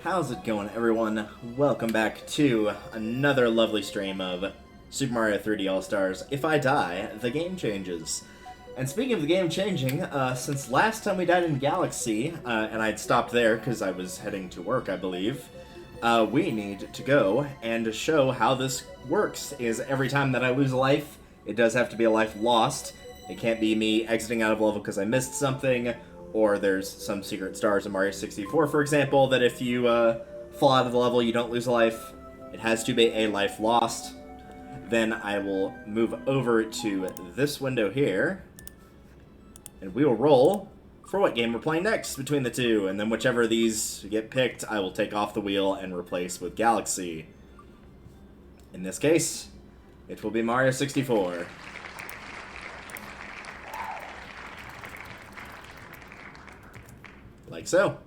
How's it going, everyone? Welcome back to another lovely stream of Super Mario 3D All-Stars. If I die, the game changes. And speaking of the game changing, since last time we died in Galaxy, and I'd stopped there because I was heading to work, I believe, we need to go and show how this works. Is every time that I lose a life, it does have to be a life lost. It can't be me exiting out of level because I missed something, or there's some secret stars in Mario 64, for example, that if you fall out of the level, you don't lose a life. It has to be a life lost. Then I will move over to this window here, and we will roll for what game we're playing next between the two, and then whichever of these get picked, I will take off the wheel and replace with Galaxy. In this case, it will be Mario 64. Like so.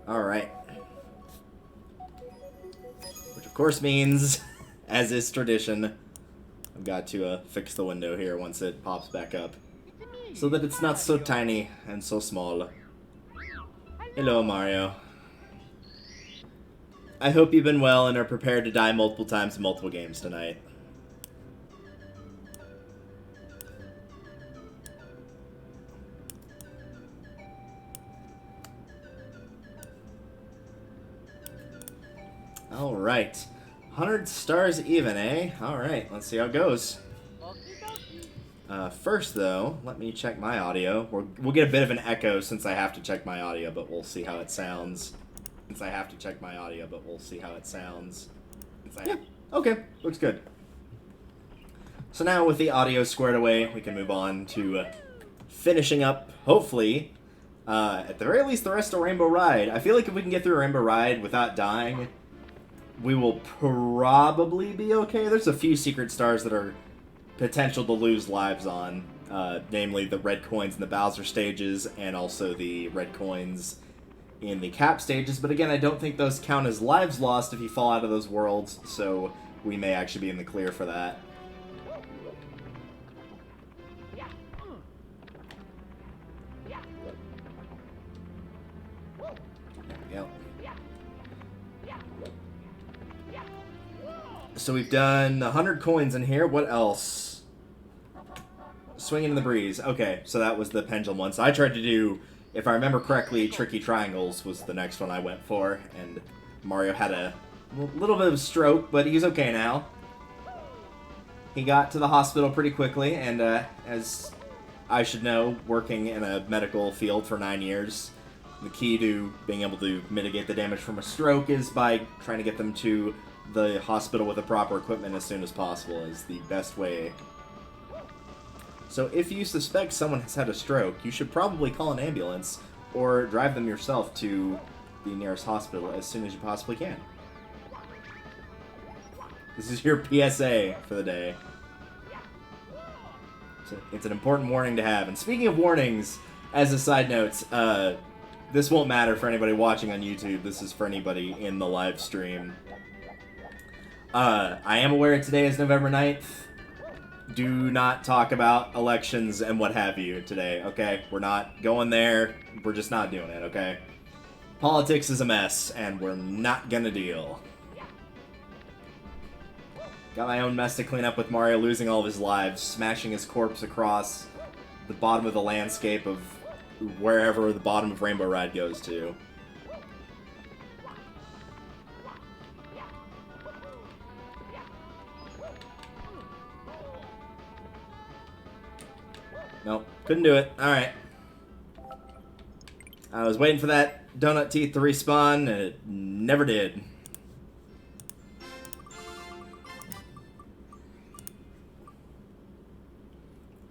Alright. Which of course means, as is tradition, I've got to fix the window here once it pops back up, so that it's not so tiny and so small. Hello, Mario. I hope you've been well and are prepared to die multiple times in multiple games tonight. Alright. 100 stars even, eh? Alright, let's see how it goes. First, though, let me check my audio. We'll get a bit of an echo since I have to check my audio, but we'll see how it sounds. Yeah, okay, looks good. So now with the audio squared away, we can move on to finishing up, hopefully, at the very least, the rest of Rainbow Ride. I feel like if we can get through Rainbow Ride without dying, we will probably be okay. There's a few secret stars that are potential to lose lives on, namely the red coins in the Bowser stages and also the red coins in the Cap stages, but again, I don't think those count as lives lost if you fall out of those worlds, so we may actually be in the clear for that. There we go. So we've done 100 coins in here. What else? Swinging in the Breeze. Okay, so that was the pendulum one. So I tried to do, if I remember correctly, Tricky Triangles was the next one I went for, and Mario had a little bit of a stroke, but he's okay now. He got to the hospital pretty quickly, and as I should know, working in a medical field for 9 years, the key to being able to mitigate the damage from a stroke is by trying to get them to the hospital with the proper equipment as soon as possible is the best way. So if you suspect someone has had a stroke, you should probably call an ambulance or drive them yourself to the nearest hospital as soon as you possibly can. This is your PSA for the day. So it's an important warning to have. And speaking of warnings, as a side note, this won't matter for anybody watching on YouTube. This is for anybody in the live stream. I am aware today is November 9th. Do not talk about elections and what have you today, okay? We're not going there. We're just not doing it, okay? Politics is a mess, and we're not gonna deal. Got my own mess to clean up with Mario losing all of his lives, smashing his corpse across the bottom of the landscape of wherever the bottom of Rainbow Ride goes to. Nope, couldn't do it. Alright. I was waiting for that donut teeth to respawn, and it never did.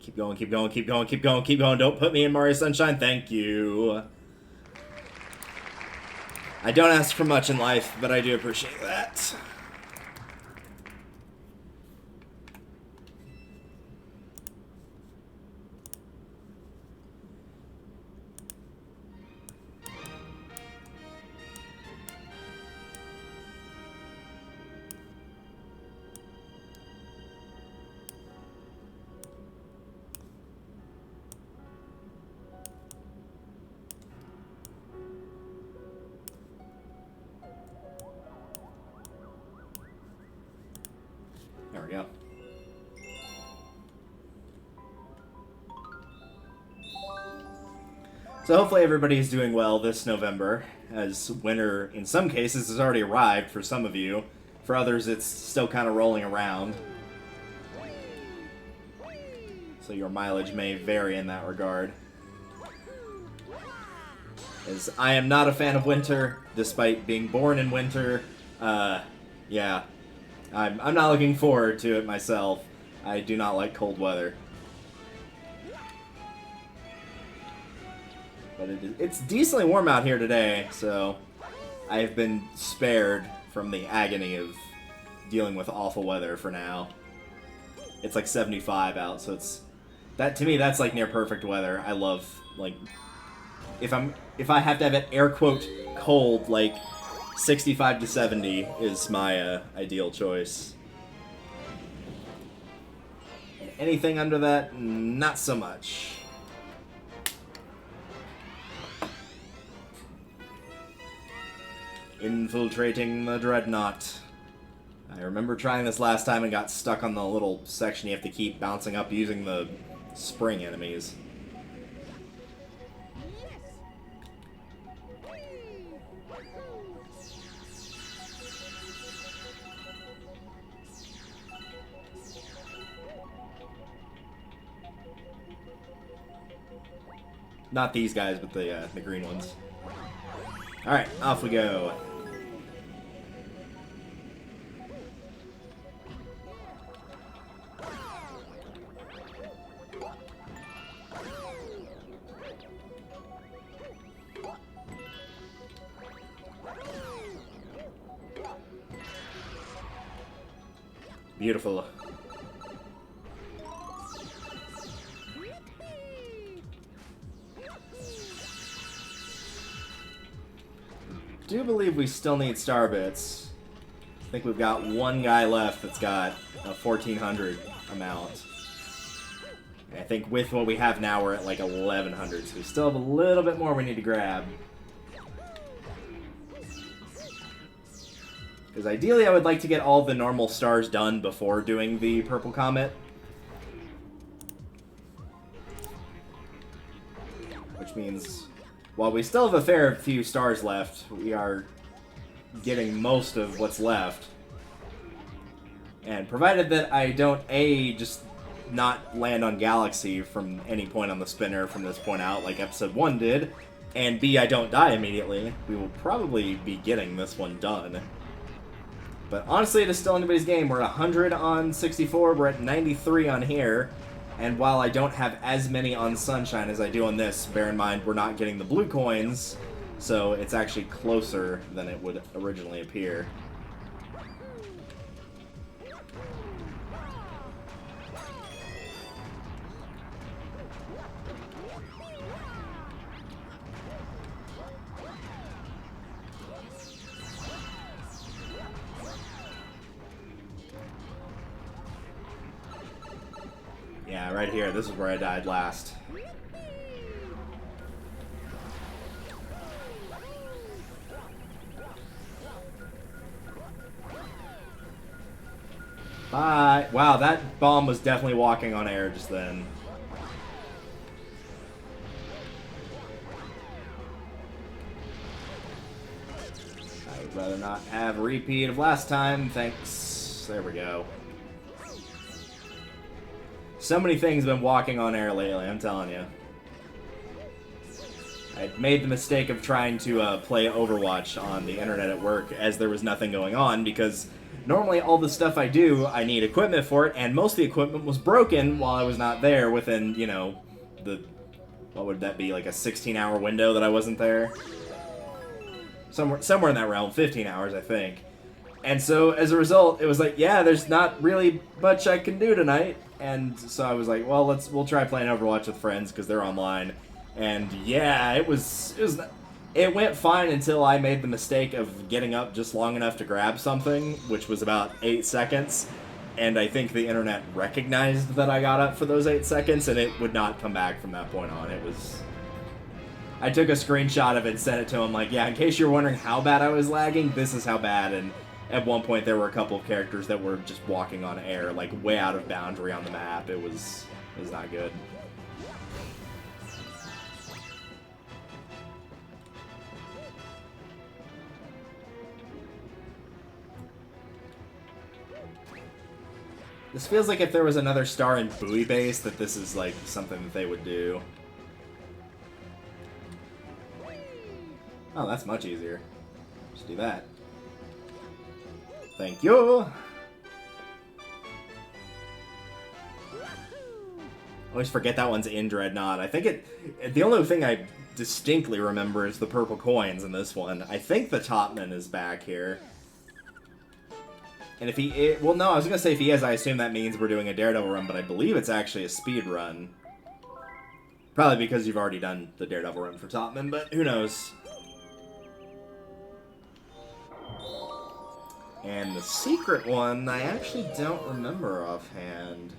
Keep going, keep going, keep going, keep going, keep going. Don't put me in Mario Sunshine. Thank you. I don't ask for much in life, but I do appreciate that. So hopefully everybody's doing well this November, as winter, in some cases, has already arrived for some of you. For others, it's still kind of rolling around. So your mileage may vary in that regard. As I am not a fan of winter, despite being born in winter. Yeah. I'm not looking forward to it myself. I do not like cold weather. But it's decently warm out here today, so I have been spared from the agony of dealing with awful weather for now. It's like 75 out, so to me that's like near perfect weather. I love, like, if I have to have it air quote cold, like 65 to 70 is my ideal choice. Anything under that, not so much. Infiltrating the Dreadnought. I remember trying this last time and got stuck on the little section you have to keep bouncing up using the spring enemies. Not these guys, but the green ones. Alright, off we go. Beautiful. Do believe we still need star bits. I think we've got one guy left that's got a 1,400 amount. And I think with what we have now, we're at like 1,100, so we still have a little bit more we need to grab. Because ideally I would like to get all the normal stars done before doing the Purple Comet. Which means, while we still have a fair few stars left, we are getting most of what's left. And provided that I don't, just not land on Galaxy from any point on the spinner from this point out, like Episode 1 did, and B, I don't die immediately, we will probably be getting this one done. But honestly, it is still anybody's game. We're at 100 on 64, we're at 93 on here, and while I don't have as many on Sunshine as I do on this, bear in mind we're not getting the blue coins, so it's actually closer than it would originally appear. Yeah, right here. This is where I died last. Bye. Wow, that bomb was definitely walking on air just then. I would rather not have a repeat of last time. Thanks. There we go. So many things have been walking on air lately, I'm telling you. I made the mistake of trying to play Overwatch on the internet at work as there was nothing going on, because normally all the stuff I do, I need equipment for it, and most of the equipment was broken while I was not there within, you know, what would that be, like a 16-hour window that I wasn't there? Somewhere in that realm, 15 hours, I think. And so, as a result, it was like, yeah, there's not really much I can do tonight. And so I was like, well, we'll try playing Overwatch with friends because they're online. And yeah, it went fine until I made the mistake of getting up just long enough to grab something, which was about 8 seconds. And I think the internet recognized that I got up for those 8 seconds, and it would not come back from that point on. I took a screenshot of it and sent it to him, like, yeah, in case you're wondering how bad I was lagging, this is how bad. And at one point, there were a couple of characters that were just walking on air, like, way out of boundary on the map. It was not good. This feels like if there was another star in Buoy Base, that this is like something that they would do. Oh, that's much easier. Just do that. Thank you! Always forget that one's in Dreadnought. I think the only thing I distinctly remember is the purple coins in this one. I think the Topman is back here. And if he... well, no, I was going to say if he is, I assume that means we're doing a Daredevil run, but I believe it's actually a speed run. Probably because you've already done the Daredevil run for Topman, but who knows. And the secret one, I actually don't remember offhand.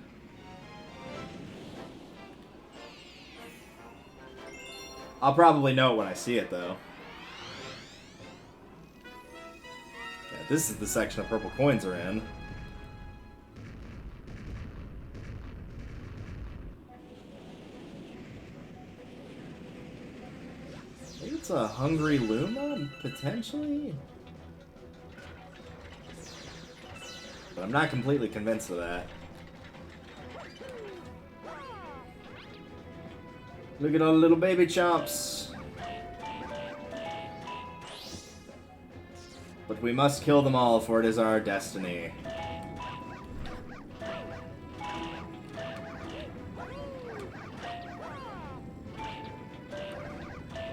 I'll probably know it when I see it, though. Yeah, this is the section of purple coins are in. Maybe it's a Hungry Luma, potentially? But I'm not completely convinced of that. Look at all the little baby chomps. But we must kill them all, for it is our destiny.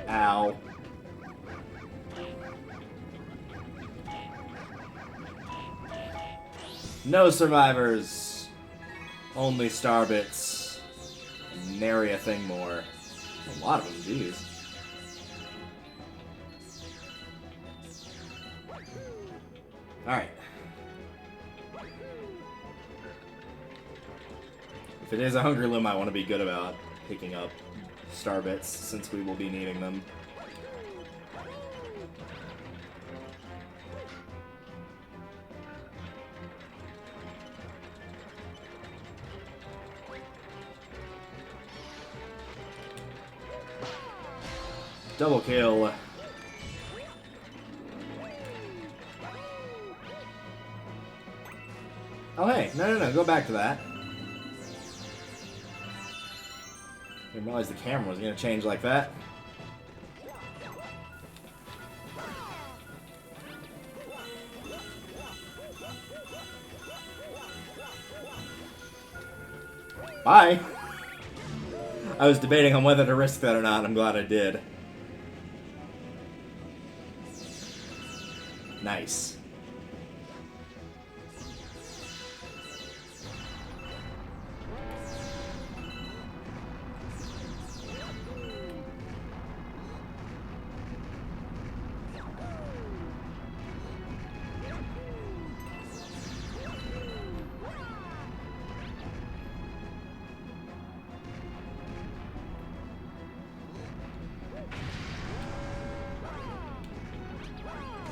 Ow. No survivors. Only star bits. Nary a thing more. A lot of them, jeez. Alright. If it is a Hungry Loom, I want to be good about picking up star bits, since we will be needing them. Double kill. Oh hey, no, go back to that. Didn't realize the camera was gonna change like that. Bye! I was debating on whether to risk that or not, and I'm glad I did. Nice.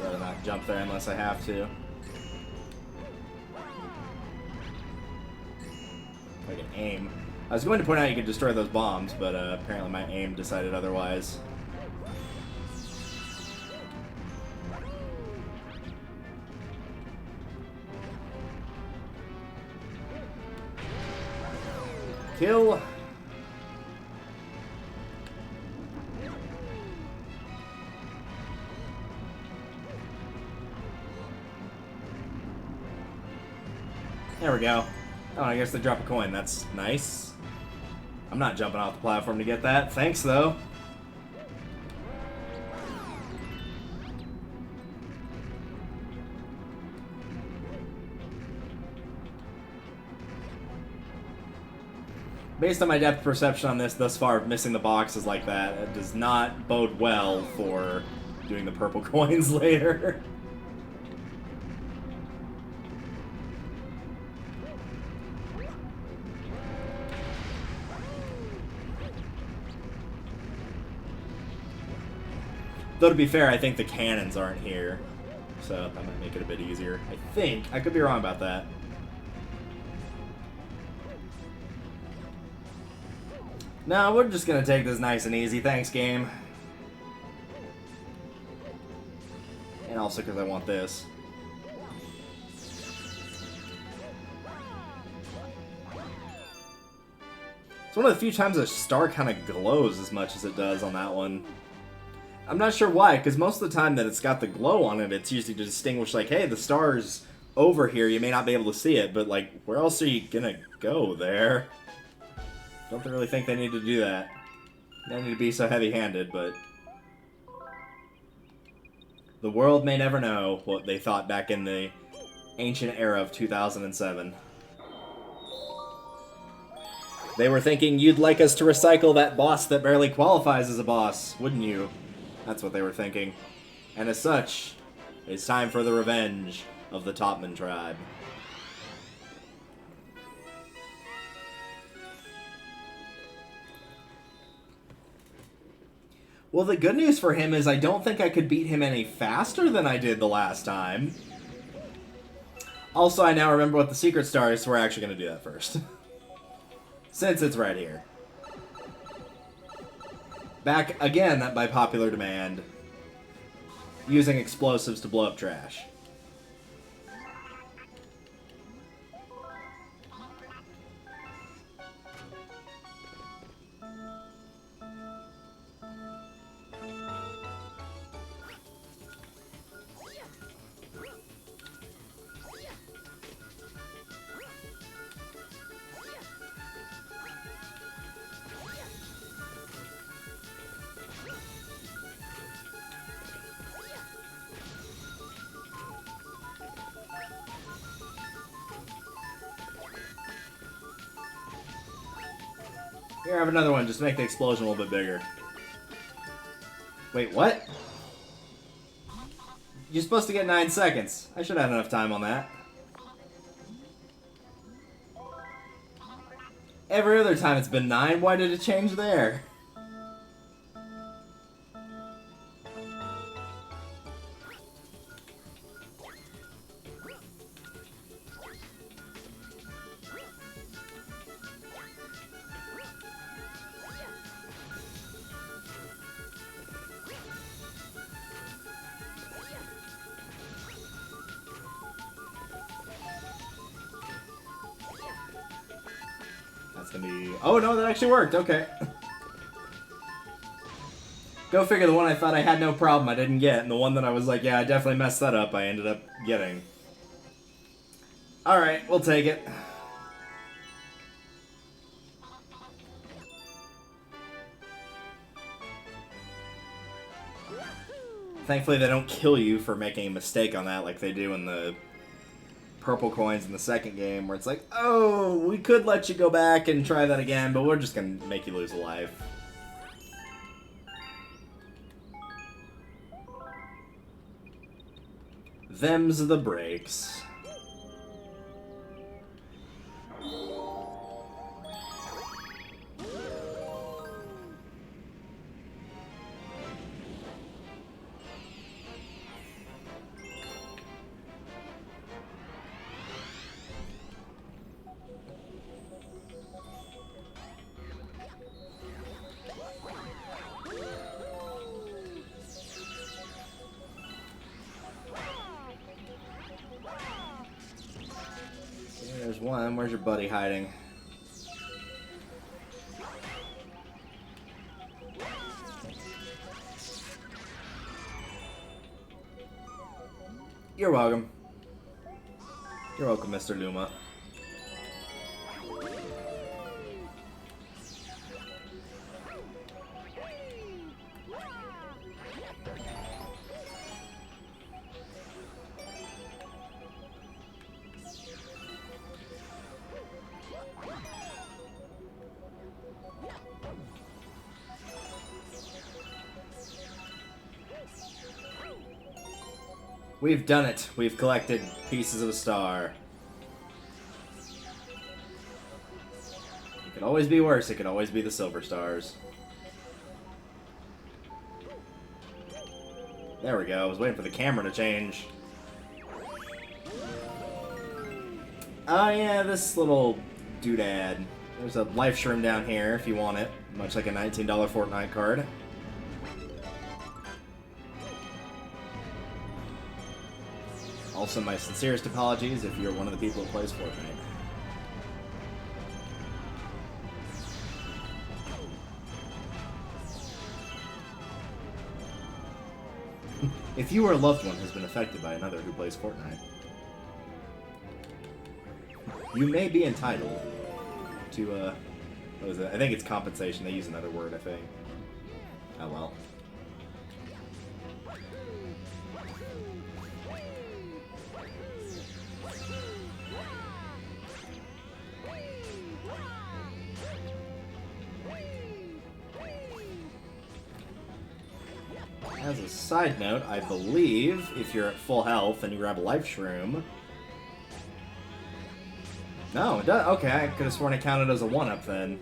Rather not jump there unless I have to. If I can aim. I was going to point out you could destroy those bombs, but apparently my aim decided otherwise. Kill. There we go. Oh, I guess they drop a coin. That's nice. I'm not jumping off the platform to get that. Thanks, though. Based on my depth perception on this thus far, missing the boxes like that, it does not bode well for doing the purple coins later. Though, to be fair, I think the cannons aren't here, so that might make it a bit easier. I think. I could be wrong about that. No, we're just gonna take this nice and easy. Thanks, game. And also because I want this. It's one of the few times a star kind of glows as much as it does on that one. I'm not sure why, because most of the time that it's got the glow on it, it's usually to distinguish, like, hey, the star's over here, you may not be able to see it, but, like, where else are you gonna go there? Don't really think they need to do that. They don't need to be so heavy-handed, but... the world may never know what they thought back in the ancient era of 2007. They were thinking you'd like us to recycle that boss that barely qualifies as a boss, wouldn't you? That's what they were thinking. And as such, it's time for the revenge of the Topman tribe. Well, the good news for him is I don't think I could beat him any faster than I did the last time. Also, I now remember what the secret star is, so we're actually going to do that first. Since it's right here. Back again by popular demand. Using explosives to blow up trash. Here, have another one. Just make the explosion a little bit bigger. Wait, what? You're supposed to get 9 seconds. I should have had enough time on that. Every other time it's been 9. Why did it change there? Oh no, that actually worked. Okay. Go figure, the one I thought I had no problem I didn't get, and the one that I was like, yeah, I definitely messed that up, I ended up getting. Alright, we'll take it. Thankfully they don't kill you for making a mistake on that like they do in the purple coins in the second game, where it's like, oh, we could let you go back and try that again, but we're just gonna make you lose a life. Them's the breaks. There's one. Where's your buddy hiding? You're welcome. You're welcome, Mr. Luma. We've done it. We've collected pieces of a star. It could always be worse. It could always be the silver stars. There we go. I was waiting for the camera to change. Oh yeah, this little doodad. There's a life shroom down here if you want it. Much like a $19 Fortnite card. Also, my sincerest apologies if you're one of the people who plays Fortnite. If you or a loved one has been affected by another who plays Fortnite, you may be entitled to, what was it? I think it's compensation. They use another word, I think. Oh well. As a side note, I believe if you're at full health and you grab a life shroom... No, it does. Okay, I could have sworn it counted as a 1-up then.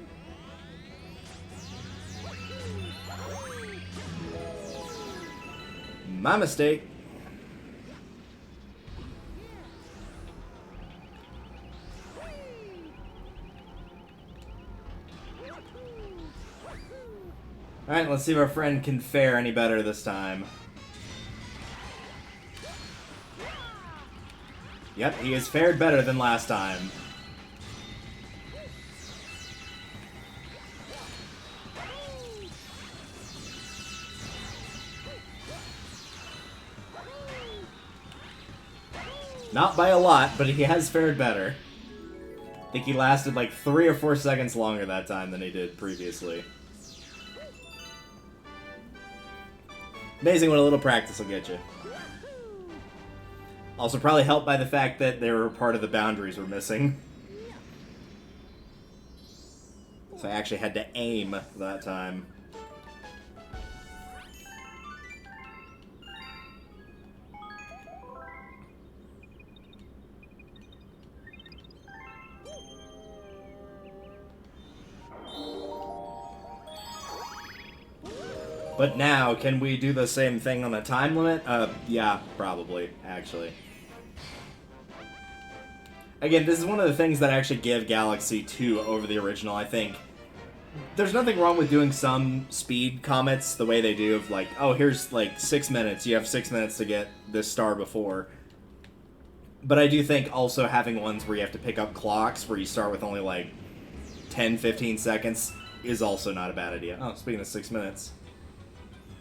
My mistake. Alright, let's see if our friend can fare any better this time. Yep, he has fared better than last time. Not by a lot, but he has fared better. I think he lasted like 3 or 4 seconds longer that time than he did previously. Amazing what a little practice will get you. Also probably helped by the fact that they were part of the boundaries we're missing. So I actually had to aim that time. But now, can we do the same thing on a time limit? Yeah, probably, actually. Again, this is one of the things that actually give Galaxy 2 over the original, I think. There's nothing wrong with doing some speed comets the way they do, of like, oh, here's like 6 minutes, you have 6 minutes to get this star before. But I do think also having ones where you have to pick up clocks, where you start with only like 10, 15 seconds, is also not a bad idea. Oh, speaking of 6 minutes.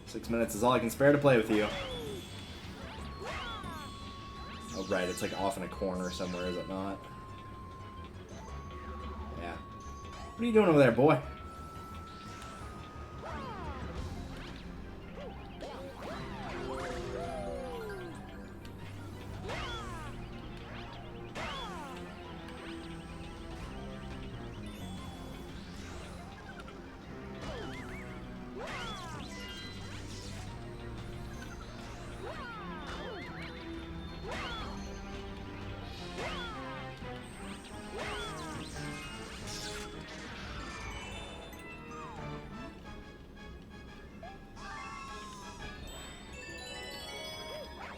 6 minutes is all I can spare to play with you. Oh, right, it's like off in a corner somewhere, is it not? Yeah. What are you doing over there, boy?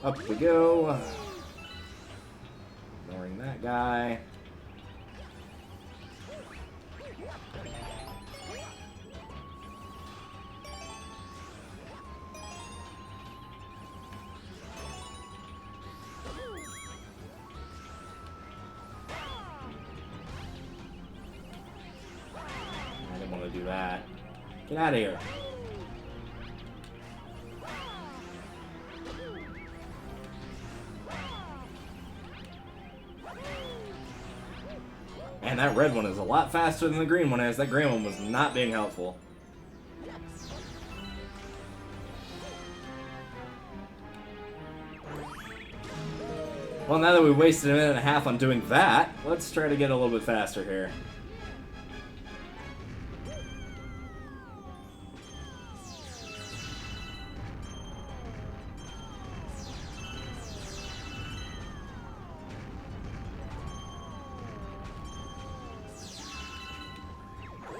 Up we go. Ignoring that guy. I didn't want to do that. Get out of here. And that red one is a lot faster than the green one is. That green one was not being helpful. Well, now that we wasted a minute and a half on doing that, let's try to get a little bit faster here.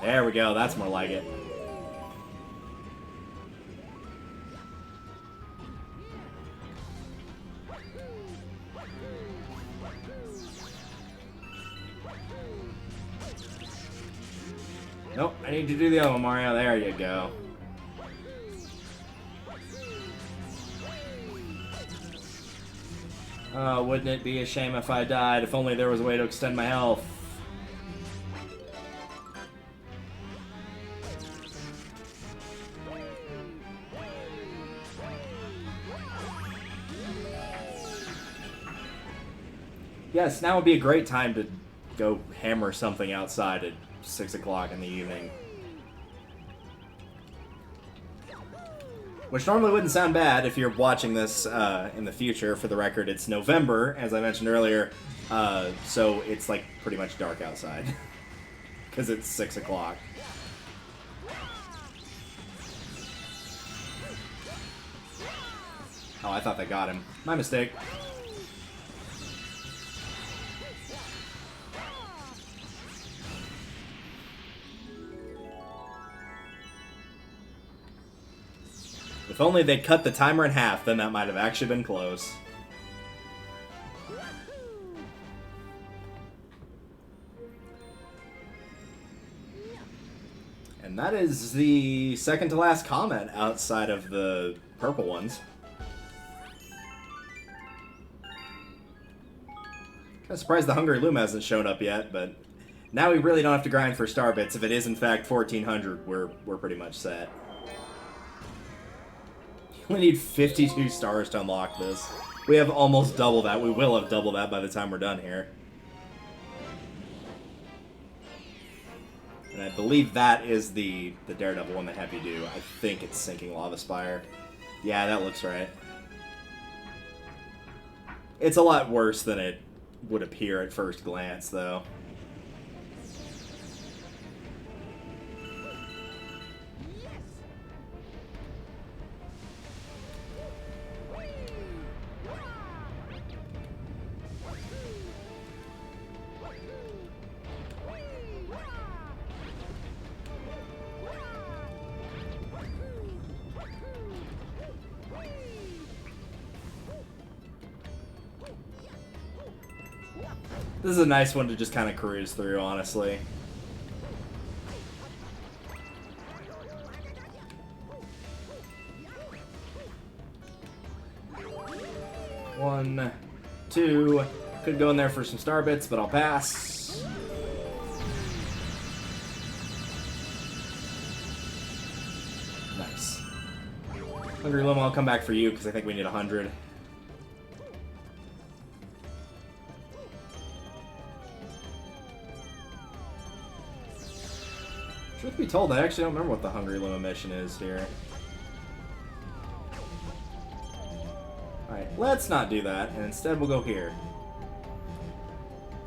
There we go, that's more like it. Nope, I need to do the other one, Mario. There you go. Oh, wouldn't it be a shame if I died? If only there was a way to extend my health. Yes, now would be a great time to go hammer something outside at 6 o'clock in the evening. Which normally wouldn't sound bad if you're watching this in the future. For the record, it's November, as I mentioned earlier, so it's like pretty much dark outside. Because it's 6 o'clock. Oh, I thought they got him. My mistake. If only they'd cut the timer in half, then that might have actually been close. And that is the second to last comment outside of the purple ones. Kind of surprised the Hungry Loom hasn't shown up yet, but now we really don't have to grind for star bits. If it is in fact 1400, we're pretty much set. You only need 52 stars to unlock this. We have almost double that. We will have double that by the time we're done here. And I believe that is the Daredevil one they have you do. I think it's Sinking Lava Spire. Yeah, that looks right. It's a lot worse than it would appear at first glance, though. This is a nice one to just kind of cruise through, honestly. One, two. Could go in there for some star bits, but I'll pass. Nice. Hungry Loom, I'll come back for you because I think we need 100. Truth be told, I actually don't remember what the Hungry Loom mission is here. Alright, let's not do that, and instead we'll go here.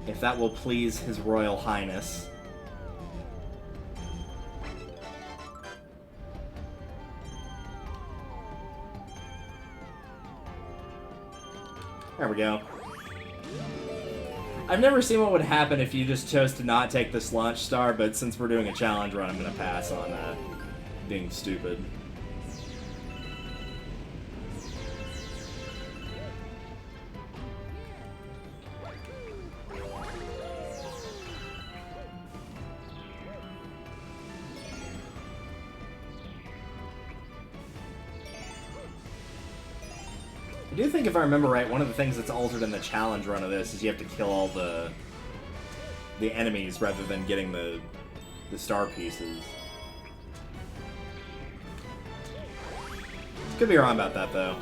If that will please His Royal Highness. There we go. I've never seen what would happen if you just chose to not take this launch star, but since we're doing a challenge run, I'm going to pass on that. Being stupid. I do think, if I remember right, one of the things that's altered in the challenge run of this is you have to kill all the enemies rather than getting the star pieces. Could be wrong about that, though.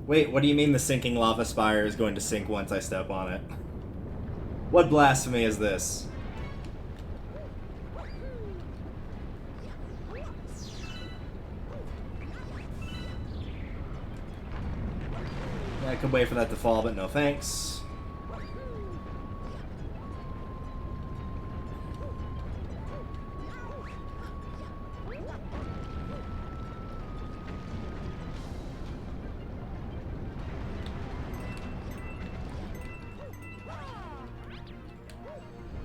Wait, what do you mean the sinking lava spire is going to sink once I step on it? What blasphemy is this? Yeah, I could wait for that to fall, but no thanks.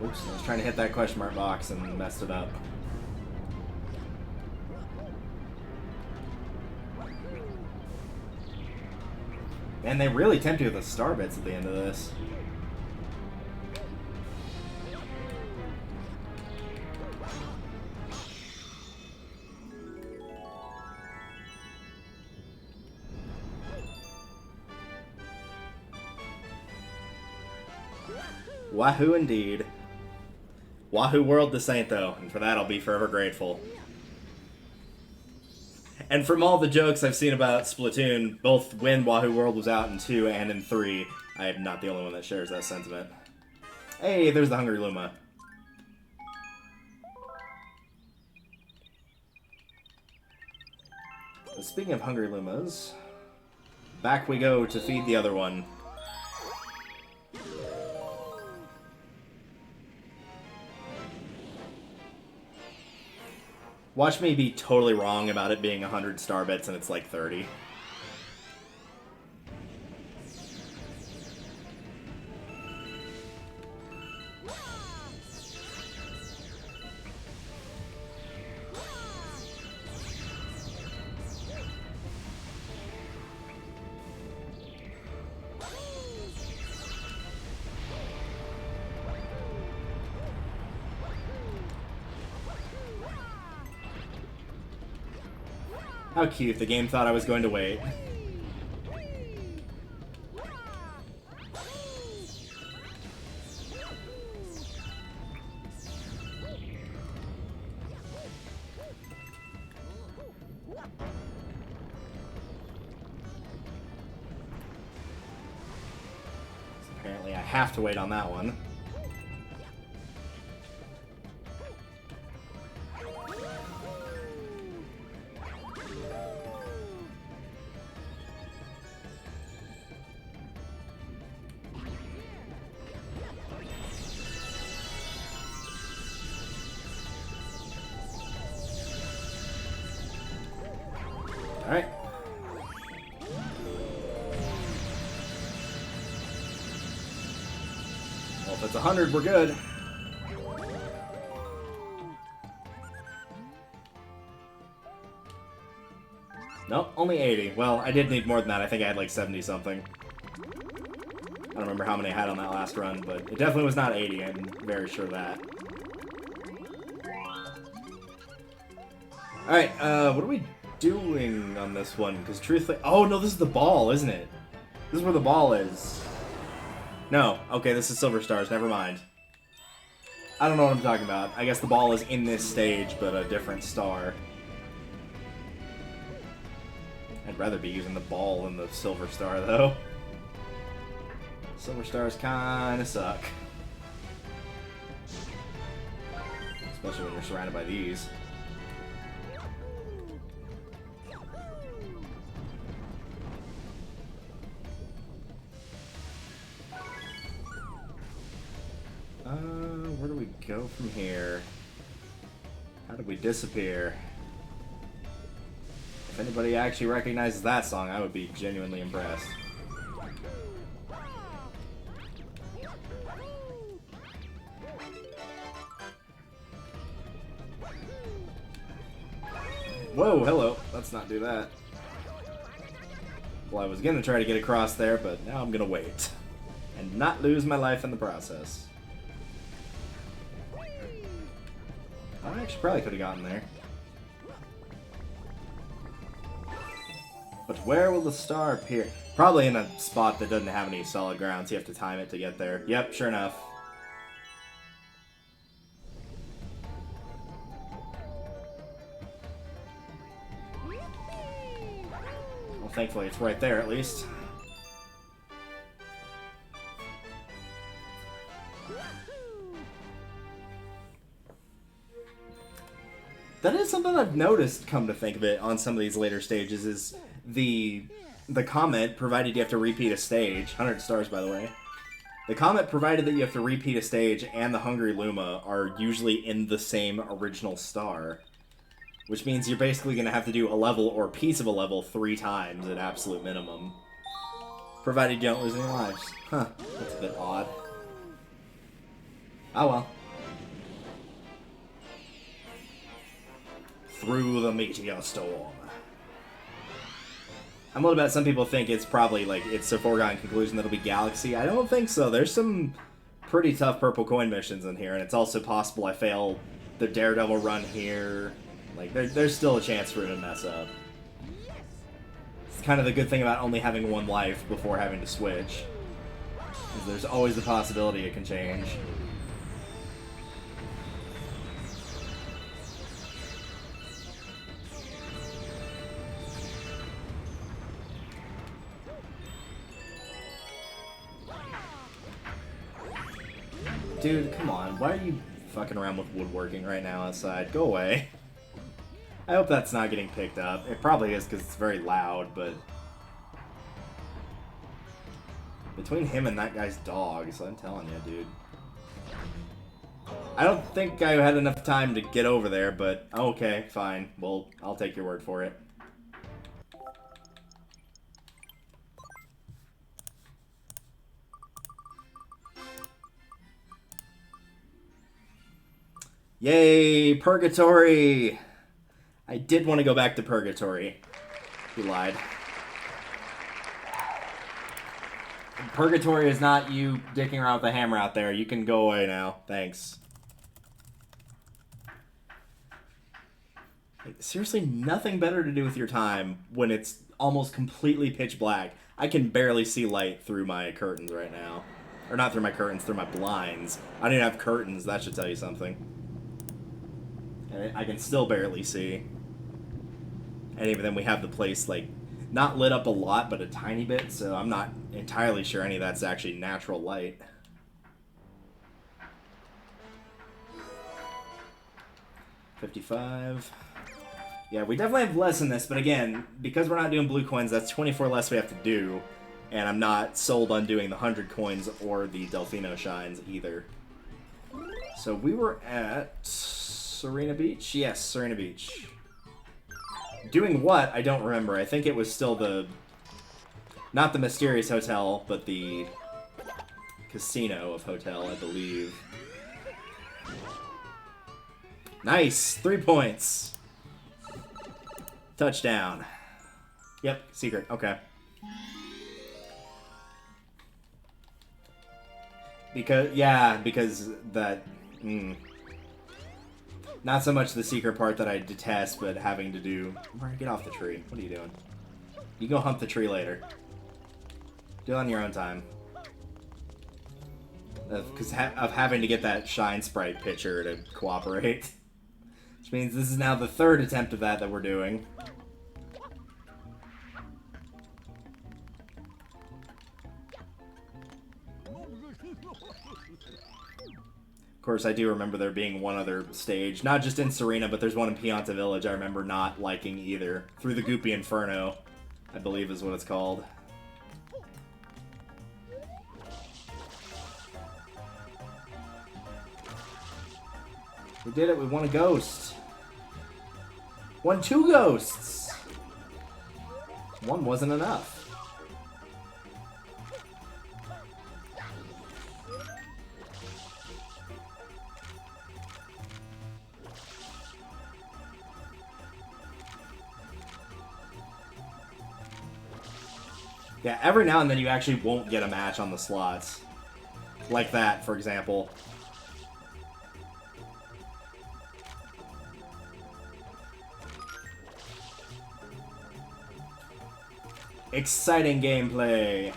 Oops, I was trying to hit that question mark box and messed it up. Man, they really tempt you with the star bits at the end of this. Wahoo indeed. Wahoo World this ain't, though, and for that I'll be forever grateful. And from all the jokes I've seen about Splatoon, both when Wahoo World was out in 2 and in 3, I am not the only one that shares that sentiment. Hey, there's the Hungry Luma. Speaking of Hungry Lumas, back we go to feed the other one. Watch me be totally wrong about it being 100 star bits and it's like 30. How cute, the game thought I was going to wait. Apparently I have to wait on that one. Alright. Well, if it's 100, we're good. Nope, only 80. Well, I did need more than that. I think I had like 70-something. I don't remember how many I had on that last run, but it definitely was not 80. I'm very sure of that. Alright, what are we doing on this one? Because truthfully... Oh, no, this is the ball, isn't it? This is where the ball is. No. Okay, this is Silver Stars. Never mind. I don't know what I'm talking about. I guess the ball is in this stage, but a different star. I'd rather be using the ball than the Silver Star, though. Silver Stars kinda suck. Especially when you're surrounded by these. Where do we go from here? How did we disappear? If anybody actually recognizes that song, I would be genuinely impressed. Whoa, hello. Let's not do that. Well, I was gonna try to get across there, but now I'm gonna wait. And not lose my life in the process. I actually probably could have gotten there. But where will the star appear? Probably in a spot that doesn't have any solid ground, so you have to time it to get there. Yep, sure enough. Well, thankfully it's right there at least. That is something I've noticed, come to think of it, on some of these later stages, is the comment, provided you have to repeat a stage, 100 stars by the way, the comment provided that you have to repeat a stage and the Hungry Luma are usually in the same original star. Which means you're basically going to have to do a level or piece of a level 3 times at absolute minimum. Provided you don't lose any lives. Huh, that's a bit odd. Oh well. Through the meteor storm. I'm a little bit. Some people think it's probably like it's a foregone conclusion that it'll be Galaxy. I don't think so. There's some pretty tough purple coin missions in here, and it's also possible I fail the Daredevil run here. Like there's still a chance for it to mess up. It's kind of the good thing about only having one life before having to switch. Because there's always the possibility it can change. Dude, come on. Why are you fucking around with woodworking right now outside? Go away. I hope that's not getting picked up. It probably is because it's very loud, but... Between him and that guy's dogs, I'm telling you, dude. I don't think I had enough time to get over there, but okay, fine. Well, I'll take your word for it. Yay, Purgatory! I did want to go back to Purgatory. He lied. Purgatory is not you dicking around with the hammer out there. You can go away now. Thanks. Like, seriously, nothing better to do with your time when it's almost completely pitch black. I can barely see light through my curtains right now. Or not through my curtains, through my blinds. I don't even have curtains. That should tell you something. And I can still barely see. And even then we have the place, like, not lit up a lot, but a tiny bit, so I'm not entirely sure any of that's actually natural light. $55. Yeah, we definitely have less in this, but again, because we're not doing blue coins, that's 24 less we have to do, and I'm not sold on doing the 100 coins or the Delfino shines either. So we were at Serena Beach? Yes, Serena Beach. Doing what? I don't remember. I think it was still the... Not the mysterious hotel, but the casino of hotel, I believe. Nice! 3 points! Touchdown. Yep, secret. Okay. Because that... Not so much the secret part that I detest, but having to do... Get off the tree. What are you doing? You go hump the tree later. Do it on your own time. Because of having to get that Shine Sprite picture to cooperate. Which means this is now the 3rd attempt of that we're doing. Of course, I do remember there being one other stage, not just in Serena, but there's one in Pianta Village I remember not liking either. Through the Goopy Inferno, I believe is what it's called. We did it, we won a ghost. Won 2 ghosts! One wasn't enough. Yeah, every now and then you actually won't get a match on the slots. Like that, for example. Exciting gameplay.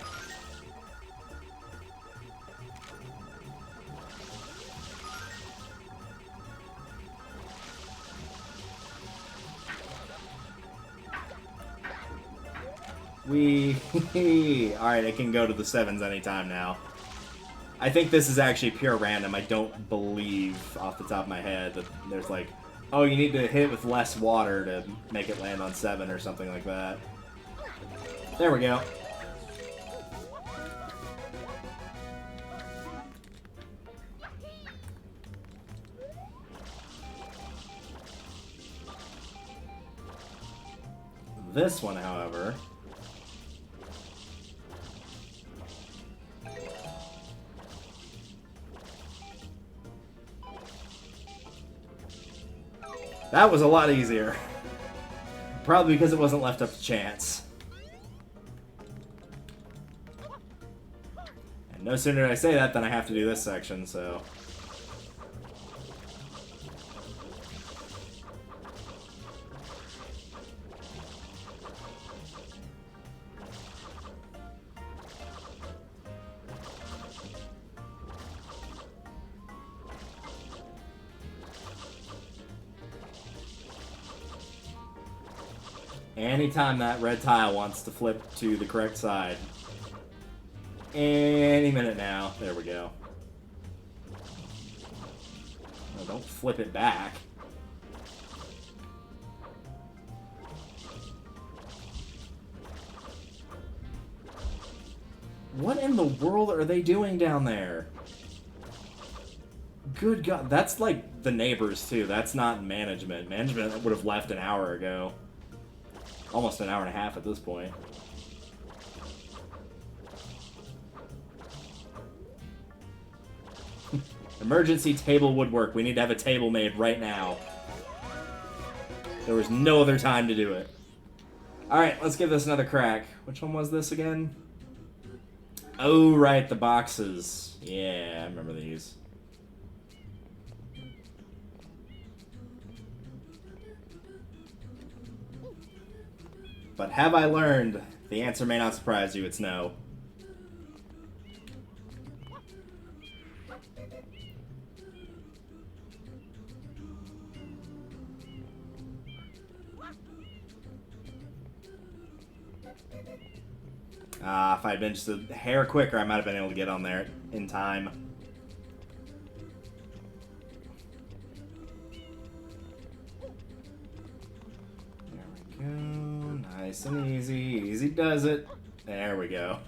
Alright, it can go to the 7s anytime now. I think this is actually pure random. I don't believe, off the top of my head, that there's like, oh, you need to hit with less water to make it land on 7 or something like that. There we go. This one, however... That was a lot easier. Probably because it wasn't left up to chance. And no sooner did I say that than I have to do this section, so... Anytime that red tile wants to flip to the correct side. Any minute now. There we go. Oh, don't flip it back. What in the world are they doing down there? Good God. That's like the neighbors, too. That's not management. Management would have left an hour ago. Almost an hour and a half at this point. Emergency table woodwork. We need to have a table made right now. There was no other time to do it. Alright, let's give this another crack. Which one was this again? Oh, right, the boxes. Yeah, I remember these. But have I learned? The answer may not surprise you, it's no. If I'd been just a hair quicker, I might have been able to get on there in time. There we go. Nice and easy. Easy does it. There we go.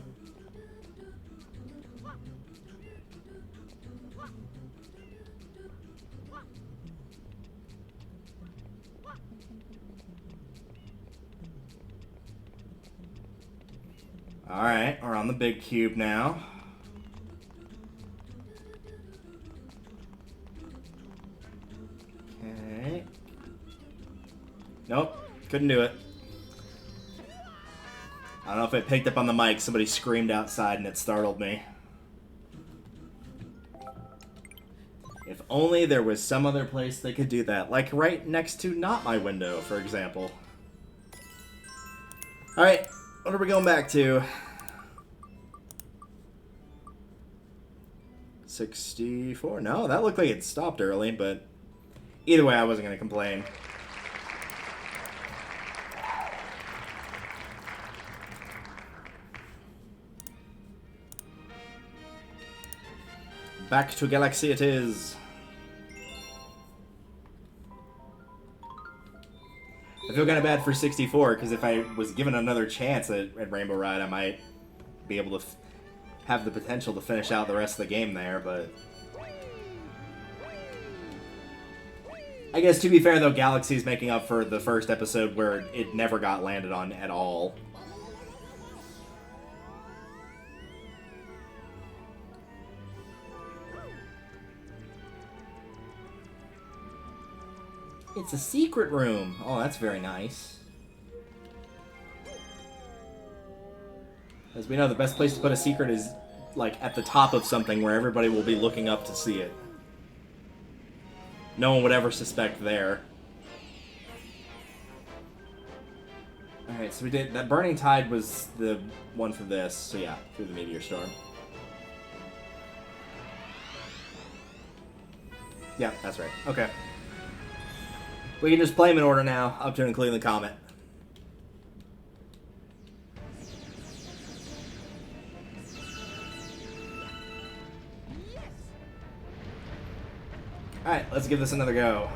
Alright, we're on the big cube now. Okay. Nope, couldn't do it. I don't know if it picked up on the mic. Somebody screamed outside and it startled me. If only there was some other place they could do that. Like right next to not my window, for example. Alright, what are we going back to? 64? No, that looked like it stopped early, but either way, I wasn't going to complain. Back to Galaxy it is. I feel kind of bad for 64, because if I was given another chance at Rainbow Ride, I might be able to have the potential to finish out the rest of the game there, but... I guess, to be fair, though, Galaxy's making up for the first episode where it never got landed on at all. It's a secret room. Oh, that's very nice. As we know, the best place to put a secret is, like, at the top of something where everybody will be looking up to see it. No one would ever suspect there. Alright, so we did... That Burning Tide was the one for this. So yeah, through the Meteor Storm. Yeah, that's right. Okay. We can just play them in order now, up to and including the comment. Alright, let's give this another go.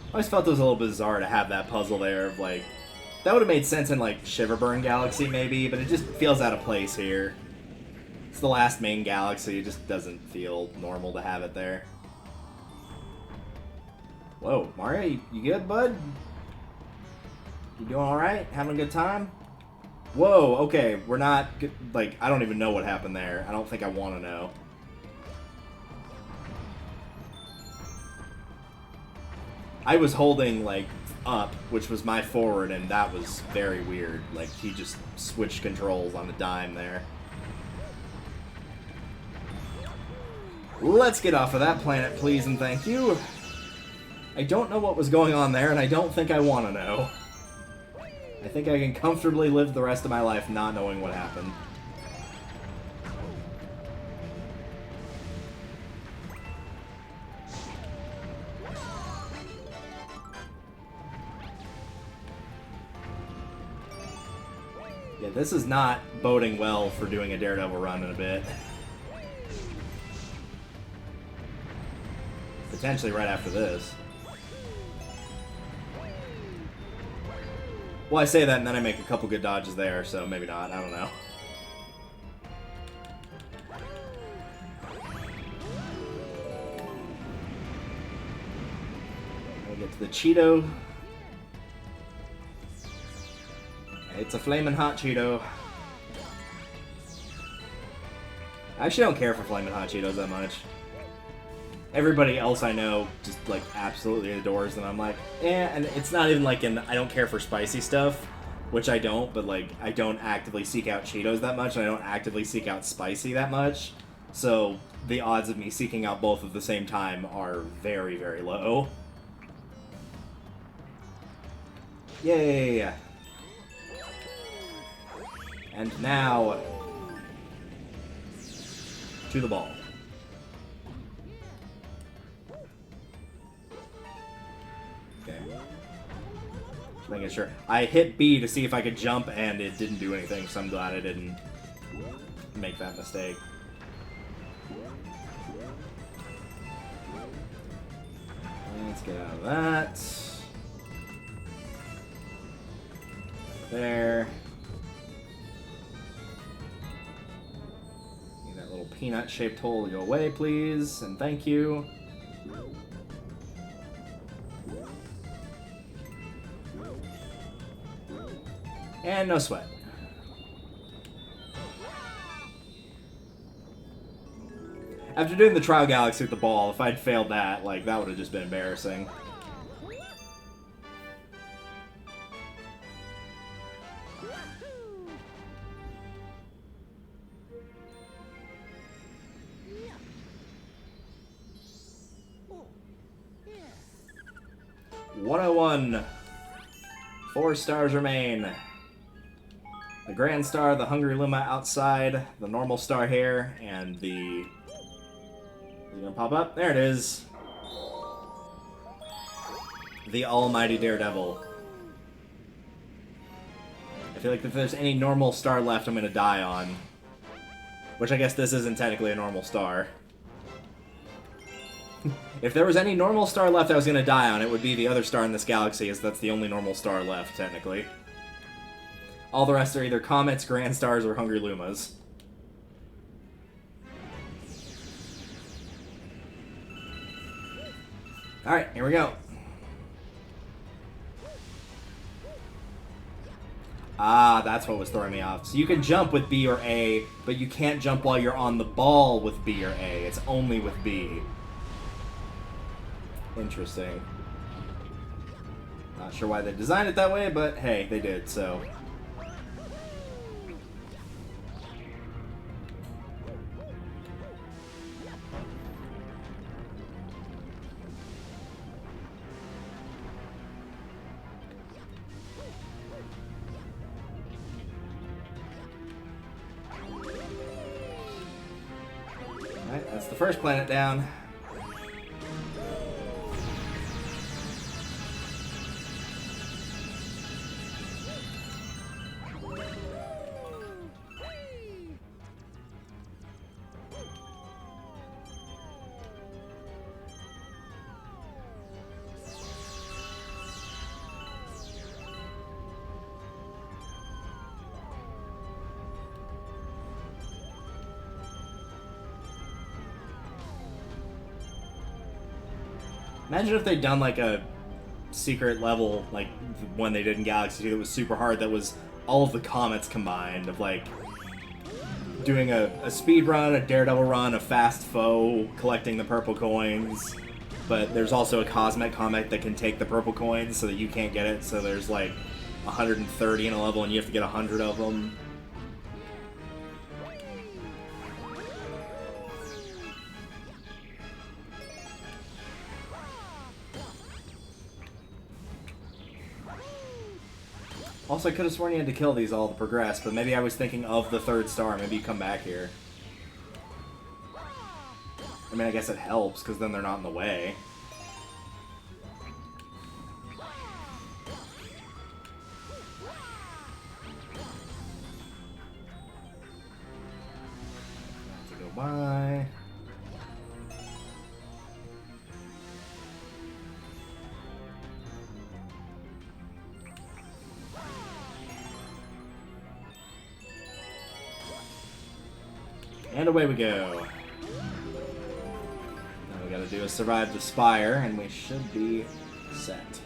I always felt it was a little bizarre to have that puzzle there of, like... That would have made sense in, like, Shiverburn Galaxy, maybe, but it just feels out of place here. It's the last main galaxy, it just doesn't feel normal to have it there. Whoa, Mario, you good, bud? You doing alright? Having a good time? Whoa, okay, we're not... Like, I don't even know what happened there. I don't think I want to know. I was holding, like... up, which was my forward, and that was very weird. Like, he just switched controls on a dime there. Let's get off of that planet, please and thank you. I don't know what was going on there, and I don't think I want to know. I think I can comfortably live the rest of my life not knowing what happened. Yeah, this is not boding well for doing a Daredevil run in a bit. Potentially right after this. Well, I say that and then I make a couple good dodges there, so maybe not. I don't know. I'll get to the Cheeto. It's a flaming hot Cheeto. I actually don't care for flaming hot Cheetos that much. Everybody else I know just, like, absolutely adores them. I'm like, eh, and it's not even like I don't care for spicy stuff, which I don't, but, like, I don't actively seek out Cheetos that much, and I don't actively seek out spicy that much. So, the odds of me seeking out both at the same time are very, very low. Yay! And now, to the ball. Okay. Just making sure. I hit B to see if I could jump, and it didn't do anything, so I'm glad I didn't make that mistake. Let's get out of that. There. Need that little peanut-shaped hole to go away, please, and thank you. And no sweat. After doing the Trial Galaxy with the ball, if I'd failed that, like, that would have just been embarrassing. "101. 4 stars remain. The Grand Star, the Hungry Luma outside, the normal star here, and the... Is it gonna pop up? There it is. The Almighty Daredevil. I feel like if there's any normal star left, I'm gonna die on. Which I guess this isn't technically a normal star. If there was any normal star left I was gonna die on, it would be the other star in this galaxy, as that's the only normal star left, technically. All the rest are either comets, grand stars, or hungry lumas. Alright, here we go. Ah, that's what was throwing me off. So you can jump with B or A, but you can't jump while you're on the ball with B or A. It's only with B. Interesting. Not sure why they designed it that way, but hey, they did, so... Alright, that's the first planet down. Imagine if they'd done like a secret level, like one they did in Galaxy 2 that was super hard, that was all of the comets combined, of like doing a speed run, a Daredevil run, a fast foe, collecting the purple coins, but there's also a cosmic comet that can take the purple coins so that you can't get it, so there's like 130 in a level and you have to get 100 of them. Also, I could have sworn you had to kill these all to progress, but maybe I was thinking of the third star. Maybe you come back here. I mean, I guess it helps, because then they're not in the way. Have to go by. And away we go. All we gotta do is survive the spire, and we should be set.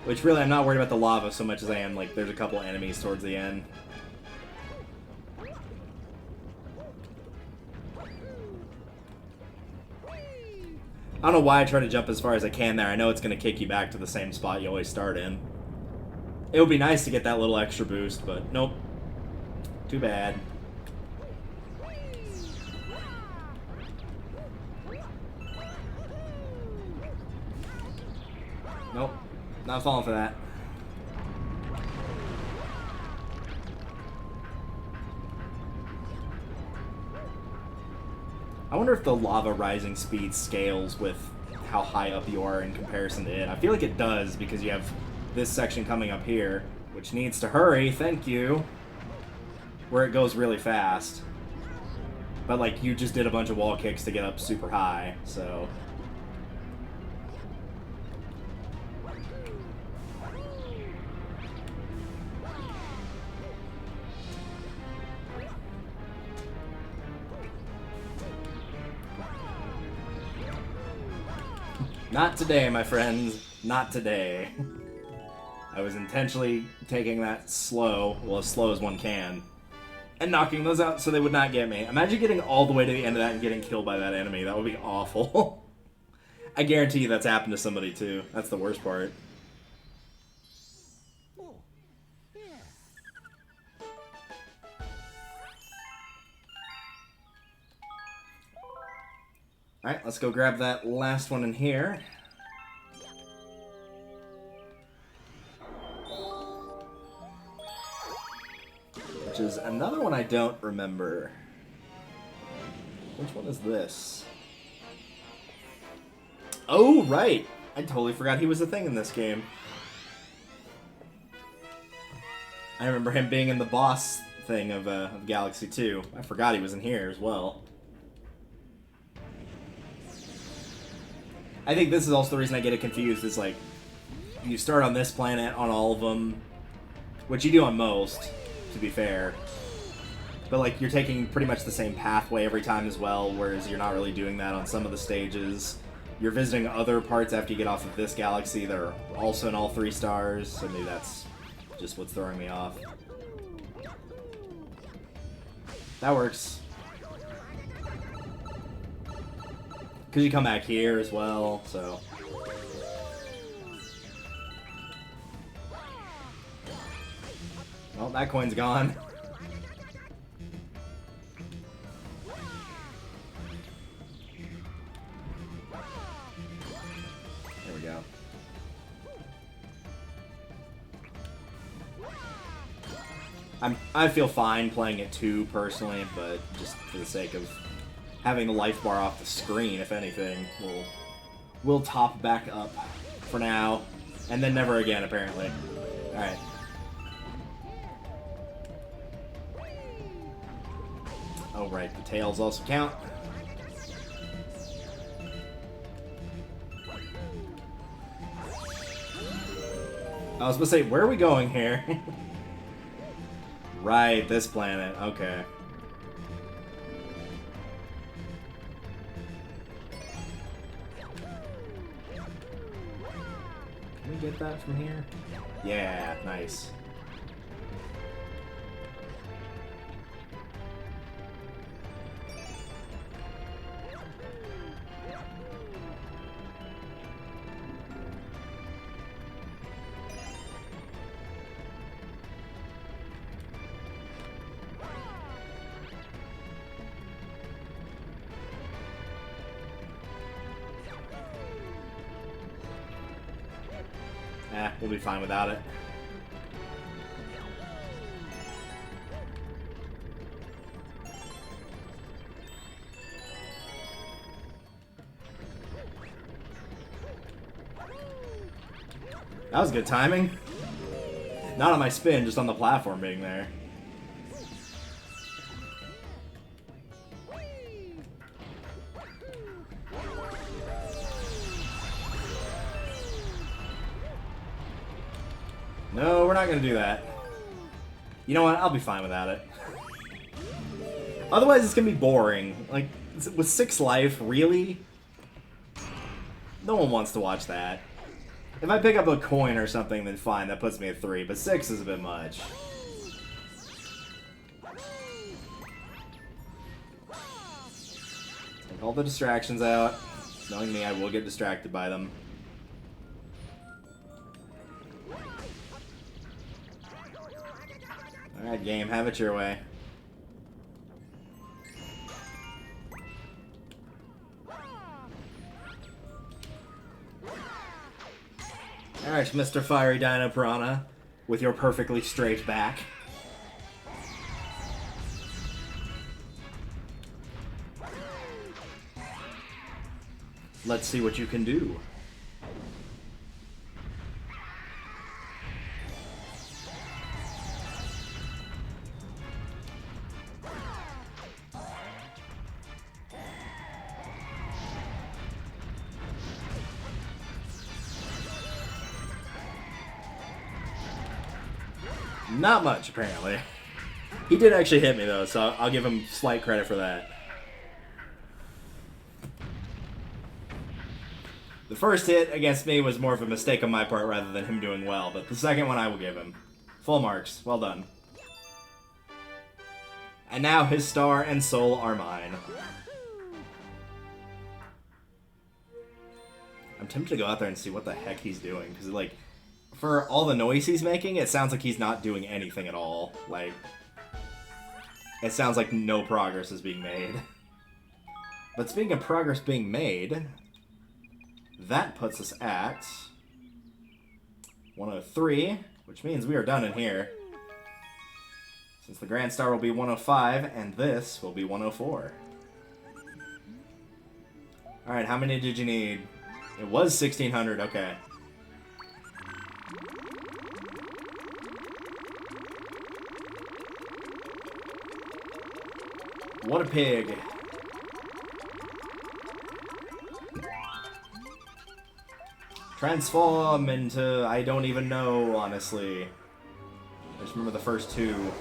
Which, really, I'm not worried about the lava so much as I am, like, there's a couple enemies towards the end. I don't know why I try to jump as far as I can there. I know it's gonna kick you back to the same spot you always start in. It would be nice to get that little extra boost, but nope. Too bad. Nope. Not falling for that. I wonder if the lava rising speed scales with how high up you are in comparison to it. I feel like it does, because you have this section coming up here, which needs to hurry, thank you, where it goes really fast. But, like, you just did a bunch of wall kicks to get up super high, so... Not today, my friends. Not today. I was intentionally taking that slow, well, as slow as one can, and knocking those out so they would not get me. Imagine getting all the way to the end of that and getting killed by that enemy. That would be awful. I guarantee you that's happened to somebody, too. That's the worst part. Alright, let's go grab that last one in here. Which is another one I don't remember. Which one is this? Oh, right! I totally forgot he was a thing in this game. I remember him being in the boss thing of Galaxy 2. I forgot he was in here as well. I think this is also the reason I get it confused, is like, you start on this planet on all of them, which you do on most, to be fair. But like, you're taking pretty much the same pathway every time as well, whereas you're not really doing that on some of the stages. You're visiting other parts after you get off of this galaxy that are also in all 3 stars, so maybe that's just what's throwing me off. That works. Because you come back here as well, so... Well, that coin's gone. There we go. I feel fine playing it too, personally, but just for the sake of having the life bar off the screen, if anything, will top back up for now, and then never again, apparently. Alright. Oh, right, the tails also count. I was supposed to say, where are we going here? Right, this planet, okay. Can we get that from here? Yeah, nice. We'll be fine without it. That was good timing. Not on my spin, just on the platform being there. No, we're not gonna do that. You know what? I'll be fine without it. Otherwise, it's gonna be boring. Like, with 6 life, really? No one wants to watch that. If I pick up a coin or something, then fine, that puts me at 3, but 6 is a bit much. Take all the distractions out. Knowing me, I will get distracted by them. Alright, game, have it your way. Alright, Mr. Fiery Dino Piranha, with your perfectly straight back. Let's see what you can do. Not much, apparently. He did actually hit me, though, so I'll give him slight credit for that. The first hit against me was more of a mistake on my part rather than him doing well, but the second one I will give him. Full marks. Well done. And now his star and soul are mine. I'm tempted to go out there and see what the heck he's doing, because, like, for all the noise he's making, it sounds like he's not doing anything at all. Like, it sounds like no progress is being made. But speaking of progress being made, that puts us at 103, which means we are done in here. Since the Grand Star will be 105, and this will be 104. Alright, how many did you need? It was 1,600, okay. What a pig. Transform into... I don't even know, honestly. I just remember the first 2.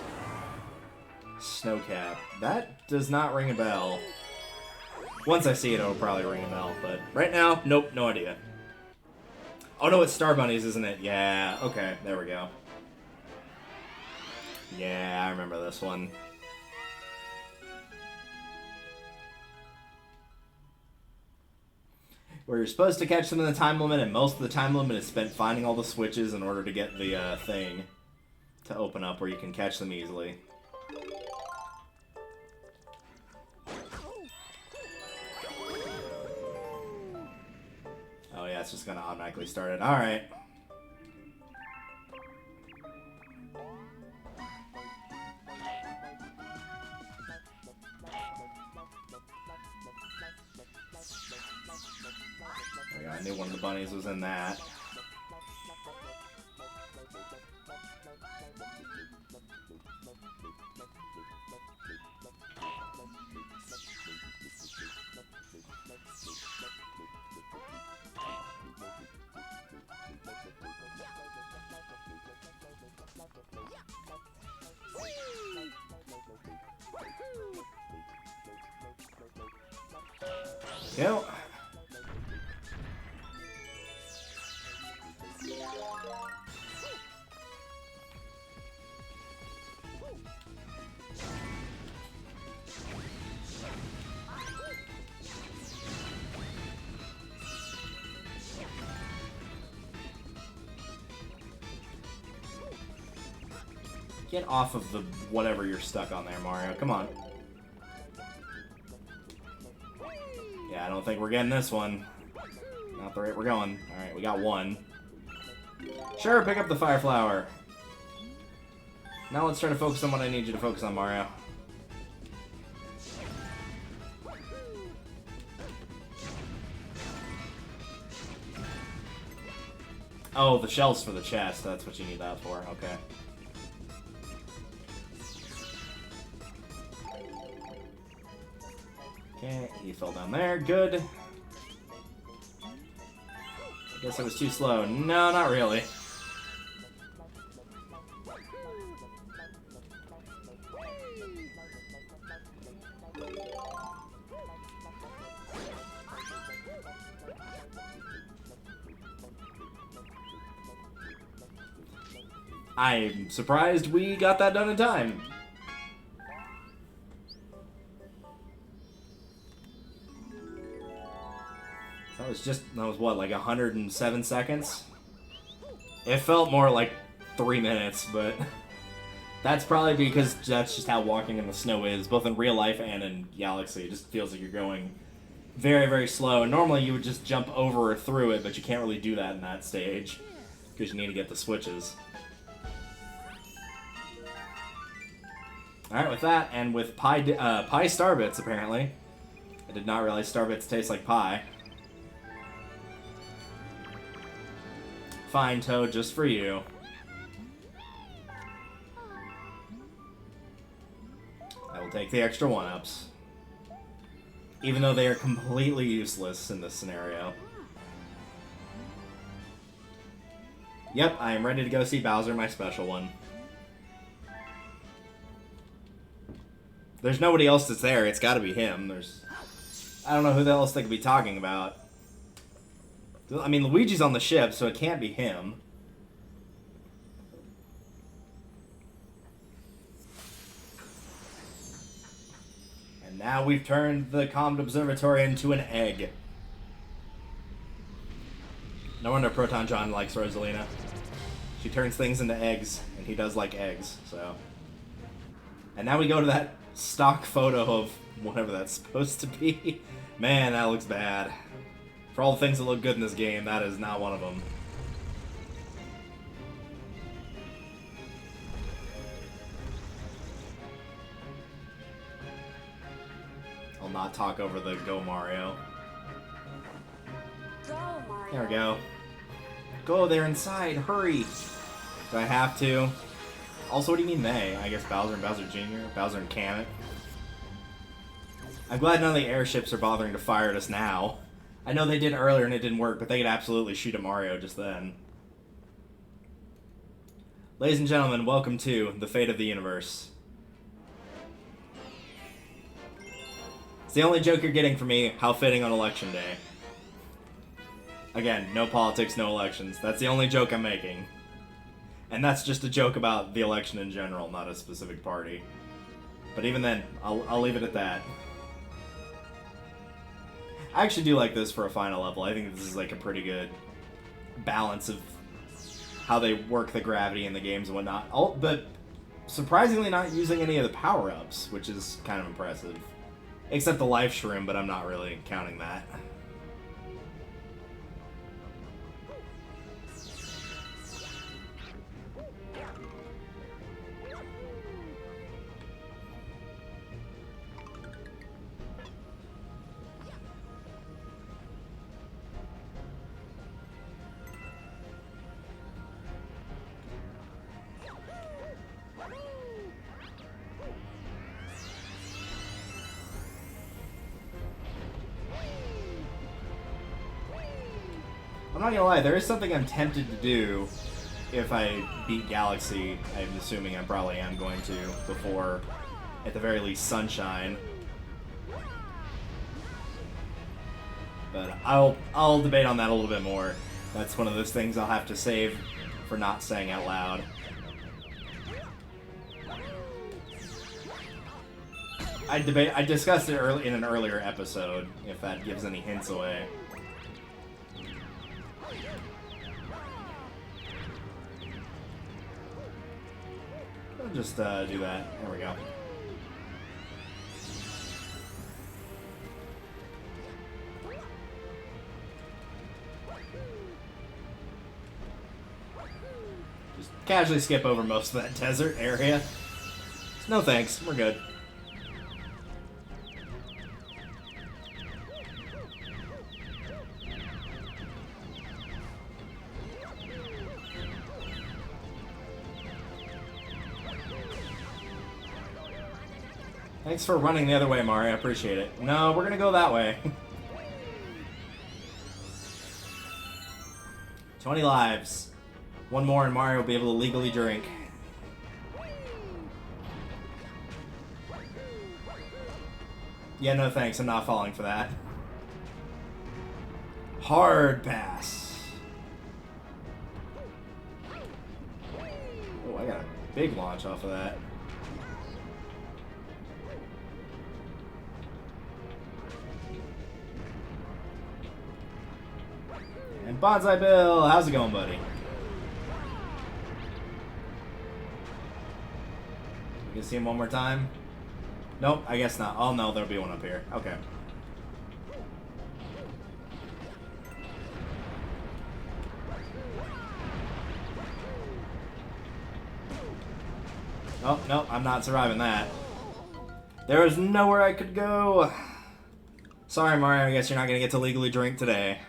Snowcap. That does not ring a bell. Once I see it, it'll probably ring a bell, but right now, nope, no idea. Oh no, it's Star Bunnies, isn't it? Yeah, okay, there we go. Yeah, I remember this one. Where you're supposed to catch them in the time limit, and most of the time limit is spent finding all the switches in order to get the thing to open up where you can catch them easily. Oh yeah, it's just gonna automatically start it. Alright. There we go, I knew one of the bunnies was in that. Go. Get off of the whatever you're stuck on there, Mario. Come on. Yeah, I don't think we're getting this one. Not the rate we're going. Alright, we got one. Sure, pick up the fire flower. Now let's try to focus on what I need you to focus on, Mario. Oh, the shells for the chest. That's what you need that for. Okay. Okay, he fell down there. Good. I guess I was too slow. No, not really. I'm surprised we got that done in time. That was what, like 107 seconds? It felt more like 3 minutes, but that's probably because that's just how walking in the snow is, both in real life and in Galaxy. It just feels like you're going very, very slow. And normally you would just jump over or through it, but you can't really do that in that stage because you need to get the switches. Alright, with that, and with pie Starbits, apparently. I did not realize Starbits taste like pie. Fine, Toad, just for you. I will take the extra 1-ups. Even though they are completely useless in this scenario. Yep, I am ready to go see Bowser, my special one. There's nobody else that's there. It's gotta be him. I don't know who else they could be talking about. I mean, Luigi's on the ship, so it can't be him. And now we've turned the Comet Observatory into an egg. No wonder Proton John likes Rosalina. She turns things into eggs, and he does like eggs, so... And now we go to that stock photo of whatever that's supposed to be. Man, that looks bad. For all the things that look good in this game, that is not one of them. I'll not talk over the Go Mario. Go, Mario. There we go. Go, they're inside, hurry! Do I have to? Also, what do you mean they? I guess Bowser and Bowser Jr., Bowser and Kamek. I'm glad none of the airships are bothering to fire at us now. I know they did earlier and it didn't work, but they could absolutely shoot at Mario just then. Ladies and gentlemen, welcome to The Fate of the Universe. It's the only joke you're getting from me, how fitting on Election Day. Again, no politics, no elections. That's the only joke I'm making. And that's just a joke about the election in general, not a specific party. But even then, I'll leave it at that. I actually do like this for a final level. I think this is like a pretty good balance of how they work the gravity in the games and whatnot. But surprisingly not using any of the power-ups, which is kind of impressive. Except the life shroom, but I'm not really counting that. I'm not gonna lie, there is something I'm tempted to do if I beat Galaxy. I'm assuming I probably am going to before, at the very least, Sunshine. But I'll debate on that a little bit more. That's one of those things I'll have to save for not saying out loud. I discussed it in an earlier episode, if that gives any hints away. I'll just do that. There we go. casually skip over most of that desert area. No thanks, we're good. Thanks for running the other way, Mario. I appreciate it. No, we're gonna go that way. 20 lives. One more and Mario will be able to legally drink. Yeah, no thanks. I'm not falling for that. Hard pass. Oh, I got a big launch off of that. And Bonsai Bill, how's it going, buddy? You can see him one more time? Nope, I guess not. Oh no, there'll be one up here. Okay. Oh, no, I'm not surviving that. There was nowhere I could go. Sorry, Mario, I guess you're not going to get to legally drink today.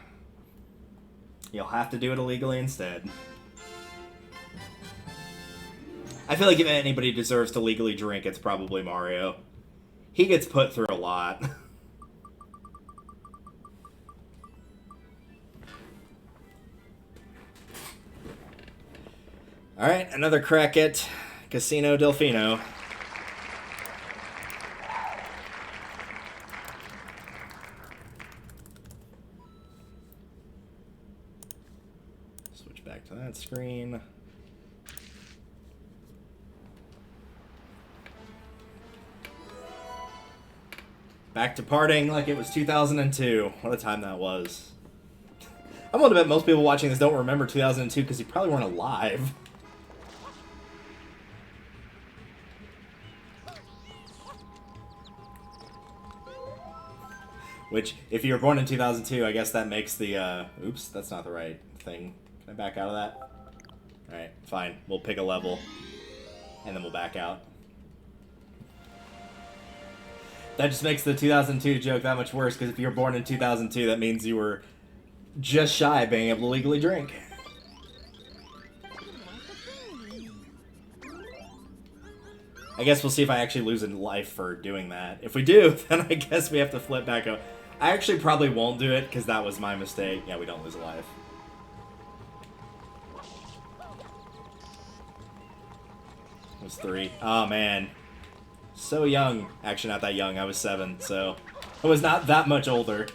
You'll have to do it illegally instead. I feel like if anybody deserves to legally drink, it's probably Mario. He gets put through a lot. Alright, another crack at Casino Delfino. Switch back to that screen. Back to partying like it was 2002. What a time that was. I'm willing to bet most people watching this don't remember 2002 because you probably weren't alive. Which, if you were born in 2002, I guess that makes the, oops, that's not the right thing. Can I back out of that? Alright, fine. We'll pick a level, and then we'll back out. That just makes the 2002 joke that much worse, because if you were born in 2002, that means you were just shy of being able to legally drink. I guess we'll see if I actually lose a life for doing that. If we do, then I guess we have to flip back up. I actually probably won't do it, because that was my mistake. Yeah, we don't lose a life. It was 3. Oh, man. So young. Actually, not that young. I was 7, so I was not that much older.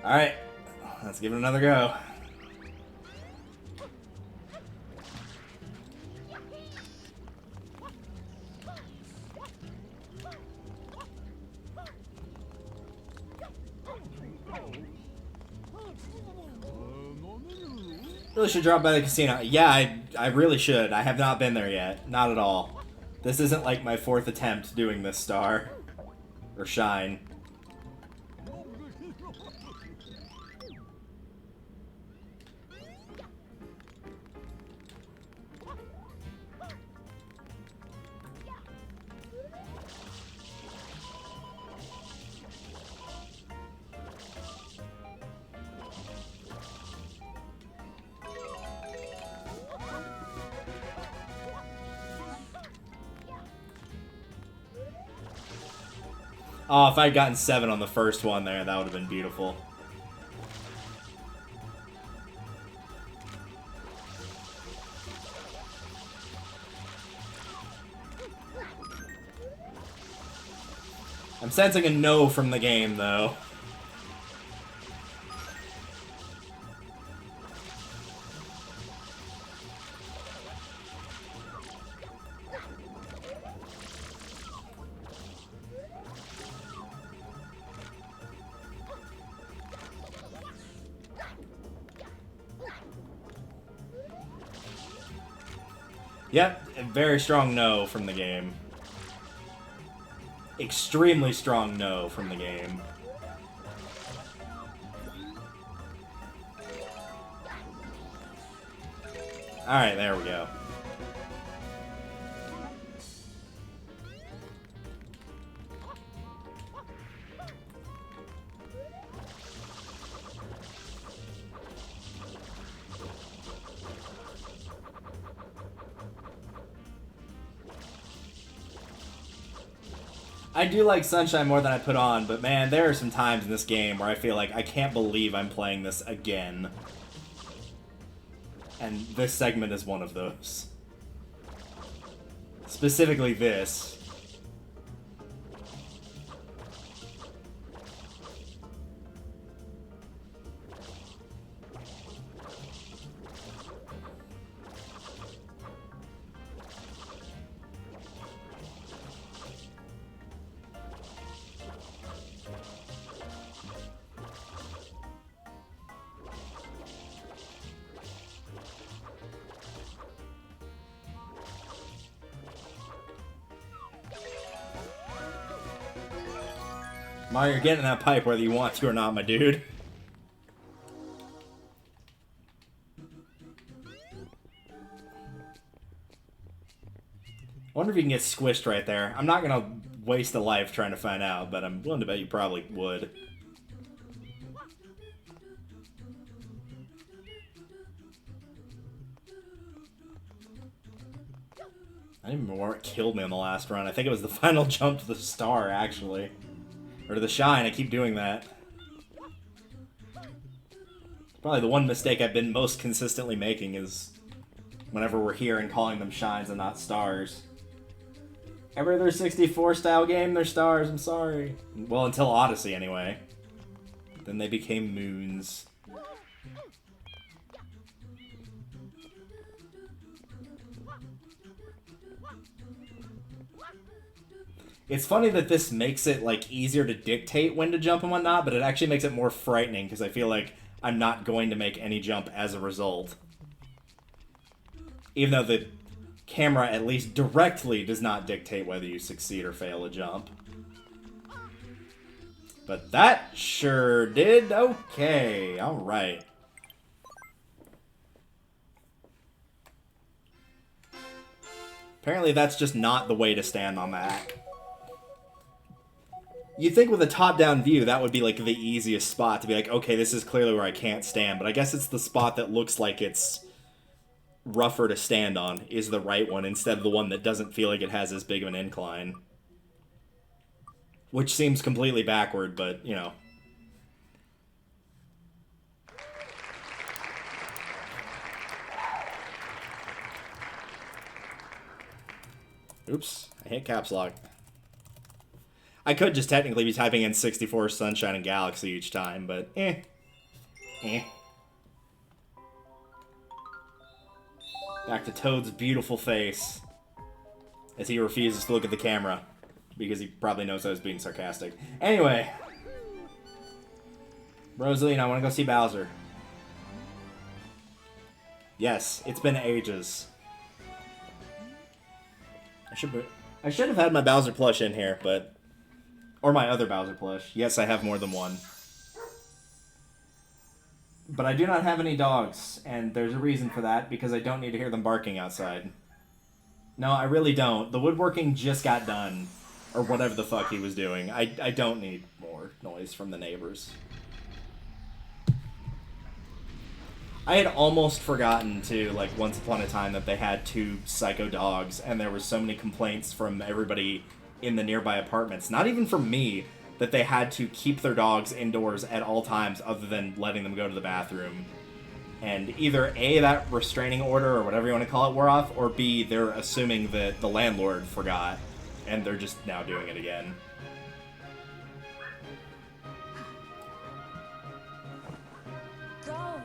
Alright, let's give it another go. Really should drop by the casino. Yeah, I really should. I have not been there yet. Not at all. This isn't like my 4th attempt doing this star. Or shine. Oh, if I'd gotten 7 on the first one there, that would have been beautiful. I'm sensing a no from the game, though. Yep, a very strong no from the game. Extremely strong no from the game. Alright, there we go. I do like Sunshine more than I put on, but man, there are some times in this game where I feel like I can't believe I'm playing this again. And this segment is one of those. Specifically this. Mario, you're getting that pipe whether you want to or not, my dude. I wonder if you can get squished right there. I'm not gonna waste a life trying to find out, but I'm willing to bet you probably would. I don't even remember what killed me on the last run. I think it was the final jump to the star, actually. Or to the shine, I keep doing that. Probably the one mistake I've been most consistently making is whenever we're here and calling them shines and not stars. Every other 64 style game, they're stars, I'm sorry. Well, until Odyssey, anyway. Then they became moons. It's funny that this makes it, like, easier to dictate when to jump and whatnot, but it actually makes it more frightening, because I feel like I'm not going to make any jump as a result. Even though the camera, at least directly, does not dictate whether you succeed or fail a jump. But that sure did. Okay, alright. Apparently that's just not the way to stand on that. You'd think with a top-down view, that would be, like, the easiest spot to be like, okay, this is clearly where I can't stand, but I guess it's the spot that looks like it's rougher to stand on is the right one, instead of the one that doesn't feel like it has as big of an incline. Which seems completely backward, but, you know. Oops, I hit caps lock. I could just technically be typing in 64 Sunshine and Galaxy each time, but eh. Back to Toad's beautiful face. As he refuses to look at the camera. Because he probably knows I was being sarcastic. Anyway. Rosaline, I want to go see Bowser. Yes, it's been ages. I should have had my Bowser plush in here, but... Or my other Bowser plush. Yes, I have more than one. But I do not have any dogs, and there's a reason for that, because I don't need to hear them barking outside. No, I really don't. The woodworking just got done. Or whatever the fuck he was doing. I don't need more noise from the neighbors. I had almost forgotten to, like, once upon a time that they had 2 psycho dogs, and there were so many complaints from everybody in the nearby apartments, not even from me, that they had to keep their dogs indoors at all times other than letting them go to the bathroom. And either A, that restraining order, or whatever you want to call it, wore off, or B, they're assuming that the landlord forgot, and they're just now doing it again.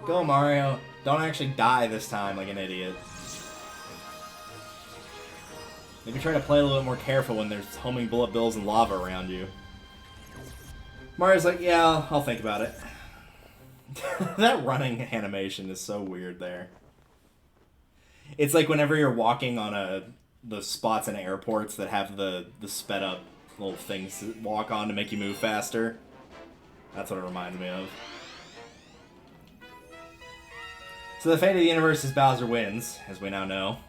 Go, Mario. Don't actually die this time like an idiot. Maybe try to play a little bit more careful when there's homing bullet bills and lava around you. Mario's like, yeah, I'll think about it. That running animation is so weird there. It's like whenever you're walking on the spots in airports that have the sped up little things to walk on to make you move faster. That's what it reminds me of. So the fate of the universe is Bowser wins, as we now know.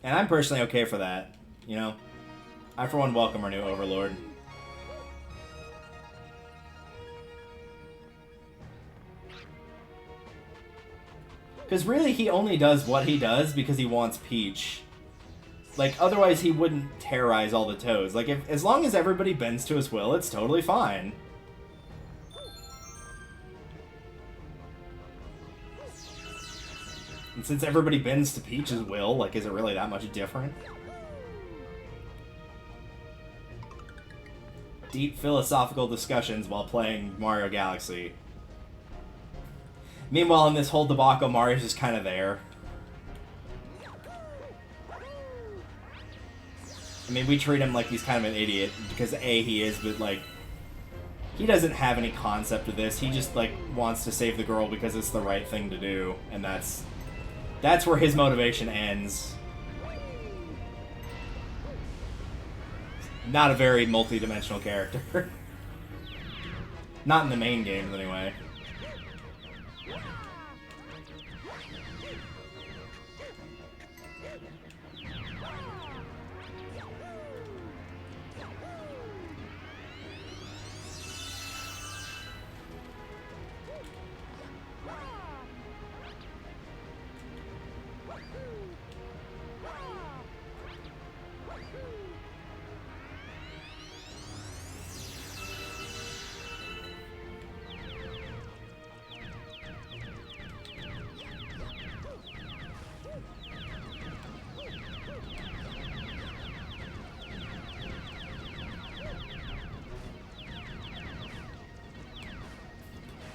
And I'm personally okay for that, you know? I, for one, welcome our new Overlord. Because really, he only does what he does because he wants Peach. Like, otherwise he wouldn't terrorize all the Toads. Like, as long as everybody bends to his will, it's totally fine. And since everybody bends to Peach's will, like, is it really that much different? Deep philosophical discussions while playing Mario Galaxy. Meanwhile, in this whole debacle, Mario's just kind of there. I mean, we treat him like he's kind of an idiot, because A, he is, but, like, he doesn't have any concept of this. He just, like, wants to save the girl because it's the right thing to do, and that's where his motivation ends. Not a very multi-dimensional character. Not in the main games, anyway.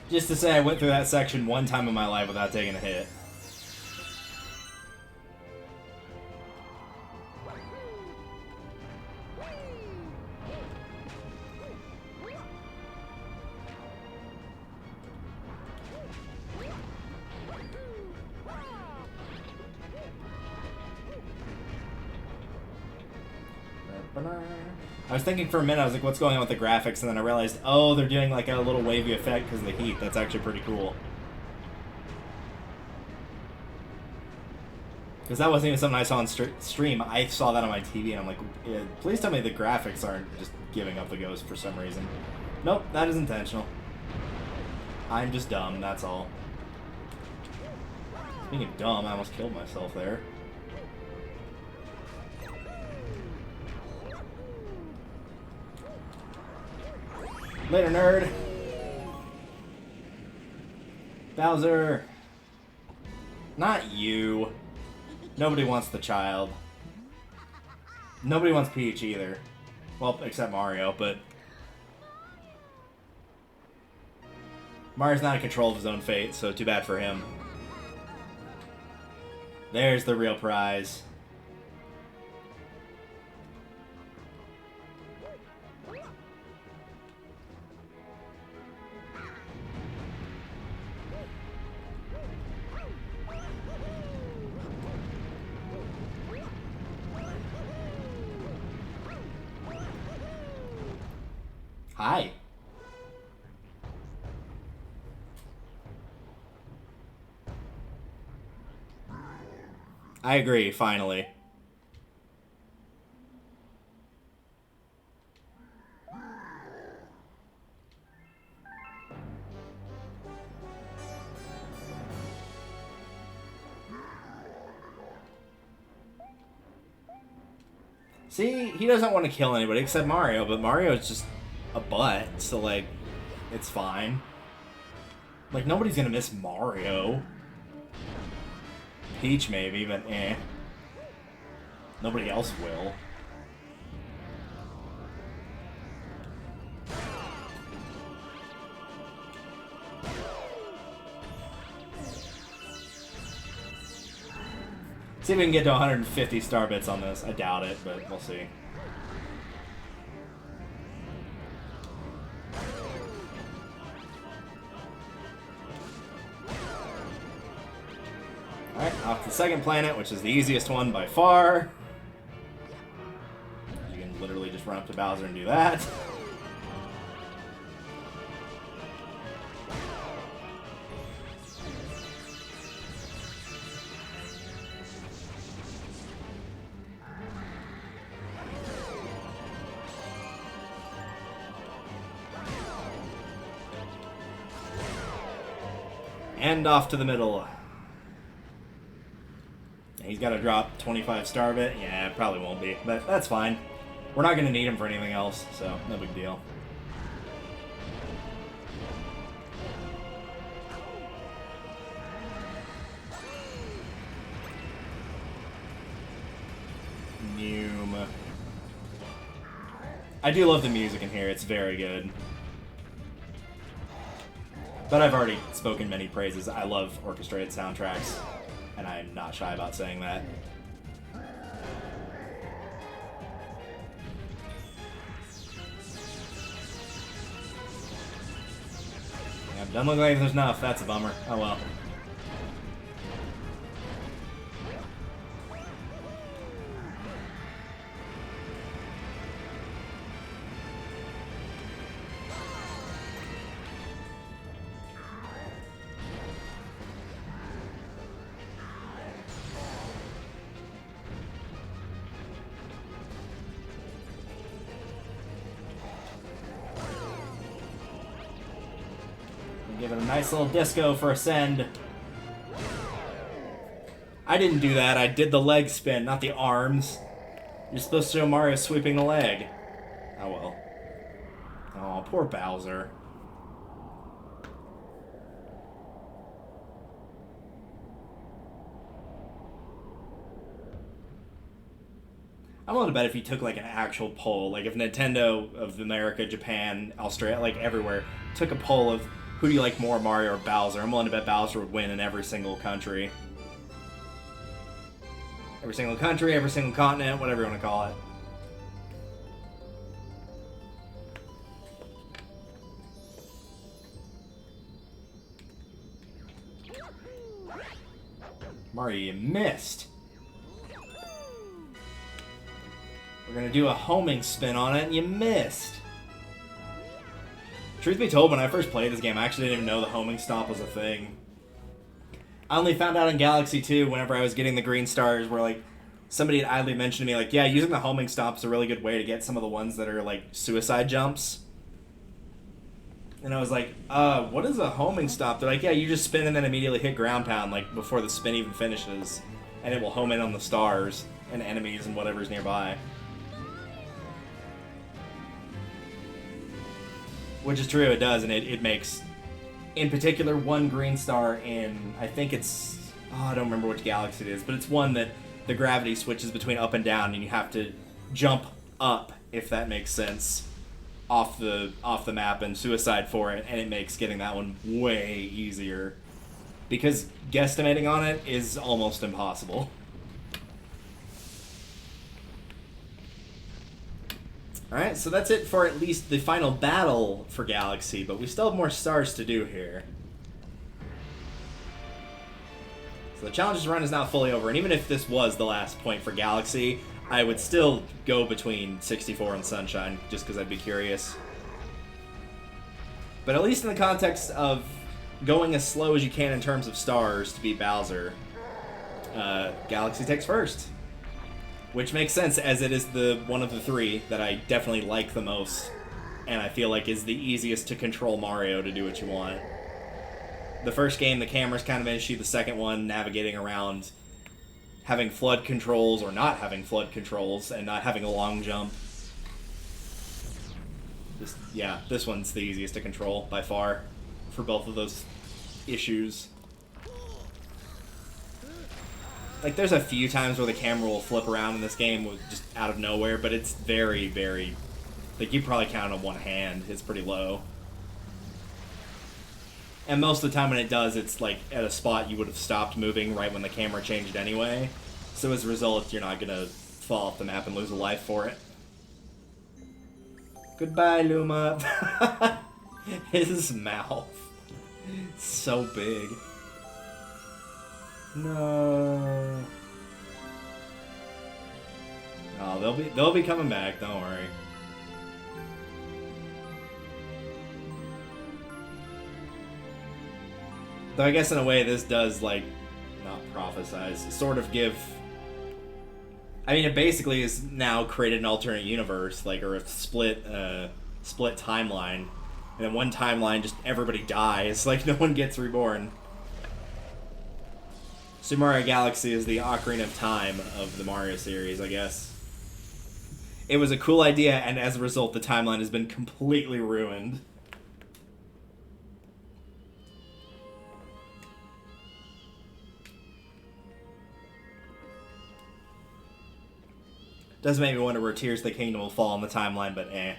Just to say, I went through that section one time in my life without taking a hit. I was thinking for a minute, I was like, what's going on with the graphics? And then I realized, oh, they're doing like a little wavy effect because of the heat. That's actually pretty cool. Because that wasn't even something I saw on stream. I saw that on my TV, and I'm like, yeah, please tell me the graphics aren't just giving up the ghost for some reason. Nope, that is intentional. I'm just dumb, that's all. Speaking of dumb, I almost killed myself there. Later, nerd. Bowser. Not you. Nobody wants the child. Nobody wants Peach either. Well, except Mario, but... Mario's not in control of his own fate, so too bad for him. There's the real prize. Hi. I agree, finally. See, he doesn't want to kill anybody except Mario, but Mario's just a butt, so like, it's fine. Like, nobody's gonna miss Mario. Peach maybe, but eh. Nobody else will. See if we can get to 150 star bits on this. I doubt it, but we'll see. Alright, off the second planet, which is the easiest one by far. You can literally just run up to Bowser and do that. And off to the middle. He's got to drop 25 star bit. Yeah, it probably won't be, but that's fine. We're not going to need him for anything else, so no big deal. Noom. I do love the music in here. It's very good. But I've already spoken many praises. I love orchestrated soundtracks, and I'm not shy about saying that. Yeah, doesn't look like there's enough. That's a bummer. Oh well. Give it a nice little disco for Ascend. I didn't do that. I did the leg spin, not the arms. You're supposed to show Mario sweeping the leg. Oh well. Oh, poor Bowser. I'm willing to bet if you took like an actual poll, like if Nintendo of America, Japan, Australia, like everywhere, took a poll of who do you like more, Mario or Bowser, I'm willing to bet Bowser would win in every single country. Every single country, every single continent, whatever you want to call it. Mario, you missed. We're gonna do a homing spin on it, and you missed. Truth be told, when I first played this game, I actually didn't even know the homing stop was a thing. I only found out in Galaxy 2 whenever I was getting the green stars where, like, somebody had idly mentioned to me, like, yeah, using the homing stop is a really good way to get some of the ones that are, like, suicide jumps. And I was like, what is a homing stop? They're like, yeah, you just spin and then immediately hit ground pound, like, before the spin even finishes. And it will home in on the stars and enemies and whatever's nearby. Which is true, it does, and it makes, in particular, one green star in, I think it's, I don't remember which galaxy it is, but it's one that the gravity switches between up and down, and you have to jump up, if that makes sense, off the map and suicide for it, and it makes getting that one way easier. Because guesstimating on it is almost impossible. Alright, so that's it for at least the final battle for Galaxy, but we still have more stars to do here. So the Challenges run is now fully over, and even if this was the last point for Galaxy, I would still go between 64 and Sunshine, just because I'd be curious. But at least in the context of going as slow as you can in terms of stars to beat Bowser, Galaxy takes first. Which makes sense, as it is the one of the three that I definitely like the most, and I feel like is the easiest to control Mario to do what you want. The first game, the camera's kind of an issue. The second one, navigating around, having flood controls or not having flood controls, and not having a long jump. This one's the easiest to control, by far, for both of those issues. Like, there's a few times where the camera will flip around in this game just out of nowhere, but it's very, very... Like, you probably count on one hand. It's pretty low. And most of the time when it does, it's, like, at a spot you would have stopped moving right when the camera changed anyway. So as a result, you're not going to fall off the map and lose a life for it. Goodbye, Luma. His mouth. So big. No. Oh, they'll be coming back. Don't worry. Though I guess in a way this does, like, not prophesize, sort of give... I mean, it basically is now created an alternate universe, like, or a split timeline. And in one timeline, just everybody dies, like, no one gets reborn. Super Mario Galaxy is the Ocarina of Time of the Mario series, I guess. It was a cool idea, and as a result, the timeline has been completely ruined. Does make me wonder where Tears of the Kingdom will fall on the timeline, but eh.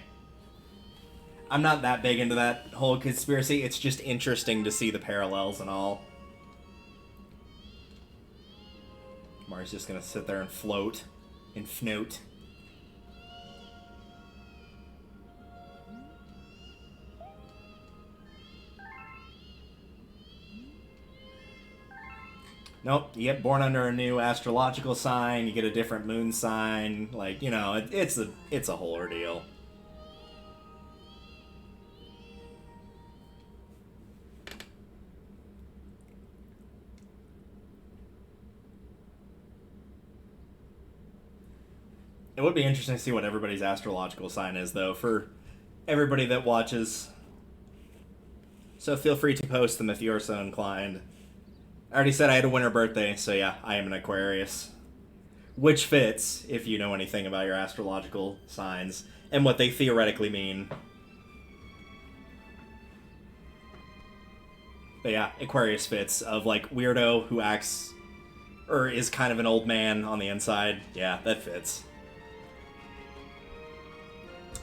I'm not that big into that whole conspiracy. It's just interesting to see the parallels and all. Mario's just gonna sit there and float and fnote. Nope, you get born under a new astrological sign, you get a different moon sign, like, you know, it's a whole ordeal. It would be interesting to see what everybody's astrological sign is, though, for everybody that watches. So feel free to post them if you're so inclined. I already said I had a winter birthday, so yeah, I am an Aquarius. Which fits, if you know anything about your astrological signs, and what they theoretically mean. But yeah, Aquarius fits, of like, weirdo who acts, or is kind of an old man on the inside. Yeah, that fits.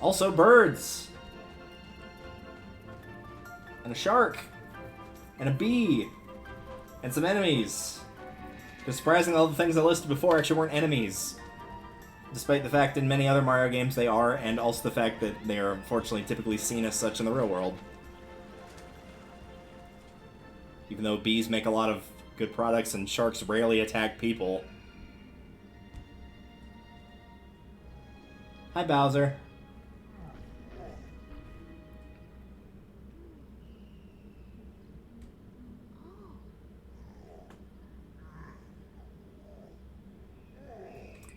Also birds! And a shark! And a bee! And some enemies. It's surprising all the things I listed before actually weren't enemies. Despite the fact in many other Mario games they are, and also the fact that they are unfortunately typically seen as such in the real world. Even though bees make a lot of good products and sharks rarely attack people. Hi, Bowser.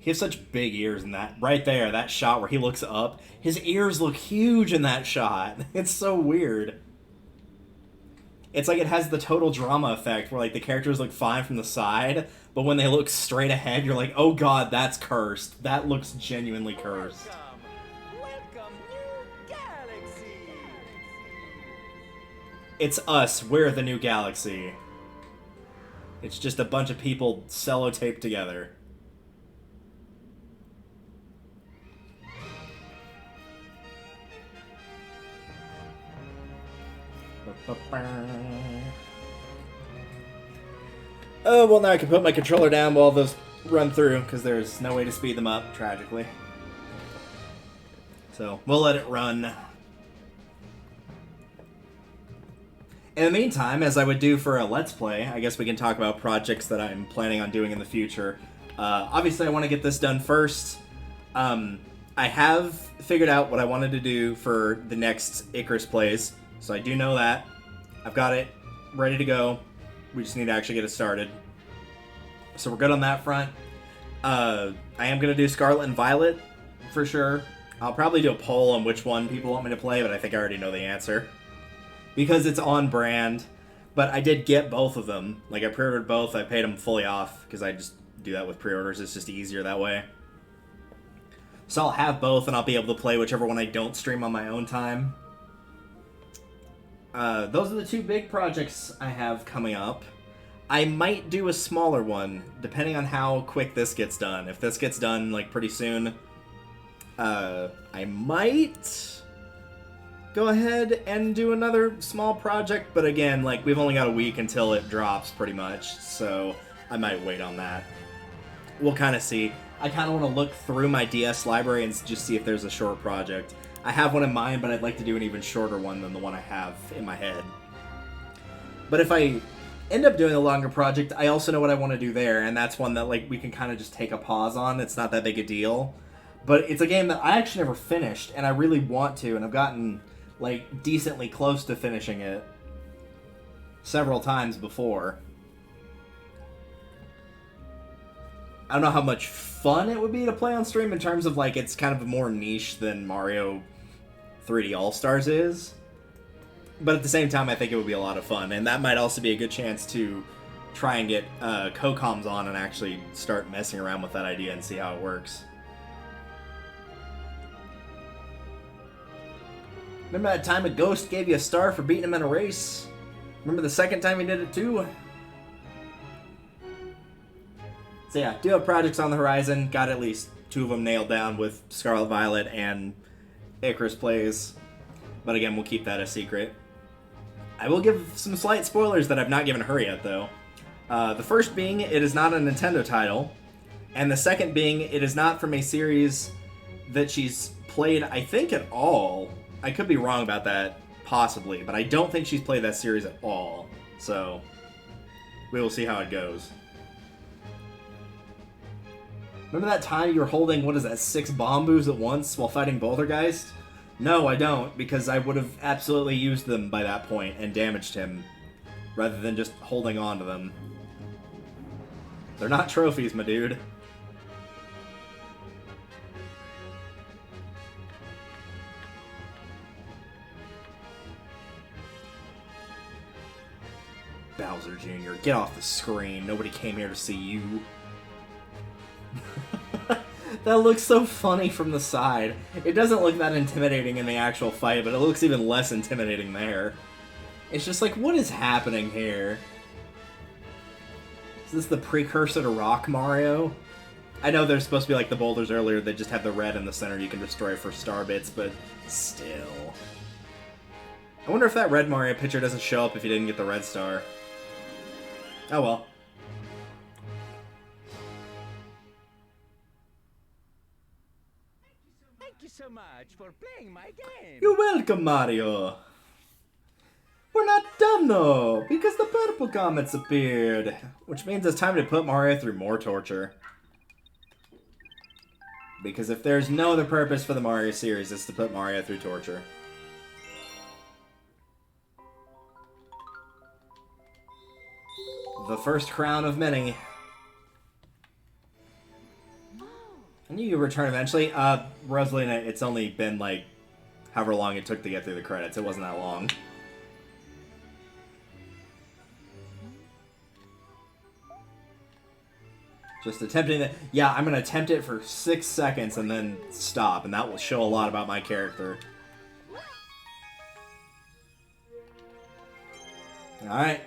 He has such big ears in that. Right there, that shot where he looks up. His ears look huge in that shot. It's so weird. It's like it has the total drama effect where like the characters look fine from the side, but when they look straight ahead, you're like, oh god, that's cursed. That looks genuinely cursed. Welcome, new galaxy. It's us. We're the new galaxy. It's just a bunch of people sellotaped together. Oh, well, now I can put my controller down while those run through, because there's no way to speed them up, tragically. So, we'll let it run. In the meantime, as I would do for a Let's Play, I guess we can talk about projects that I'm planning on doing in the future. Obviously, I want to get this done first. I have figured out what I wanted to do for the next Icarus plays, so I do know that. I've got it ready to go. We just need to actually get it started. So we're good on that front. I am going to do Scarlet and Violet, for sure. I'll probably do a poll on which one people want me to play, but I think I already know the answer. Because it's on brand. But I did get both of them. Like, I pre-ordered both. I paid them fully off, because I just do that with pre-orders. It's just easier that way. So I'll have both, and I'll be able to play whichever one I don't stream on my own time. Those are the two big projects I have coming up. I might do a smaller one, depending on how quick this gets done. If this gets done, like, pretty soon, I might go ahead and do another small project, but again, like, we've only got a week until it drops, pretty much, so I might wait on that. We'll kind of see. I kind of want to look through my DS library and just see if there's a short project. I have one in mind, but I'd like to do an even shorter one than the one I have in my head. But if I end up doing a longer project, I also know what I want to do there, and that's one that like we can kind of just take a pause on. It's not that big a deal, but it's a game that I actually never finished, and I really want to, and I've gotten like decently close to finishing it several times before. I don't know how much fun it would be to play on stream in terms of like it's kind of more niche than Mario 3D All-Stars is. But at the same time, I think it would be a lot of fun, and that might also be a good chance to try and get co-coms on and actually start messing around with that idea and see how it works. Remember that time a ghost gave you a star for beating him in a race? Remember the second time he did it too? So yeah, do have projects on the horizon. Got at least 2 of them nailed down with Scarlet Violet and Icarus Plays. But again, we'll keep that a secret. I will give some slight spoilers that I've not given her yet, though. The first being, it is not a Nintendo title. And the second being, it is not from a series that she's played, I think, at all. I could be wrong about that, possibly. But I don't think she's played that series at all. So, we will see how it goes. Remember that time you were holding, what is that, 6 Bombus at once while fighting Bouldergeist? No, I don't, because I would have absolutely used them by that point and damaged him, rather than just holding on to them. They're not trophies, my dude. Bowser Jr., get off the screen. Nobody came here to see you. That looks so funny from the side. It doesn't look that intimidating in the actual fight, but it looks even less intimidating there. It's just like, what is happening here? Is this the precursor to Rock Mario? I know there's supposed to be like the boulders earlier that just have the red in the center you can destroy for star bits, but still. I wonder if that red Mario picture doesn't show up if you didn't get the red star. Oh well. So much for playing my game. You're welcome, Mario. We're not done though, because the purple comets appeared, which means it's time to put Mario through more torture. Because if there's no other purpose for the Mario series, it's to put Mario through torture. The first crown of many. I knew you would return eventually. Rosalina, it's only been like however long it took to get through the credits. It wasn't that long. Just attempting it. Yeah, I'm going to attempt it for 6 seconds and then stop, and that will show a lot about my character. Alright.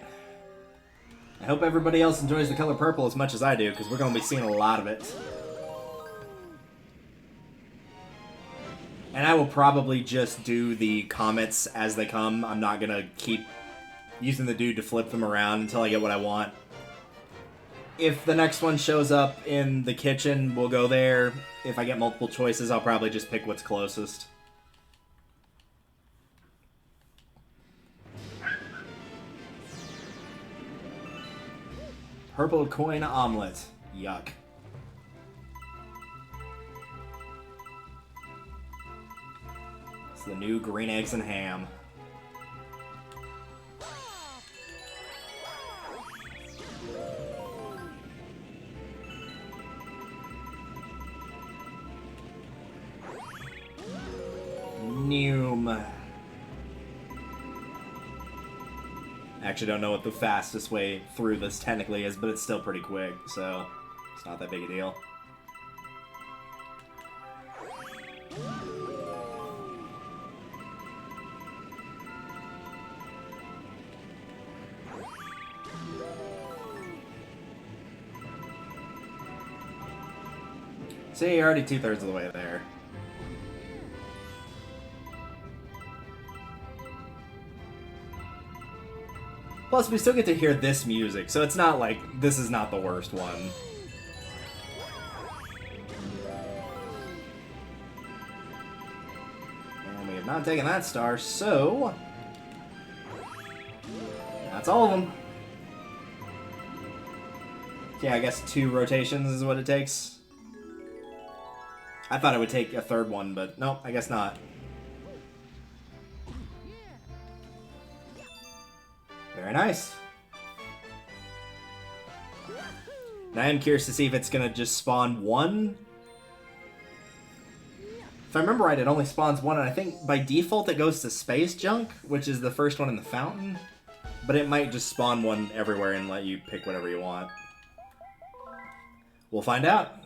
I hope everybody else enjoys the color purple as much as I do, because we're going to be seeing a lot of it. And I will probably just do the comets as they come. I'm not going to keep using the dude to flip them around until I get what I want. If the next one shows up in the kitchen, we'll go there. If I get multiple choices, I'll probably just pick what's closest. Purple coin omelet. Yuck. It's the new green eggs and ham. Noom. I actually don't know what the fastest way through this technically is, but it's still pretty quick, so it's not that big a deal. See, you're already 2/3 of the way there. Plus, we still get to hear this music, so it's not like this is not the worst one. And we have not taken that star, so that's all of them. Yeah, I guess 2 rotations is what it takes. I thought it would take a 3rd one, but no, I guess not. Very nice. Now I'm curious to see if it's gonna just spawn 1. If I remember right, it only spawns 1, and I think by default it goes to space junk, which is the first one in the fountain. But it might just spawn 1 everywhere and let you pick whatever you want. We'll find out.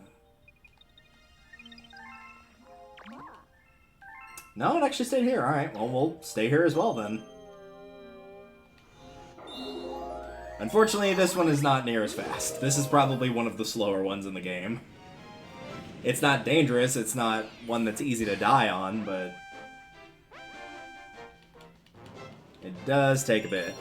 No, it actually stayed here. Alright, well, we'll stay here as well then. Unfortunately, this one is not near as fast. This is probably one of the slower ones in the game. It's not dangerous, it's not one that's easy to die on, but it does take a bit.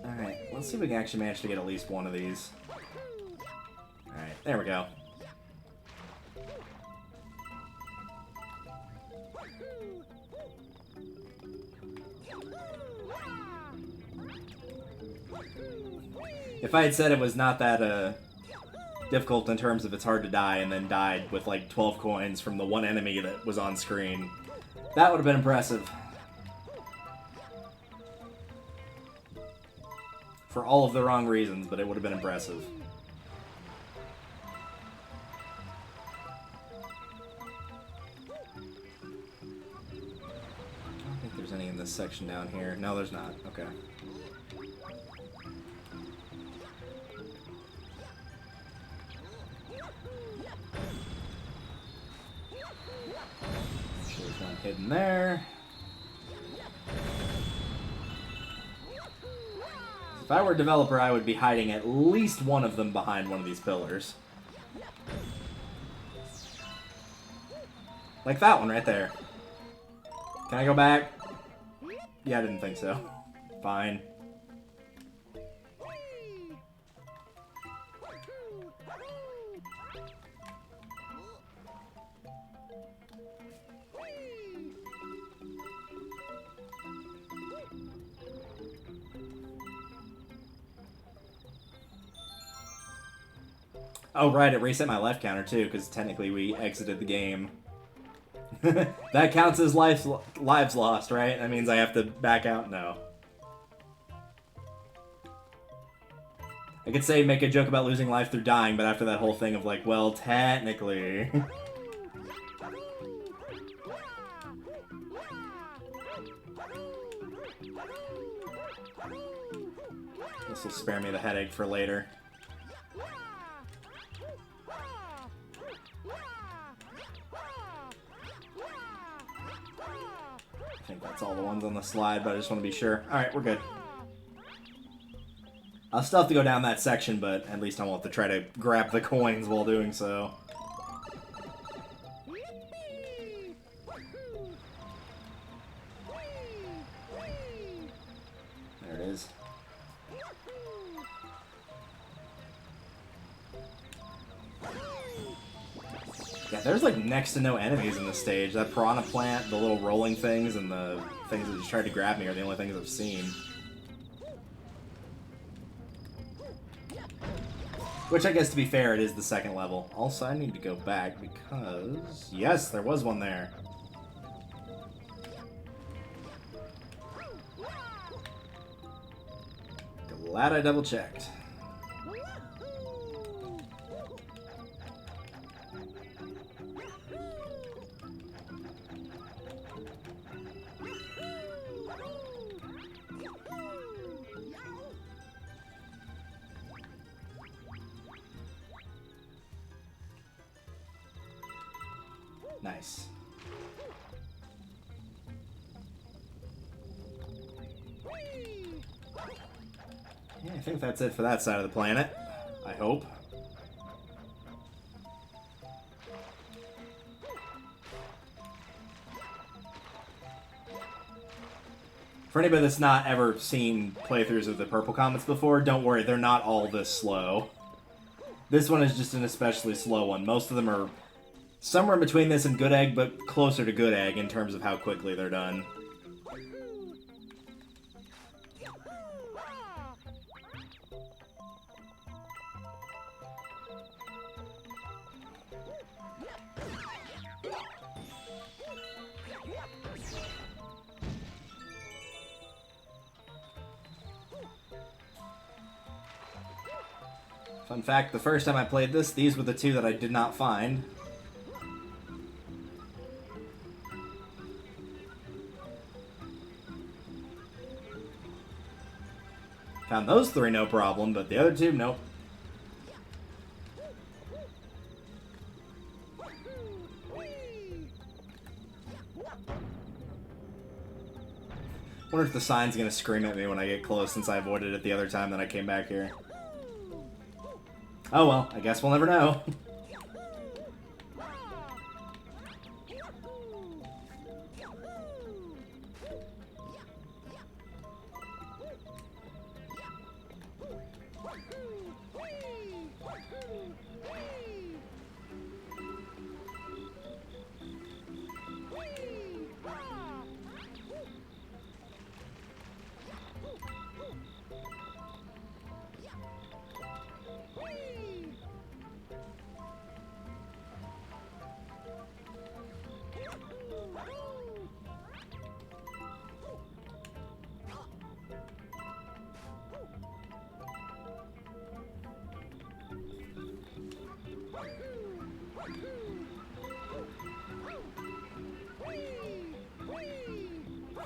Alright, let's see if we can actually manage to get at least one of these. Alright, there we go. If I had said it was not that difficult in terms of it's hard to die and then died with like 12 coins from the one enemy that was on screen, that would have been impressive. For all of the wrong reasons, but it would have been impressive. I don't think there's any in this section down here. No, there's not. Okay. There's one hidden there. If I were a developer, I would be hiding at least one of them behind one of these pillars. Like that one right there. Can I go back? Yeah, I didn't think so. Fine. Oh, right, it reset my life counter, too, because technically we exited the game. That counts as lives lost, right? That means I have to back out? No. I could say, make a joke about losing life through dying, but after that whole thing of like, well, technically... This will spare me the headache for later. I think that's all the ones on the slide, but I just want to be sure. Alright, we're good. I'll still have to go down that section, but at least I won't have to try to grab the coins while doing so. There it is. Yeah, there's like next to no enemies in this stage. That piranha plant, the little rolling things, and the things that just tried to grab me are the only things I've seen. Which I guess, to be fair, it is the second level. Also, I need to go back because... Yes, there was one there. Glad I double-checked. Nice. Yeah, I think that's it for that side of the planet. I hope. For anybody that's not ever seen playthroughs of the Purple Comets before, don't worry, they're not all this slow. This one is just an especially slow one. Most of them are somewhere between this and Good Egg, but closer to Good Egg in terms of how quickly they're done. Fun fact, the first time I played this, these were the two that I did not find. Found those three no problem, but the other two, nope. Wonder if the sign's gonna scream at me when I get close, since I avoided it the other time that I came back here. Oh well, I guess we'll never know.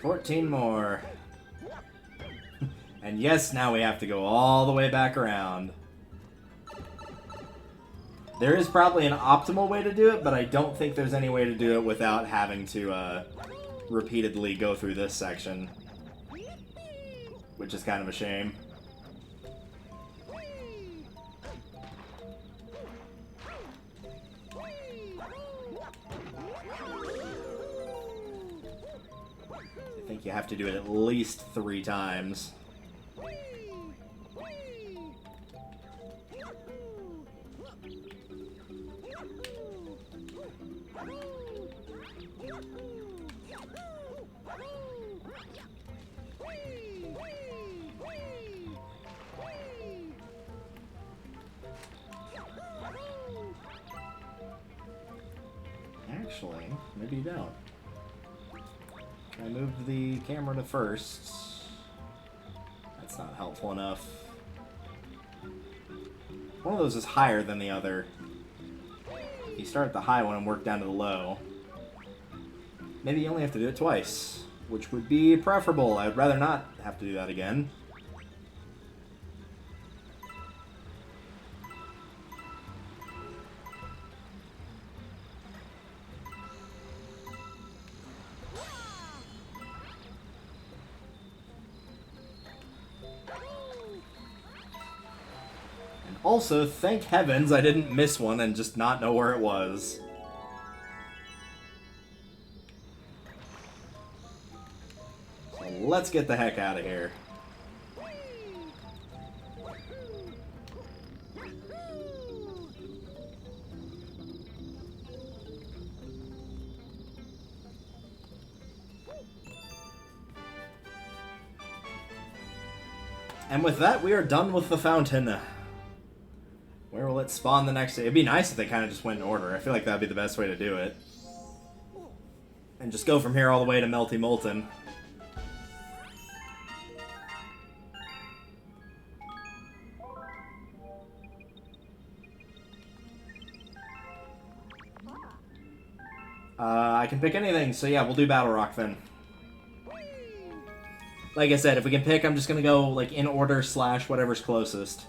$14 more. And yes, now we have to go all the way back around. There is probably an optimal way to do it, but I don't think there's any way to do it without having to repeatedly go through this section. Which is kind of a shame. I think you have to do it at least 3 times. Actually, maybe you don't. I moved the camera to first. That's not helpful enough. One of those is higher than the other. You start at the high one and work down to the low. Maybe you only have to do it twice, which would be preferable. I'd rather not have to do that again. Also, thank heavens I didn't miss one and just not know where it was. So let's get the heck out of here. And with that, we are done with the fountain. Where will it spawn the next day? It'd be nice if they kind of just went in order. I feel like that'd be the best way to do it. And just go from here all the way to Melty Molten. I can pick anything, so yeah, we'll do Battle Rock then. Like I said, if we can pick, I'm just gonna go like in order / whatever's closest.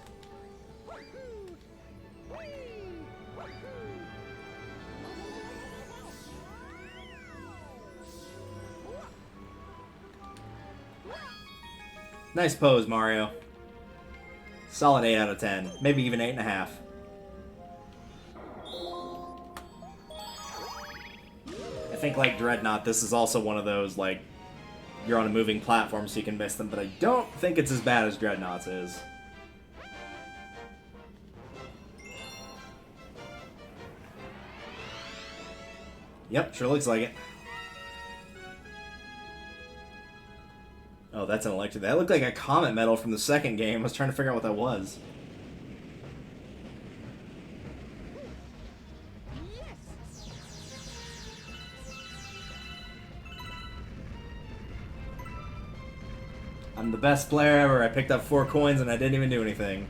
Nice pose, Mario. Solid 8 out of 10. Maybe even 8.5. I think, like Dreadnought, this is also one of those, like, you're on a moving platform so you can miss them, but I don't think it's as bad as Dreadnoughts is. Yep, sure looks like it. Oh, that's an electric. That looked like a comet medal from the second game. I was trying to figure out what that was. I'm the best player ever. I picked up 4 coins and I didn't even do anything.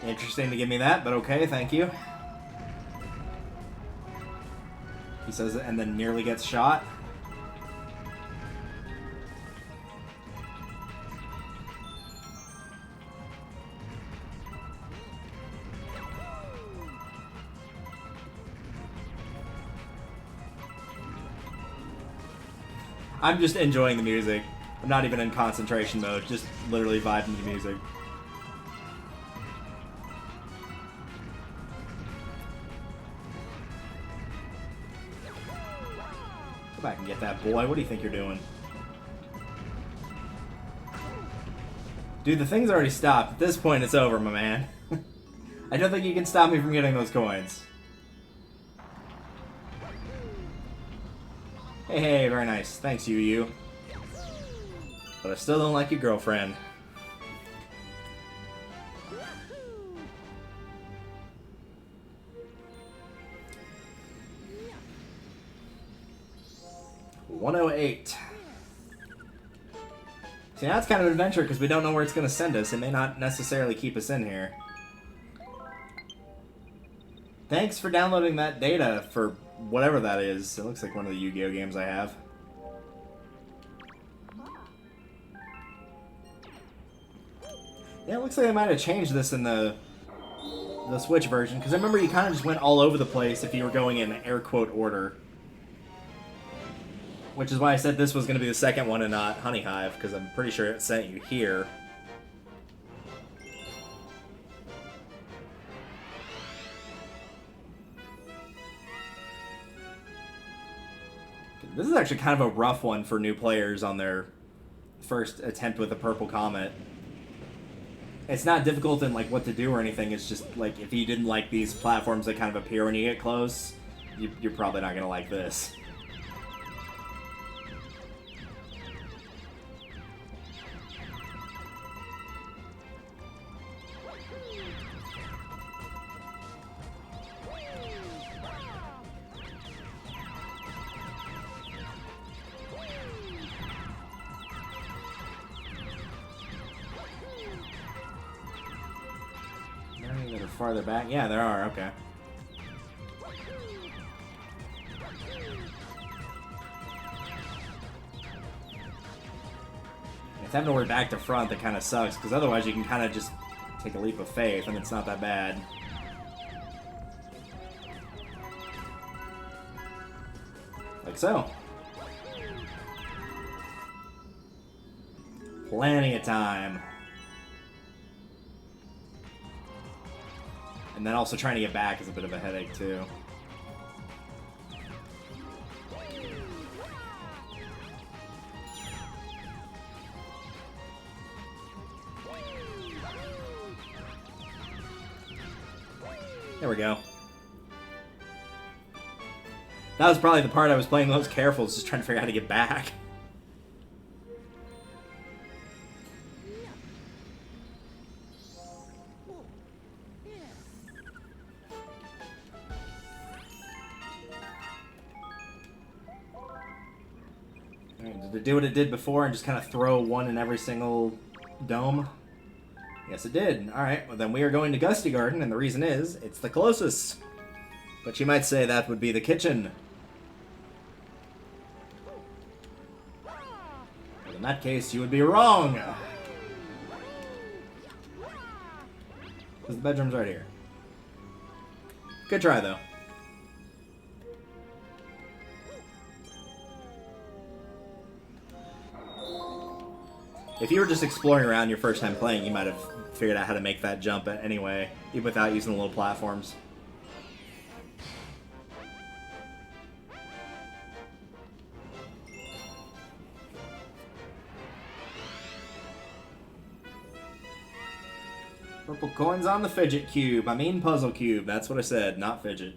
Interesting to give me that, but okay, thank you. He says it and then nearly gets shot. I'm just enjoying the music. I'm not even in concentration mode, just literally vibing to the music. Go back and get that boy. What do you think you're doing? Dude, the thing's already stopped. At this point, it's over, my man. I don't think you can stop me from getting those coins. Hey, very nice. Thanks, you. But I still don't like your girlfriend. $108. See, now it's kind of an adventure because we don't know where it's going to send us. It may not necessarily keep us in here. Thanks for downloading that data for whatever that is. It looks like one of the Yu-Gi-Oh games I have. Yeah, it looks like they might have changed this in the Switch version, because I remember you kind of just went all over the place if you were going in air quote order. Which is why I said this was going to be the second one and not Honey Hive, because I'm pretty sure it sent you here. This is actually kind of a rough one for new players on their first attempt with the Purple Comet. It's not difficult in like what to do or anything, it's just like if you didn't like these platforms that kind of appear when you get close, you're probably not going to like this. That are farther back? Yeah, there are, okay. It's having to work back to front that kind of sucks, because otherwise you can kind of just take a leap of faith, and it's not that bad. Like so. Plenty of time. And then also trying to get back is a bit of a headache, too. There we go. That was probably the part I was playing the most careful, just trying to figure out how to get back. Did it do what it did before and just kind of throw one in every single dome? Yes, it did. Alright, well then we are going to Gusty Garden, and the reason is, it's the closest. But you might say that would be the kitchen. that case, you would be wrong. Because the bedroom's right here. Good try, though. If you were just exploring around your first time playing, you might have figured out how to make that jump anyway, even without using the little platforms. Purple coins on the fidget cube. I mean puzzle cube. That's what I said, not fidget.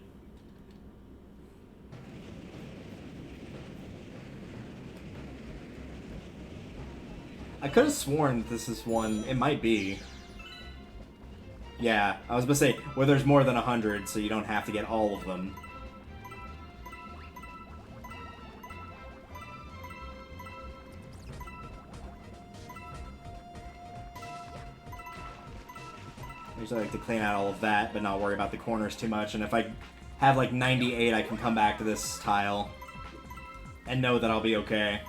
I could have sworn this is one. It might be. Yeah, I was about to say, where there's more than 100, so you don't have to get all of them. I usually like to clean out all of that, but not worry about the corners too much. And if I have like 98, I can come back to this tile and know that I'll be okay.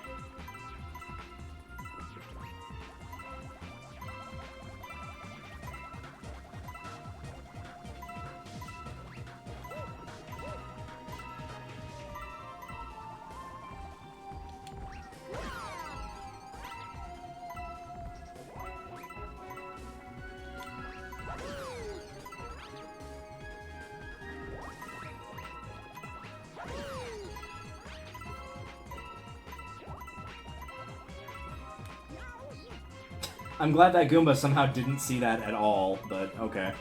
I'm glad that Goomba somehow didn't see that at all, but okay.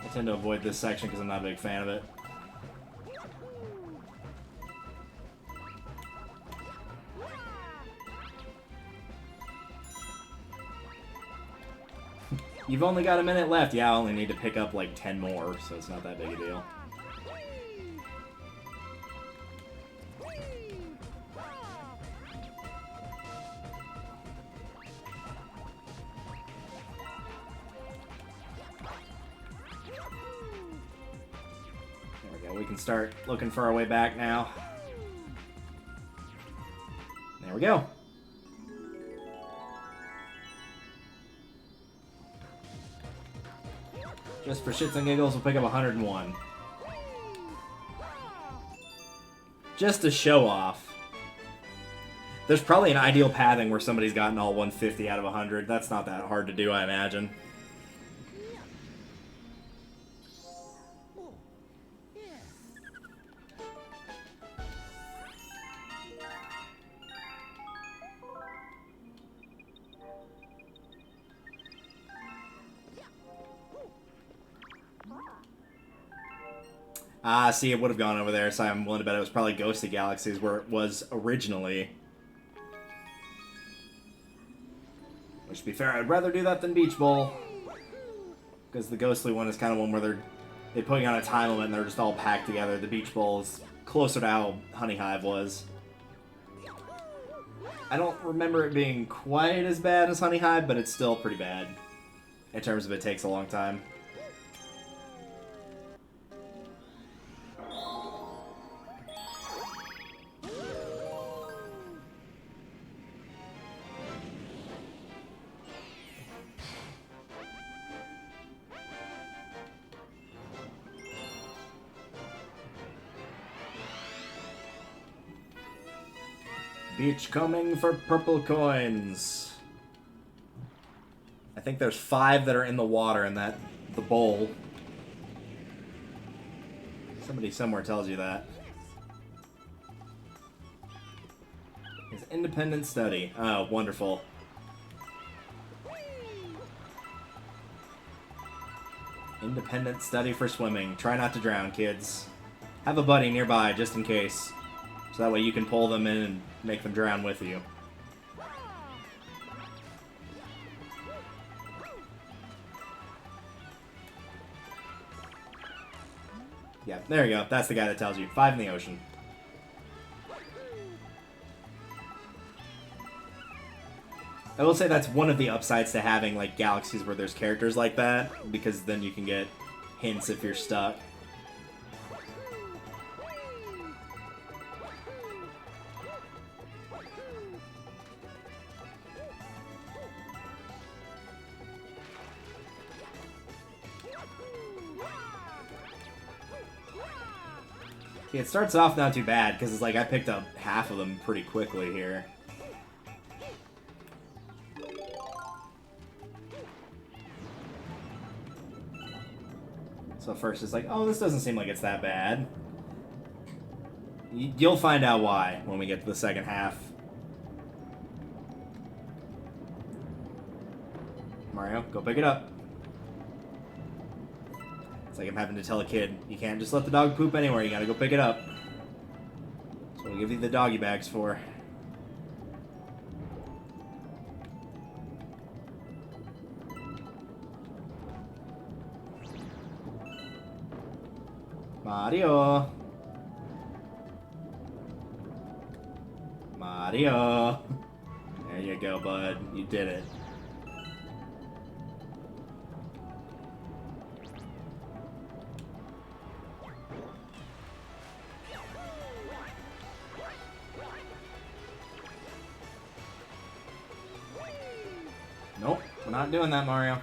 I tend to avoid this section because I'm not a big fan of it. You've only got a minute left. Yeah, I only need to pick up like 10 more, so it's not that big a deal. There we go. We can start looking for our way back now. There we go. Just for shits and giggles, we'll pick up 101. Just to show off. There's probably an ideal pathing where somebody's gotten all 150 out of 100. That's not that hard to do, I imagine. Ah, see, it would have gone over there, so I'm willing to bet it was probably Ghostly Galaxies where it was originally. Which, to be fair, I'd rather do that than Beach Bowl. Because the Ghostly one is kind of one where they're putting on a time limit and they're just all packed together. The Beach Bowl is closer to how Honey Hive was. I don't remember it being quite as bad as Honey Hive, but it's still pretty bad. In terms of it takes a long time. Beach coming for purple coins. I think there's 5 that are in the water in the bowl. Somebody somewhere tells you that. His independent study. Oh, wonderful. Independent study for swimming. Try not to drown, kids. Have a buddy nearby, just in case. So that way you can pull them in and make them drown with you. Yeah, there you go. That's the guy that tells you. 5 in the ocean. I will say that's one of the upsides to having like galaxies where there's characters like that, because then you can get hints if you're stuck. Yeah, it starts off not too bad, because it's like I picked up half of them pretty quickly here. So first it's like, oh, this doesn't seem like it's that bad. You'll find out why when we get to the second half. Mario, go pick it up. It's like I'm having to tell a kid, you can't just let the dog poop anywhere, you gotta go pick it up. That's what we give you the doggy bags for. Mario! Mario! There you go, bud. You did it. Nope, we're not doing that, Mario.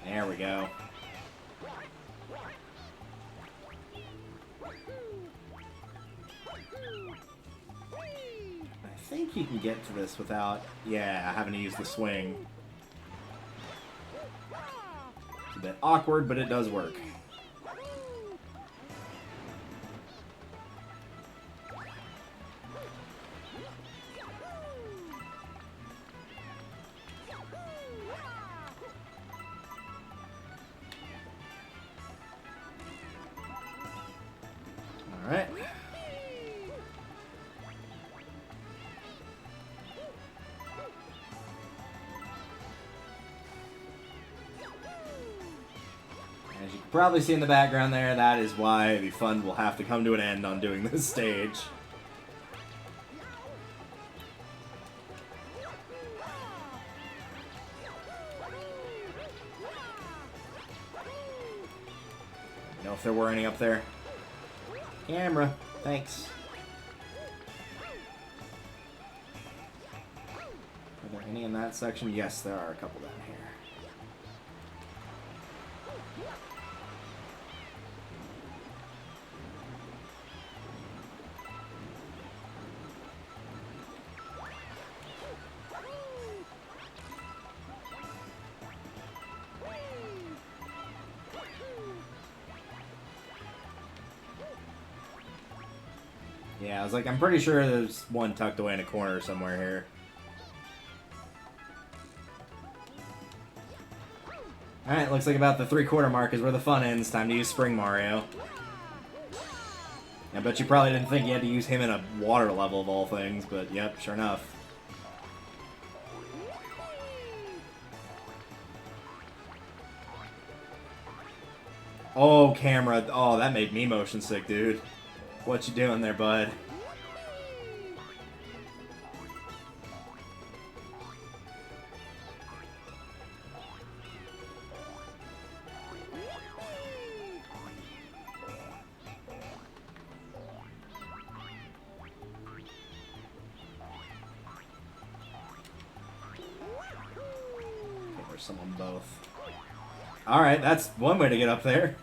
There we go. I think you can get to this without, yeah, having to use the swing. It's a bit awkward, but it does work. Alright. As you can probably see in the background there, that is why the fun will have to come to an end on doing this stage. Know if there were any up there? Camera, thanks. Are there any in that section? Yes, there are a couple down here. Yeah, I was like, I'm pretty sure there's one tucked away in a corner somewhere here. Alright, looks like about the 3/4 mark is where the fun ends. Time to use Spring Mario. I bet you probably didn't think you had to use him in a water level of all things, but yep, sure enough. Oh, camera. Oh, that made me motion sick, dude. What you doing there, bud? Okay, there's someone both. Alright, that's one way to get up there.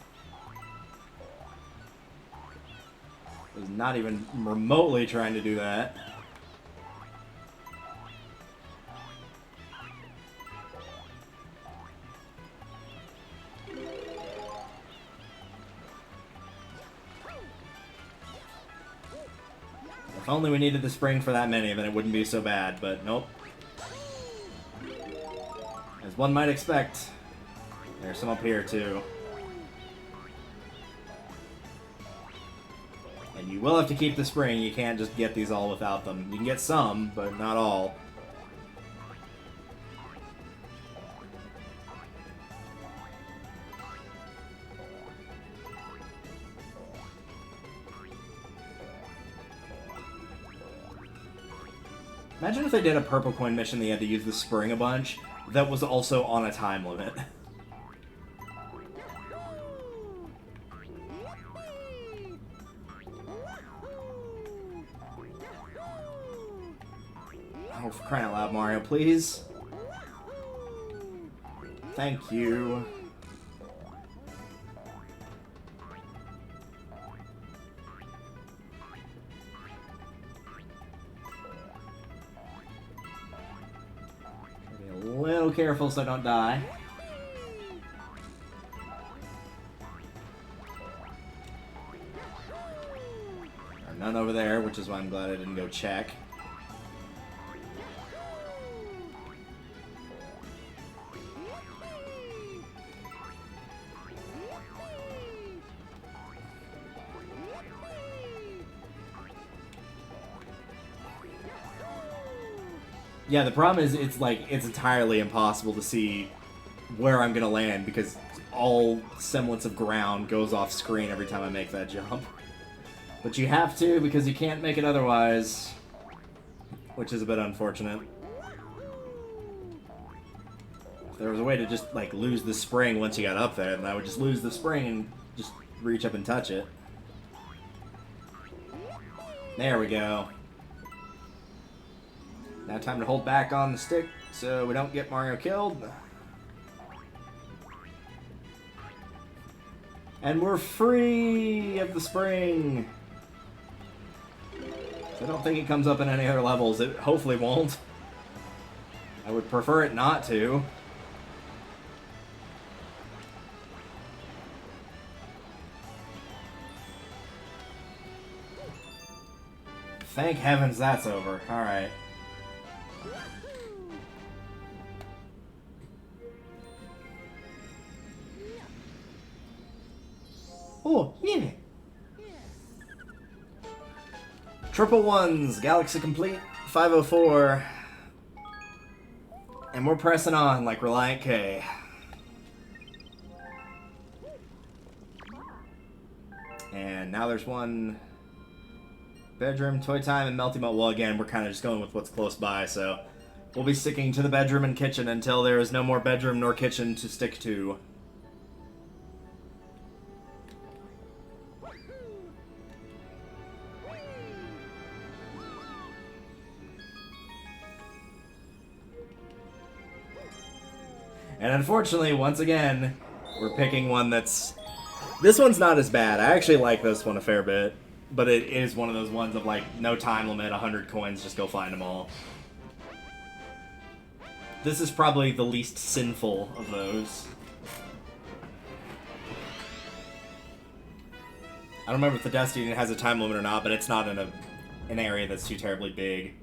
Was not even remotely trying to do that. If only we needed the spring for that many, then it wouldn't be so bad, but nope. As one might expect, there's some up here too. And you will have to keep the spring, you can't just get these all without them. You can get some, but not all. Imagine if they did a purple coin mission that you had to use the spring a bunch that was also on a time limit. Oh, for crying out loud, Mario, please. Thank you. Be a little careful so I don't die. There are none over there, which is why I'm glad I didn't go check. Yeah, the problem is it's entirely impossible to see where I'm gonna land because all semblance of ground goes off screen every time I make that jump. But you have to because you can't make it otherwise, which is a bit unfortunate. If there was a way to just lose the spring once you got up there, then I would just lose the spring and just reach up and touch it. There we go. Now time to hold back on the stick so we don't get Mario killed. And we're free of the spring. I don't think it comes up in any other levels. It hopefully won't. I would prefer it not to. Thank heavens that's over. Alright. Oh, yeah. Triple ones, Galaxy Complete, 504. And we're pressing on like Reliant K. And now there's one bedroom, toy time, and melty melt. Well, again, we're kind of just going with what's close by, so we'll be sticking to the bedroom and kitchen until there is no more bedroom nor kitchen to stick to. And unfortunately, once again, we're picking one that's... This one's not as bad. I actually like this one a fair bit. But it is one of those ones of, no time limit, 100 coins, just go find them all. This is probably the least sinful of those. I don't remember if the Destiny has a time limit or not, but it's not in an area that's too terribly big.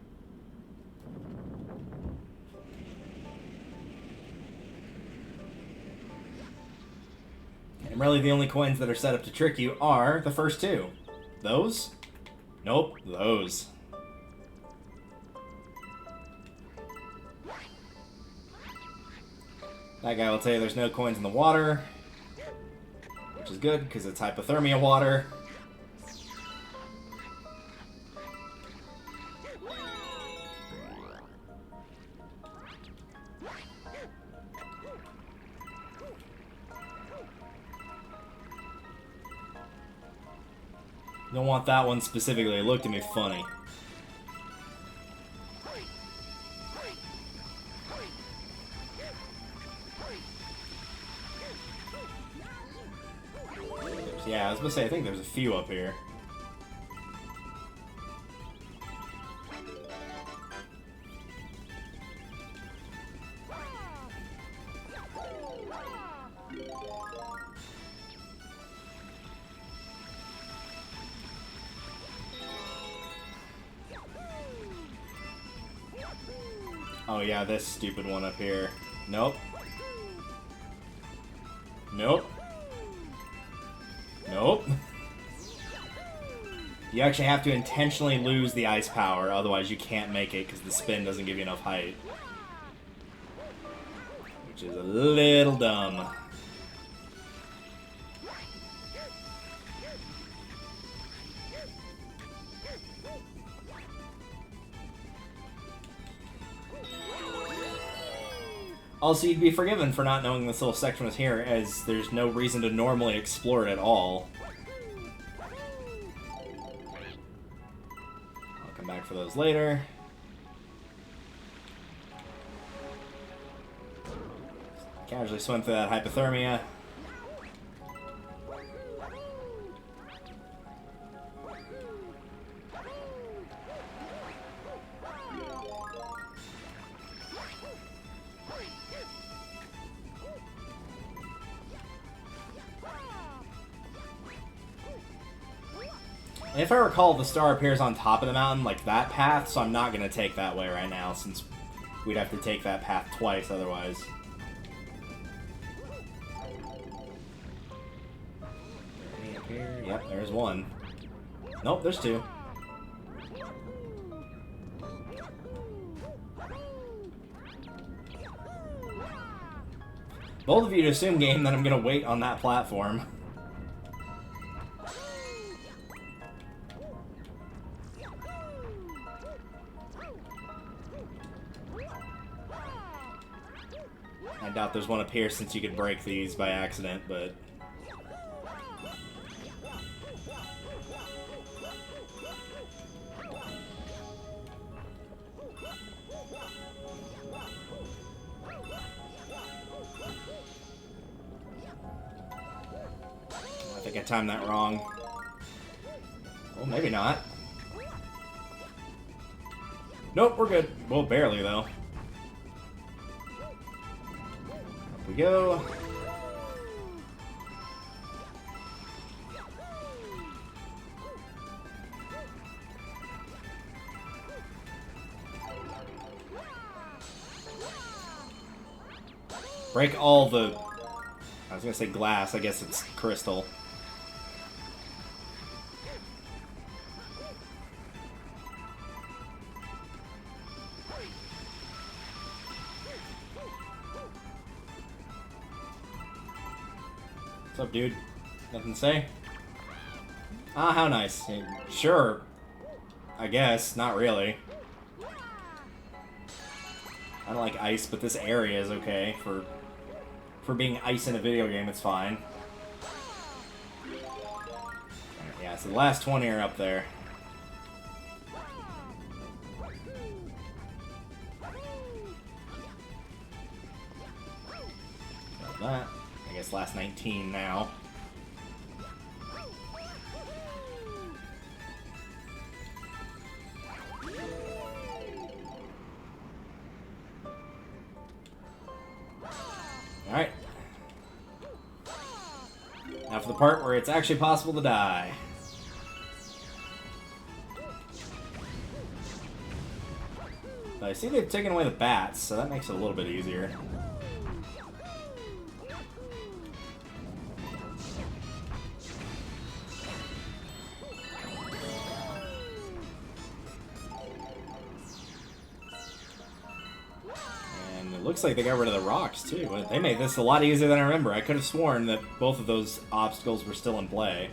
And really the only coins that are set up to trick you are the first two. Those? Nope, those. That guy will tell you there's no coins in the water, which is good because it's hypothermia water. Don't want that one specifically. It looked at me funny. Yeah, I was gonna say, I think there's a few up here. Oh yeah, this stupid one up here. Nope. Nope. Nope. You actually have to intentionally lose the ice power, otherwise you can't make it because the spin doesn't give you enough height. Which is a little dumb. Also, you'd be forgiven for not knowing this little section was here, as there's no reason to normally explore it at all. I'll come back for those later. Casually swim through that hypothermia. And if I recall, the star appears on top of the mountain, like that path, so I'm not going to take that way right now, since we'd have to take that path twice otherwise. Any up here? Yep, there's one. Nope, there's two. Bold of you to assume, game, that I'm going to wait on that platform. I doubt there's one up here since you could break these by accident, but... I think I timed that wrong. Well, maybe not. Nope, we're good. Well, barely, though. Up we go. Break all the... I was gonna say glass, I guess it's crystal. What's up, dude? Nothing to say? Ah, how nice. Sure. I guess. Not really. I don't like ice, but this area is okay. For being ice in a video game, it's fine. Right, yeah, so the last 20 are up there. Got that. I guess last 19 now. Alright. Now for the part where it's actually possible to die. But I see they've taken away the bats, so that makes it a little bit easier. Looks like they got rid of the rocks, too. They made this a lot easier than I remember. I could have sworn that both of those obstacles were still in play.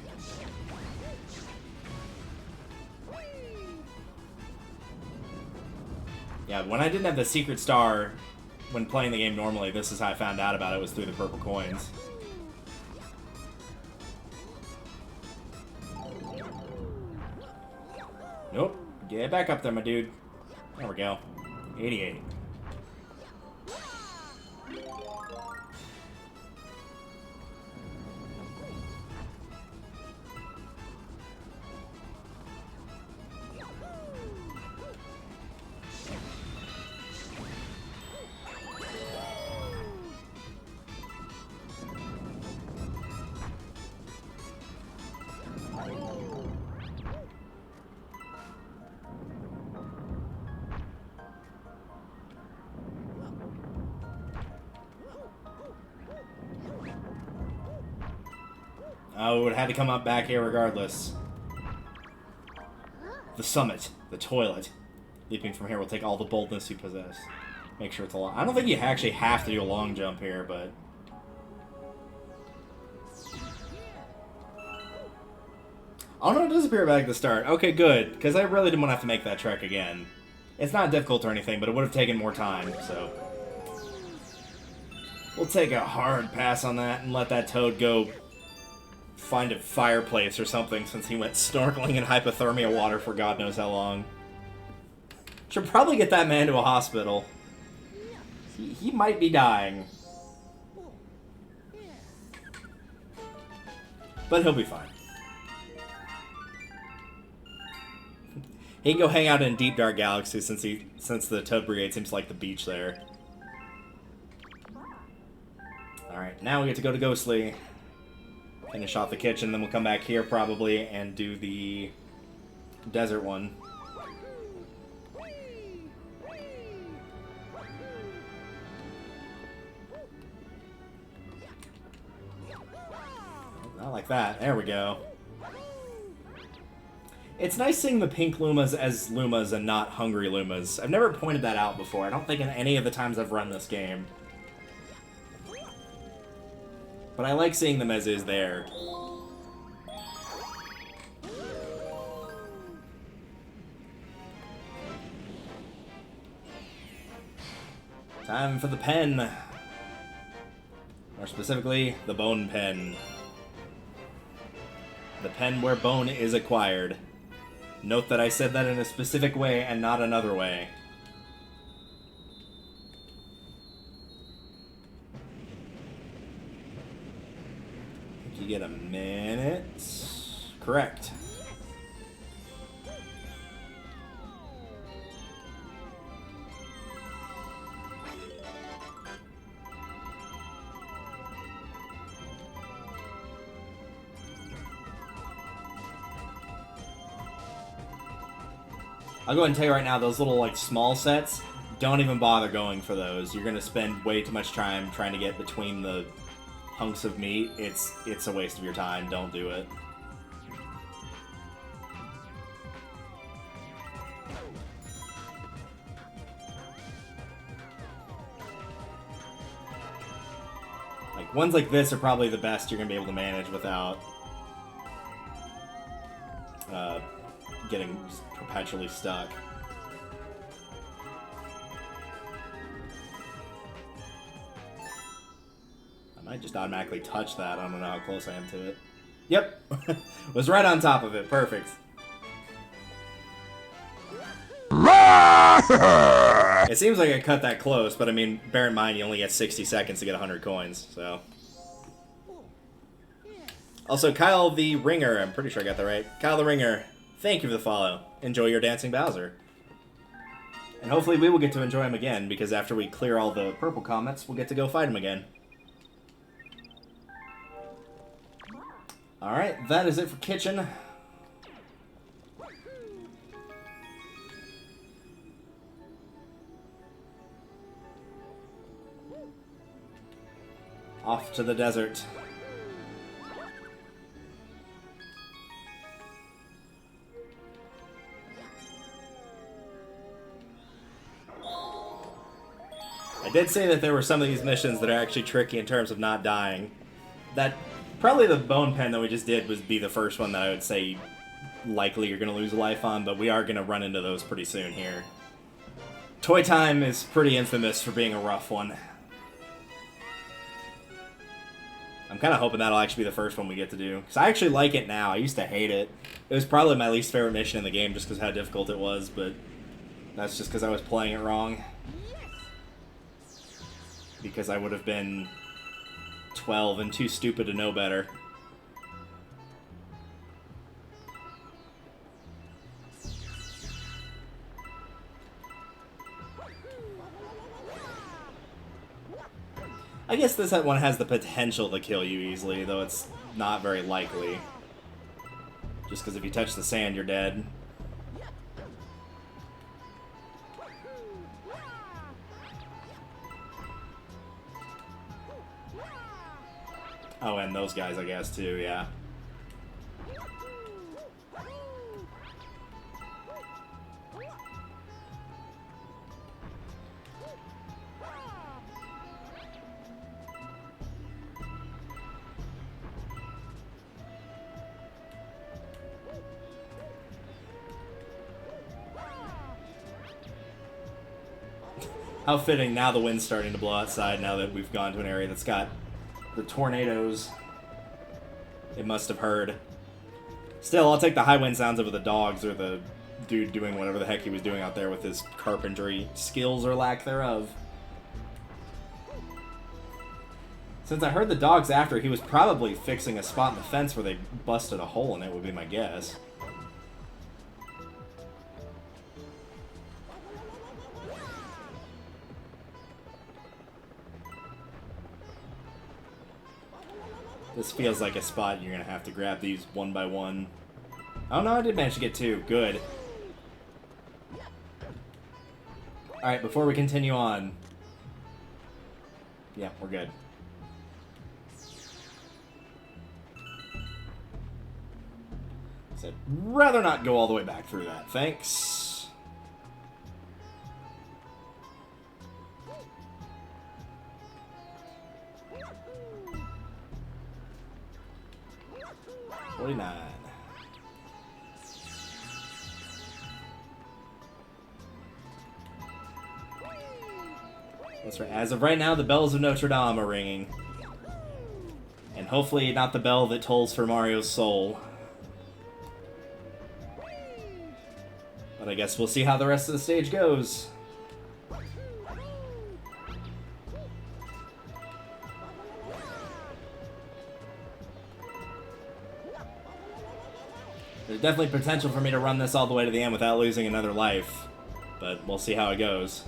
Yeah, when I didn't have the secret star when playing the game normally, this is how I found out about it, was through the purple coins. Nope. Get back up there, my dude. There we go. 88. Oh, it would have had to come up back here regardless. The summit. The toilet. Leaping from here will take all the boldness you possess. Make sure it's a long... I don't think you actually have to do a long jump here, but... Oh no, it does appear back at the start. Okay, good. Because I really didn't want to have to make that trek again. It's not difficult or anything, but it would have taken more time, so... We'll take a hard pass on that and let that toad go find a fireplace or something since he went snorkeling in hypothermia water for God knows how long. Should probably get that man to a hospital. He might be dying. But he'll be fine. He can go hang out in Deep Dark Galaxy since the Toad Brigade seems like the beach there. Alright, now we get to go to Ghostly. Finish off the kitchen, then we'll come back here probably and do the desert one. Not like that. There we go. It's nice seeing the pink Lumas as Lumas and not hungry Lumas. I've never pointed that out before. I don't think in any of the times I've run this game. But I like seeing them as is there. Time for the pen. More specifically, the bone pen. The pen where bone is acquired. Note that I said that in a specific way and not another way. I think you get a minute. Correct. I'll go ahead and tell you right now, those little, like, small sets, don't even bother going for those. You're gonna spend way too much time trying to get between the hunks of meat. It's a waste of your time. Don't do it. Like, ones like this are probably the best you're gonna be able to manage without getting perpetually stuck. I might just automatically touch that. I don't know how close I am to it. Yep. Was right on top of it. Perfect. It seems like I cut that close, but I mean, bear in mind you only get 60 seconds to get 100 coins, so. Also, Kyle the Ringer, I'm pretty sure I got that right. Kyle the Ringer, thank you for the follow. Enjoy your dancing Bowser. And hopefully we will get to enjoy him again, because after we clear all the purple comments, we'll get to go fight him again. Alright, that is it for kitchen. Off to the desert. I did say that there were some of these missions that are actually tricky in terms of not dying. That probably the bone pen that we just did would be the first one that I would say likely you're going to lose a life on, but we are going to run into those pretty soon here. Toy Time is pretty infamous for being a rough one. I'm kind of hoping that'll actually be the first one we get to do. Because I actually like it now. I used to hate it. It was probably my least favorite mission in the game just because of how difficult it was, but that's just because I was playing it wrong. Because I would have been 12 and too stupid to know better. I guess this one has the potential to kill you easily, though it's not very likely. Just because if you touch the sand, you're dead. Oh, and those guys, I guess, too, yeah. How fitting, now the wind's starting to blow outside now that we've gone to an area that's got the tornadoes it must have heard. Still, I'll take the high wind sounds over the dogs or the dude doing whatever the heck he was doing out there with his carpentry skills or lack thereof. Since I heard the dogs after, he was probably fixing a spot in the fence where they busted a hole in it, would be my guess. This feels like a spot you're going to have to grab these one by one. Oh no, I did manage to get two. Good. Alright, before we continue on... Yeah, we're good. I'd rather not go all the way back through that. Thanks. $49. That's right. As of right now, the bells of Notre Dame are ringing. And hopefully not the bell that tolls for Mario's soul. But I guess we'll see how the rest of the stage goes. There's definitely potential for me to run this all the way to the end without losing another life. But we'll see how it goes.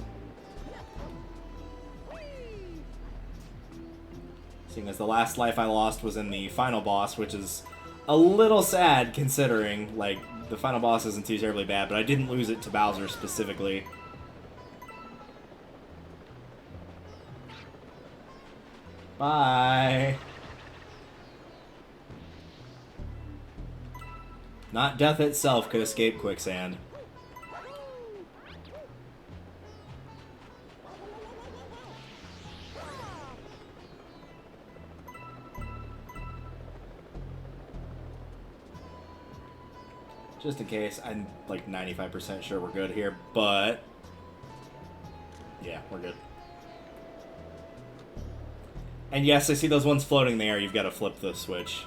Seeing as the last life I lost was in the final boss, which is a little sad considering, like, the final boss isn't too terribly bad, but I didn't lose it to Bowser specifically. Bye! Not death itself could escape quicksand. Just in case, I'm like 95% sure we're good here, but yeah, we're good. And yes, I see those ones floating there. You've got to flip the switch.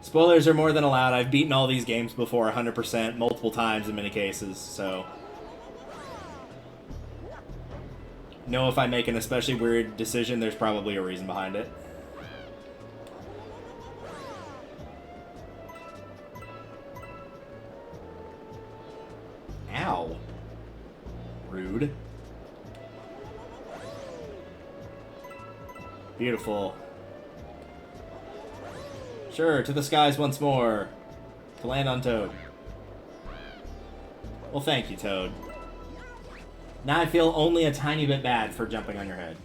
Spoilers are more than allowed. I've beaten all these games before 100%, multiple times in many cases, so... know if I make an especially weird decision, there's probably a reason behind it. Ow. Rude. Beautiful. Sure, to the skies once more. To land on Toad. Well, thank you, Toad. Now I feel only a tiny bit bad for jumping on your head.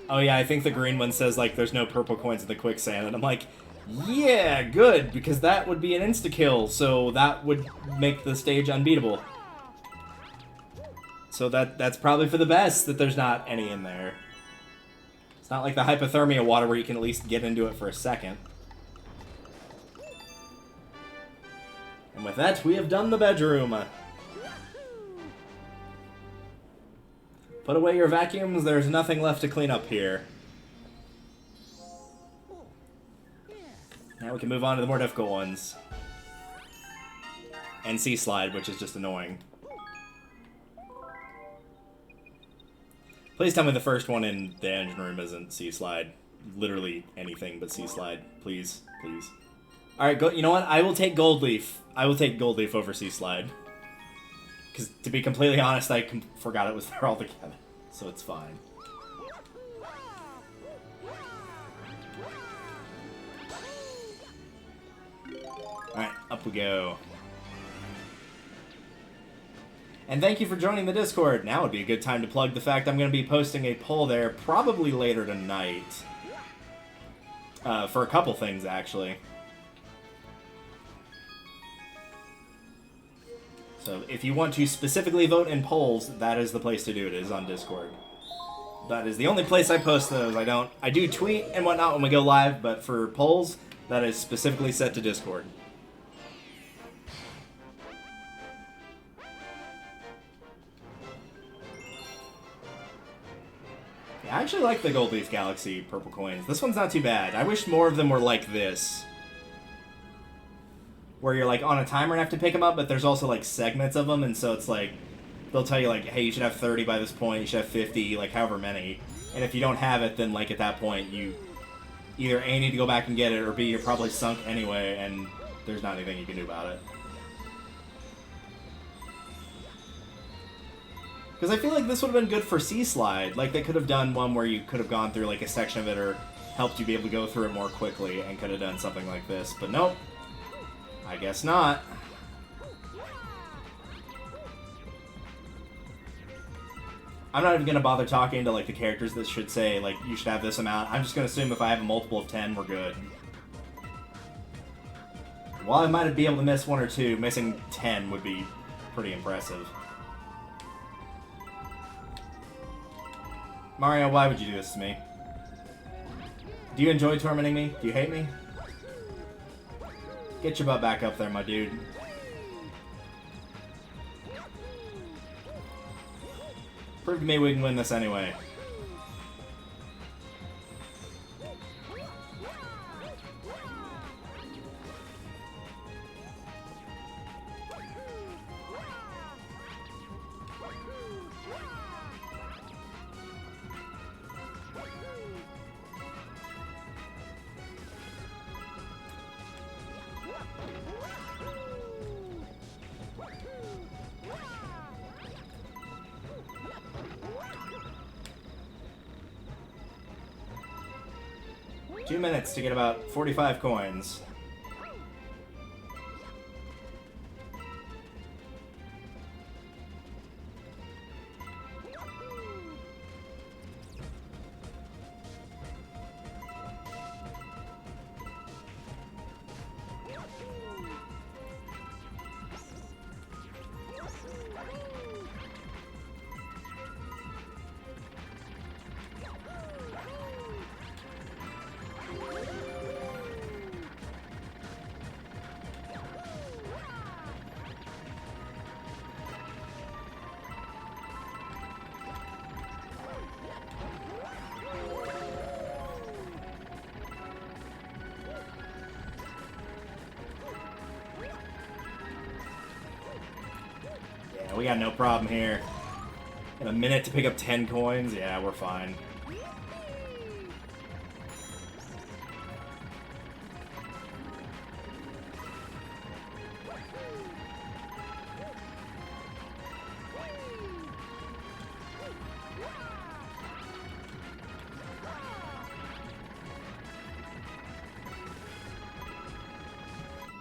Oh yeah, I think the green one says, like, there's no purple coins in the quicksand, and I'm like, yeah, good, because that would be an insta-kill, so that would make the stage unbeatable. So that's probably for the best that there's not any in there. It's not like the hypothermia water where you can at least get into it for a second. And with that, we have done the bedroom. Put away your vacuums, there's nothing left to clean up here. Now we can move on to the more difficult ones. And C-Slide, which is just annoying. Please tell me the first one in the engine room isn't C-Slide. Literally anything but C-Slide. Please, please. Alright, you know what? I will take Gold Leaf. I will take Gold Leaf over Sea-Slide. Because, to be completely honest, I forgot it was there altogether. So it's fine. Alright, up we go. And thank you for joining the Discord. Now would be a good time to plug the fact I'm going to be posting a poll there probably later tonight. for a couple things, actually. So if you want to specifically vote in polls, that is the place to do it, is on Discord. That is the only place I post those. I do tweet and whatnot when we go live, but for polls, that is specifically set to Discord. Yeah, I actually like the Gold Leaf Galaxy purple coins. This one's not too bad. I wish more of them were like this, where you're like on a timer and have to pick them up, but there's also like segments of them, and so it's like they'll tell you like, hey, you should have 30 by this point, you should have 50, like however many, and if you don't have it, then like at that point you either A, need to go back and get it, or B, you're probably sunk anyway, and there's not anything you can do about it. Because I feel like this would have been good for Sea Slide. Like they could have done one where you could have gone through like a section of it, or helped you be able to go through it more quickly, and could have done something like this, but nope. I guess not. I'm not even going to bother talking to like the characters that should say like you should have this amount. I'm just going to assume if I have a multiple of 10, we're good. While I might be able to miss one or two, missing 10 would be pretty impressive. Mario, why would you do this to me? Do you enjoy tormenting me? Do you hate me? Get your butt back up there, my dude. Prove to me we can win this anyway. Two minutes to get about 45 coins. We got no problem here. In a minute to pick up 10 coins? Yeah, we're fine.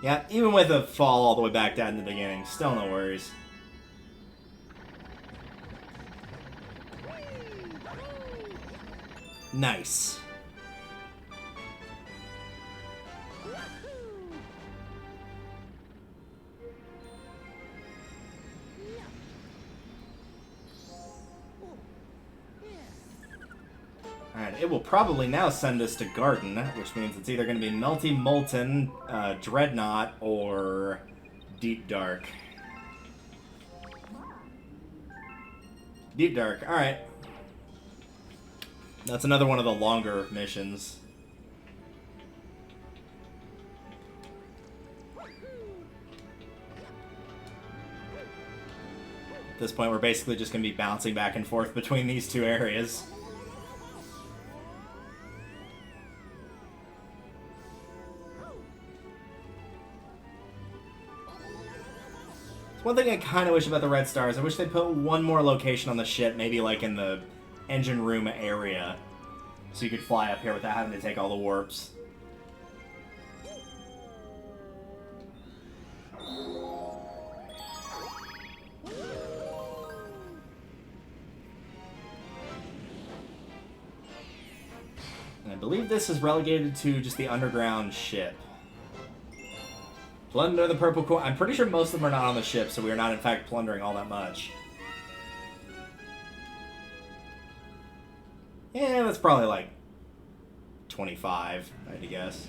Yeah, even with a fall all the way back down in the beginning, still no worries. Nice. Alright, it will probably now send us to Garden, which means it's either going to be Melty Molten, Dreadnought, or Deep Dark. Deep Dark, alright. That's another one of the longer missions. At this point, we're basically just going to be bouncing back and forth between these two areas. One thing I kind of wish about the Red Stars, I wish they put one more location on the ship, maybe like in the engine room area, so you could fly up here without having to take all the warps. And I believe this is relegated to just the underground ship. Plunder the purple coin. I'm pretty sure most of them are not on the ship, so we are not, in fact, plundering all that much. Yeah, that's probably like 25, I had to guess.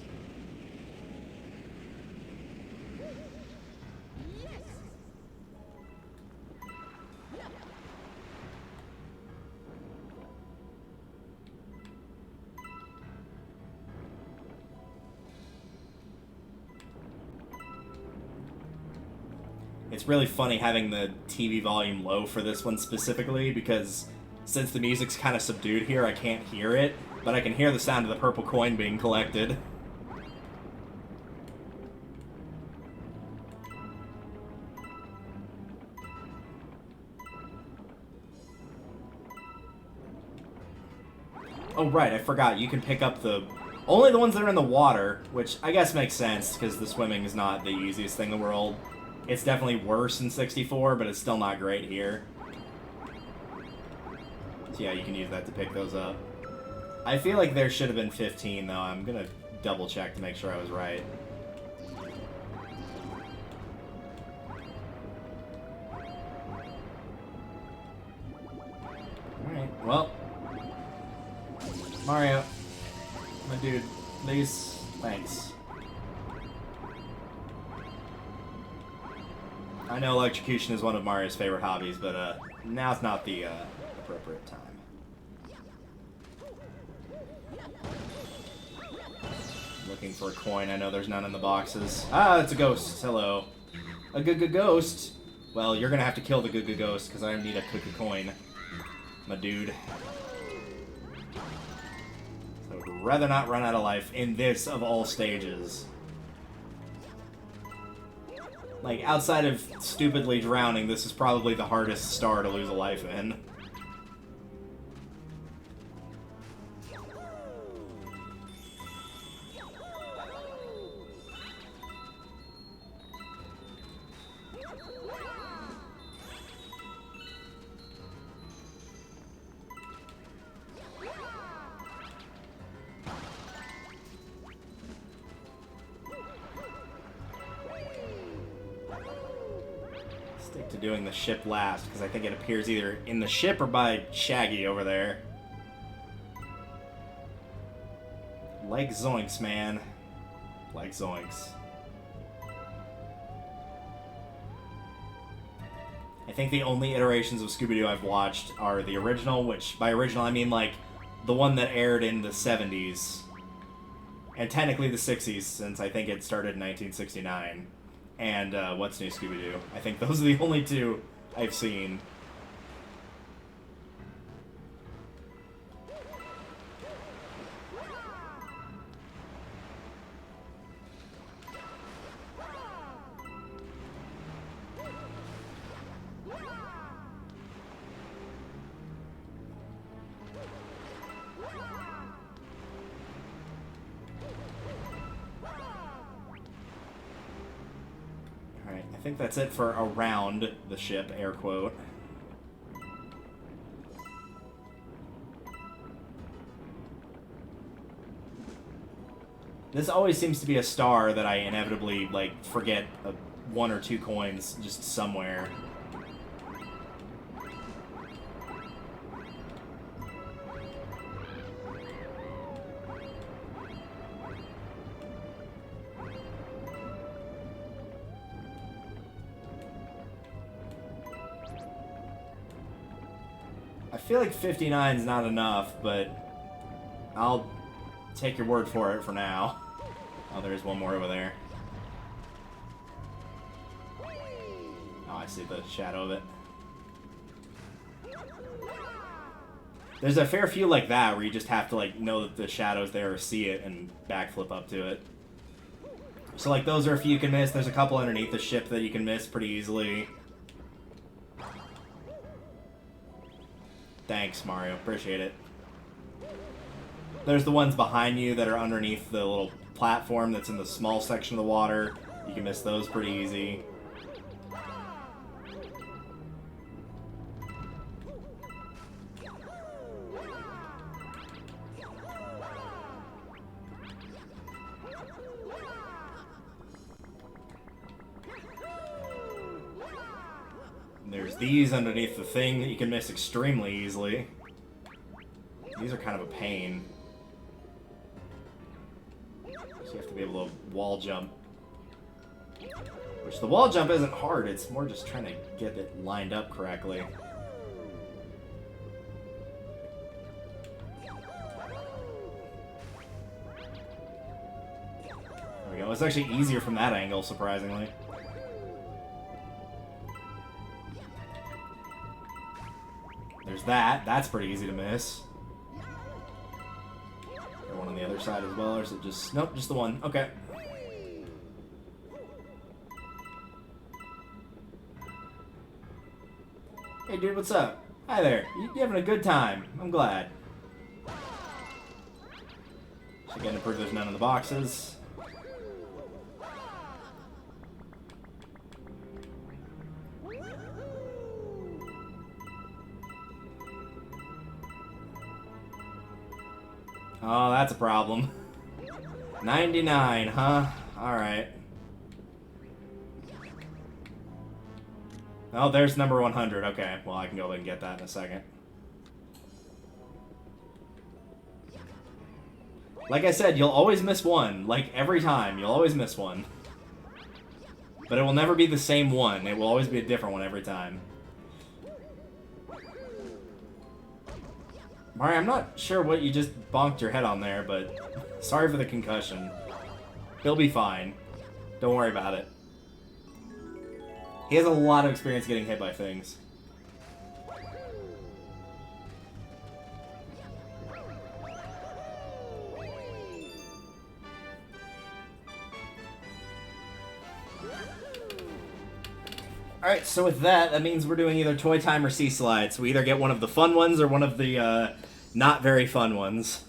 It's really funny having the TV volume low for this one specifically, because since the music's kind of subdued here, I can't hear it, but I can hear the sound of the purple coin being collected. Oh right, I forgot, you can pick up only the ones that are in the water, which I guess makes sense, because the swimming is not the easiest thing in the world. It's definitely worse in 64, but it's still not great here. So yeah, you can use that to pick those up. I feel like there should have been 15, though. I'm gonna double check to make sure I was right. Alright, well. Mario. My dude, please. Thanks. I know electrocution is one of Mario's favorite hobbies, but now's not the appropriate time. Looking for a coin. I know there's none in the boxes. Ah, it's a ghost. Hello. A ghost? Well, you're gonna have to kill the ghost, because I need a coin. My dude. So I'd rather not run out of life in this of all stages. Like, outside of stupidly drowning, this is probably the hardest star to lose a life in. To doing the ship last, because I think it appears either in the ship or by Shaggy over there. Like zoinks, man. Like zoinks. I think the only iterations of Scooby-Doo I've watched are the original, which by original I mean like the one that aired in the 70s. And technically the 60s, since I think it started in 1969. And What's New Scooby-Doo. I think those are the only two I've seen. I think that's it for around the ship, air quote. This always seems to be a star that I inevitably, like, forget one or two coins just somewhere. I feel like 59 is not enough, but I'll take your word for it for now. Oh, there's one more over there. Oh, I see the shadow of it. There's a fair few like that where you just have to like know that the shadow's there or see it and backflip up to it. So like those are a few you can miss. There's a couple underneath the ship that you can miss pretty easily. Thanks, Mario. Appreciate it. There's the ones behind you that are underneath the little platform that's in the small section of the water. You can miss those pretty easy. There's these underneath the thing that you can miss extremely easily. These are kind of a pain. So you have to be able to wall jump. Which the wall jump isn't hard, it's more just trying to get it lined up correctly. There we go. It's actually easier from that angle, surprisingly. There's that. That's pretty easy to miss. There one on the other side as well, or is it just... Nope, just the one. Okay. Hey dude, what's up? Hi there. You having a good time? I'm glad. So again, to prove there's none in the boxes. Oh, that's a problem. 99, huh? Alright. Oh, there's number 100. Okay, well, I can go and get that in a second. Like I said, you'll always miss one. Like, every time, you'll always miss one. But it will never be the same one. It will always be a different one every time. Mario, I'm not sure what you just bonked your head on there, but sorry for the concussion. He'll be fine. Don't worry about it. He has a lot of experience getting hit by things. Alright, so with that, that means we're doing either Toy Time or Sea Slide. So we either get one of the fun ones or one of the not very fun ones.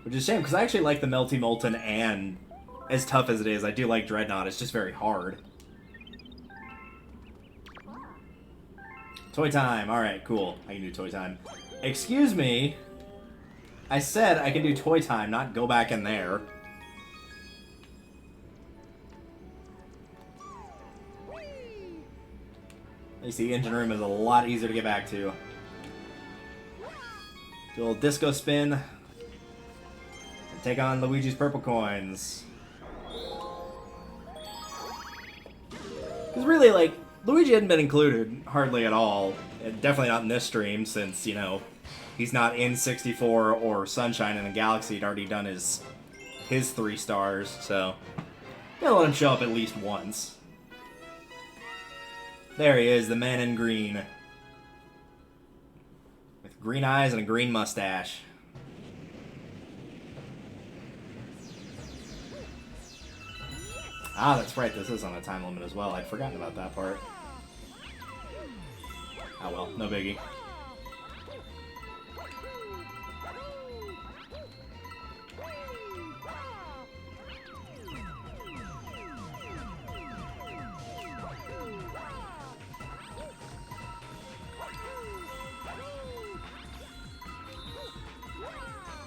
Which is a shame, because I actually like the Melty Molten, and as tough as it is, I do like Dreadnought. It's just very hard. Toy Time. Alright, cool. I can do Toy Time. Excuse me. I said I can do Toy Time, not go back in there. You see, Engine Room is a lot easier to get back to. Do a little disco spin. And take on Luigi's purple coins. Because really, like, Luigi hadn't been included hardly at all. And definitely not in this stream, since, you know, he's not in 64 or Sunshine in the Galaxy. He'd already done his 3 stars, so gotta let him show up at least once. There he is, the man in green. With green eyes and a green mustache. Ah, that's right, this is on a time limit as well. I'd forgotten about that part. Oh well, no biggie.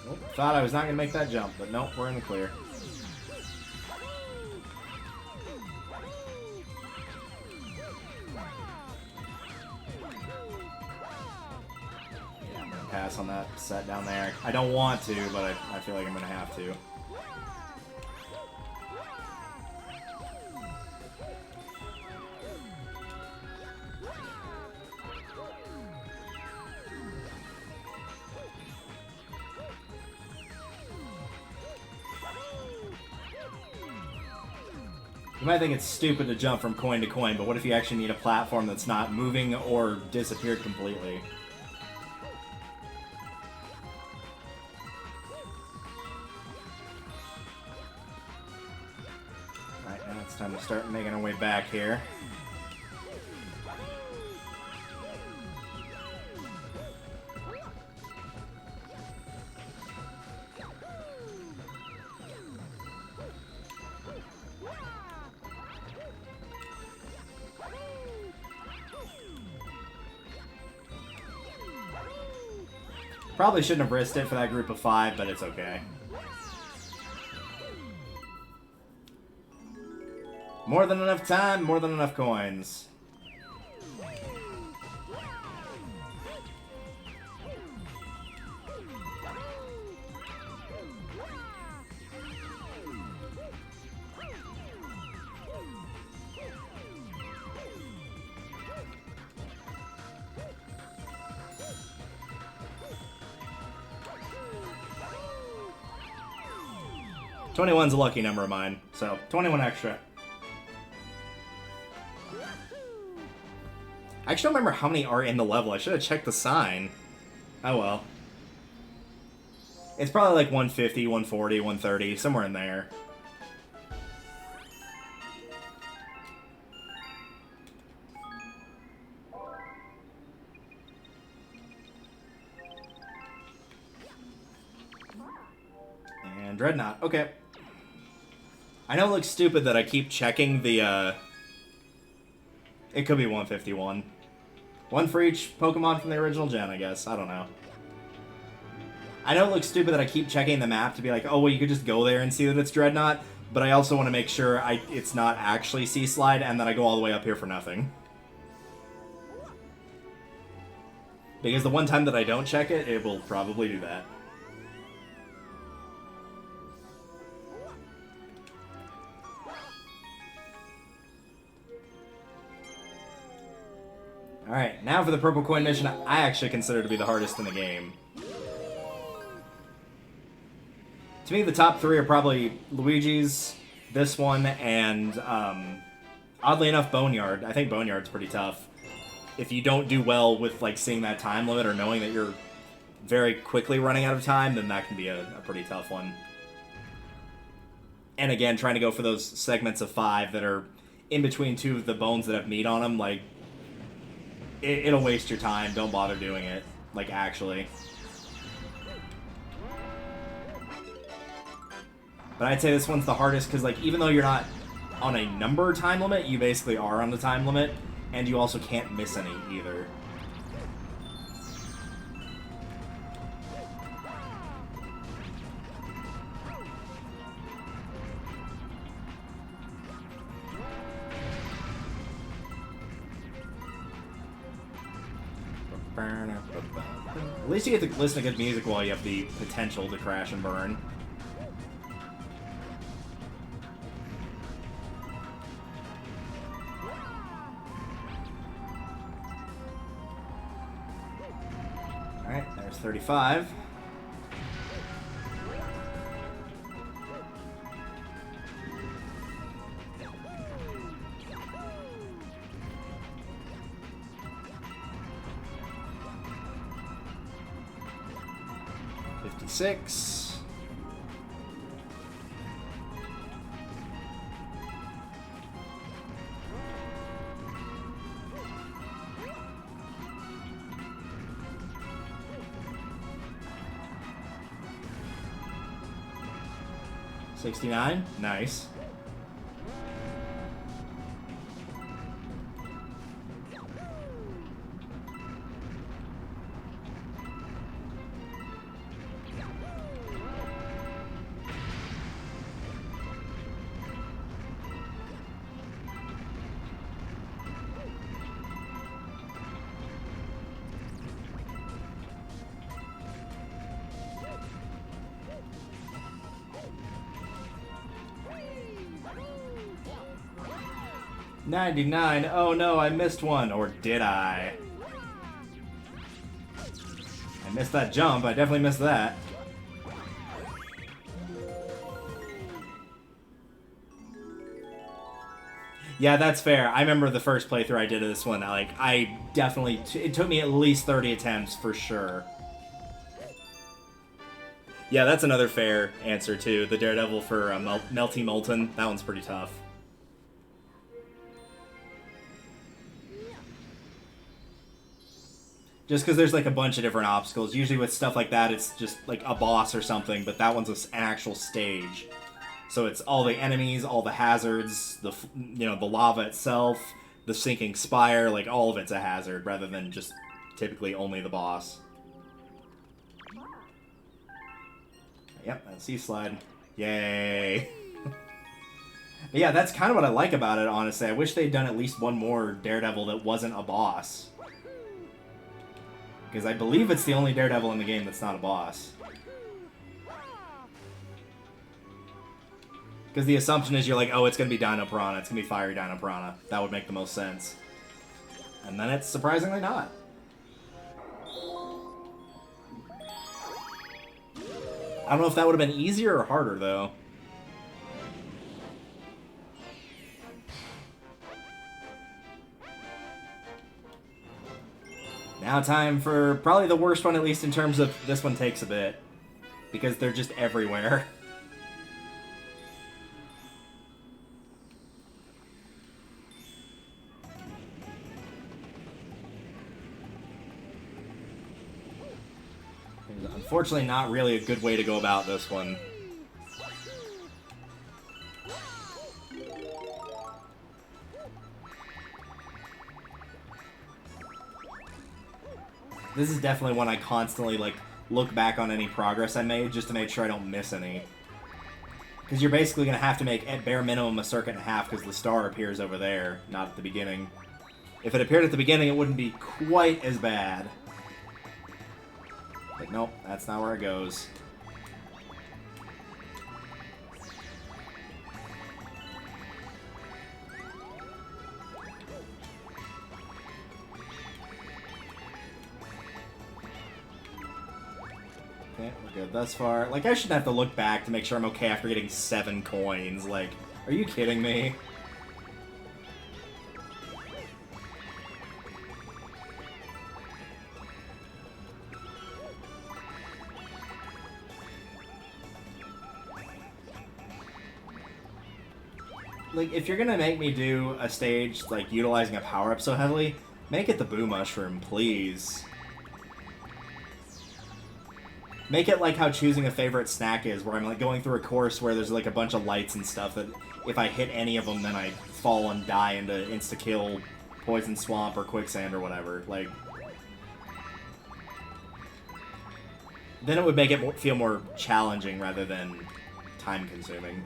Oh, thought I was not going to make that jump, but nope, we're in the clear. Pass on that set down there. I don't want to, but I feel like I'm going to have to. You might think it's stupid to jump from coin to coin, but what if you actually need a platform that's not moving or disappeared completely? Time to start making our way back here. Probably shouldn't have risked it for that group of 5, but it's okay. More than enough time, more than enough coins. $21's a lucky number of mine, so 21 extra. I actually don't remember how many are in the level. I should have checked the sign. Oh well. It's probably like 150, 140, 130, somewhere in there. And Dreadnought. Okay. I know it looks stupid that I keep checking the, It could be 151. One for each Pokemon from the original gen, I guess. I don't know. I know it looks stupid that I keep checking the map to be like, oh, well, you could just go there and see that it's Dreadnought, but I also want to make sure it's not actually Sea Slide, and that I go all the way up here for nothing. Because the one time that I don't check it, it will probably do that. Alright, now for the Purple Coin mission I actually consider to be the hardest in the game. To me, the top three are probably Luigi's, this one, and, oddly enough, Boneyard. I think Boneyard's pretty tough. If you don't do well with, like, seeing that time limit or knowing that you're very quickly running out of time, then that can be a pretty tough one. And again, trying to go for those segments of 5 that are in between two of the bones that have meat on them, like, it'll waste your time. Don't bother doing it. Like, actually. But I'd say this one's the hardest because, like, even though you're not on a number time limit, you basically are on the time limit, and you also can't miss any either. At least you get to listen to good music while you have the potential to crash and burn. Alright, there's 35. Six. $69. Nice. $99. Oh no, I missed one. Or did I? I missed that jump. I definitely missed that. Yeah, that's fair. I remember the first playthrough I did of this one. Like, I definitely... It took me at least 30 attempts, for sure. Yeah, that's another fair answer, too. The Daredevil for Melty Molten. That one's pretty tough. Just because there's, like, a bunch of different obstacles. Usually with stuff like that, it's just, like, a boss or something, but that one's an actual stage. So it's all the enemies, all the hazards, the lava itself, the sinking spire, like, all of it's a hazard, rather than just typically only the boss. Yep, that's Sea Slide. Yay! But yeah, that's kind of what I like about it, honestly. I wish they'd done at least one more Daredevil that wasn't a boss. Because I believe it's the only Daredevil in the game that's not a boss. Because the assumption is you're like, oh, it's going to be Dino Piranha. It's going to be Fiery Dino Piranha. That would make the most sense. And then it's surprisingly not. I don't know if that would have been easier or harder, though. Now time for probably the worst one, at least in terms of this one takes a bit. Because they're just everywhere. There's unfortunately not really a good way to go about this one. This is definitely one I constantly, like, look back on any progress I made just to make sure I don't miss any. Because you're basically going to have to make, at bare minimum, a circuit and a half because the star appears over there, not at the beginning. If it appeared at the beginning, it wouldn't be quite as bad. But nope, that's not where it goes. Okay, we're good thus far. Like, I shouldn't have to look back to make sure I'm okay after getting 7 coins. Like, are you kidding me? Like, if you're gonna make me do a stage, like, utilizing a power-up so heavily, make it the Boo Mushroom, please. Make it like how choosing a favorite snack is, where I'm like going through a course where there's like a bunch of lights and stuff that if I hit any of them, then I fall and die into insta-kill, poison swamp, or quicksand or whatever. Like, then it would make it feel more challenging rather than time-consuming.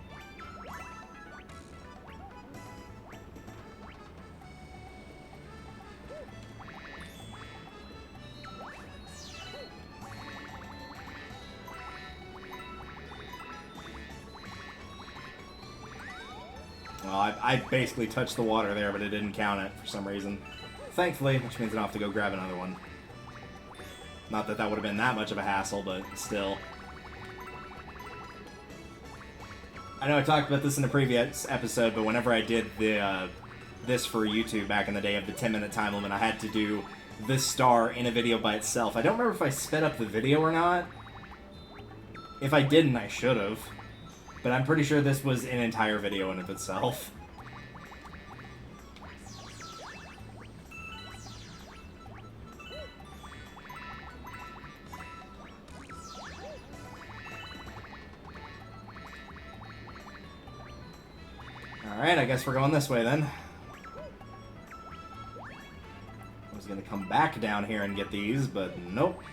Well, I basically touched the water there, but it didn't count it for some reason. Thankfully, which means I don't have to go grab another one. Not that that would have been that much of a hassle, but still. I know I talked about this in a previous episode, but whenever I did the this for YouTube back in the day of the 10-minute time limit, I had to do this star in a video by itself. I don't remember if I sped up the video or not. If I didn't, I should have. But I'm pretty sure this was an entire video in of itself. Alright, I guess we're going this way then. I was gonna come back down here and get these, but nope.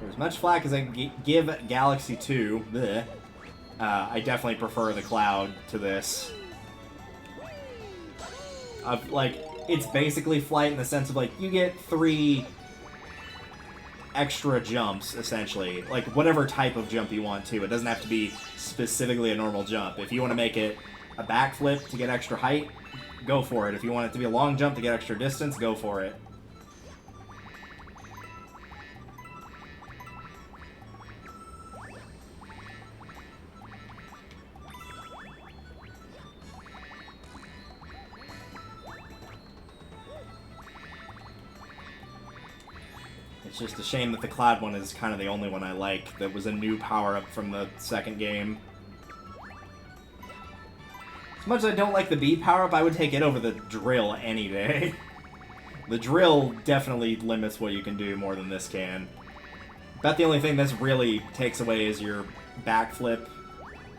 As much flack as I give Galaxy 2, bleh, I definitely prefer the Cloud to this. Like, it's basically flight in the sense of, like, you get 3 extra jumps, essentially. Like, whatever type of jump you want to. It doesn't have to be specifically a normal jump. If you want to make it a backflip to get extra height, go for it. If you want it to be a long jump to get extra distance, go for it. It's just a shame that the Cloud one is kind of the only one I like that was a new power-up from the second game. As much as I don't like the Bee power-up, I would take it over the Drill any day. The Drill definitely limits what you can do more than this can. About the only thing this really takes away is your backflip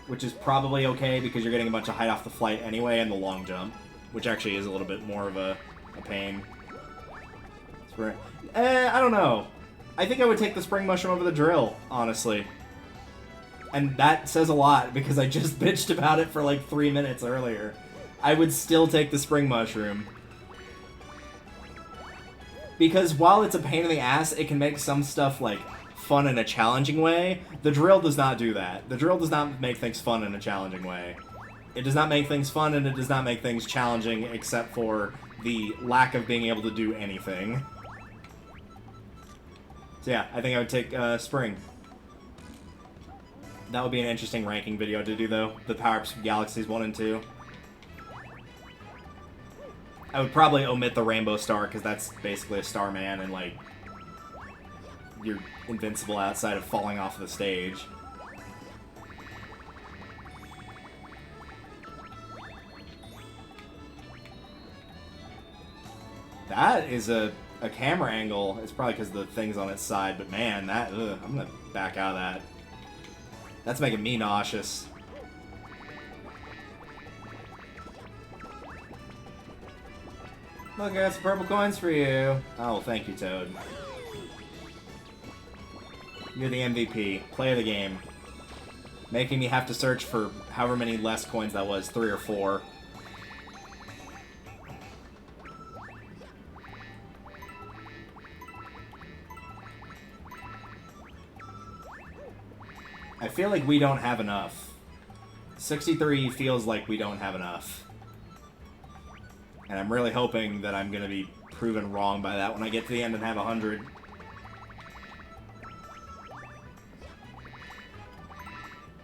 which is probably okay because you're getting a bunch of height off the flight anyway, and the long jump, which actually is a little bit more of a pain. I don't know. I think I would take the spring mushroom over the drill, honestly. And that says a lot, because I just bitched about it for like 3 minutes earlier. I would still take the spring mushroom. Because while it's a pain in the ass, it can make some stuff, like, fun in a challenging way. The drill does not do that. The drill does not make things fun in a challenging way. It does not make things fun, and it does not make things challenging, except for the lack of being able to do anything. So yeah, I think I would take spring. That would be an interesting ranking video to do, though. The power-ups from Galaxies 1 and 2. I would probably omit the Rainbow Star, because that's basically a Starman, and, like, you're invincible outside of falling off the stage. That is a camera angle. It's probably because the thing's on its side, but man, that, I'm gonna back out of that. That's making me nauseous. Look, I got some purple coins for you. Oh, thank you, Toad. You're the MVP. Play of the game. Making me have to search for however many less coins that was, 3 or 4. I feel like we don't have enough. 63 feels like we don't have enough. And I'm really hoping that I'm going to be proven wrong by that when I get to the end and have 100.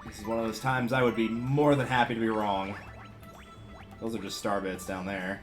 This is one of those times I would be more than happy to be wrong. Those are just star bits down there.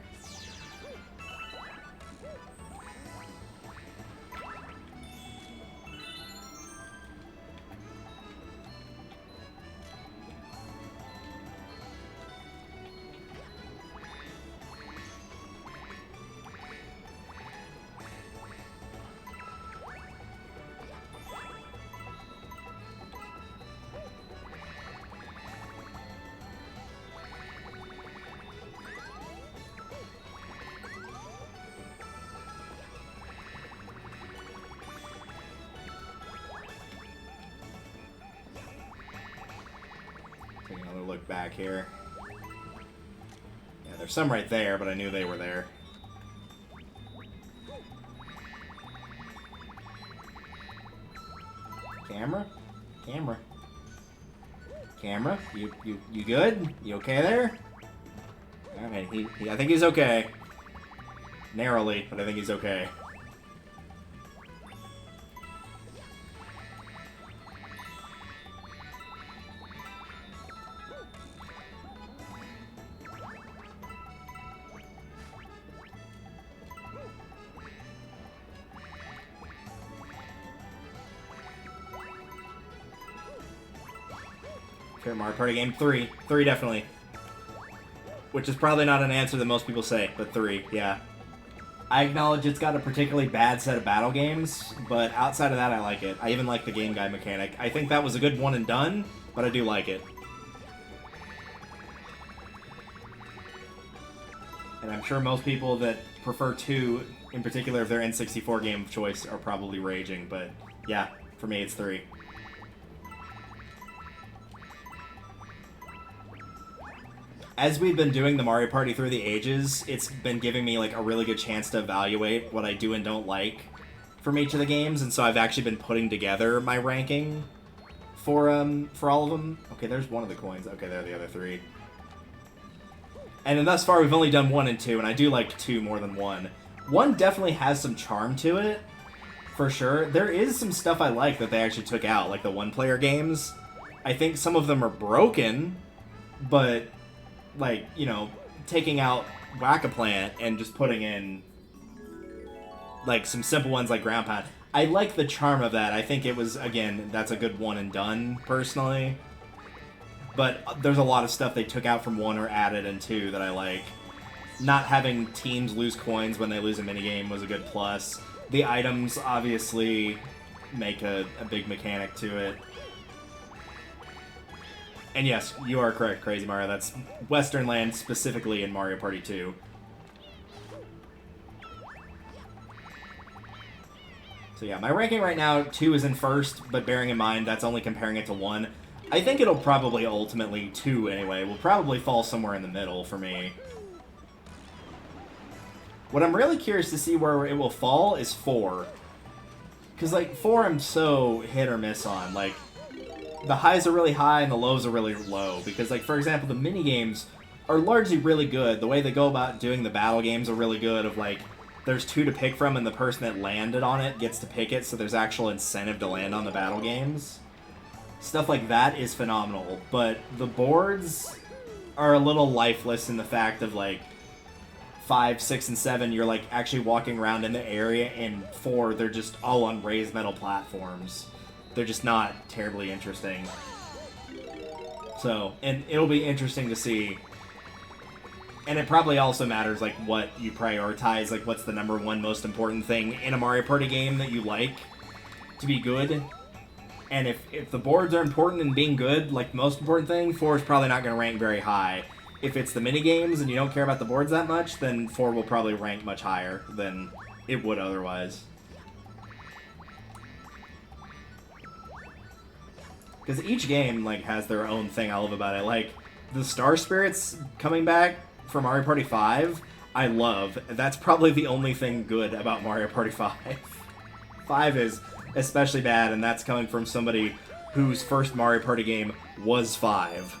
Take another look back here. Yeah, there's some right there, but I knew they were there. Camera? Camera. Camera? You good? You okay there? Alright, I think he's okay. Narrowly, but I think he's okay. Favorite Mario Party game? 3. 3, definitely. Which is probably not an answer that most people say, but 3, yeah. I acknowledge it's got a particularly bad set of battle games, but outside of that, I like it. I even like the game guide mechanic. I think that was a good one and done, but I do like it. And I'm sure most people that prefer 2, in particular if they're N64 game of choice, are probably raging, but yeah, for me it's 3. As we've been doing the Mario Party through the ages, it's been giving me like a really good chance to evaluate what I do and don't like from each of the games, and so I've actually been putting together my ranking for all of them. Okay, there's one of the coins. Okay, there are the other 3. And then thus far, we've only done 1 and 2, and I do like 2 more than 1. 1 definitely has some charm to it, for sure. There is some stuff I like that they actually took out, like the one-player games. I think some of them are broken, but like, you know, taking out Whack-A-Plant and just putting in, like, some simple ones like Ground Pound. I like the charm of that. I think it was, again, that's a good one and done, personally. But there's a lot of stuff they took out from 1 or added in 2 that I like. Not having teams lose coins when they lose a minigame was a good plus. The items, obviously, make a big mechanic to it. And yes, you are correct, Crazy Mario. That's Western Land, specifically in Mario Party 2. So yeah, my ranking right now, 2 is in first, but bearing in mind that's only comparing it to 1. I think it'll probably ultimately, 2 anyway, will probably fall somewhere in the middle for me. What I'm really curious to see where it will fall is 4. Because, like, 4 I'm so hit or miss on. Like, the highs are really high and the lows are really low. Because, like, for example, the minigames are largely really good. The way they go about doing the battle games are really good of, like, there's 2 to pick from and the person that landed on it gets to pick it, so there's actual incentive to land on the battle games. Stuff like that is phenomenal. But the boards are a little lifeless in the fact of, like, 5, 6, and 7, you're, like, actually walking around in the area, and 4, they're just all on raised metal platforms. They're just not terribly interesting. So, and it'll be interesting to see. And it probably also matters, like, what you prioritize, like, what's the #1 most important thing in a Mario Party game that you like to be good. And if the boards are important and being good, like, the most important thing, 4 is probably not going to rank very high. If it's the minigames and you don't care about the boards that much, then 4 will probably rank much higher than it would otherwise. Because each game, like, has their own thing I love about it. Like, the Star Spirits coming back for Mario Party 5, I love. That's probably the only thing good about Mario Party 5. 5 is especially bad, and that's coming from somebody whose first Mario Party game was 5.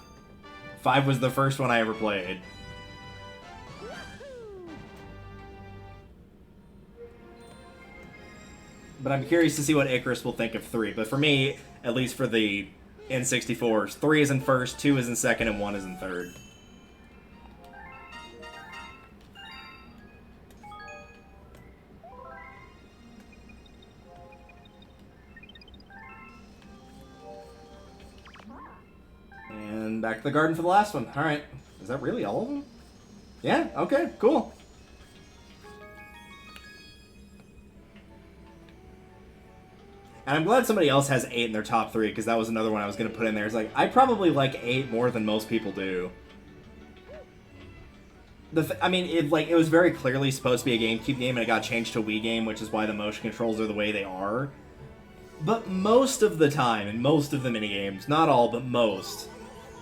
5 was the first one I ever played. But I'm curious to see what Icarus will think of 3. But for me, at least for the N64s, 3 is in first, 2 is in second, and 1 is in third. And back to the garden for the last one. Alright. Is that really all of them? Yeah? Okay, cool. And I'm glad somebody else has 8 in their top 3, because that was another one I was going to put in there. It's like, I probably like 8 more than most people do. I mean, it was very clearly supposed to be a GameCube game, and it got changed to a Wii game, which is why the motion controls are the way they are. But most of the time, in most of the minigames, not all, but most,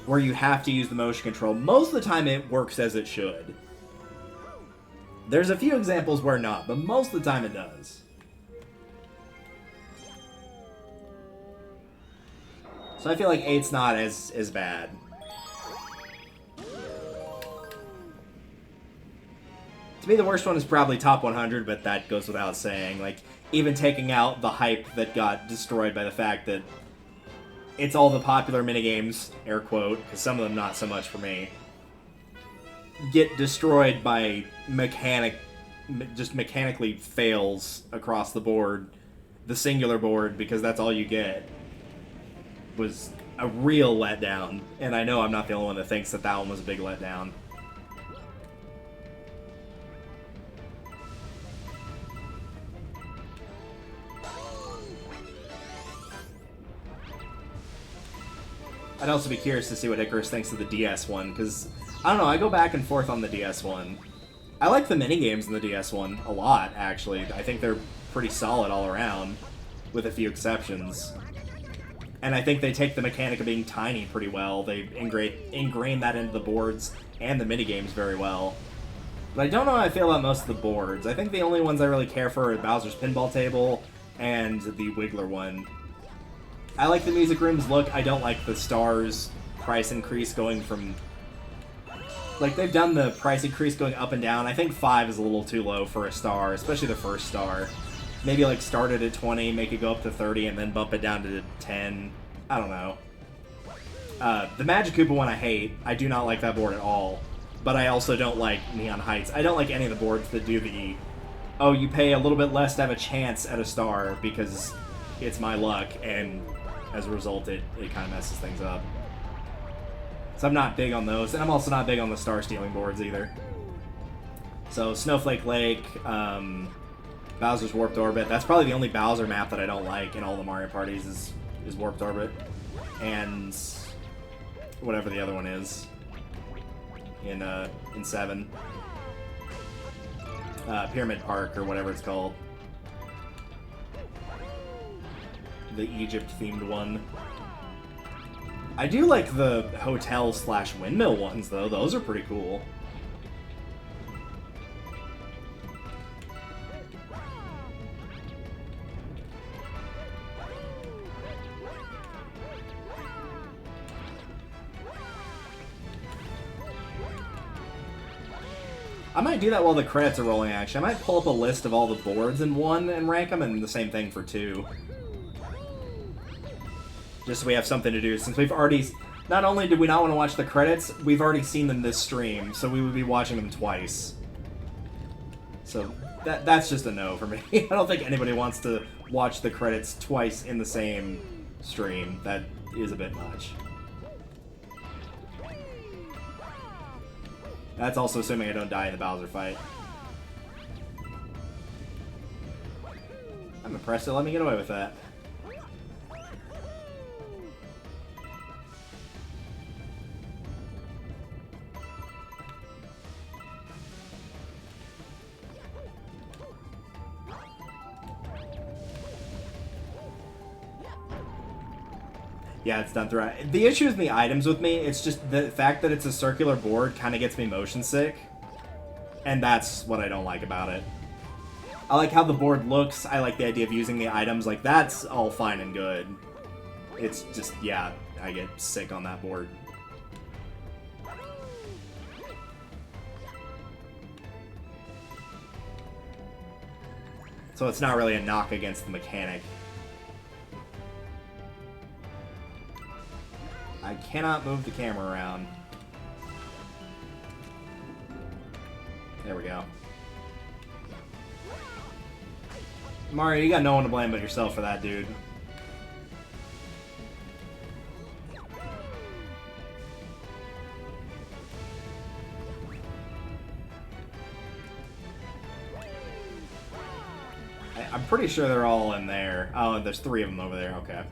where you have to use the motion control, most of the time it works as it should. There's a few examples where not, but most of the time it does. So I feel like 8's not as bad. To me, the worst one is probably top 100, but that goes without saying. Like, even taking out the hype that got destroyed by the fact that it's all the popular minigames, air quote, because some of them not so much for me, get destroyed by just mechanically fails across the board, the singular board, because that's all you get, was a real letdown. And I know I'm not the only one that thinks that that one was a big letdown. I'd also be curious to see what Icarus thinks of the DS one, because, I don't know, I go back and forth on the DS one. I like the minigames in the DS one a lot, actually. I think they're pretty solid all around, with a few exceptions. And I think they take the mechanic of being tiny pretty well. They ingrain that into the boards and the minigames very well. But I don't know how I feel about most of the boards. I think the only ones I really care for are Bowser's Pinball Table and the Wiggler one. I like the music room's look. I don't like the stars price increase going from... Like, they've done the price increase going up and down. I think 5 is a little too low for a star, especially the first star. Maybe, like, start it at 20, make it go up to 30, and then bump it down to 10. I don't know. The Magic Koopa one I hate. I do not like that board at all. But I also don't like Neon Heights. I don't like any of the boards that do the... Oh, you pay a little bit less to have a chance at a star because it's my luck, and as a result, it kind of messes things up. So I'm not big on those, and I'm also not big on the star-stealing boards either. So Snowflake Lake, Bowser's Warped Orbit. That's probably the only Bowser map that I don't like in all the Mario parties is Warped Orbit. And whatever the other one is in 7. Pyramid Park or whatever it's called. The Egypt-themed one. I do like the hotel/windmill ones, though. Those are pretty cool. I might do that while the credits are rolling, actually. I might pull up a list of all the boards in 1 and rank them, and the same thing for 2. Just so we have something to do, since we've already... Not only did we not want to watch the credits, we've already seen them this stream, so we would be watching them twice. So, that's just a no for me. I don't think anybody wants to watch the credits twice in the same stream. That is a bit much. That's also assuming I don't die in the Bowser fight. I'm impressed they let me get away with that. Yeah, it's done throughout. The issue is the items with me. It's just the fact that it's a circular board kind of gets me motion sick. And that's what I don't like about it. I like how the board looks. I like the idea of using the items. Like, that's all fine and good. It's just, yeah, I get sick on that board. So it's not really a knock against the mechanic. I cannot move the camera around. There we go. Mario, you got no one to blame but yourself for that, dude. I'm pretty sure they're all in there. Oh, there's 3 of them over there. Okay.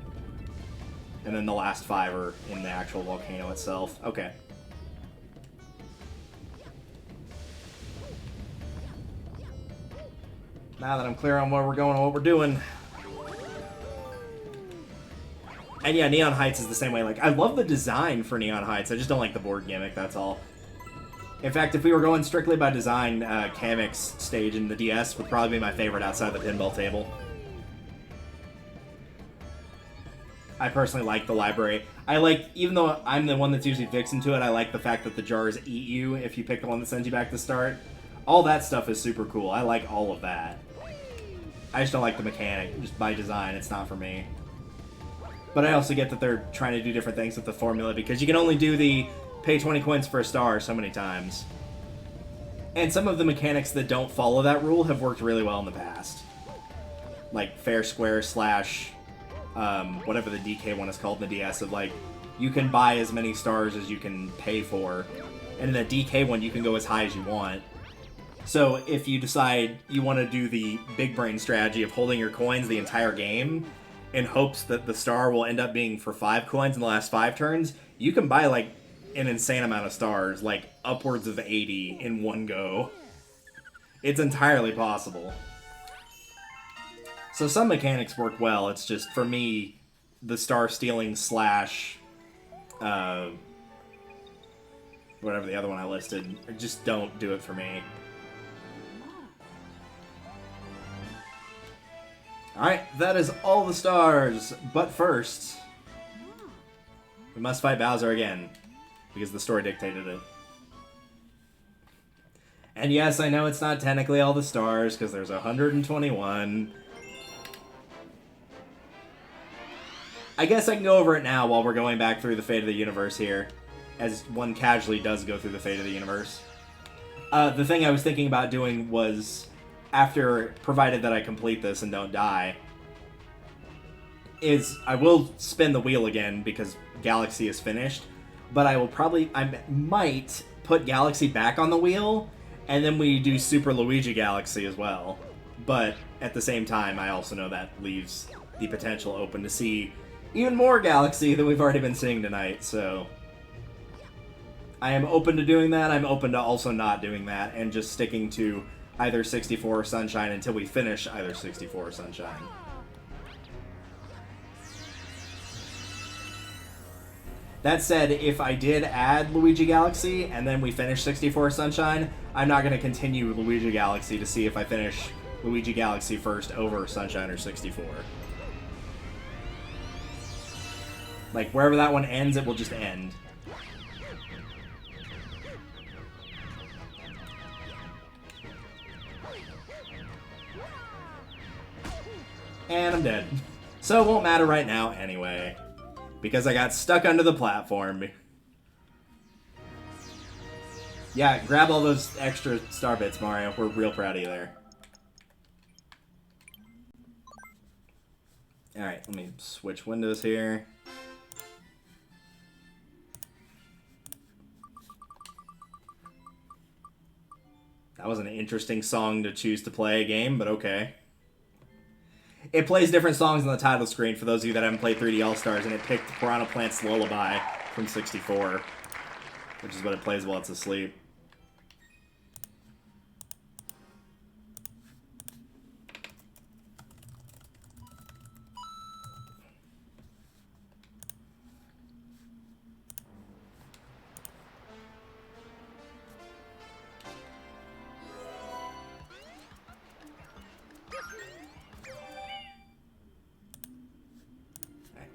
And then the last 5 are in the actual volcano itself. Okay. Now that I'm clear on where we're going and what we're doing. And yeah, Neon Heights is the same way. Like, I love the design for Neon Heights. I just don't like the board gimmick, that's all. In fact, if we were going strictly by design, Kamek's stage in the DS would probably be my favorite outside the pinball table. I personally like the library. I like, even though I'm the one that's usually fixing to it, I like the fact that the jars eat you if you pick the one that sends you back to start. All that stuff is super cool. I like all of that. I just don't like the mechanic. Just by design, it's not for me. But I also get that they're trying to do different things with the formula, because you can only do the pay 20 coins for a star so many times. And some of the mechanics that don't follow that rule have worked really well in the past. Like fair square slash... whatever the DK one is called in the DS, of like, you can buy as many stars as you can pay for, and in the DK one you can go as high as you want. So if you decide you want to do the big brain strategy of holding your coins the entire game in hopes that the star will end up being for 5 coins in the last 5 turns, you can buy like an insane amount of stars, like upwards of 80 in one go. It's entirely possible. So some mechanics work well, it's just, for me, the star stealing slash, whatever the other one I listed, just don't do it for me. Alright, that is all the stars, but first, we must fight Bowser again, because the story dictated it. And yes, I know it's not technically all the stars, because there's 121. I guess I can go over it now while we're going back through the Fate of the Universe here, as one casually does go through the Fate of the Universe. The thing I was thinking about doing was, after, provided that I complete this and don't die, is I will spin the wheel again because Galaxy is finished, but I might put Galaxy back on the wheel, and then we do Super Luigi Galaxy as well. But at the same time, I also know that leaves the potential open to see even more Galaxy than we've already been seeing tonight, so I am open to doing that. I'm open to also not doing that and just sticking to either 64 or Sunshine until we finish either 64 or Sunshine. That said, if I did add Luigi Galaxy and then we finish 64 Sunshine, I'm not going to continue Luigi Galaxy to see if I finish Luigi Galaxy first over Sunshine or 64. Like, wherever that one ends, it will just end. And I'm dead. So it won't matter right now anyway. Because I got stuck under the platform. Yeah, grab all those extra star bits, Mario. We're real proud of you there. Alright, let me switch windows here. That was an interesting song to choose to play a game, but okay. It plays different songs on the title screen for those of you that haven't played 3D All-Stars, and it picked Piranha Plant's Lullaby from 64, which is what it plays while it's asleep.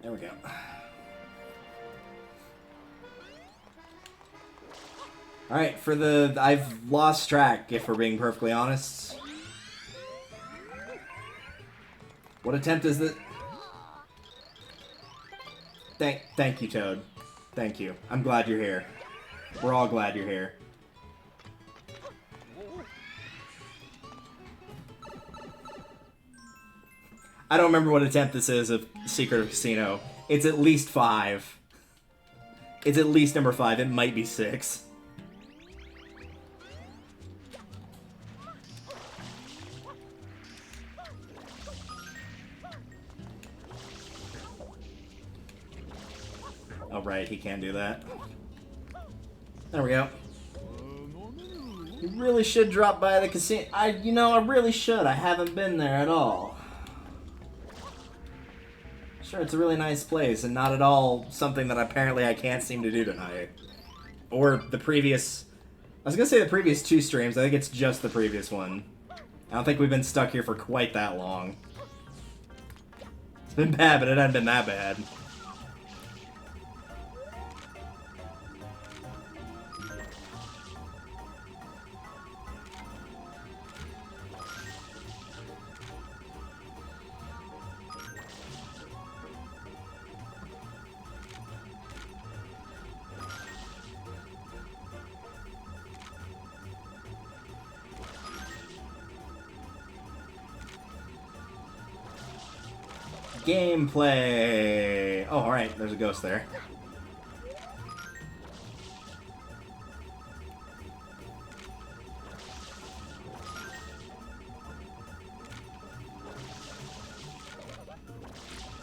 There we go. Alright, for the... I've lost track, if we're being perfectly honest. What attempt is it? Thank you, Toad. Thank you. I'm glad you're here. We're all glad you're here. I don't remember what attempt this is of Secret of Casino. It's at least 5. It's at least number 5. It might be 6. Oh, right, he can't do that. There we go. You really should drop by the casino. I really should. I haven't been there at all. Sure, it's a really nice place, and not at all something that apparently I can't seem to do tonight. Or the previous... I was gonna say the previous 2 streams, I think it's just the previous one. I don't think we've been stuck here for quite that long. It's been bad, but it hasn't been that bad. Gameplay! Oh, alright, there's a ghost there.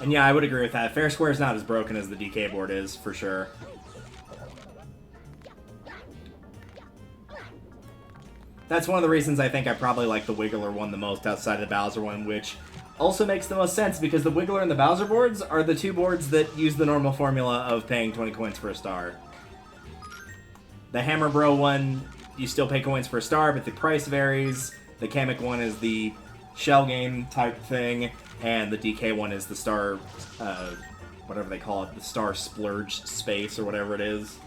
And yeah, I would agree with that. Fair Square's not as broken as the DK board is, for sure. That's one of the reasons I think I probably like the Wiggler one the most outside of the Bowser one, which also makes the most sense because the Wiggler and the Bowser boards are the 2 boards that use the normal formula of paying 20 coins for a star. The Hammer Bro one, you still pay coins for a star, but the price varies. The Kamek one is the shell game type thing, and the DK one is the star, whatever they call it, the star splurge space or whatever it is.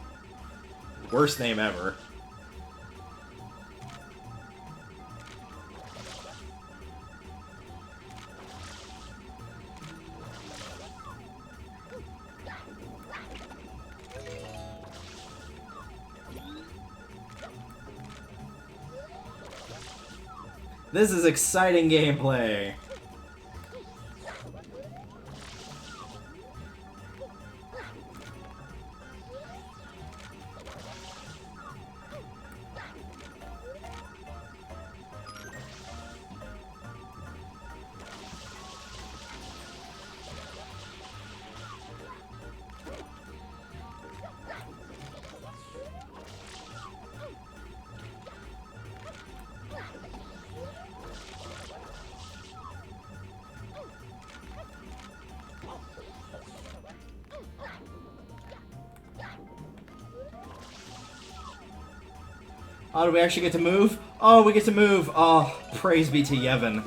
Worst name ever. This is exciting gameplay. Oh, do we actually get to move? Oh, we get to move. Oh, praise be to Yevon.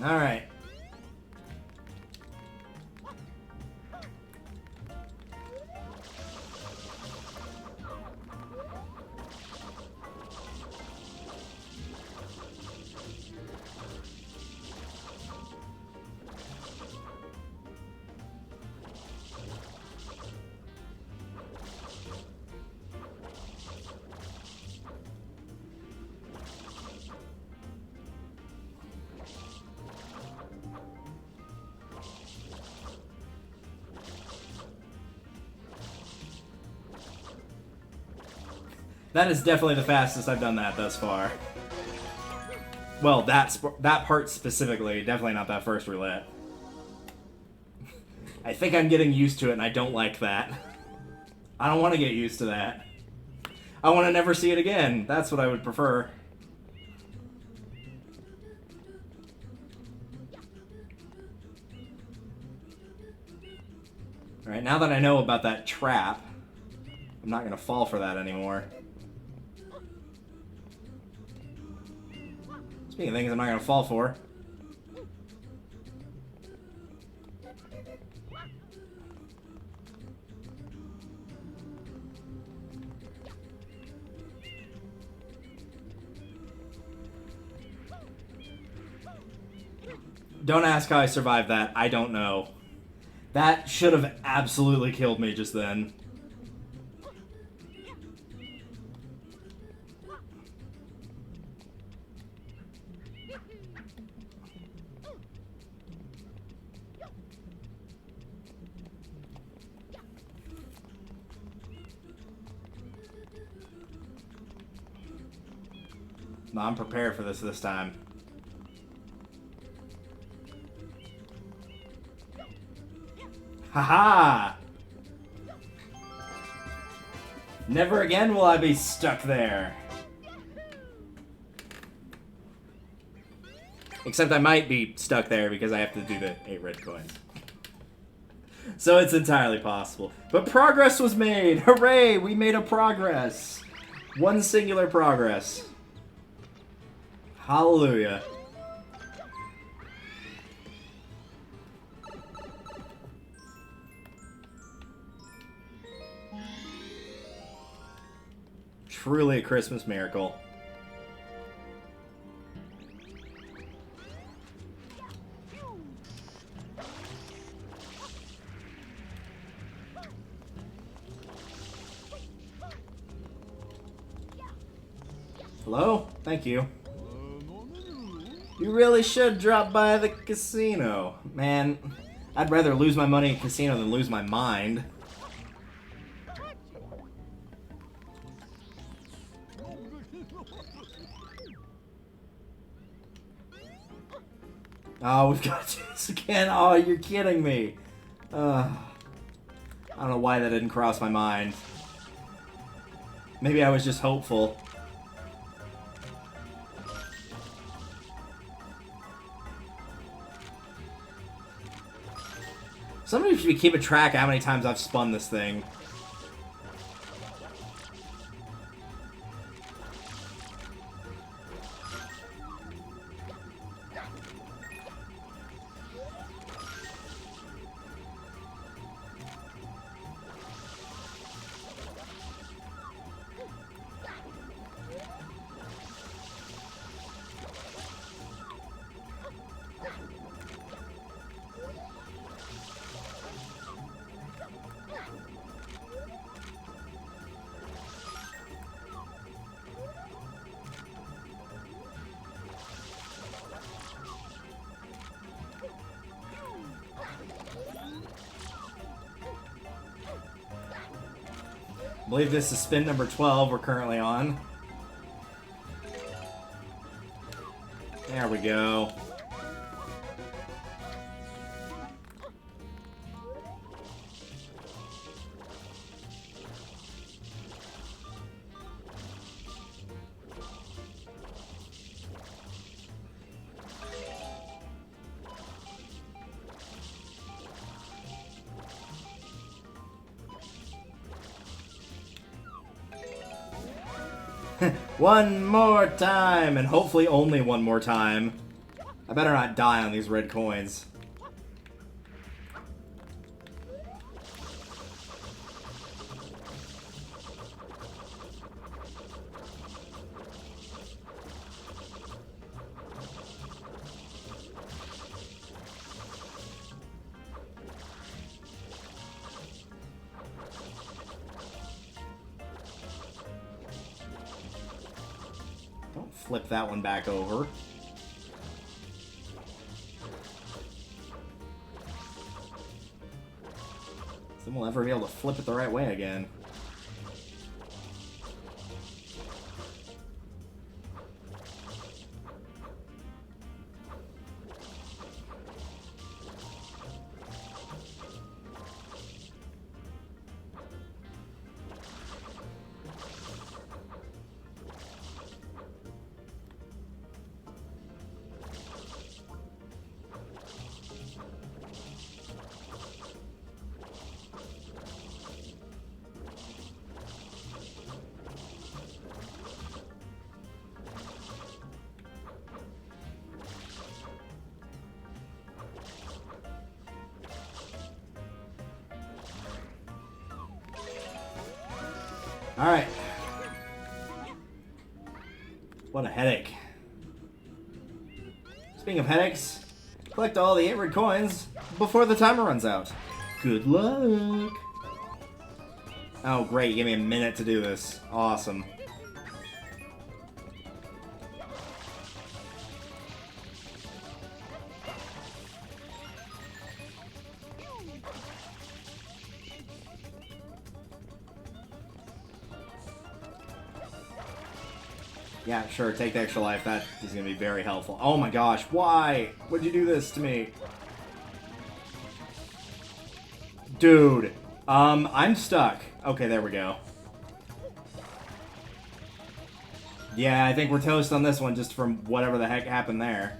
All right. That is definitely the fastest I've done that thus far. Well, that part specifically, definitely not that first roulette. I think I'm getting used to it, and I don't like that. I don't want to get used to that. I want to never see it again. That's what I would prefer. Alright, now that I know about that trap, I'm not going to fall for that anymore. Speaking of things I'm not going to fall for. Don't ask how I survived that. I don't know. That should have absolutely killed me just then. No, I'm prepared for this time. Haha! Never again will I be stuck there. Except I might be stuck there because I have to do the 8 red coins. So it's entirely possible. But progress was made! Hooray! We made a progress! One singular progress. Hallelujah. Truly a Christmas miracle. Hello? Thank you. You really should drop by the casino. Man, I'd rather lose my money in casino than lose my mind. Oh, we've got to do this again. Oh, you're kidding me. I don't know why that didn't cross my mind. Maybe I was just hopeful. Somebody should be keeping track of how many times I've spun this thing. I believe this is spin number 12 we're currently on. There we go. One more time, and hopefully only one more time. I better not die on these red coins. Don't flip that one back over. Then we'll ever be able to flip it the right way again. Alright. What a headache. Speaking of headaches, collect all the 8 red coins before the timer runs out. Good luck! Oh great, you gave me a minute to do this. Awesome. Yeah, sure, take the extra life. That is going to be very helpful. Oh my gosh, why? Why'd you do this to me? Dude, I'm stuck. Okay, there we go. Yeah, I think we're toast on this one just from whatever the heck happened there.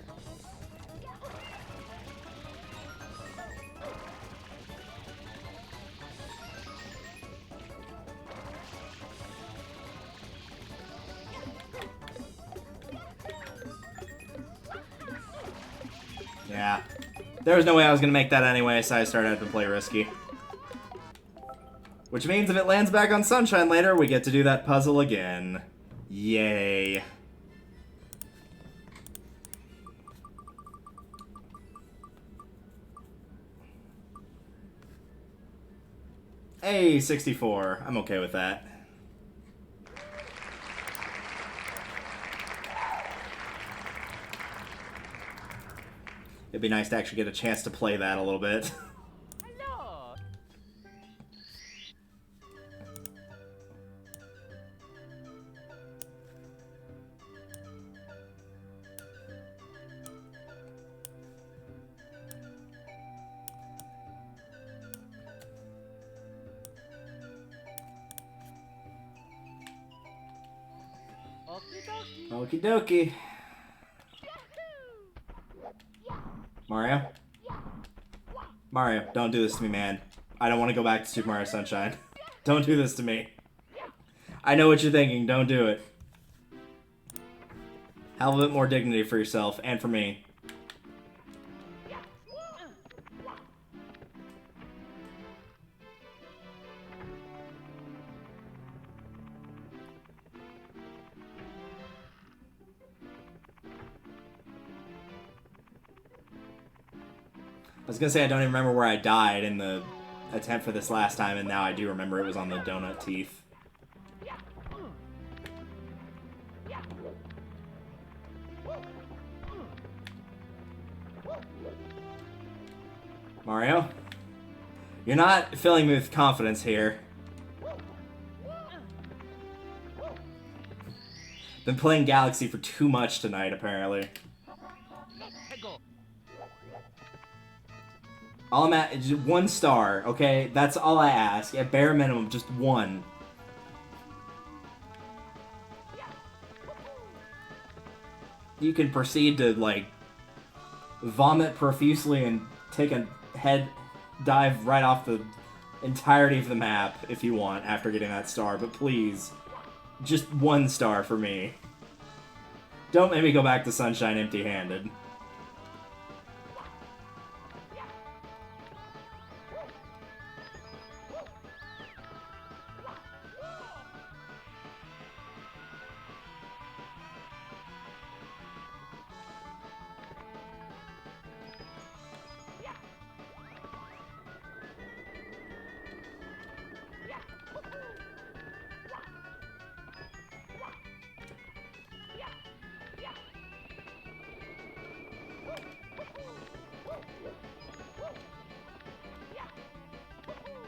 Yeah. There was no way I was going to make that anyway, so I started to play risky. Which means if it lands back on Sunshine later, we get to do that puzzle again. Yay. Hey, 64. I'm okay with that. It'd be nice to actually get a chance to play that a little bit. Hello. Okie dokie. Okie dokie. Mario? Mario, don't do this to me, man. I don't want to go back to Super Mario Sunshine. Don't do this to me. I know what you're thinking. Don't do it. Have a bit more dignity for yourself and for me. I was gonna say I don't even remember where I died in the attempt for this last time, and now I do remember it was on the donut teeth. Mario? You're not filling me with confidence here. Been playing Galaxy for too much tonight, apparently. All I'm at is just 1 star, okay? That's all I ask. At bare minimum, just 1. You can proceed to, like, vomit profusely and take a head dive right off the entirety of the map if you want after getting that star, but please, Just 1 star for me. Don't make me go back to Sunshine empty-handed.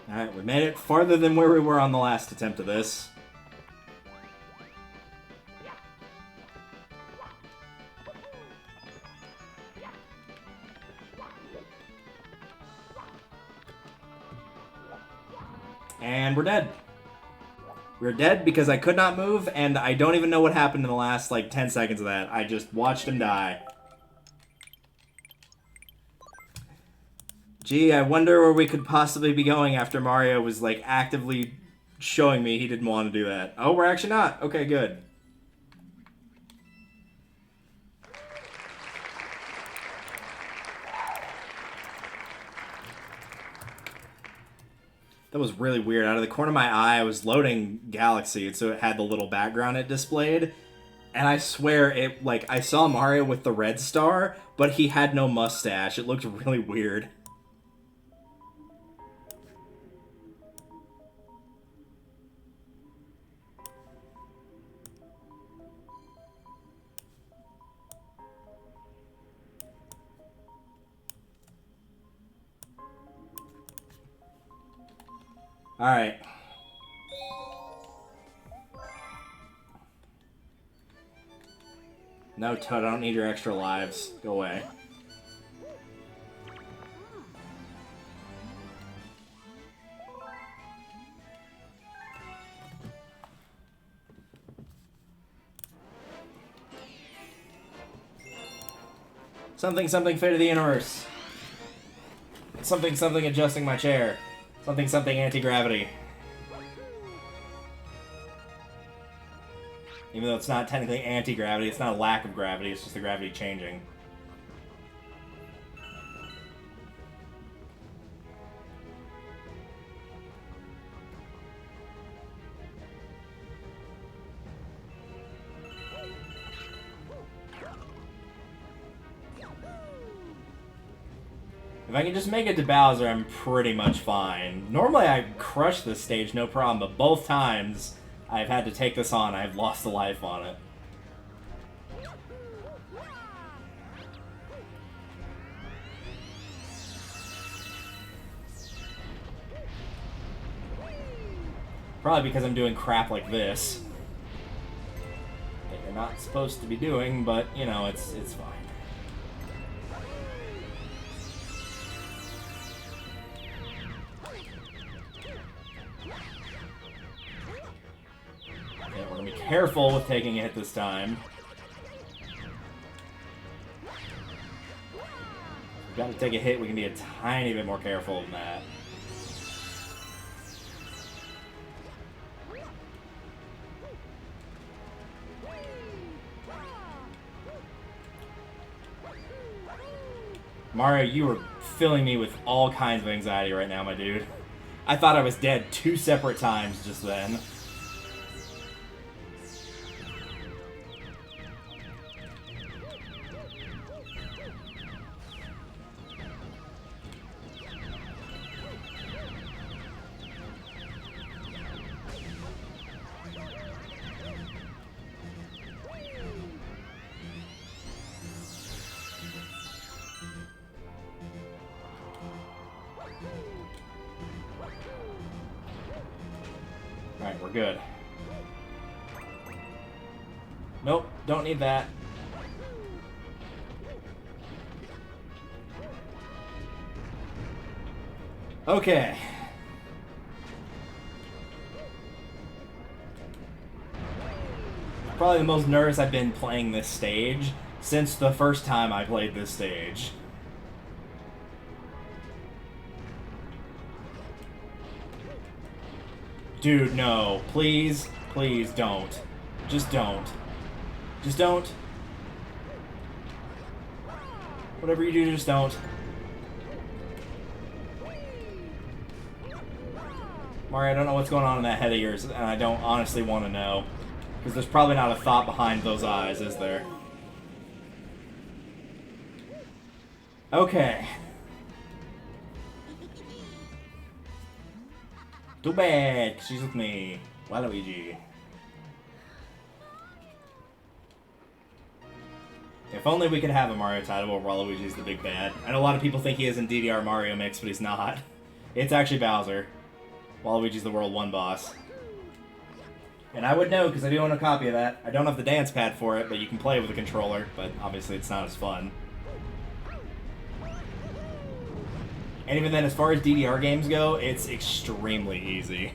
Alright, we made it farther than where we were on the last attempt of this. And we're dead. We're dead because I could not move, and I don't even know what happened in the last, like, 10 seconds of that. I just watched him die. Gee, I wonder where we could possibly be going after Mario was, like, actively showing me he didn't want to do that. Oh, we're actually not. Okay, good. That was really weird. Out of the corner of my eye, I was loading Galaxy, and so it had the little background it displayed. And I swear, it, like, I saw Mario with the red star, but he had no mustache. It looked really weird. Alright. No, Toad, I don't need your extra lives. Go away. Something, something, fate of the universe. Something, something, adjusting my chair. Something, something, anti-gravity. Even though it's not technically anti-gravity, it's not a lack of gravity, it's just the gravity changing. If I can just make it to Bowser, I'm pretty much fine. Normally I crush this stage, no problem, but both times I've had to take this on, I've lost a life on it. Probably because I'm doing crap like this. That you're not supposed to be doing, but, you know, it's fine. Careful with taking a hit this time. We've got to take a hit, we can be a tiny bit more careful than that. Mario, you are filling me with all kinds of anxiety right now, my dude. I thought I was dead 2 separate times just then. Alright, we're good. Nope, don't need that. Okay. Probably the most nervous I've been playing this stage since the first time I played this stage. Dude, no. Please. Please don't. Just don't. Just don't. Whatever you do, just don't. Mario, I don't know what's going on in that head of yours, and I don't honestly want to know. Because there's probably not a thought behind those eyes, is there? Okay. Too bad, she's with me. Waluigi. If only we could have a Mario title where Waluigi's the big bad. I know a lot of people think he is in DDR Mario Mix, but he's not. It's actually Bowser. Waluigi's the World 1 boss. And I would know, because I do own a copy of that. I don't have the dance pad for it, but you can play with a controller, but obviously it's not as fun. And even then, as far as DDR games go, it's extremely easy.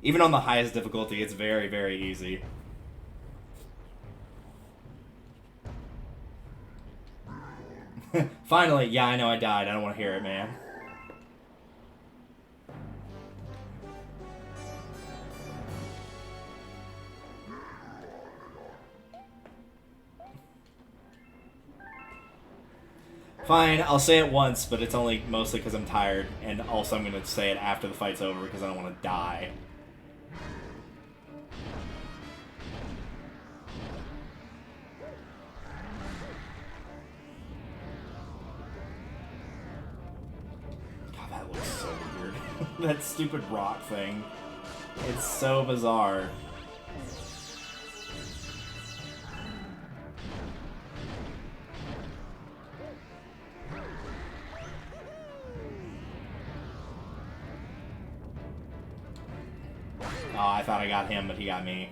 Even on the highest difficulty, it's very, very easy. Finally, yeah, I know I died. I don't want to hear it, man. Fine, I'll say it once, but it's only mostly because I'm tired, and also I'm going to say it after the fight's over because I don't want to die. God, that looks so weird. That stupid rock thing. It's so bizarre. Oh, I thought I got him, but he got me.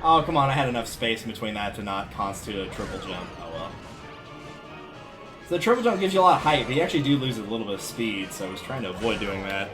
Oh, come on, I had enough space between that to not constitute a triple jump. Oh, well. So the triple jump gives you a lot of height, but you actually do lose a little bit of speed, so I was trying to avoid doing that.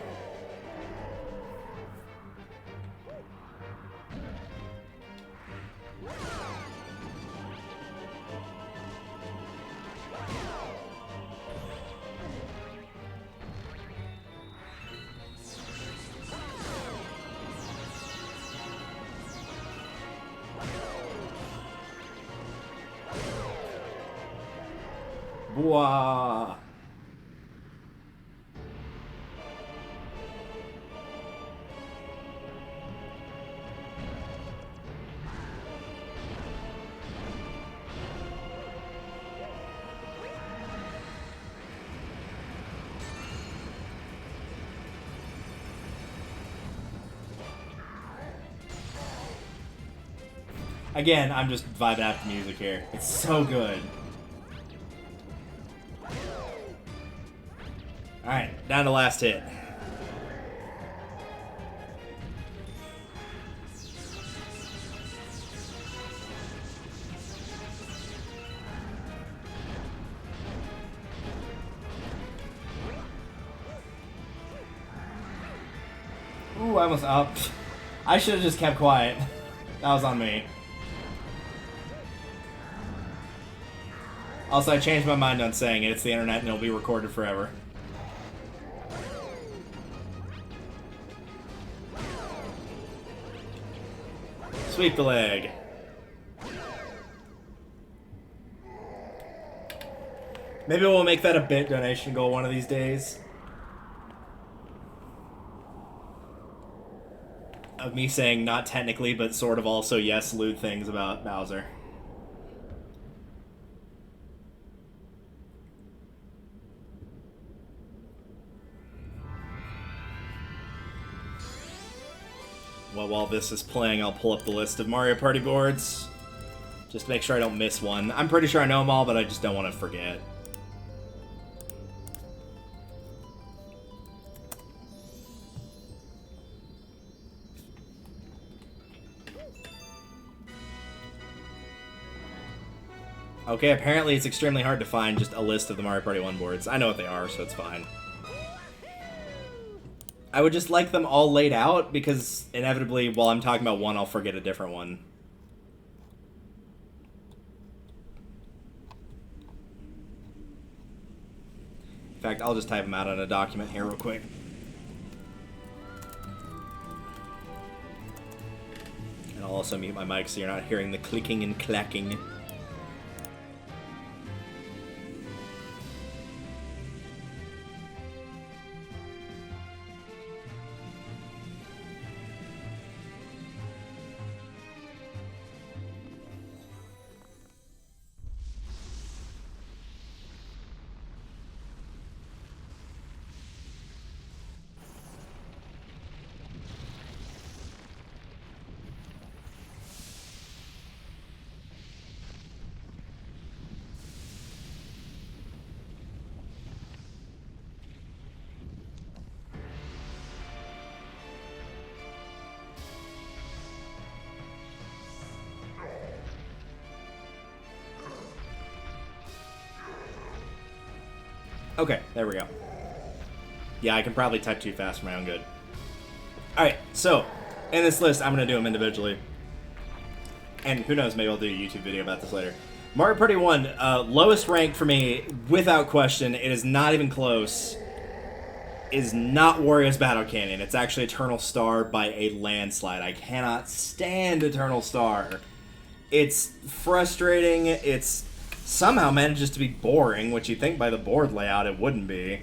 Wah. Again, I'm just vibing out the music here. It's so good. Alright, down to last hit. Ooh, I almost up. I should have just kept quiet. That was on me. Also, I changed my mind on saying it. It's the internet and it'll be recorded forever. Sweep the leg. Maybe we'll make that a bit donation goal one of these days. Of me saying not technically, but sort of also yes, lewd things about Bowser. Well, while this is playing, I'll pull up the list of Mario Party boards. Just to make sure I don't miss one. I'm pretty sure I know them all, but I just don't want to forget. Okay, apparently it's extremely hard to find just a list of the Mario Party 1 boards. I know what they are, so it's fine. I would just like them all laid out, because inevitably, while I'm talking about one, I'll forget a different one. fact, I'll just type them out on a document here real quick. And I'll also mute my mic so you're not hearing the clicking and clacking. Okay, there we go. Yeah, I can probably type too fast for my own good. Alright, so, in this list, I'm going to do them individually. And who knows, maybe I'll do a YouTube video about this later. Mario Party 1, lowest rank for me, without question, it is not even close, is not Wario's Battle Canyon. It's actually Eternal Star by a landslide. I cannot stand Eternal Star. It's frustrating, it's somehow manages to be boring, which you'd think by the board layout it wouldn't be.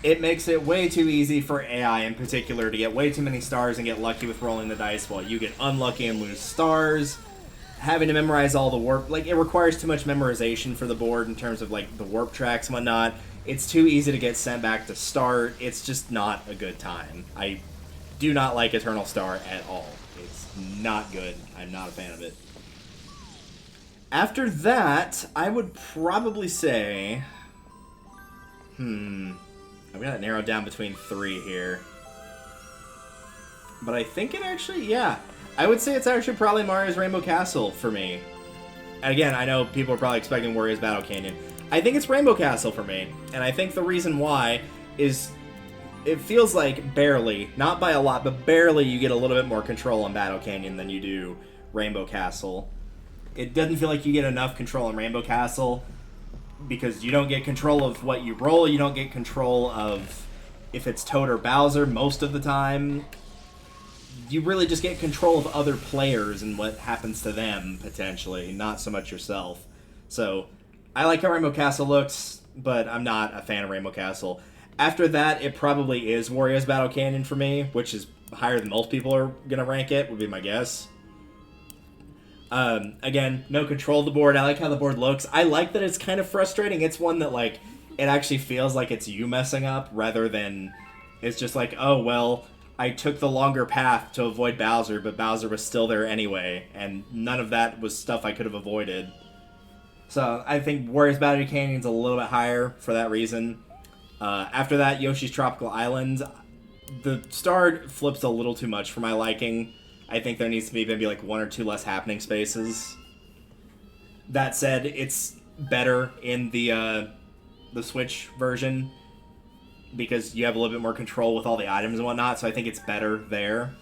It makes it way too easy for AI in particular to get way too many stars and get lucky with rolling the dice, while you get unlucky and lose stars. Having to memorize all the warp, like, it requires too much memorization for the board in terms of, like, the warp tracks and whatnot. It's too easy to get sent back to start. It's just not a good time. I do not like Eternal Star at all. It's not good. I'm not a fan of it. After that, I would probably say... I've got it narrowed down between 3 here. But I think it actually... Yeah. I would say it's actually probably Mario's Rainbow Castle for me. And again, I know people are probably expecting Wario's Battle Canyon. I think it's Rainbow Castle for me. And I think the reason why is... It feels like barely, not by a lot, but barely you get a little bit more control on Battle Canyon than you do Rainbow Castle. It doesn't feel like you get enough control in Rainbow Castle because you don't get control of what you roll, you don't get control of if it's Toad or Bowser most of the time. You really just get control of other players and what happens to them, potentially, not so much yourself. So, I like how Rainbow Castle looks, but I'm not a fan of Rainbow Castle. After that, it probably is Wario's Battle Canyon for me, which is higher than most people are going to rank it, would be my guess. Again, no control of the board. I like how the board looks. I like that it's kind of frustrating. It's one that, like, it actually feels like it's you messing up rather than it's just like, oh, well, I took the longer path to avoid Bowser, but Bowser was still there anyway, and none of that was stuff I could have avoided. So I think Wario's Battle Canyon's a little bit higher for that reason. After that, Yoshi's Tropical Island. The star flips a little too much for my liking. I think there needs to be maybe like 1 or 2 less happening spaces. That said, it's better in the Switch version because you have a little bit more control with all the items and whatnot, so I think it's better there.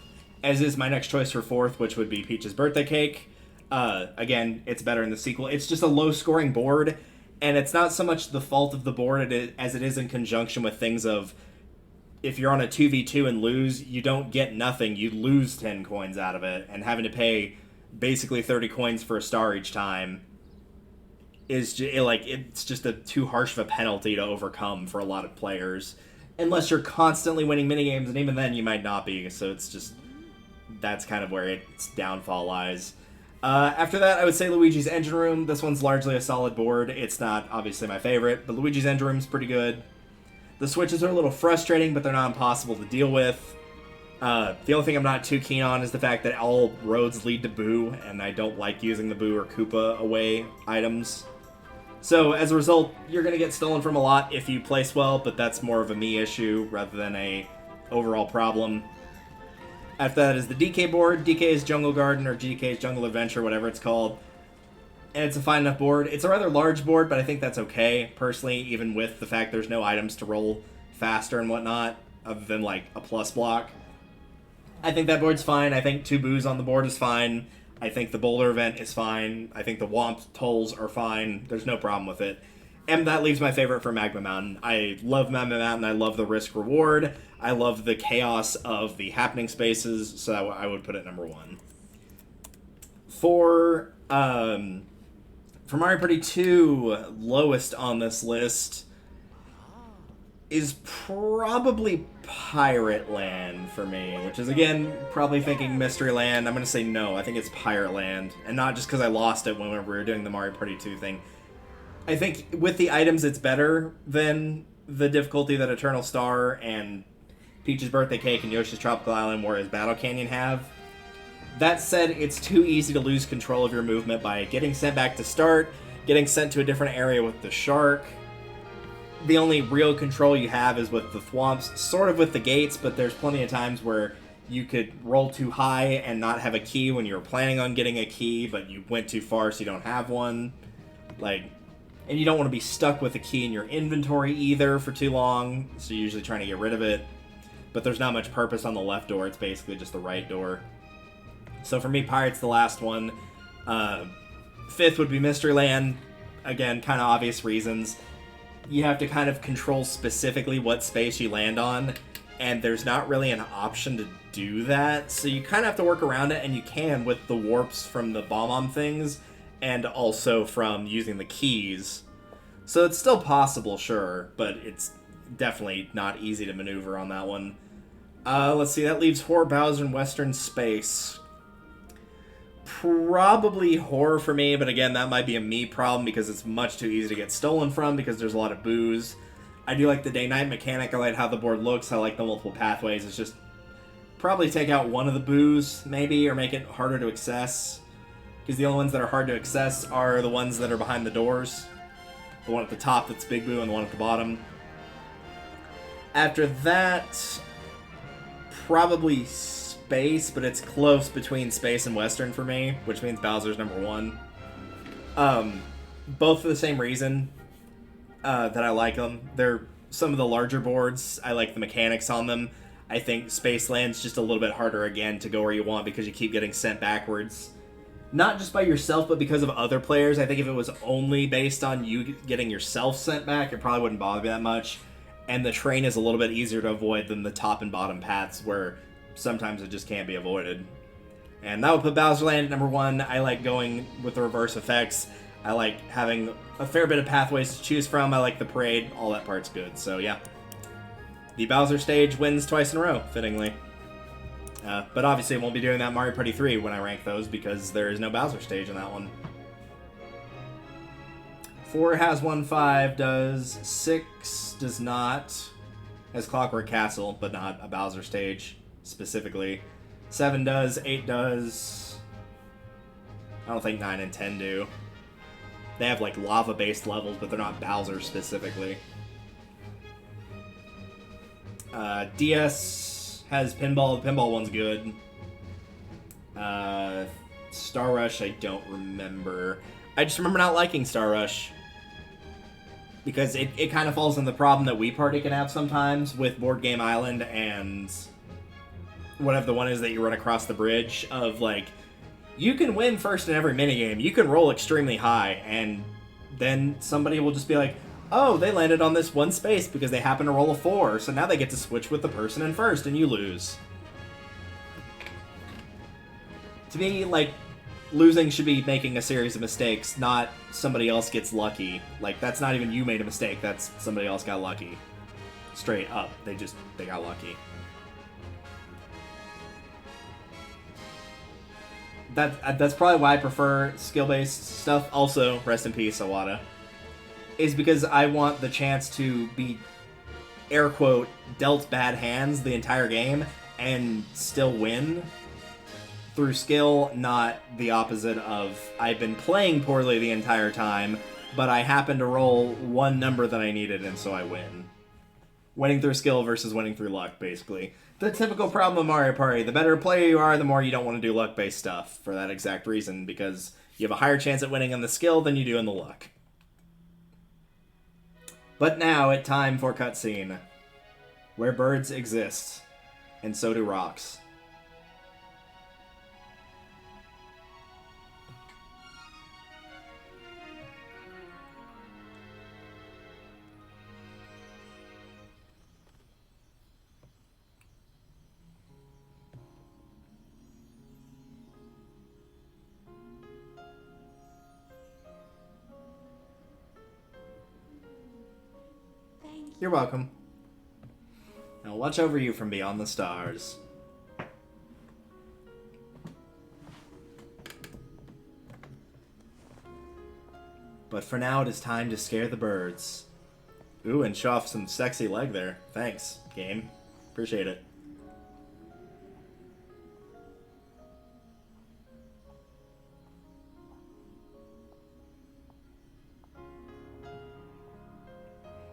As is my next choice for 4th, which would be Peach's Birthday Cake. Again, it's better in the sequel. It's just a low-scoring board, and it's not so much the fault of the board as it is in conjunction with things of if you're on a 2v2 and lose, you don't get nothing. You lose 10 coins out of it, and having to pay basically 30 coins for a star each time is it's just a too harsh of a penalty to overcome for a lot of players. Unless you're constantly winning minigames, and even then you might not be, so it's just... That's kind of where its downfall lies. After that, I would say Luigi's Engine Room. This one's largely a solid board. It's not obviously my favorite, but Luigi's Engine Room's pretty good. The switches are a little frustrating, but they're not impossible to deal with. The only thing I'm not too keen on is the fact that all roads lead to Boo, and I don't like using the Boo or Koopa away items. So, as a result, you're going to get stolen from a lot if you place well, but that's more of a me issue rather than a overall problem. After that is the DK board. DK's Jungle Garden or DK's Jungle Adventure, whatever it's called. And it's a fine enough board. It's a rather large board, but I think that's okay, personally, even with the fact there's no items to roll faster and whatnot, other than, like, a plus block. I think that board's fine. I think 2 Boos on the board is fine. I think the Boulder event is fine. I think the Womp tolls are fine. There's no problem with it. And that leaves my favorite for Magma Mountain. I love Magma Mountain. I love the risk reward. I love the chaos of the happening spaces, so I would put it number 1. For Mario Party 2, lowest on this list is probably Pirate Land for me, which is, again, probably thinking Mystery Land. I'm going to say no. I think it's Pirate Land, and not just because I lost it when we were doing the Mario Party 2 thing. I think with the items, it's better than the difficulty that Eternal Star and Peach's Birthday Cake and Yoshi's Tropical Island, whereas Battle Canyon have. That said, it's too easy to lose control of your movement by getting sent back to start, getting sent to a different area with the shark. The only real control you have is with the thwomps, sort of with the gates, but there's plenty of times where you could roll too high and not have a key when you were planning on getting a key, but you went too far so you don't have one. And you don't want to be stuck with a key in your inventory either for too long, so you're usually trying to get rid of it. But there's not much purpose on the left door, it's basically just the right door. So for me, Pirate's the last one. 5th would be Mystery Land. Again, kind of obvious reasons. You have to kind of control specifically what space you land on, and there's not really an option to do that. So you kind of have to work around it, and you can with the warps from the bomb-on things, and also from using the keys. So it's still possible, sure, but it's definitely not easy to maneuver on that one. Let's see, that leaves Horror Bowser in Western Space. Probably Horror for me, but again, that might be a me problem because it's much too easy to get stolen from because there's a lot of booze. I do like the day-night mechanic. I like how the board looks. I like the multiple pathways. It's just probably take out one of the boos, maybe, or make it harder to access. Because the only ones that are hard to access are the ones that are behind the doors. The one at the top that's Big Boo and the one at the bottom. After that, probably Space, but it's close between Space and Western for me, which means Bowser's number 1. Both for the same reason that I like them. They're some of the larger boards. I like the mechanics on them. I think Space Land's just a little bit harder, again, to go where you want because you keep getting sent backwards. Not just by yourself, but because of other players. I think if it was only based on you getting yourself sent back, it probably wouldn't bother me that much. And the train is a little bit easier to avoid than the top and bottom paths, where sometimes it just can't be avoided. And that would put Bowser Land at number 1. I like going with the reverse effects. I like having a fair bit of pathways to choose from. I like the parade. All that part's good. So, yeah. The Bowser stage wins twice in a row, fittingly. But obviously I won't be doing that Mario Party 3 when I rank those because there is no Bowser stage in that one. 4 has one, 5 does, 6 does not. Has Clockwork Castle, but not a Bowser stage specifically. 7 does, 8 does. I don't think 9 and 10 do. They have like lava-based levels, but they're not Bowser specifically. DS has Pinball. The Pinball one's good. Star Rush, I don't remember. I just remember not liking Star Rush. Because it kind of falls in the problem that Wii Party can have sometimes with Board Game Island and whatever the one is that you run across the bridge of, like, you can win first in every minigame. You can roll extremely high, and then somebody will just be like, oh, they landed on this one space because they happen to roll a 4, so now they get to switch with the person in first, and you lose. To me, like, losing should be making a series of mistakes, not somebody else gets lucky. Like, that's not even you made a mistake, that's somebody else got lucky. Straight up. They got lucky. That's probably why I prefer skill-based stuff. Also, rest in peace, Iwata. Is because I want the chance to be, air quote, dealt bad hands the entire game and still win through skill, not the opposite of I've been playing poorly the entire time, but I happen to roll one number that I needed and so I win. Winning through skill versus winning through luck, basically. The typical problem of Mario Party. The better player you are, the more you don't want to do luck-based stuff for that exact reason, because you have a higher chance at winning on the skill than you do in the luck. But now, it's time for cutscene, where birds exist, and so do rocks. You're welcome. I'll watch over you from beyond the stars. But for now, it is time to scare the birds. Ooh, and show off some sexy leg there. Thanks, game. Appreciate it.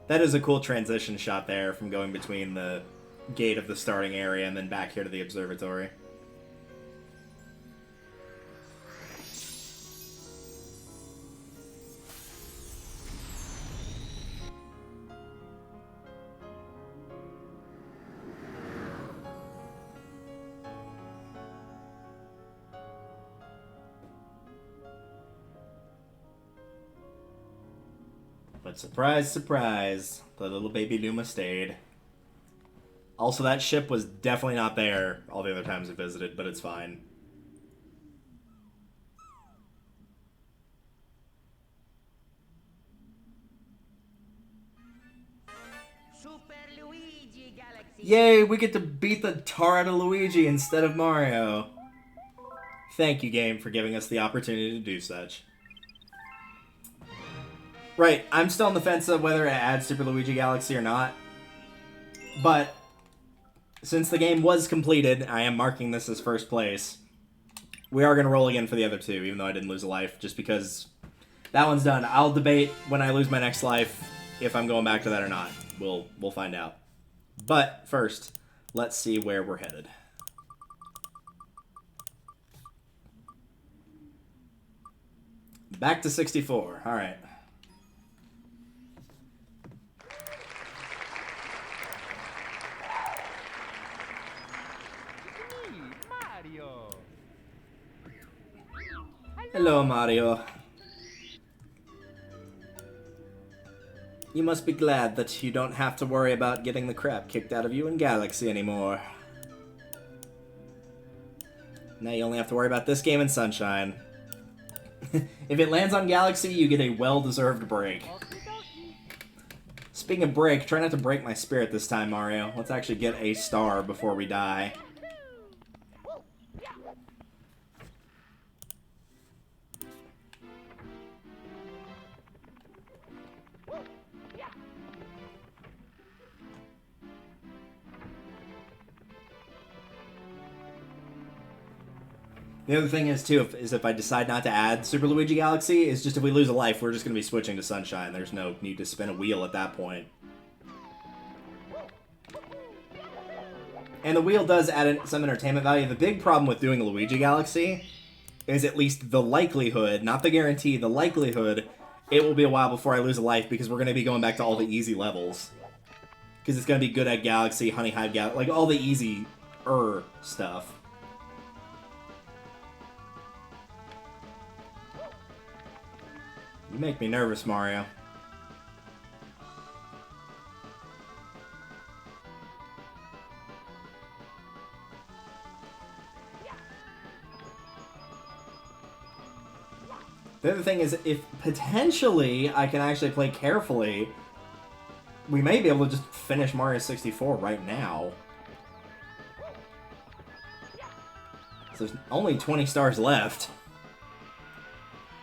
That is a cool transition shot there from going between the gate of the starting area and then back here to the observatory. But surprise, surprise, the little baby Luma stayed. Also, that ship was definitely not there all the other times I visited, but it's fine. Super Luigi Galaxy. Yay, we get to beat the tar out of Luigi instead of Mario. Thank you, game, for giving us the opportunity to do such. Right, I'm still on the fence of whether to add Super Luigi Galaxy or not. But since the game was completed, I am marking this as first place. We are going to roll again for the other two, even though I didn't lose a life, just because that one's done. I'll debate when I lose my next life if I'm going back to that or not. We'll find out. But first, let's see where we're headed. Back to 64. All right. Me, Mario. Hello, Mario. You must be glad that you don't have to worry about getting the crap kicked out of you in Galaxy anymore. Now you only have to worry about this game in Sunshine. If it lands on Galaxy, you get a well-deserved break. Speaking of break, try not to break my spirit this time, Mario. Let's actually get a star before we die. The other thing is, too, is if I decide not to add Super Luigi Galaxy, is just if we lose a life, we're just going to be switching to Sunshine. There's no need to spin a wheel at that point. And the wheel does add some entertainment value. The big problem with doing Luigi Galaxy is at least the likelihood, not the guarantee, the likelihood it will be a while before I lose a life because we're going to be going back to all the easy levels. Because it's going to be Good Egg Galaxy, Honey Hive Galaxy, like all the easy-er stuff. You make me nervous, Mario. The other thing is, if potentially I can actually play carefully, we may be able to just finish Mario 64 right now. So there's only 20 stars left.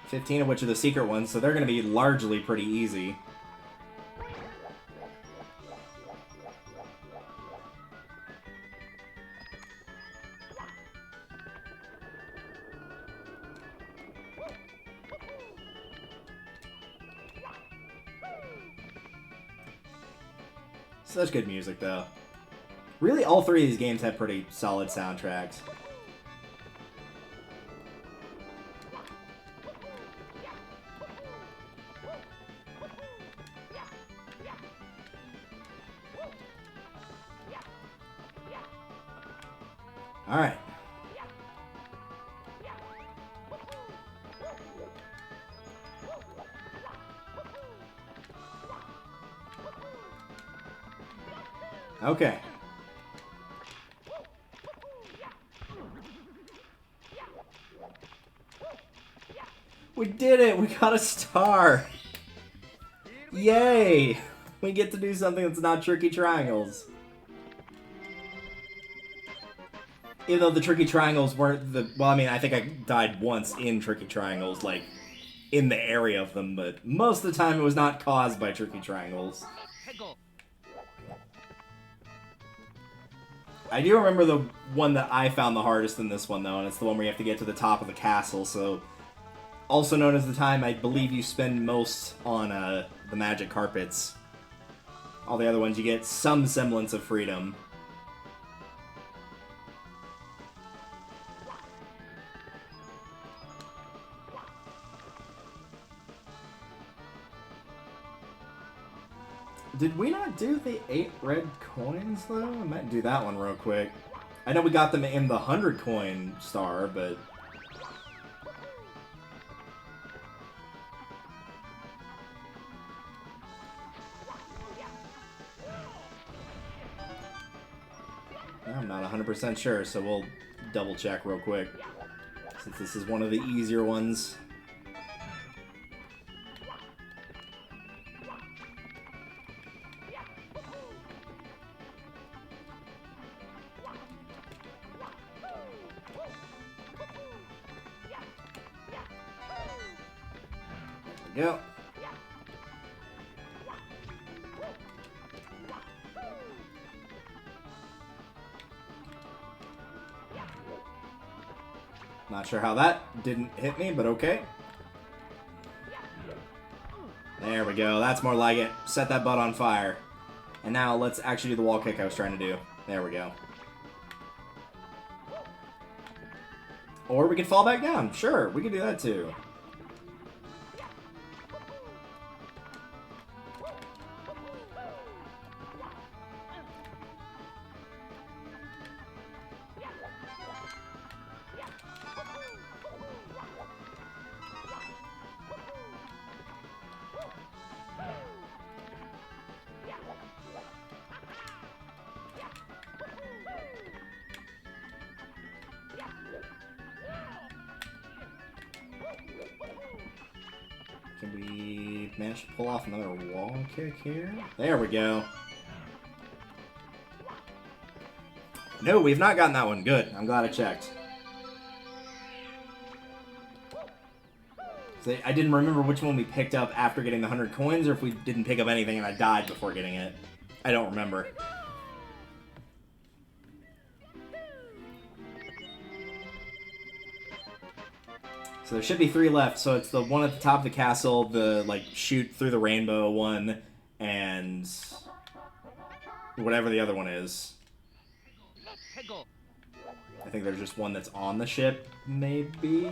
15 of which are the secret ones, so they're going to be largely pretty easy. Such good music, though. Really, all three of these games have pretty solid soundtracks. Alright. Okay. We did it! We got a star! Yay! We get to do something that's not tricky triangles. Even though the tricky triangles weren't the... Well, I mean, I think I died once in tricky triangles, like, in the area of them, but most of the time it was not caused by tricky triangles. I do remember the one that I found the hardest in this one, though, and it's the one where you have to get to the top of the castle, so... Also known as the time I believe you spend most on the magic carpets. All the other ones, you get some semblance of freedom. Did we not do the 8 red coins, though? I might do that one real quick. I know we got them in the 100 coin star, but... I'm not 100% sure, so we'll double check real quick. Since this is one of the easier ones. There we go. Not sure how that didn't hit me, but okay. There we go. That's more like it. Set that butt on fire. And now let's actually do the wall kick I was trying to do. There we go. Or we could fall back down. Sure, we could do that too. Can we manage to pull off another wall kick here? There we go. No, we've not gotten that one. Good. I'm glad I checked. So I didn't remember which one we picked up after getting the 100 coins, or if we didn't pick up anything and I died before getting it. I don't remember. So there should be 3 left. So it's the one at the top of the castle, the, like, shoot through the rainbow one, and whatever the other one is. I think there's just one that's on the ship, maybe?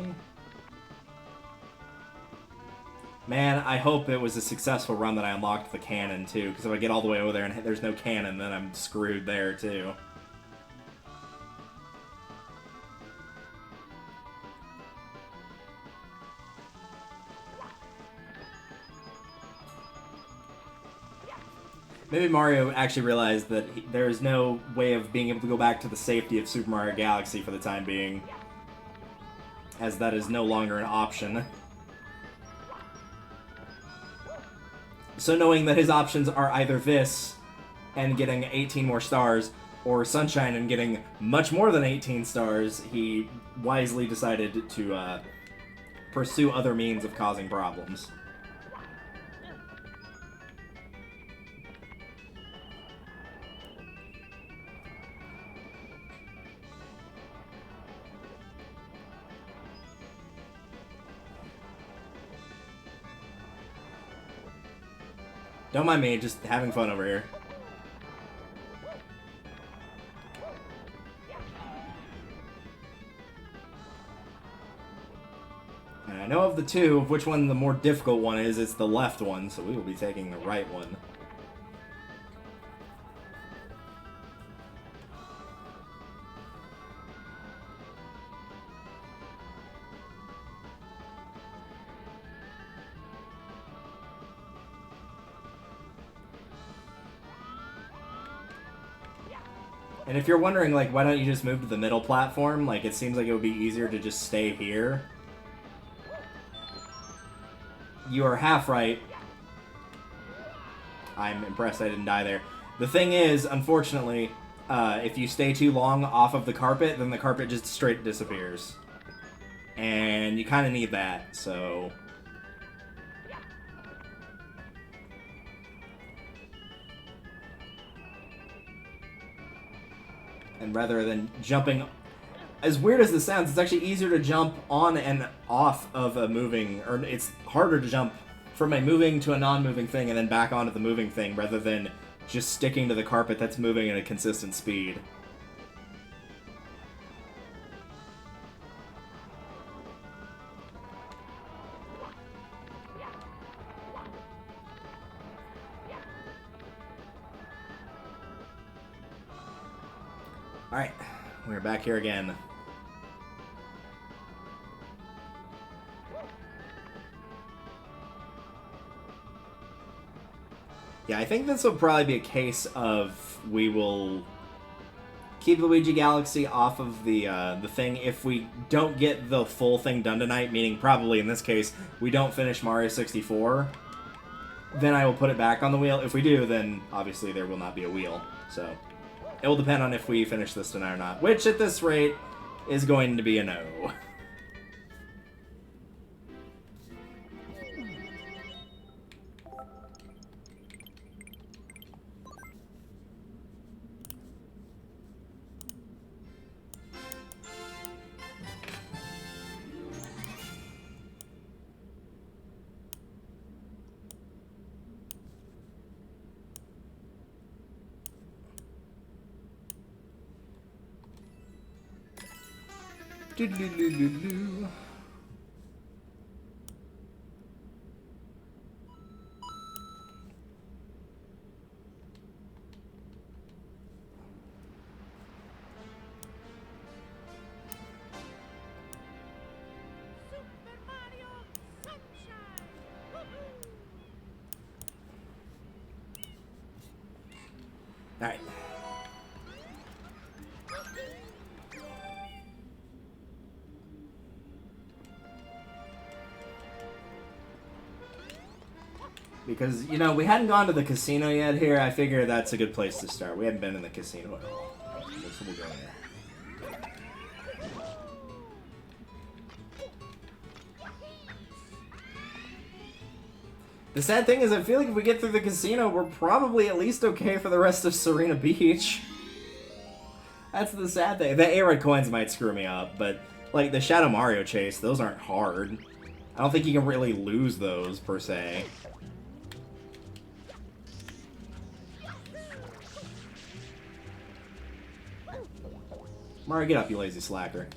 Man, I hope it was a successful run that I unlocked the cannon, too, because if I get all the way over there and there's no cannon, then I'm screwed there, too. Maybe Mario actually realized that there is no way of being able to go back to the safety of Super Mario Galaxy for the time being, as that is no longer an option. So knowing that his options are either this and getting 18 more stars, or Sunshine and getting much more than 18 stars, he wisely decided to pursue other means of causing problems. Don't mind me, just having fun over here. And I know of the two, of which one the more difficult one is. It's the left one, so we will be taking the right one. And if you're wondering, like, why don't you just move to the middle platform? Like, it seems like it would be easier to just stay here. You are half right. I'm impressed I didn't die there. The thing is, unfortunately, if you stay too long off of the carpet, then the carpet just straight disappears. And you kind of need that, so... And rather than jumping... As weird as this sounds, it's actually easier to jump on and off of a moving... Or it's harder to jump from a moving to a non-moving thing and then back onto the moving thing rather than just sticking to the carpet that's moving at a consistent speed. Alright, we're back here again. Yeah, I think this will probably be a case of we will keep Luigi Galaxy off of the thing if we don't get the full thing done tonight, meaning probably in this case we don't finish Mario 64. Then I will put it back on the wheel. If we do, then obviously there will not be a wheel. So it will depend on if we finish this tonight or not, which at this rate is going to be a no. Do-do-do-do-do. Super Mario Sunshine! Woohoo! All right. Because, you know, we hadn't gone to the casino yet here. I figure that's a good place to start. We haven't been in the casino at all. So we'll go there. The sad thing is I feel like if we get through the casino, we're probably at least okay for the rest of Serena Beach. That's the sad thing. The A-Red coins might screw me up, but, like, the Shadow Mario chase, those aren't hard. I don't think you can really lose those, per se. Mario, get up, you lazy slacker.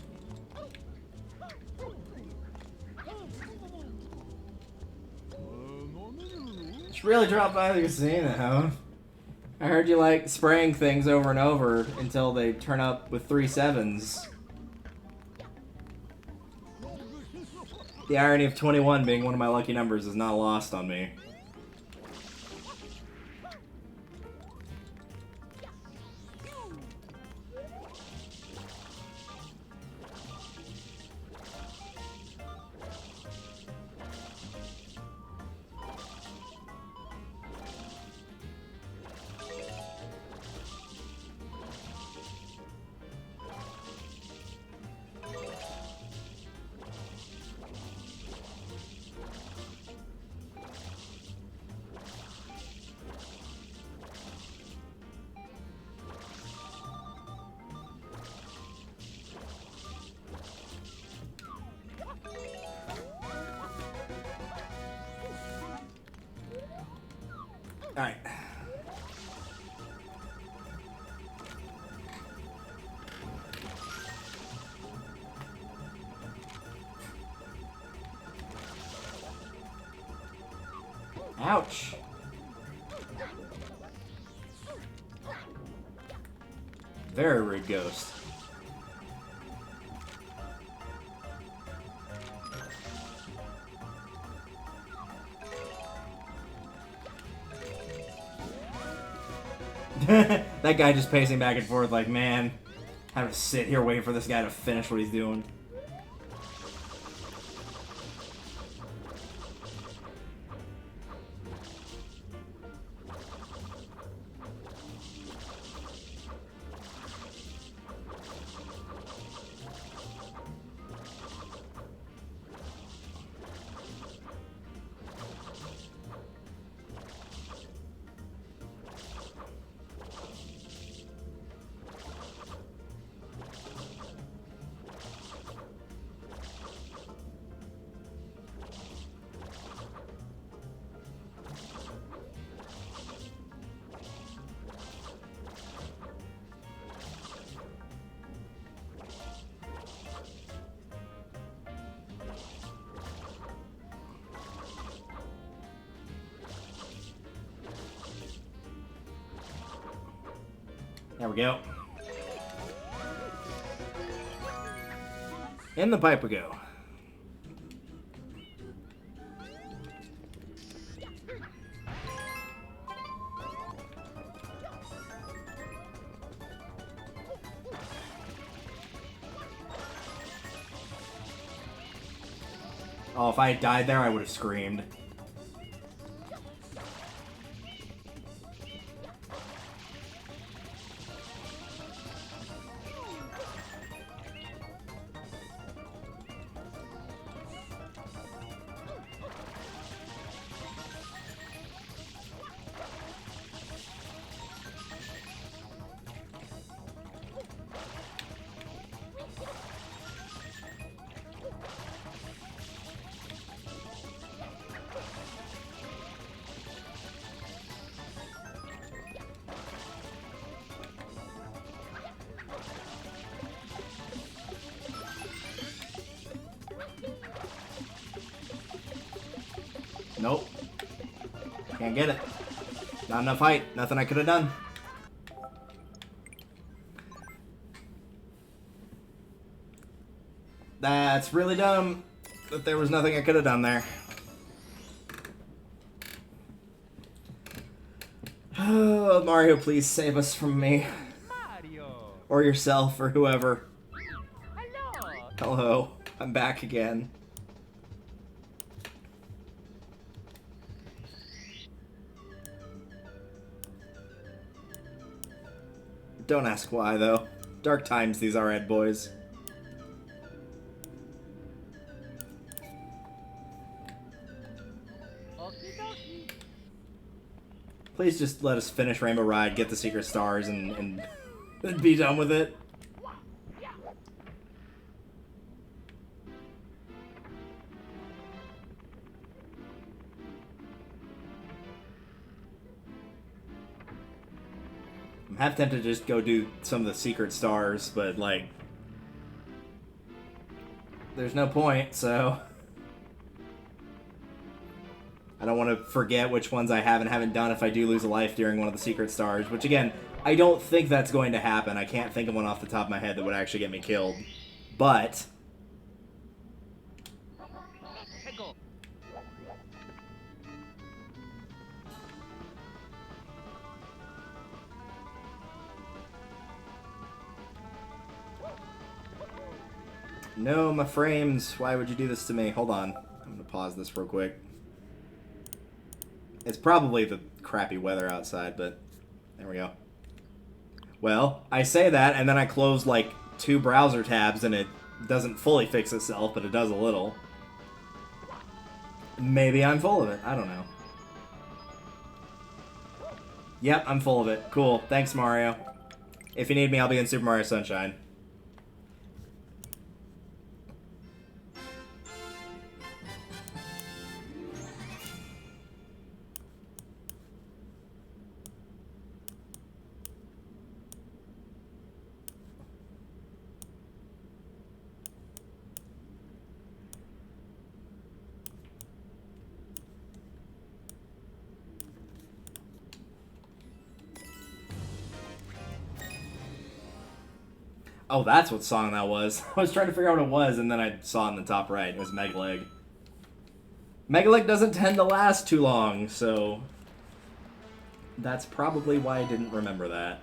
You should really drop by the casino. I heard you like spraying things over and over until they turn up with 3 7s. The irony of 21 being one of my lucky numbers is not lost on me. Alright. Ouch. Very rude ghost. That guy just pacing back and forth like, man, I have to sit here waiting for this guy to finish what he's doing. There we go. In the pipe we go. Oh, if I had died there, I would have screamed. Nope. Can't get it. Not enough height. Nothing I could have done. That's really dumb. But there was nothing I could have done there. Oh, Mario, please save us from me. Mario. Or yourself, or whoever. Hello. Hello. I'm back again. Don't ask why, though. Dark times these are, Ed boys. Okie dokie. Please just let us finish Rainbow Ride, get the secret stars, and be done with it. I'm half tempted to just go do some of the secret stars, but, like, there's no point, so I don't want to forget which ones I have and haven't done if I do lose a life during one of the secret stars, which, again, I don't think that's going to happen. I can't think of one off the top of my head that would actually get me killed, but Go. no, my frames. Why would you do this to me? Hold on. I'm going to pause this real quick. It's probably the crappy weather outside, but there we go. Well, I say that, and then I close, like, 2 browser tabs, and it doesn't fully fix itself, but it does a little. Maybe I'm full of it. I don't know. Yep, I'm full of it. Cool. Thanks, Mario. If you need me, I'll be in Super Mario Sunshine. Oh, that's what song that was. I was trying to figure out what it was, and then I saw it in the top right. It was Megaleg. Megaleg doesn't tend to last too long, so that's probably why I didn't remember that.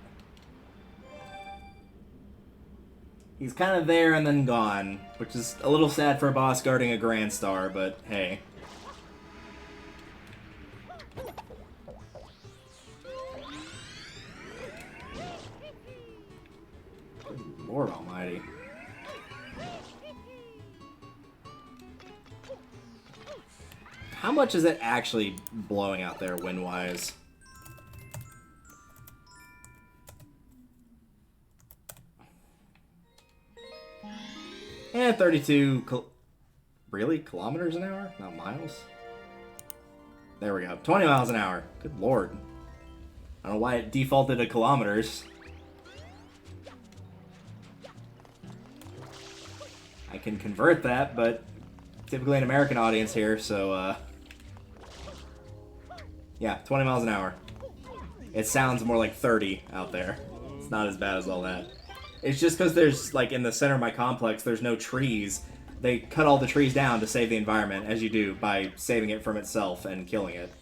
He's kind of there and then gone, which is a little sad for a boss guarding a Grand Star, but hey. Lord almighty. How much is it actually blowing out there wind-wise? Eh, 32 really? Kilometers an hour? Not miles? There we go. 20 miles an hour. Good lord. I don't know why it defaulted to kilometers. I can convert that, but typically an American audience here, so, yeah, 20 miles an hour. It sounds more like 30 out there. It's not as bad as all that. It's just because there's, like, in the center of my complex, there's no trees. They cut all the trees down to save the environment, as you do, by saving it from itself and killing it.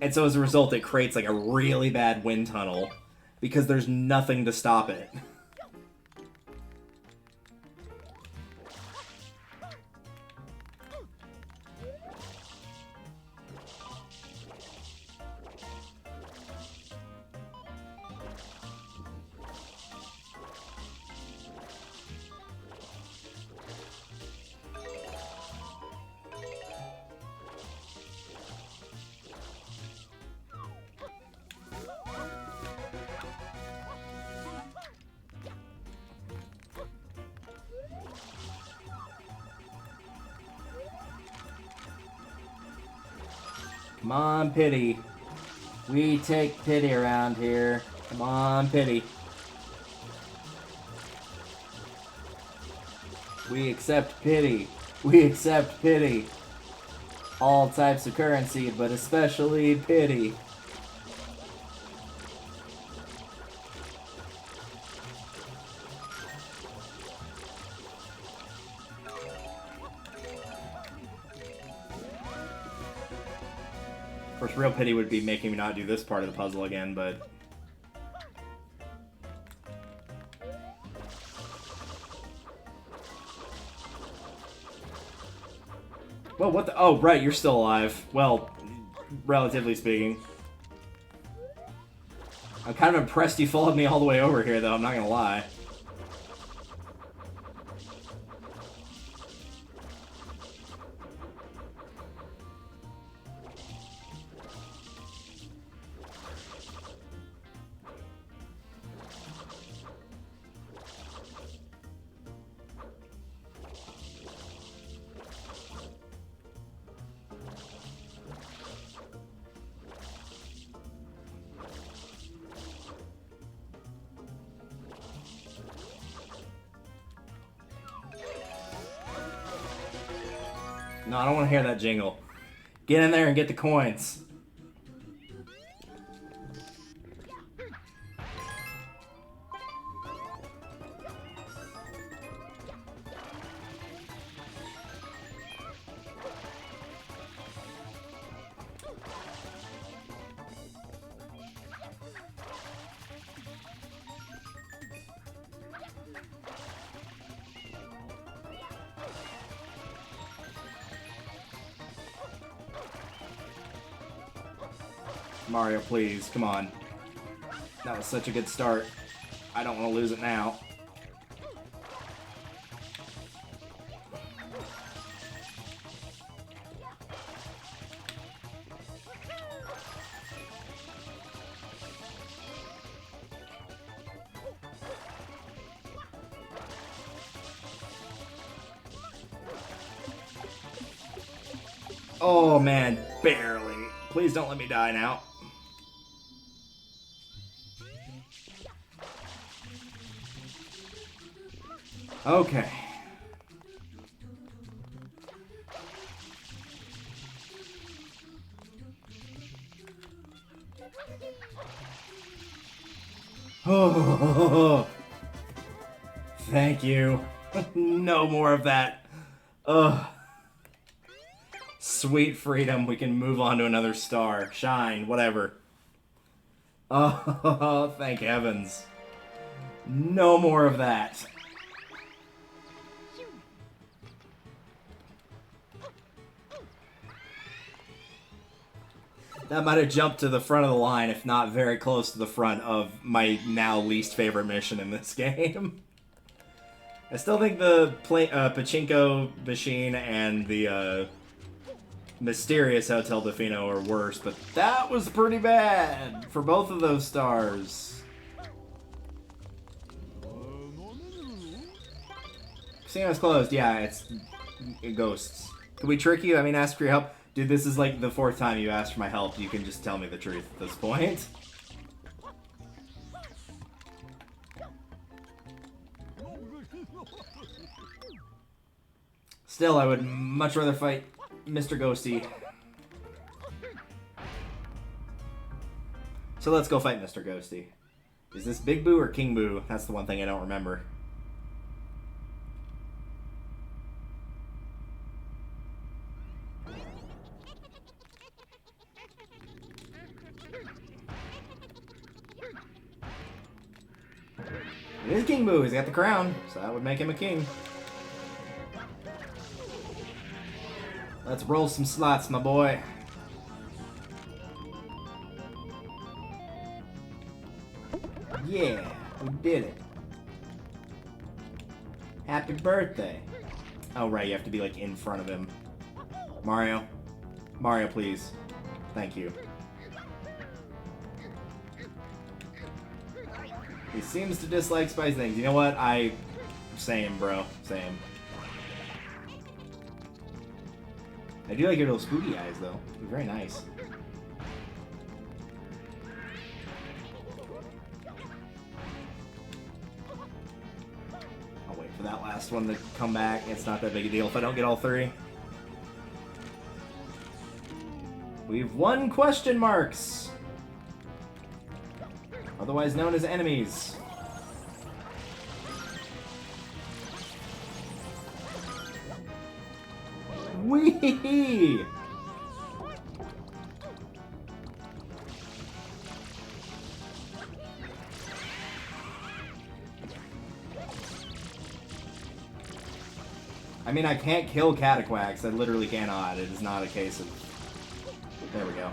And so as a result, it creates, like, a really bad wind tunnel, because there's nothing to stop it. Come on, pity. We take pity around here. Come on, pity. We accept pity. We accept pity. All types of currency, but especially pity. Of course, real pity would be making me not do this part of the puzzle again, but... Well, what the... Oh, right, you're still alive. Well, relatively speaking. I'm kind of impressed you followed me all the way over here, though, I'm not gonna lie. No, I don't want to hear that jingle. Get in there and get the coins. Mario, please, come on. That was such a good start. I don't want to lose it now. Oh man, barely. Please don't let me die now. Okay. Oh, thank you. No more of that. Ugh. Sweet freedom. We can move on to another star. Shine, whatever. Oh, thank heavens. No more of that. That might have jumped to the front of the line, if not very close to the front of my now least favorite mission in this game. I still think the Pachinko machine and the Mysterious Hotel Defino are worse, but that was pretty bad for both of those stars. Casino's closed. Yeah, it's ghosts. Can we trick you? I mean, ask for your help. Dude, this is like the 4th time you asked for my help. You can just tell me the truth at this point. Still, I would much rather fight Mr. Ghosty. So let's go fight Mr. Ghosty. Is this Big Boo or King Boo? That's the one thing I don't remember. It is King Boo. He's got the crown, so that would make him a king. Let's roll some slots, my boy. Yeah, we did it. Happy birthday. Oh, right, you have to be, like, in front of him. Mario. Mario, please. Thank you. He seems to dislike spicy things. You know what? Same, bro. Same. I do like your little spooky eyes, though. They're very nice. I'll wait for that last one to come back. It's not that big a deal if I don't get all three. We've won question marks! Otherwise known as enemies. Whee! I mean, I can't kill Cataquax. I literally cannot. It is not a case of... There we go.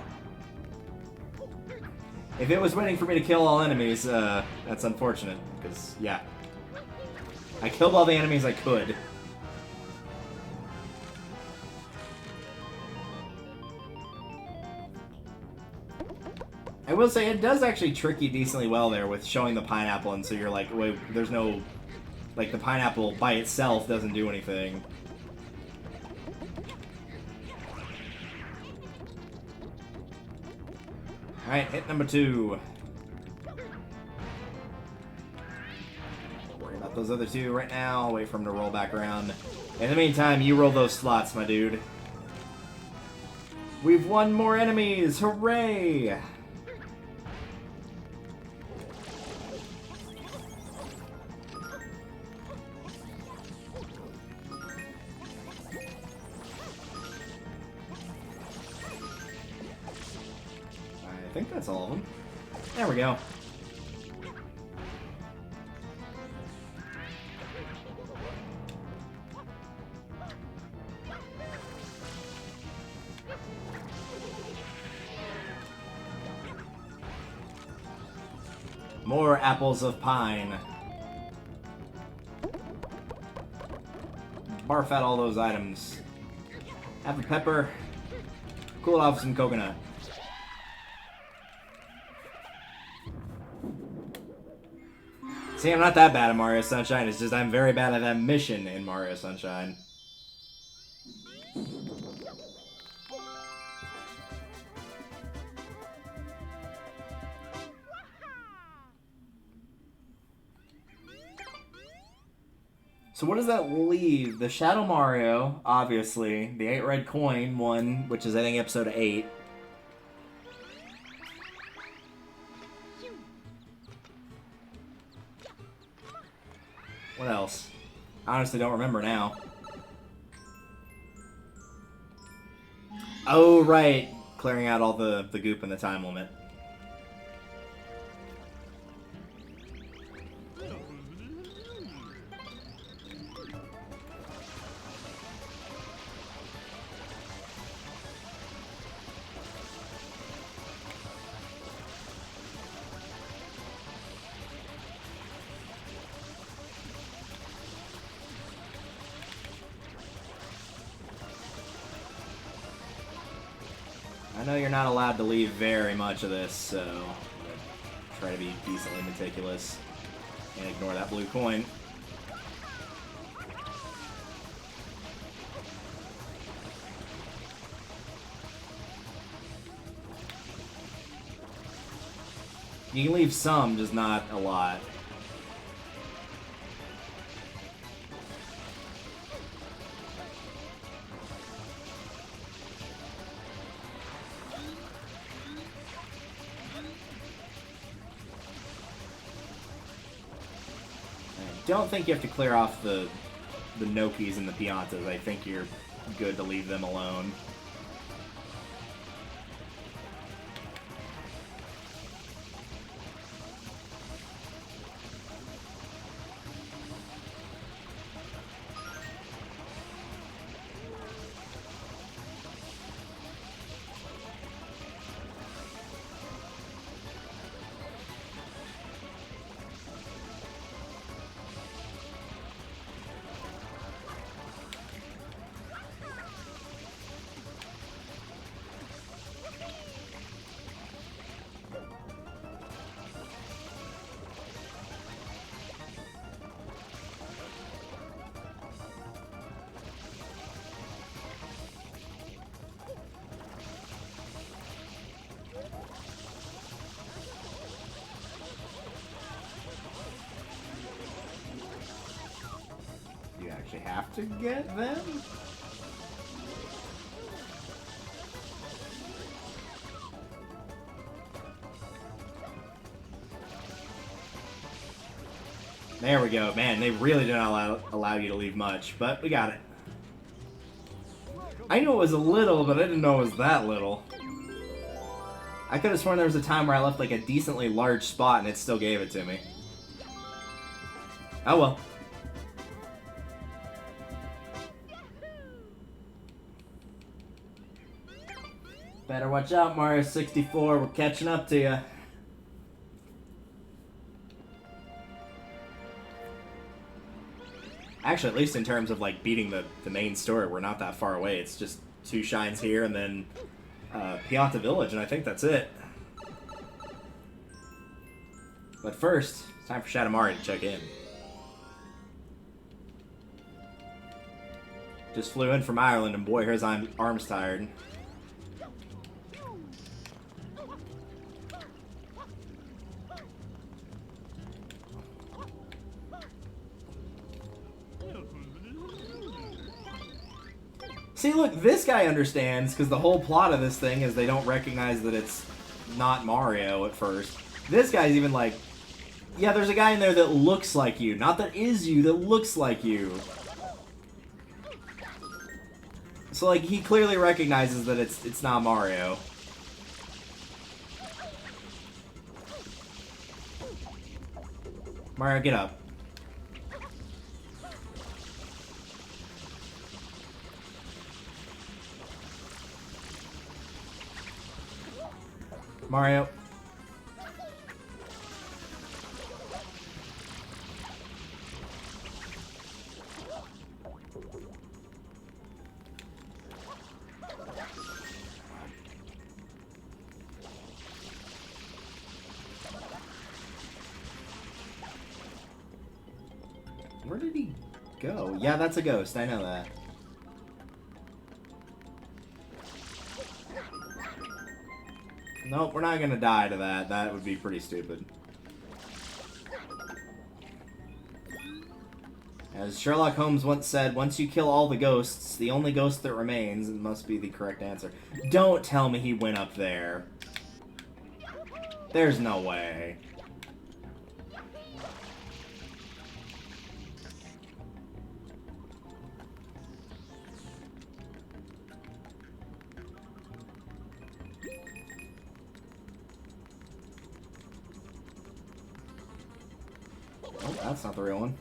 If it was waiting for me to kill all enemies, that's unfortunate. Because, yeah. I killed all the enemies I could. I will say, it does actually trick you decently well there with showing the pineapple, and so you're like, wait, there's no... Like, the pineapple by itself doesn't do anything. Alright, hit number 2. Don't worry about those other two right now. I'll wait for him to roll back around. In the meantime, you roll those slots, my dude. We've won more enemies! Hooray! I think that's all of them. There we go. More apples of pine. Barf out all those items. Have a pepper. Cool it off with some coconut. See, I'm not that bad at Mario Sunshine, it's just I'm very bad at that mission in Mario Sunshine. So what does that leave? The Shadow Mario, obviously. The 8 red coin one, which is I think episode 8. What else? I honestly don't remember now. Oh, right. Clearing out all the goop in the time limit. I know you're not allowed to leave very much of this, so try to be decently meticulous and ignore that blue coin. You can leave some, just not a lot. don't think you have to clear off the Nokis and the Piantas. I think you're good to leave them alone. You actually have to get them? There we go. Man, they really do not allow you to leave much, but we got it. I knew it was a little, but I didn't know it was that little. I could have sworn there was a time where I left like a decently large spot and it still gave it to me. Oh well. Better watch out, Mario 64. We're catching up to you. Actually, at least in terms of like beating the main story, we're not that far away. It's just 2 shines here and then Pianta Village, and I think that's it. But first, it's time for Shadamari to check in. Just flew in from Ireland, and boy, his arm's tired. See, look, this guy understands, because the whole plot of this thing is they don't recognize that it's not Mario at first. This guy's even like, yeah, there's a guy in there that looks like you. Not that is you, that looks like you. So, like, he clearly recognizes that it's not Mario. Mario, get up. Mario. Where did he go? Yeah, that's a ghost. I know that. Nope, we're not gonna die to that. That would be pretty stupid. As Sherlock Holmes once said, once you kill all the ghosts, the only ghost that remains must be the correct answer. Don't tell me he went up there. There's no way. Oh, that's not the real one.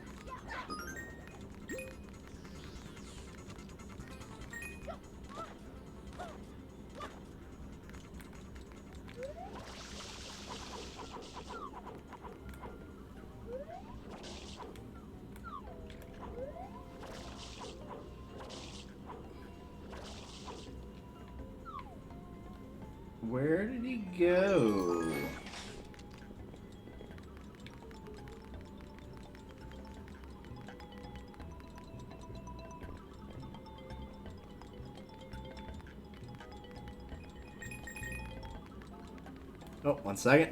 Where did he go? Oh, 1 second.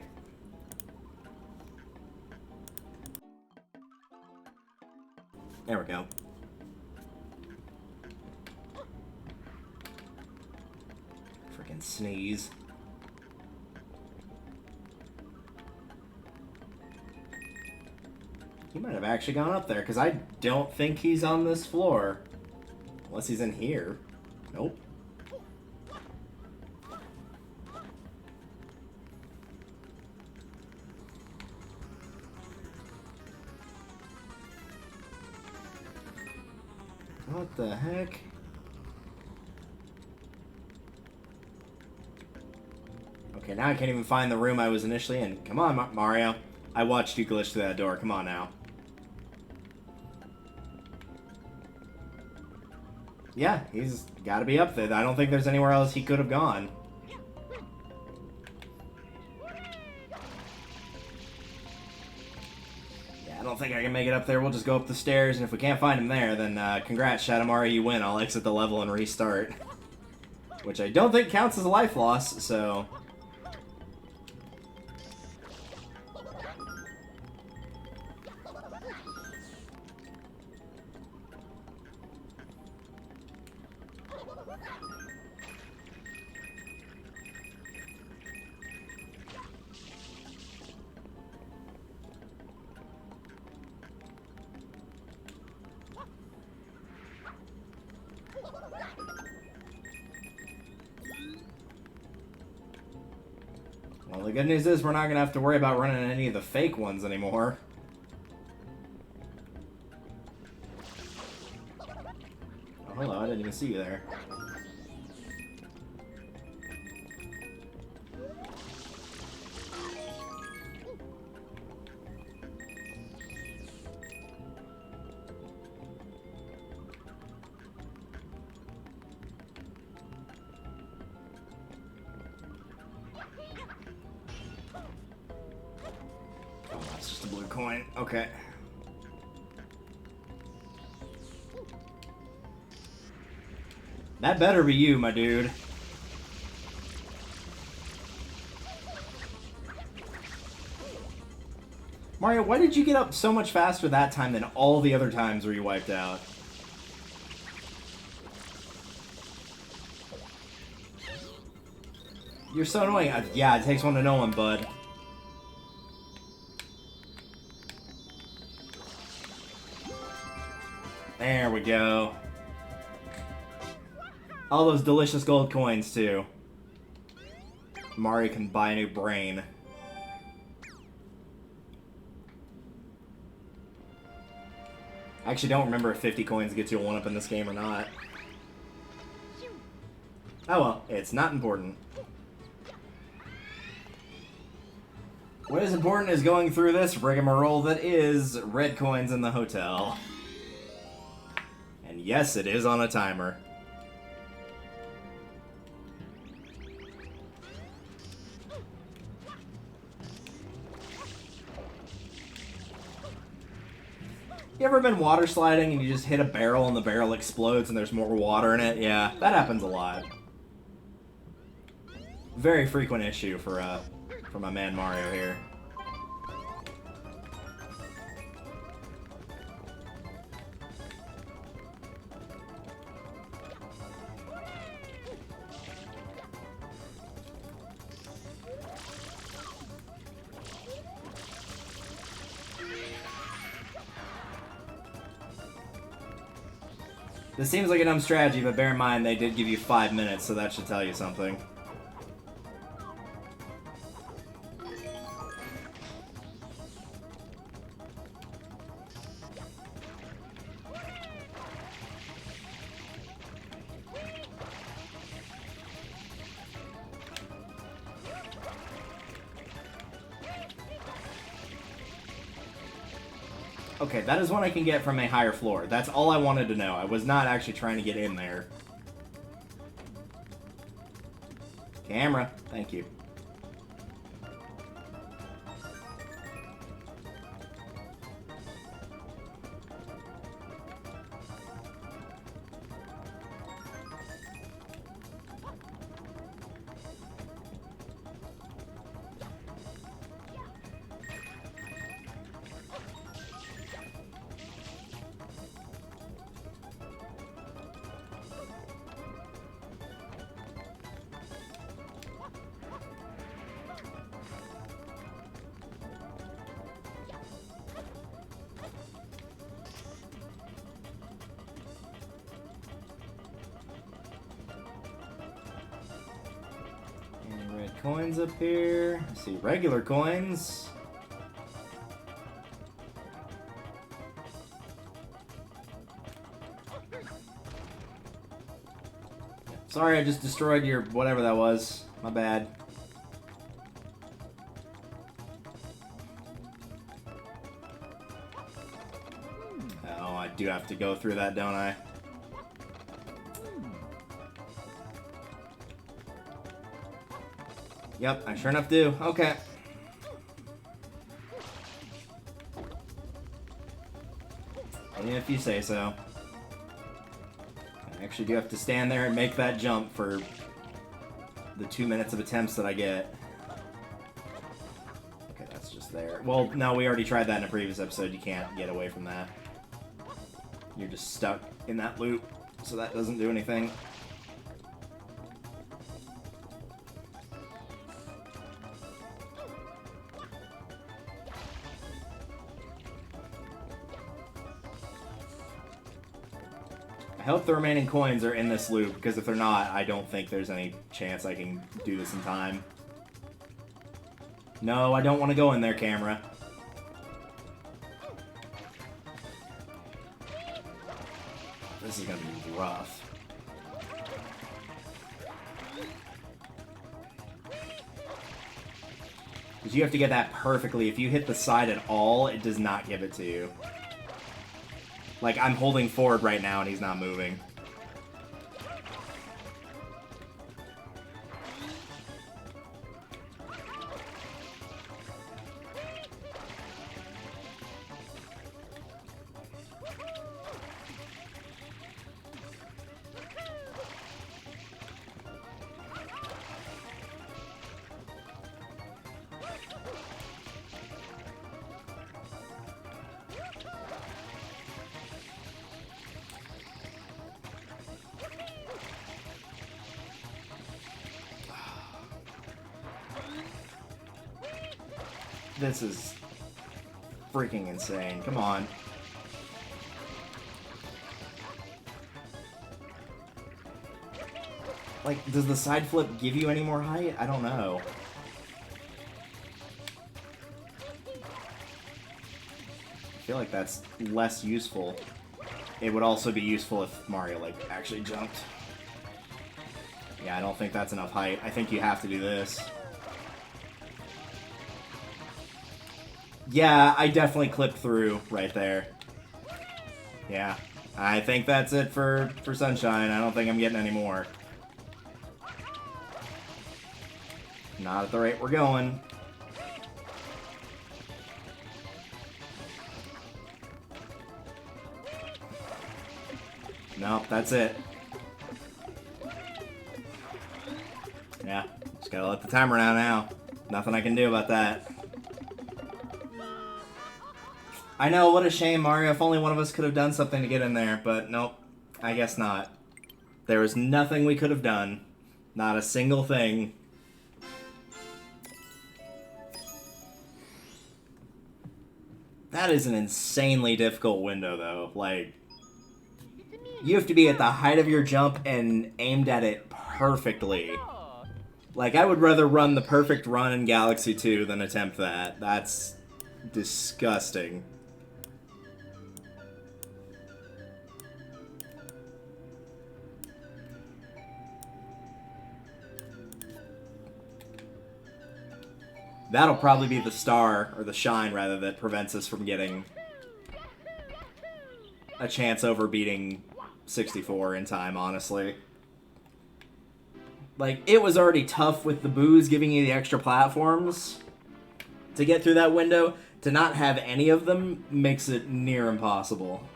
There we go. Freaking sneeze. He might have actually gone up there, because I don't think he's on this floor. Unless he's in here. Nope. What the heck? Okay, now I can't even find the room I was initially in. Come on, Mario. I watched you glitch through that door. Come on now. Yeah, he's got to be up there. I don't think there's anywhere else he could have gone. Yeah, I don't think I can make it up there. We'll just go up the stairs, and if we can't find him there, then congrats, Shadow Mario, you win. I'll exit the level and restart. Which I don't think counts as a life loss, so... Well, the good news is we're not going to have to worry about running any of the fake ones anymore. Oh, hello, I didn't even see you there. Oh, that's just a blue coin. Okay. That better be you, my dude. Mario, why did you get up so much faster that time than all the other times where you wiped out? You're so annoying. Yeah, it takes one to know one, bud. There we go. All those delicious gold coins, too. Mario can buy a new brain. I actually don't remember if 50 coins gets you a 1-up in this game or not. Oh well, it's not important. What is important is going through this rigmarole that is red coins in the hotel. And yes, it is on a timer. You ever been water sliding and you just hit a barrel and the barrel explodes and there's more water in it? Yeah, that happens a lot. Very frequent issue for my man Mario here. This seems like a dumb strategy, but bear in mind they did give you 5 minutes, so that should tell you something. Okay, that is one I can get from a higher floor. That's all I wanted to know. I was not actually trying to get in there. Camera, thank you. coins up here. I see regular coins. Sorry, I just destroyed your whatever that was. My bad. Oh, I do have to go through that, don't I? Yep, I sure enough do. Okay. And if you say so. I actually do have to stand there and make that jump for the 2 minutes of attempts that I get. Okay, that's just there. Well, no, we already tried that in a previous episode. You can't get away from that. You're just stuck in that loop, so that doesn't do anything. I hope the remaining coins are in this loop, because if they're not, I don't think there's any chance I can do this in time. No, I don't want to go in there, camera. This is going to be rough. Because you have to get that perfectly. If you hit the side at all, it does not give it to you. Like, I'm holding forward right now and he's not moving. This is freaking insane. Come on. Like, does the side flip give you any more height? I don't know. I feel like that's less useful. It would also be useful if Mario, like, actually jumped. Yeah, I don't think that's enough height. I think you have to do this. Yeah, I definitely clipped through right there. Yeah, I think that's it for Sunshine. I don't think I'm getting any more. Not at the rate we're going. Nope, that's it. Yeah, just gotta let the timer out now. Nothing I can do about that. I know, what a shame, Mario. If only one of us could have done something to get in there, but nope, I guess not. There was nothing we could have done. Not a single thing. That is an insanely difficult window, though. Like, you have to be at the height of your jump and aimed at it perfectly. Like, I would rather run the perfect run in Galaxy 2 than attempt that. That's disgusting. That'll probably be the star, or the shine, rather, that prevents us from getting a chance over beating 64 in time, honestly. Like, it was already tough with the boos giving you the extra platforms to get through that window. To not have any of them makes it near impossible.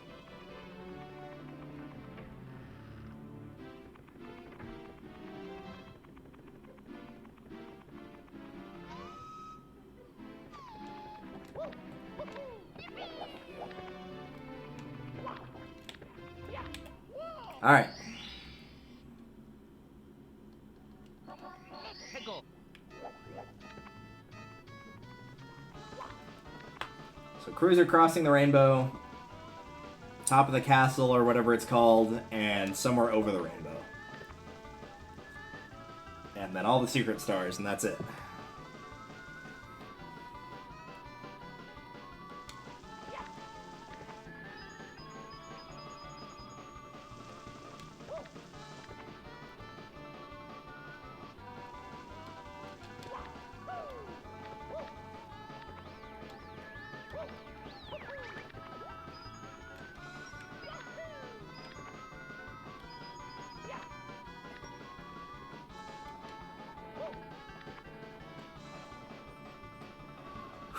Alright. So Cruiser crossing the rainbow, top of the castle or whatever it's called, and somewhere over the rainbow. And And then all the secret stars, and that's it.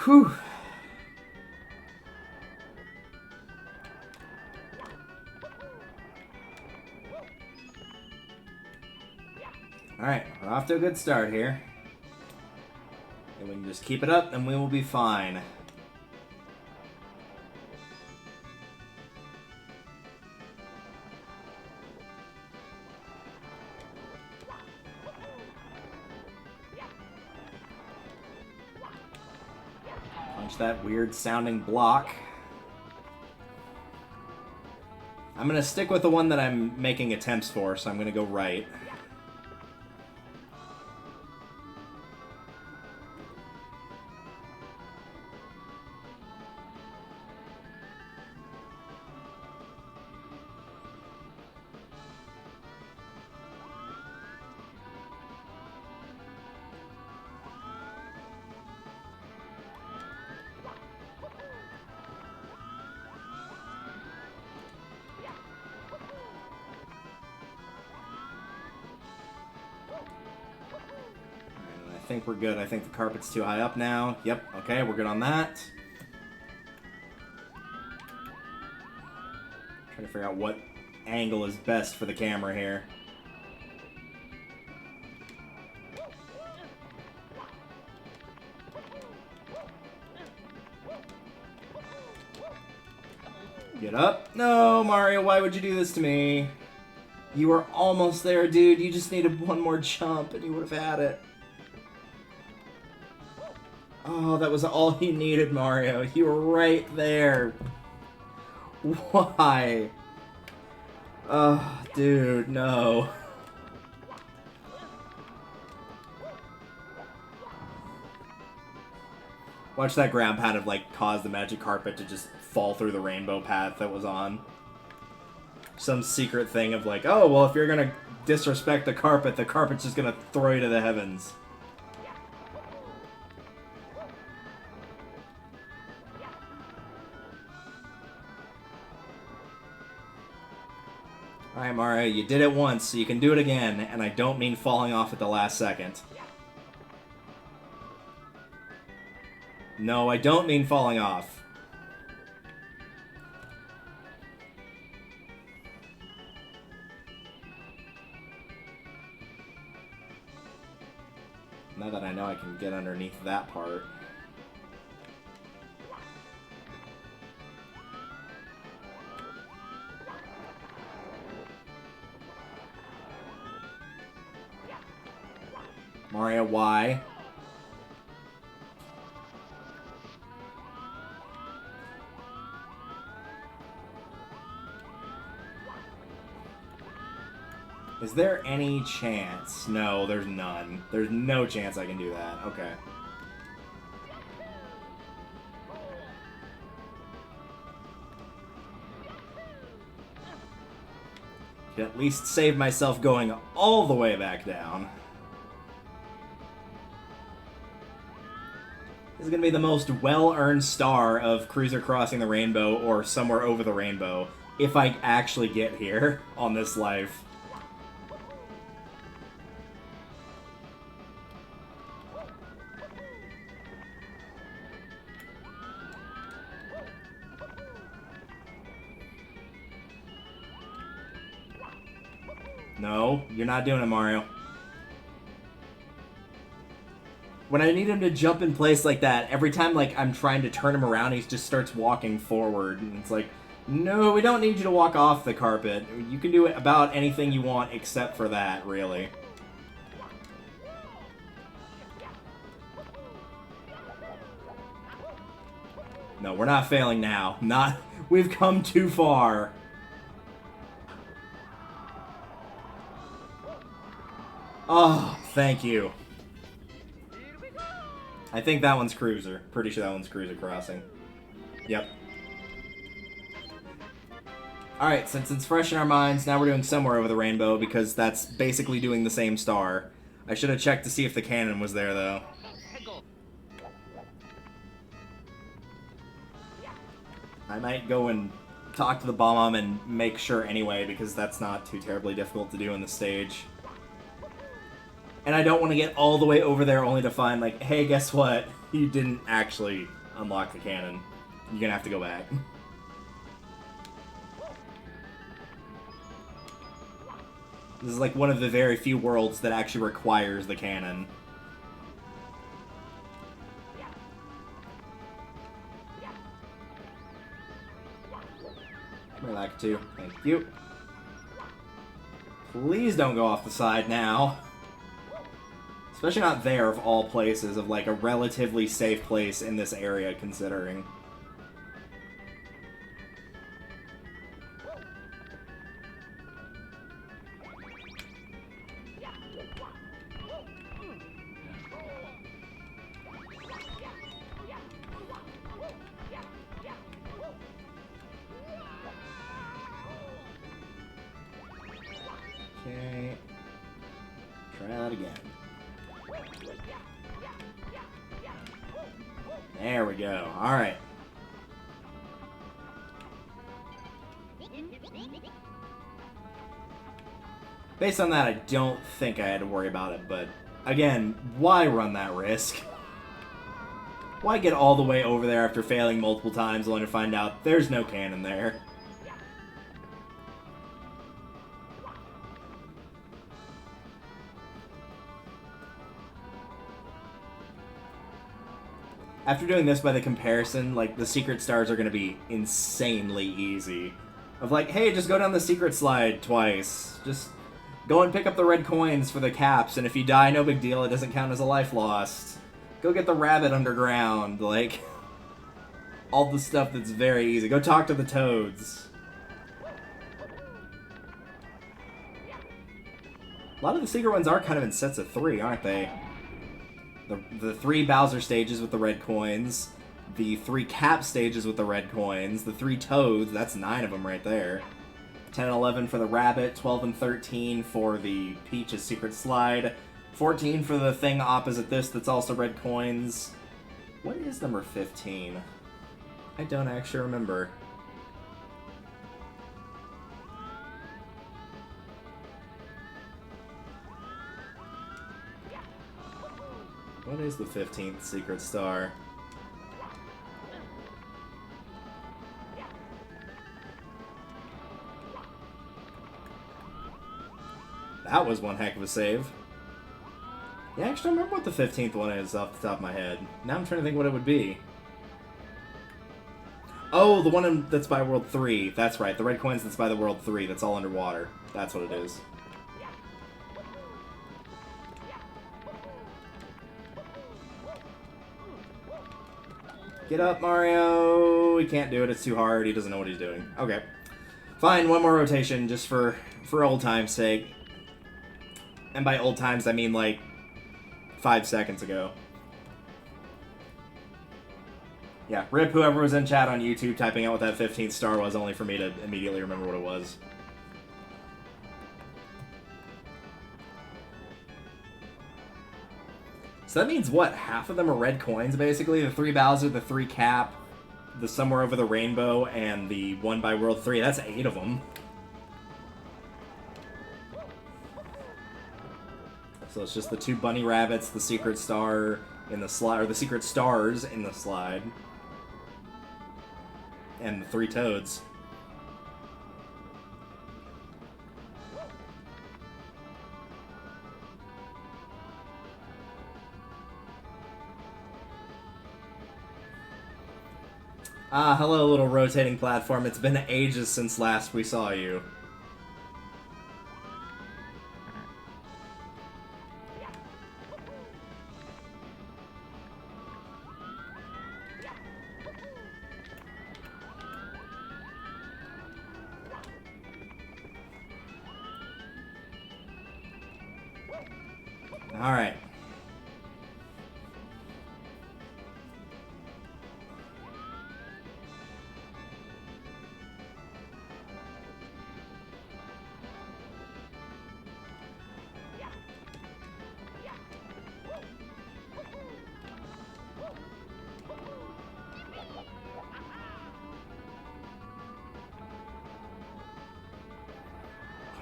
Whew. Alright, we're off to a good start here. And we can just keep it up and we will be fine. Punch that weird sounding block. I'm gonna stick with the one that I'm making attempts for, so I'm gonna go right. I think we're good. I think the carpet's too high up now. Yep, okay, we're good on that. Trying to figure out what angle is best for the camera here. Get up. No, Mario, why would you do this to me? You were almost there, dude. You just needed one more jump and you would have had it. Oh, that was all you needed, Mario. You were right there. Why? Oh, dude, no. Watch that ground pound have, like, caused the magic carpet to just fall through the rainbow path that was on. Some secret thing of, like, oh, well, if you're gonna disrespect the carpet's just gonna throw you to the heavens. Alright, Mario, you did it once, so you can do it again, and I don't mean falling off at the last second. No, I don't mean falling off. Now that I know I can get underneath that part. Mario, why? Is there any chance? No, there's none. There's no chance I can do that. Okay. Could at least save myself going all the way back down. This is going to be the most well-earned star of Cruiser Crossing the Rainbow or Somewhere Over the Rainbow if I actually get here on this life. No, you're not doing it, Mario. When I need him to jump in place like that, every time like I'm trying to turn him around, he just starts walking forward. And it's like, no, we don't need you to walk off the carpet. You can do about anything you want except for that, really. No, we're not failing now. We've come too far. Oh, thank you. Here we go. I think that one's Cruiser. Pretty sure that one's Cruiser Crossing. Yep. Alright, since it's fresh in our minds, now we're doing Somewhere Over the Rainbow, because that's basically doing the same star. I should have checked to see if the cannon was there, though. Hegel. I might go and talk to the Bomb and make sure anyway, because that's not too terribly difficult to do in the stage. And I don't want to get all the way over there only to find, like, hey, guess what? You didn't actually unlock the cannon. You're gonna have to go back. This is like one of the very few worlds that actually requires the cannon. Come here, Lakitu. Thank you. Please don't go off the side now. Especially not there, of all places, of like a relatively safe place in this area, considering. Okay. Try that again. There we go. Alright. Based on that, I don't think I had to worry about it, but again, why run that risk? Why get all the way over there after failing multiple times only to find out there's no cannon there? After doing this by the comparison, like, the secret stars are going to be insanely easy. Of like, hey, just go down the secret slide twice. Just go and pick up the red coins for the caps, and if you die, no big deal, it doesn't count as a life lost. Go get the rabbit underground, like, all the stuff that's very easy. Go talk to the toads. A lot of the secret ones are kind of in sets of 3, aren't they? The 3 Bowser stages with the red coins, the 3 Cap stages with the red coins, the 3 Toads, that's 9 of them right there. 10 and 11 for the Rabbit, 12 and 13 for the Peach's Secret Slide, 14 for the thing opposite this that's also red coins. What is number 15? I don't actually remember. What is the 15th secret star? That was one heck of a save. Yeah, I actually don't remember what the 15th one is off the top of my head. Now I'm trying to think what it would be. Oh, the one that's by World 3. That's right, the red coins that's by the World 3. That's all underwater. That's what it is. Get up, Mario! He can't do it, it's too hard, he doesn't know what he's doing. Okay. Fine, one more rotation, just for old time's sake. And by old times, I mean like 5 seconds ago. Yeah, rip whoever was in chat on YouTube typing out what that 15th star was, only for me to immediately remember what it was. So that means, what, half of them are red coins, basically? The 3 Bowser, the 3 Cap, the Somewhere Over the Rainbow, and the 1 by World 3. That's 8 of them. So it's just the 2 bunny rabbits, the secret star in the slide, or the secret stars in the slide, and the 3 toads. Ah, hello, little rotating platform. It's been ages since last we saw you. Alright.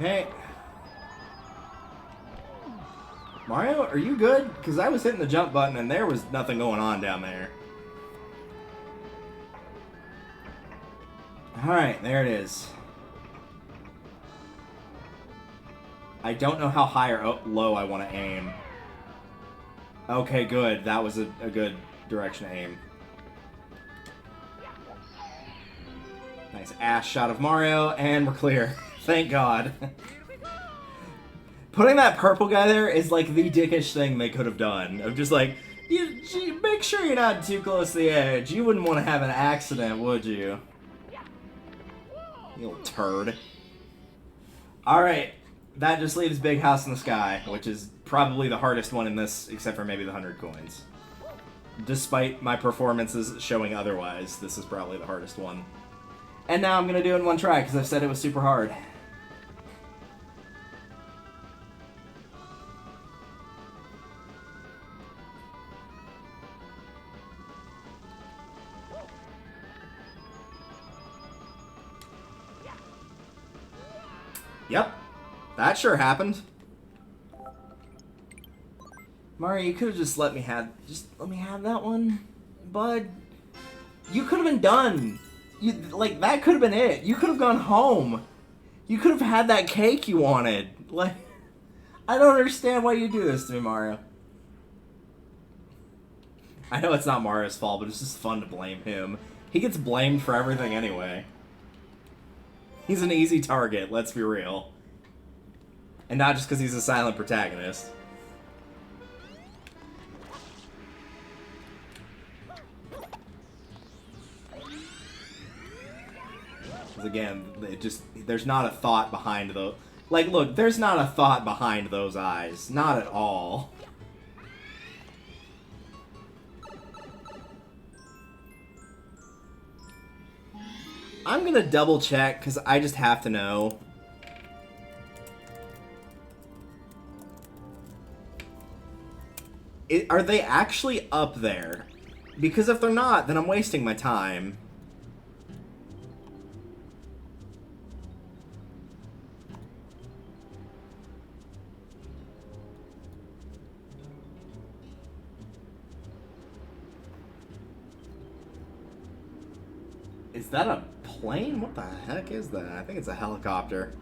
Okay. Mario, are you good? Because I was hitting the jump button and there was nothing going on down there. Alright, there it is. I don't know how high or low I want to aim. Okay, good. That was a good direction to aim. Nice ass shot of Mario, and we're clear. Thank God. Putting that purple guy there is like the dickish thing they could have done. Of just like, you make sure you're not too close to the edge. You wouldn't want to have an accident, would you? You little turd. Alright, that just leaves Big House in the Sky, which is probably the hardest one in this, except for maybe the 100 coins. Despite my performances showing otherwise, this is probably the hardest one. And now I'm going to do it in one try, because I've said it was super hard. Yep, that sure happened. Mario, you could have just let me have that one, bud. You could have been done. Like, that could have been it. You could have gone home. You could have had that cake you wanted. Like, I don't understand why you do this to me, Mario. I know it's not Mario's fault, but it's just fun to blame him. He gets blamed for everything anyway. He's an easy target, let's be real. And not just because he's a silent protagonist. Because again, there's not a thought behind the... Like, look, there's not a thought behind those eyes. Not at all. I'm gonna double check, because I just have to know. Are they actually up there? Because if they're not, then I'm wasting my time. Is that a plane? What the heck is that? I think it's a helicopter.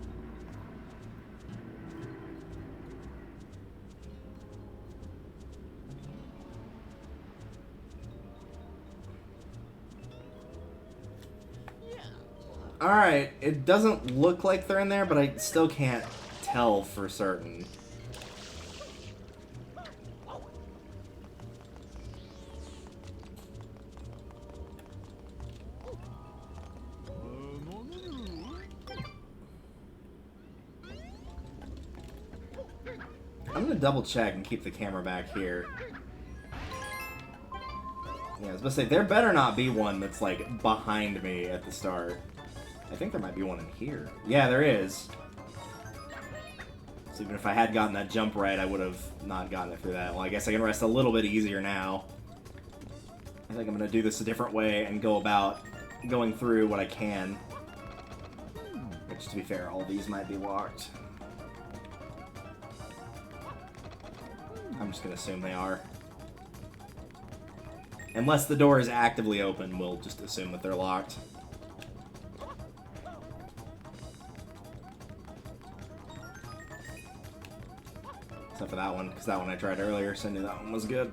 Alright, it doesn't look like they're in there, but I still can't tell for certain. I'm gonna double check and keep the camera back here. Yeah, I was about to say, there better not be one that's, like, behind me at the start. I think there might be one in here. Yeah, there is. So even if I had gotten that jump right, I would have not gotten it through that. Well, I guess I can rest a little bit easier now. I think I'm gonna do this a different way and go about going through what I can. Which, to be fair, all these might be locked. I'm just gonna assume they are. Unless the door is actively open, we'll just assume that they're locked. Except for that one, because that one I tried earlier, so I knew that one was good.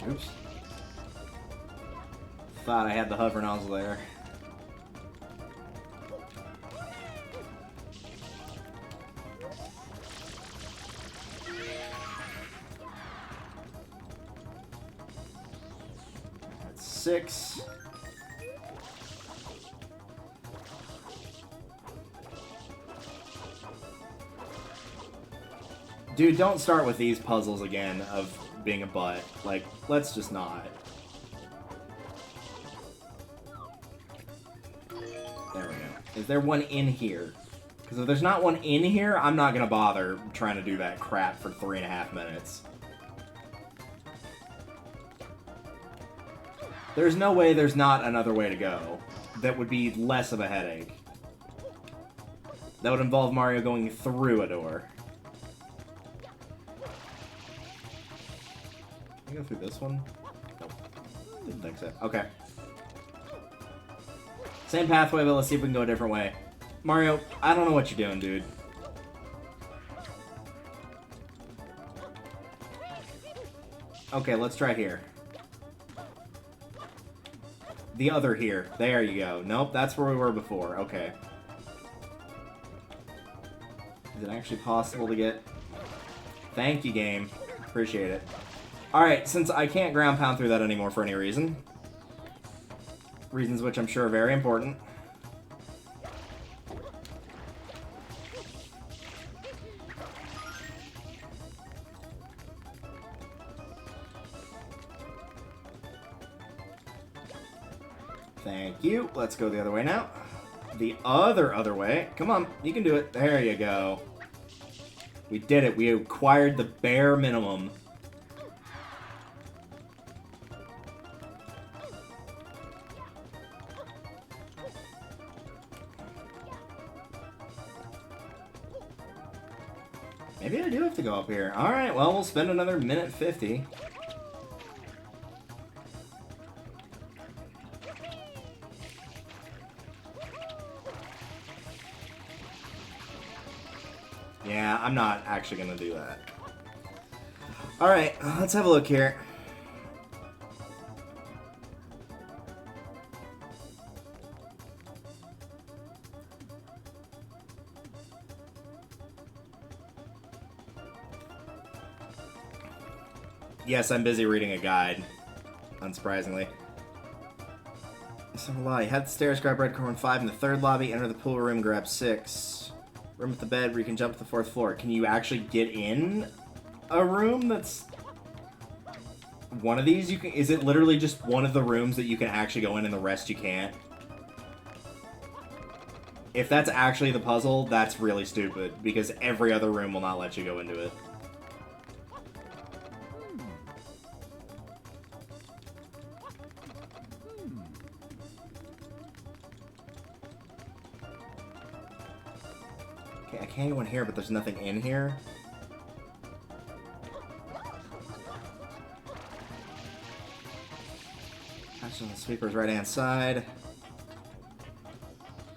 Oops. Thought I had the hover nozzle there. 6. Dude, don't start with these puzzles again of being a butt. Like, let's just not. There we go. Is there one in here? Because if there's not one in here, I'm not going to bother trying to do that crap for 3.5 minutes. There's no way there's not another way to go that would be less of a headache. That would involve Mario going through a door. Can I go through this one? Nope. Didn't think so. Okay. Same pathway, but let's see if we can go a different way. Mario, I don't know what you're doing, dude. Okay, let's try here. The other here. There you go. Nope, that's where we were before. Okay. Is it actually possible to get... Thank you, game. Appreciate it. Alright, since I can't ground pound through that anymore for any reason. Reasons which I'm sure are very important. Thank you. Let's go the other way now. The other way. Come on, you can do it. There you go. We did it. We acquired the bare minimum. Maybe I do have to go up here. Alright, well, we'll spend another minute 50. Yeah, I'm not actually gonna do that. Alright, let's have a look here. Yes, I'm busy reading a guide, unsurprisingly. So lie. Head the stairs, grab red corn 5 in the 3rd lobby, enter the pool room, grab 6. Room with the bed where you can jump to the 4th floor. Can you actually get in a room that's one of these? You can. Is it literally just one of the rooms that you can actually go in and the rest you can't? If that's actually the puzzle, that's really stupid, because every other room will not let you go into it. I can't go in here, but there's nothing in here. Catch on the sweeper's right-hand side.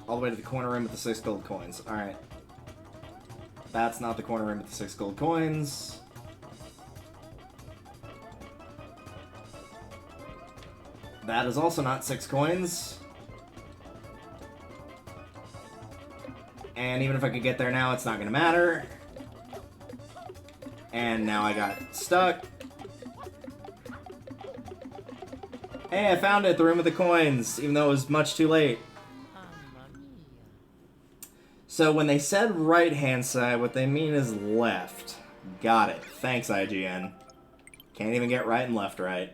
All the way to the corner room with the 6 gold coins. Alright. That's not the corner room with the 6 gold coins. That is also not 6 coins. And even if I could get there now, it's not going to matter. And now I got stuck. Hey, I found it! The room with the coins, even though it was much too late. So when they said right-hand side, what they mean is left. Got it. Thanks, IGN. Can't even get right and left right.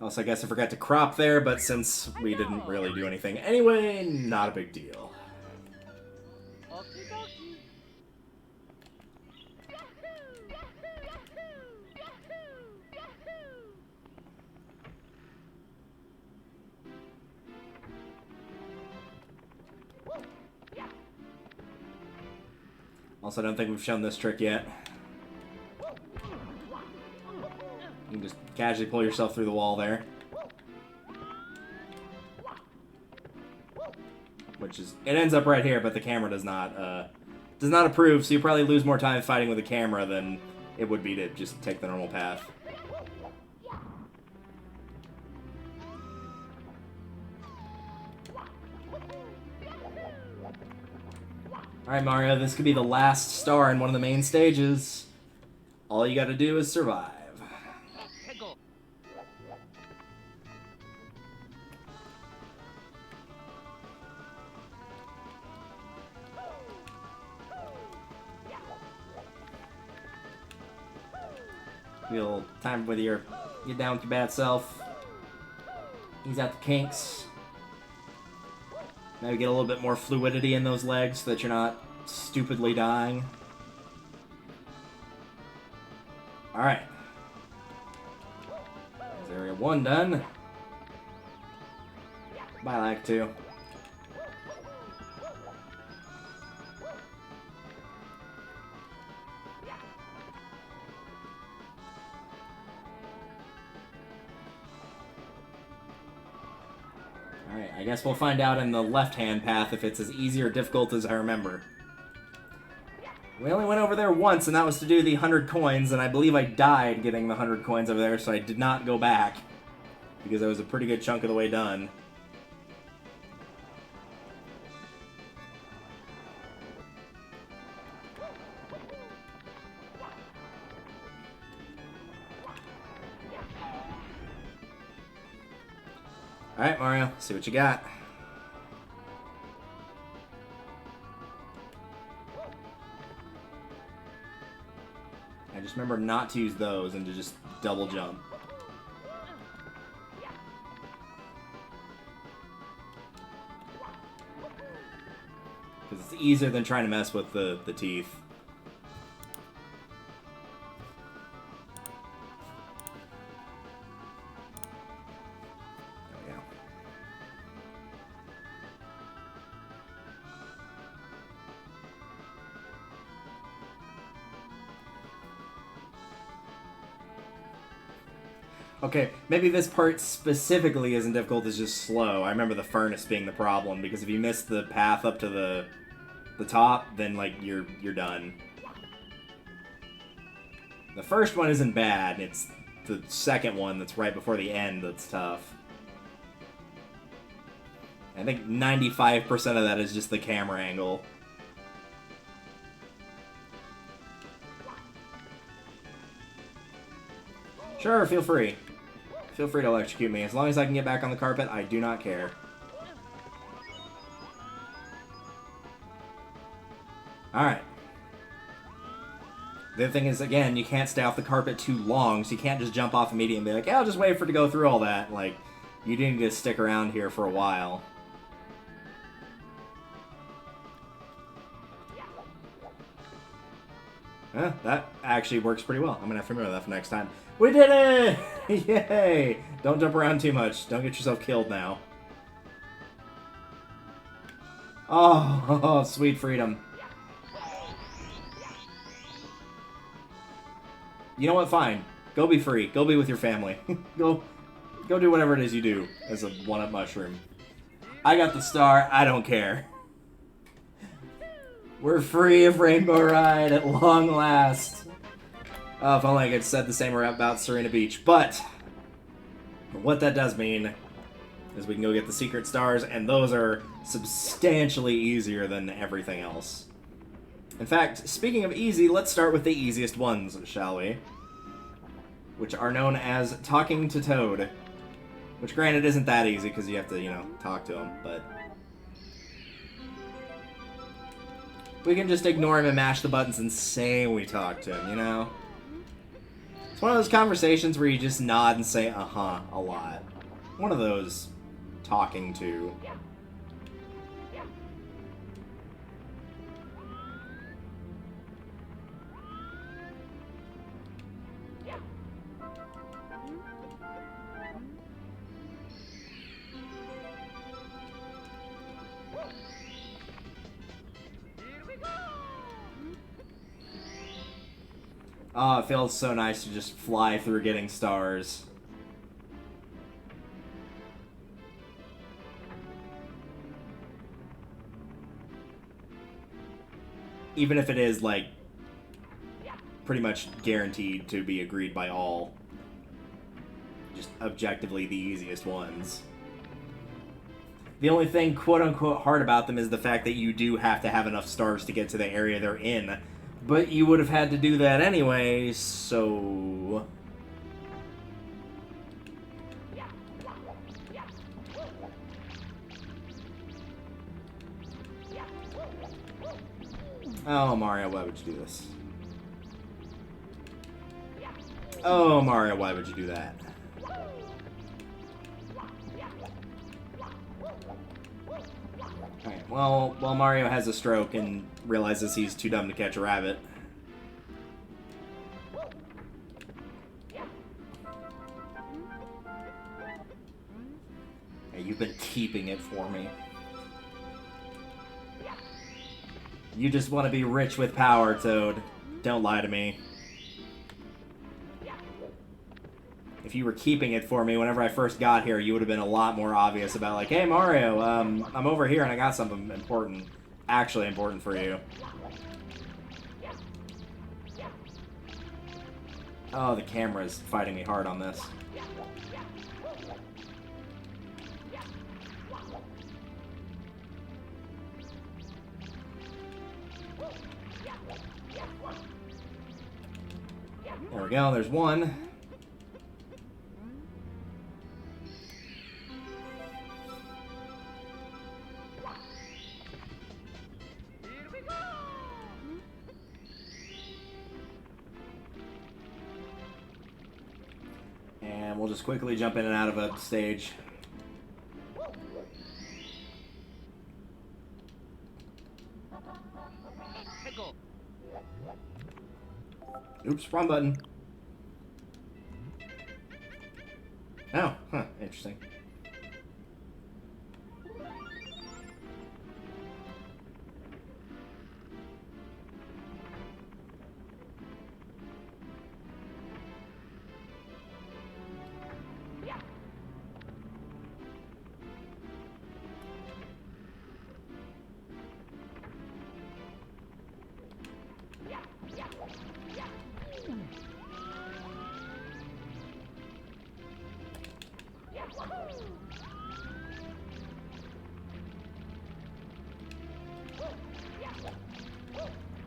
Also, I guess I forgot to crop there, but since we didn't really do anything anyway, not a big deal. Also, I don't think we've shown this trick yet. You can just casually pull yourself through the wall there. Which is... It ends up right here, but the camera does not approve, so you probably lose more time fighting with the camera than it would be to just take the normal path. Alright, Mario, this could be the last star in one of the main stages. All you gotta do is survive. Pickle. Feel time with your get down with your bad self. Ease out the kinks. Maybe get a little bit more fluidity in those legs so that you're not stupidly dying. Alright. There's area 1 done. Bye, lag 2. Alright, I guess we'll find out in the left-hand path if it's as easy or difficult as I remember. We only went over there once, and that was to do the 100 coins, and I believe I died getting the 100 coins over there, so I did not go back. Because I was a pretty good chunk of the way done. Alright, Mario, see what you got. I just remember not to use those and to just double jump. Because it's easier than trying to mess with the teeth. There we go. Okay, maybe this part specifically isn't difficult, it's just slow. I remember the furnace being the problem, because if you miss the path up to the top, then, like, you're done. The first one isn't bad, it's the second one that's right before the end that's tough. I think 95% of that is just the camera angle. Sure, feel free. Feel free to electrocute me. As long as I can get back on the carpet, I do not care. Alright. The other thing is, again, you can't stay off the carpet too long, so you can't just jump off immediately and be like, yeah, I'll just wait for it to go through all that. Like, you do need to stick around here for a while. That actually works pretty well. I'm gonna have to remember that for next time. We did it! Yay! Don't jump around too much. Don't get yourself killed now. Oh, sweet freedom. You know what? Fine. Go be free. Go be with your family. Go do whatever it is you do as a one-up mushroom. I got the star. I don't care. We're free of Rainbow Ride at long last. Oh, if only I could said the same about Serena Beach. But what that does mean is we can go get the secret stars, and those are substantially easier than everything else. In fact, speaking of easy, let's start with the easiest ones, shall we? Which are known as Talking to Toad. Which, granted, isn't that easy, because you have to, you know, talk to him, but we can just ignore him and mash the buttons and say we talk to him, you know? It's one of those conversations where you just nod and say, uh-huh, a lot. One of those talking to. Oh, it feels so nice to just fly through getting stars. Even if it is, like, pretty much guaranteed to be agreed by all. Just objectively the easiest ones. The only thing quote-unquote hard about them is the fact that you do have to have enough stars to get to the area they're in. But you would have had to do that anyway, so... Oh, Mario, why would you do this? Oh, Mario, why would you do that? Alright, well, while Mario has a stroke and realizes he's too dumb to catch a rabbit. Hey, you've been keeping it for me. You just want to be rich with power, Toad. Don't lie to me. If you were keeping it for me whenever I first got here, you would have been a lot more obvious about, like, hey, Mario, I'm over here and I got something important, actually important for you. Oh, the camera's fighting me hard on this. There we go, there's one. And we'll just quickly jump in and out of a stage. Oops, wrong button. Oh, huh, interesting.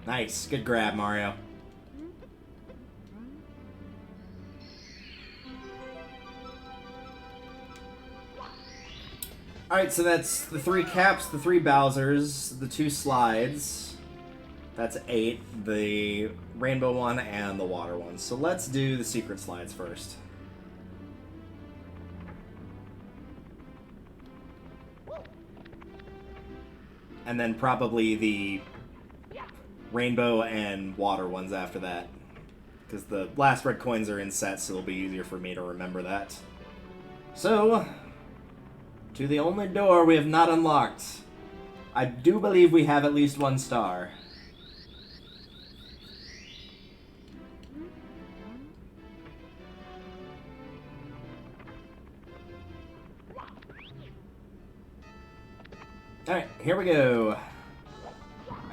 Nice, good grab, Mario. Alright, so that's the 3 caps, the 3 Bowsers, the 2 slides. That's 8, the rainbow one and the water one. So let's do the secret slides first. And then probably the rainbow and water ones after that. Because the last red coins are in sets, so it'll be easier for me to remember that. So, to the only door we have not unlocked. I do believe we have at least 1 star. Alright, here we go.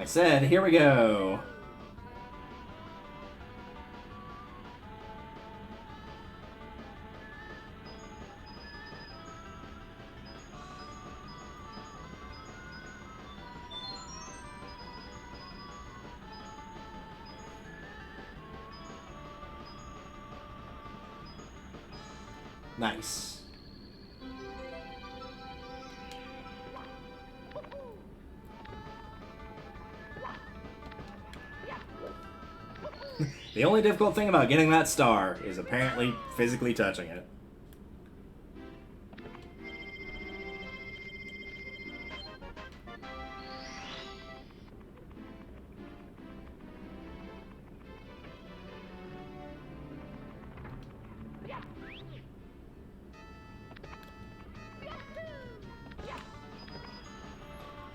I said, here we go. Nice. The only difficult thing about getting that star is apparently physically touching it.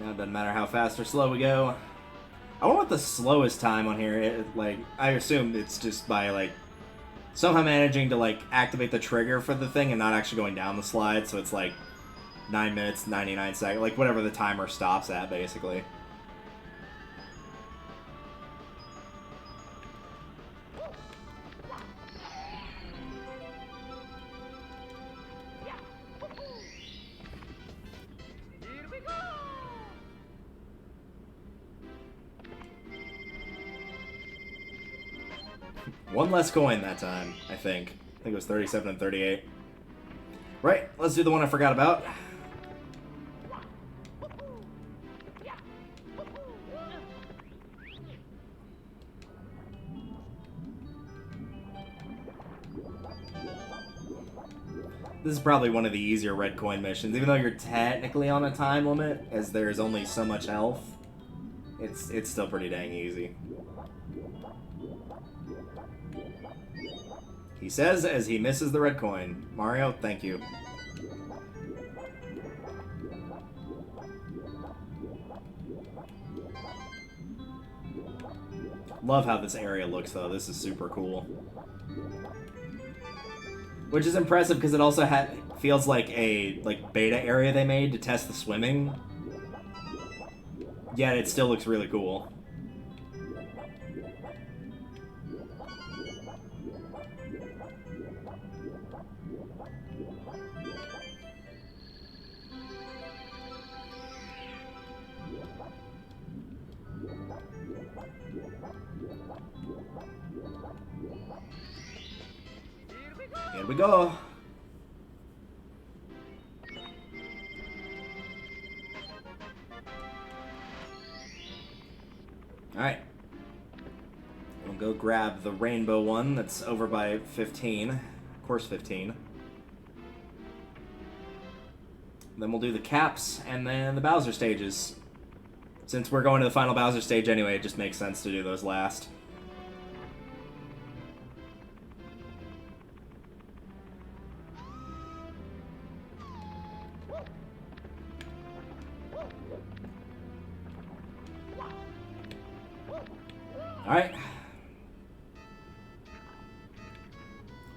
Now it doesn't matter how fast or slow we go. I wonder what the slowest time on here, like, I assume it's just by, like, somehow managing to, like, activate the trigger for the thing and not actually going down the slide, so it's, like, 9 minutes, 99 seconds, like, whatever the timer stops at, basically. One less coin that time, I think. I think it was 37 and 38. Right, let's do the one I forgot about. This is probably one of the easier red coin missions, even though you're technically on a time limit, as there's only so much health. It's still pretty dang easy. He says as he misses the red coin. Mario, thank you. Love how this area looks, though. This is super cool. Which is impressive because it also feels like a beta area they made to test the swimming. Yet it still looks really cool. Here we go. Alright. We'll go grab the rainbow one that's over by 15. Course 15. Then we'll do the caps and then the Bowser stages. Since we're going to the final Bowser stage anyway, it just makes sense to do those last. Alright.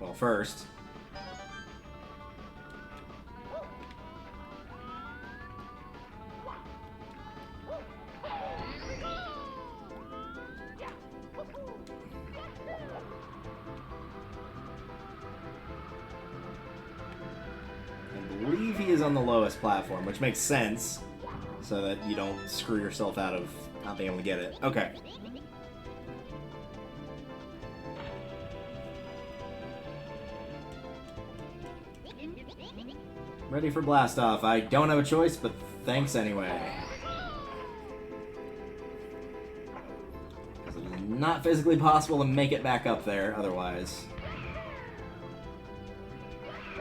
Well, first. I believe he is on the lowest platform, which makes sense, so that you don't screw yourself out of not being able to get it. Okay. Ready for blast off. I don't have a choice, but thanks anyway. Because it is not physically possible to make it back up there otherwise.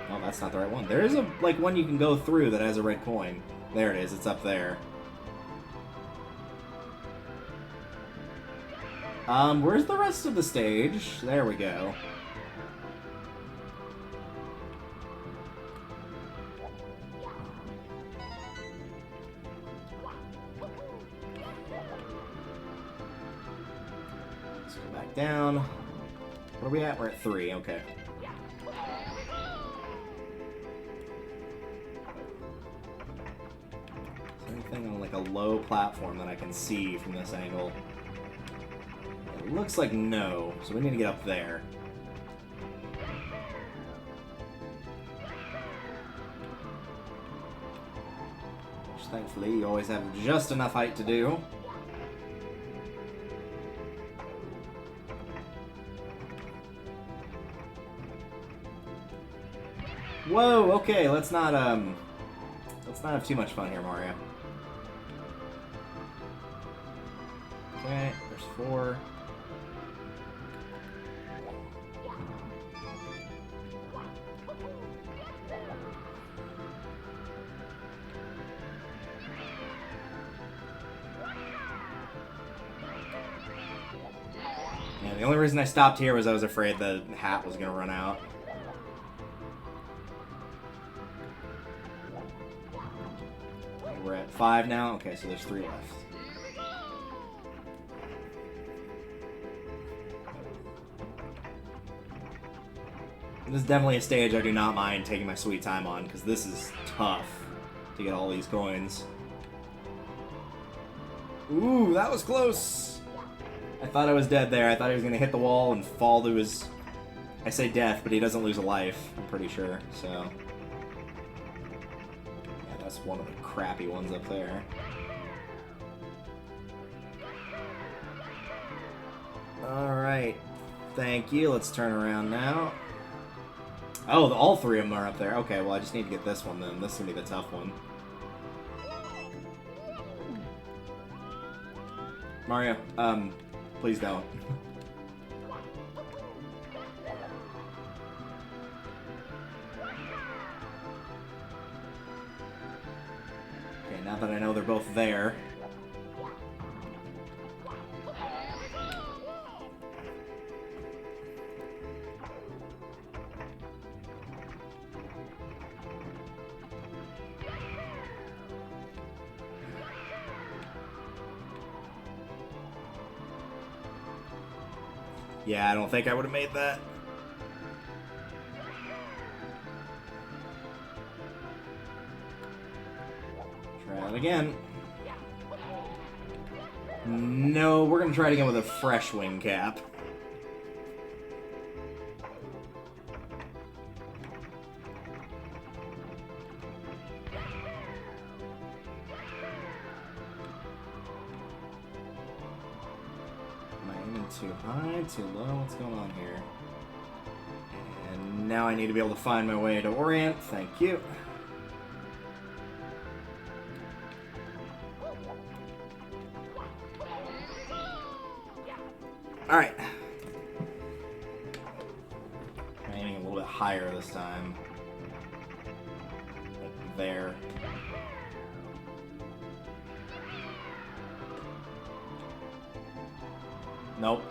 Oh, that's not the right one. There is a one you can go through that has a red coin. There it is. It's up there. Where's the rest of the stage? There we go. Down. Where are we at? We're at 3, okay. Is there anything on a low platform that I can see from this angle? It looks like no, so we need to get up there. Which thankfully you always have just enough height to do. Whoa, okay, let's not have too much fun here, Mario. Okay, there's 4. Yeah, the only reason I stopped here was I was afraid the hat was gonna run out. We're at 5 now? Okay, so there's 3 left. This is definitely a stage I do not mind taking my sweet time on, because this is tough to get all these coins. Ooh, that was close! I thought I was dead there. I thought he was going to hit the wall and fall to his... I say death, but he doesn't lose a life, I'm pretty sure, so... That's one of the crappy ones up there. Alright. Thank you. Let's turn around now. Oh, all three of them are up there. Okay, well, I just need to get this one then. This is going to be the tough one. Mario, please don't. Okay, now that I know they're both there. Yeah, I don't think I would have made that. Try it again. No, we're going to try it again with a fresh wing cap. Too high, too low, what's going on here? And now I need to be able to find my way to orient, thank you. Alright. I'm aiming a little bit higher this time. Like there. Nope.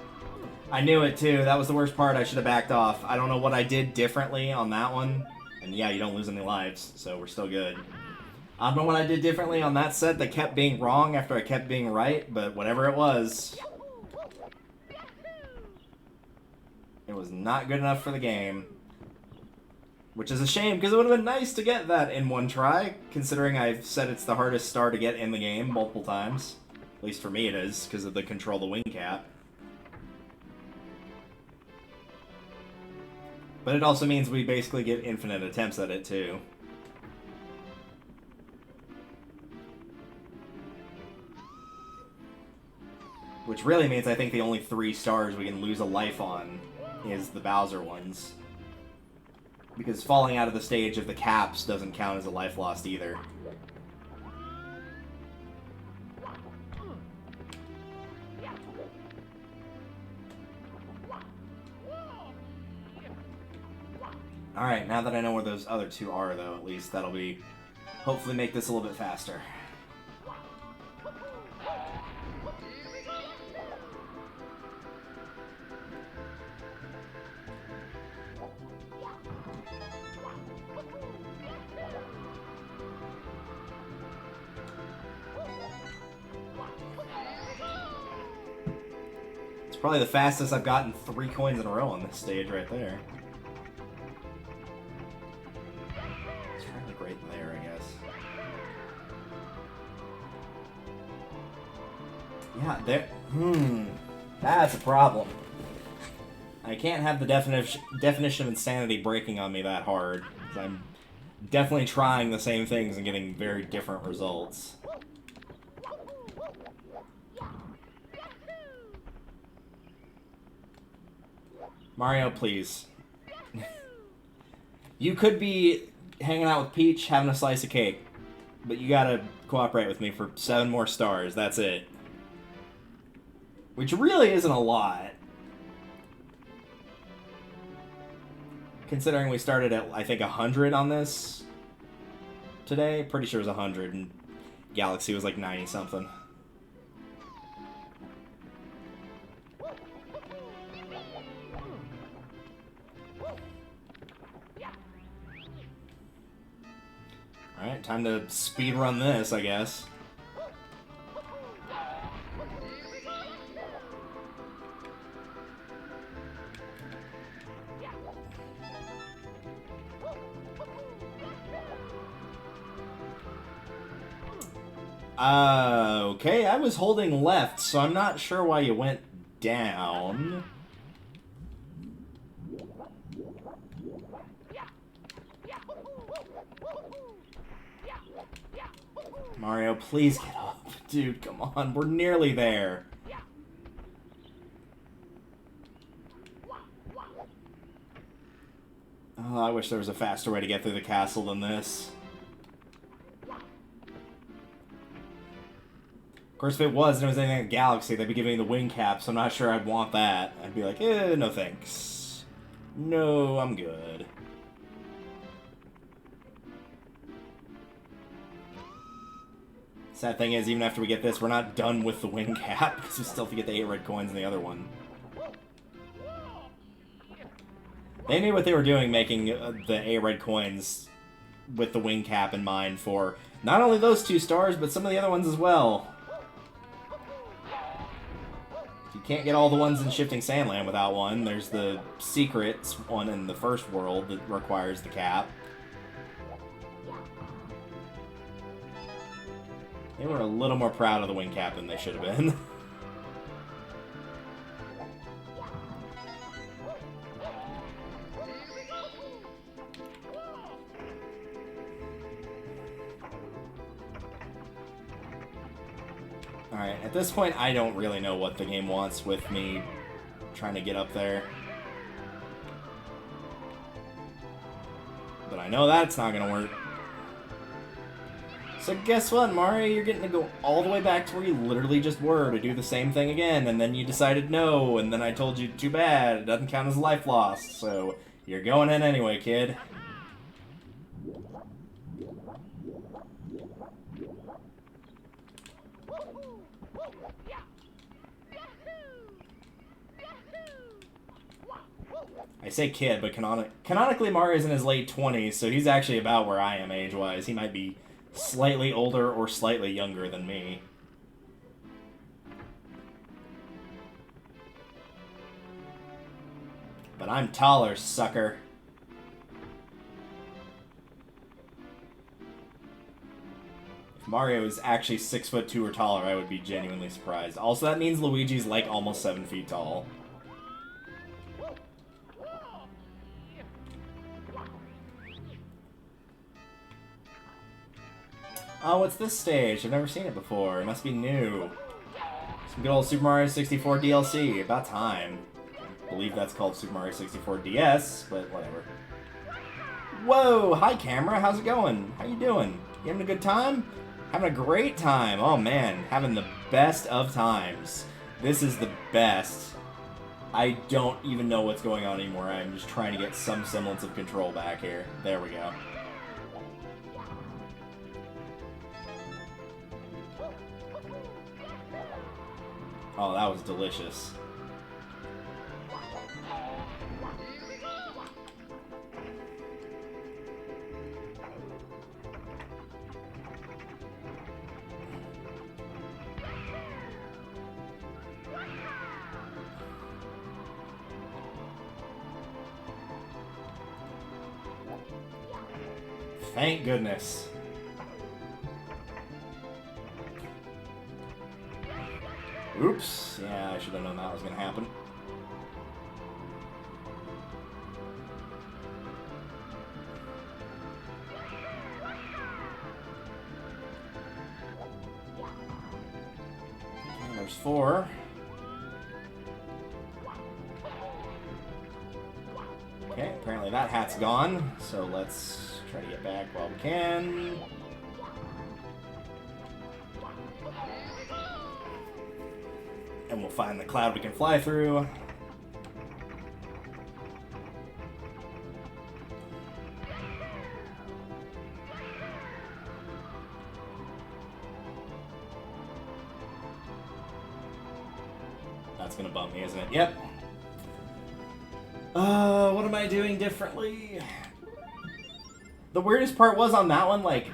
I knew it too. That was the worst part. I should have backed off. I don't know what I did differently on that one. And yeah, you don't lose any lives, so we're still good. I don't know what I did differently on that set that kept being wrong after I kept being right, but whatever it was not good enough for the game. Which is a shame, because it would have been nice to get that in one try, considering I've said it's the hardest star to get in the game multiple times. At least for me it is, because of the control the wing cap. But it also means we basically get infinite attempts at it, too. Which really means I think the only 3 stars we can lose a life on is the Bowser ones. Because falling out of the stage of the caps doesn't count as a life lost either. Alright, now that I know where those other 2 are, though, at least that'll be... hopefully make this a little bit faster. It's probably the fastest I've gotten 3 coins in a row on this stage right there. Right there, I guess. Yeah, there... That's a problem. I can't have the definition of insanity breaking on me that hard. 'Cause I'm definitely trying the same things and getting very different results. Mario, please. You could be hanging out with Peach, having a slice of cake. But you gotta cooperate with me for 7 more stars, that's it. Which really isn't a lot. Considering we started at, I think, 100 on this today. Pretty sure it was 100, and Galaxy was like 90-something. Alright, time to speedrun this, I guess. Okay, I was holding left, so I'm not sure why you went down. Mario, please get up. Dude, come on, we're nearly there. Oh, I wish there was a faster way to get through the castle than this. Of course, if it was, and it was anything in the galaxy, they'd be giving me the wing cap, so I'm not sure I'd want that. I'd be like, no thanks. No, I'm good. Sad thing is, even after we get this, we're not done with the wing cap, because we still have to get the 8 red coins in the other one. They knew what they were doing making the 8 red coins with the wing cap in mind for not only those 2 stars, but some of the other ones as well. You can't get all the ones in Shifting Sandland without one. There's the secrets one in the first world that requires the cap. They were a little more proud of the wing cap than they should have been. Alright, at this point, I don't really know what the game wants with me trying to get up there. But I know that's not going to work. So guess what, Mario? You're getting to go all the way back to where you literally just were to do the same thing again, and then you decided no, and then I told you, too bad, it doesn't count as life lost, so you're going in anyway, kid. I say kid, but canonically Mario's in his late 20s, so he's actually about where I am age-wise. He might be slightly older or slightly younger than me. But I'm taller, sucker. If Mario is actually 6'2" or taller, I would be genuinely surprised. Also, that means Luigi's like almost 7 feet tall. Oh, what's this stage? I've never seen it before. It must be new. Some good old Super Mario 64 DLC. About time. I believe that's called Super Mario 64 DS, but whatever. Whoa! Hi, camera. How's it going? How you doing? You having a good time? Having a great time. Oh, man. Having the best of times. This is the best. I don't even know what's going on anymore. I'm just trying to get some semblance of control back here. There we go. Oh, that was delicious. Thank goodness. Oops. Yeah, I should have known that was going to happen. Okay, there's 4. Okay, apparently that hat's gone, so let's try to get back while we can. And we'll find the cloud we can fly through. That's gonna bump me, isn't it? Yep. What am I doing differently? The weirdest part was on that one, like,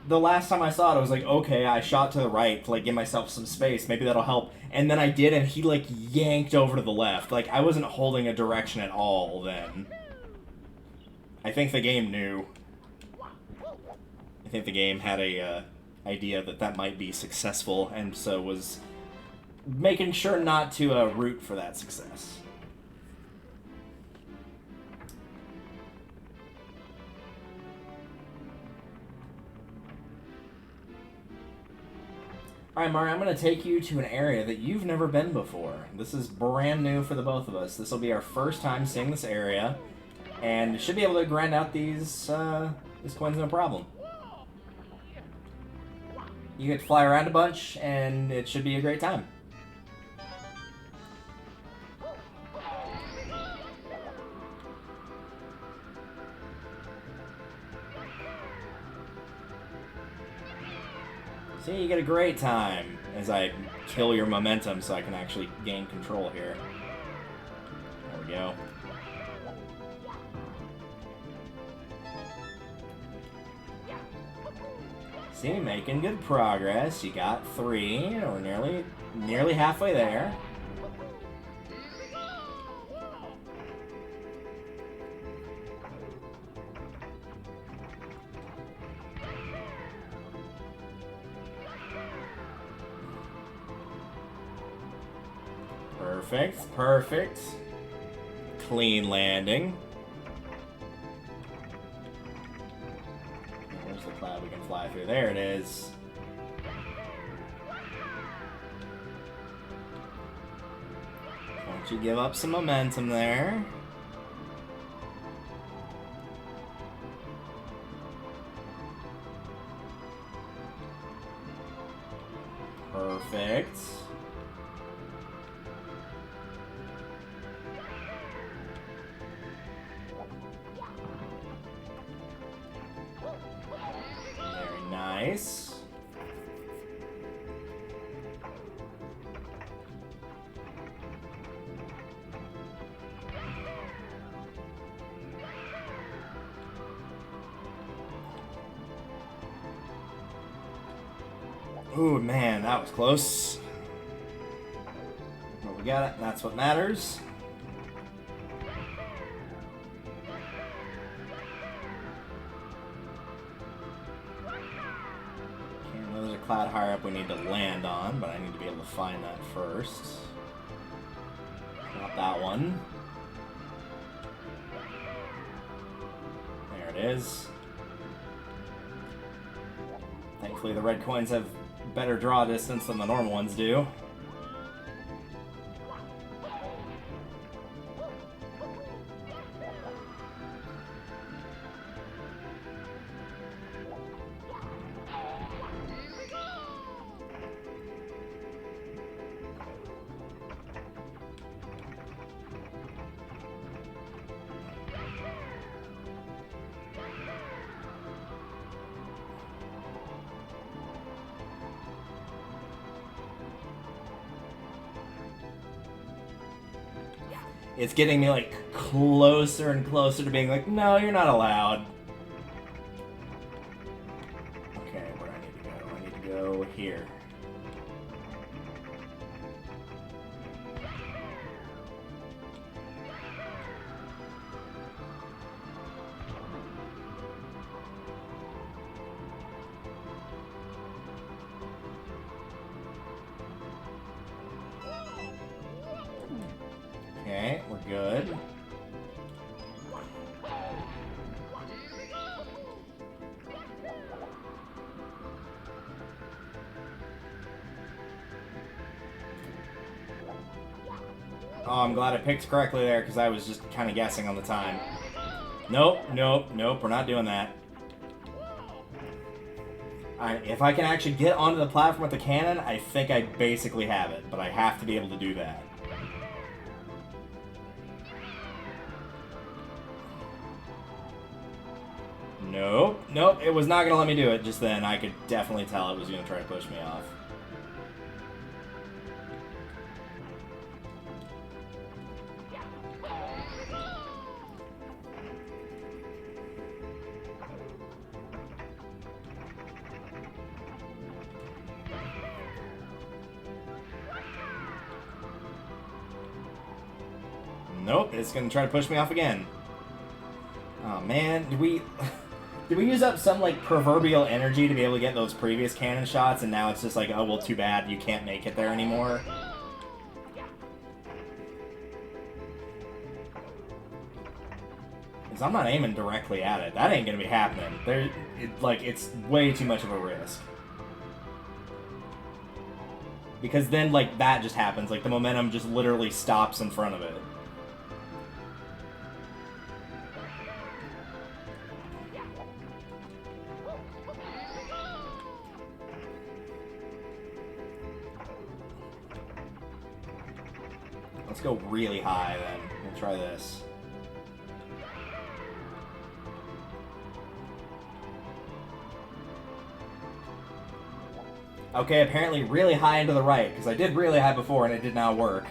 the last time I saw it, I was like, okay, I shot to the right to, like, give myself some space. Maybe that'll help. And then I did, and he, like, yanked over to the left. Like, I wasn't holding a direction at all then. I think the game knew. I think the game had a idea that that might be successful, and so was making sure not to root for that success. Alright, Mario, I'm going to take you to an area that you've never been before. This is brand new for the both of us. This will be our first time seeing this area. and should be able to grind out these coins no problem. You get to fly around a bunch, and it should be a great time. See, you get a great time as I kill your momentum so I can actually gain control here. There we go. See, making good progress. You got 3. We're nearly halfway there. Perfect, perfect. Clean landing. Where's the cloud we can fly through? There it is. Don't you give up some momentum there. Perfect. Very nice. Ooh, man, that was close. But we got it. That's what matters. Okay, well, there's a cloud higher up we need to land on, but I need to be able to find that first. Not that one. There it is. Thankfully, the red coins have better draw distance than the normal ones do. It's getting me, like, closer and closer to being like, no, you're not allowed. Okay, where do I need to go? I need to go here. Okay, we're good. Oh, I'm glad I picked correctly there, because I was just kind of guessing on the time. Nope, nope, nope, we're not doing that. If I can actually get onto the platform with the cannon, I think I basically have it, but I have to be able to do that. Nope, nope, it was not going to let me do it just then. I could definitely tell it was going to try to push me off. Nope, it's going to try to push me off again. Oh man, did we use up some, like, proverbial energy to be able to get those previous cannon shots, and now it's just like, oh, well, too bad, you can't make it there anymore? Because I'm not aiming directly at it. That ain't gonna be happening. It's way too much of a risk. Because then, like, that just happens. Like, the momentum just literally stops in front of it. Let's go really high, then. We'll try this. Okay, apparently really high into the right, because I did really high before and it did not work.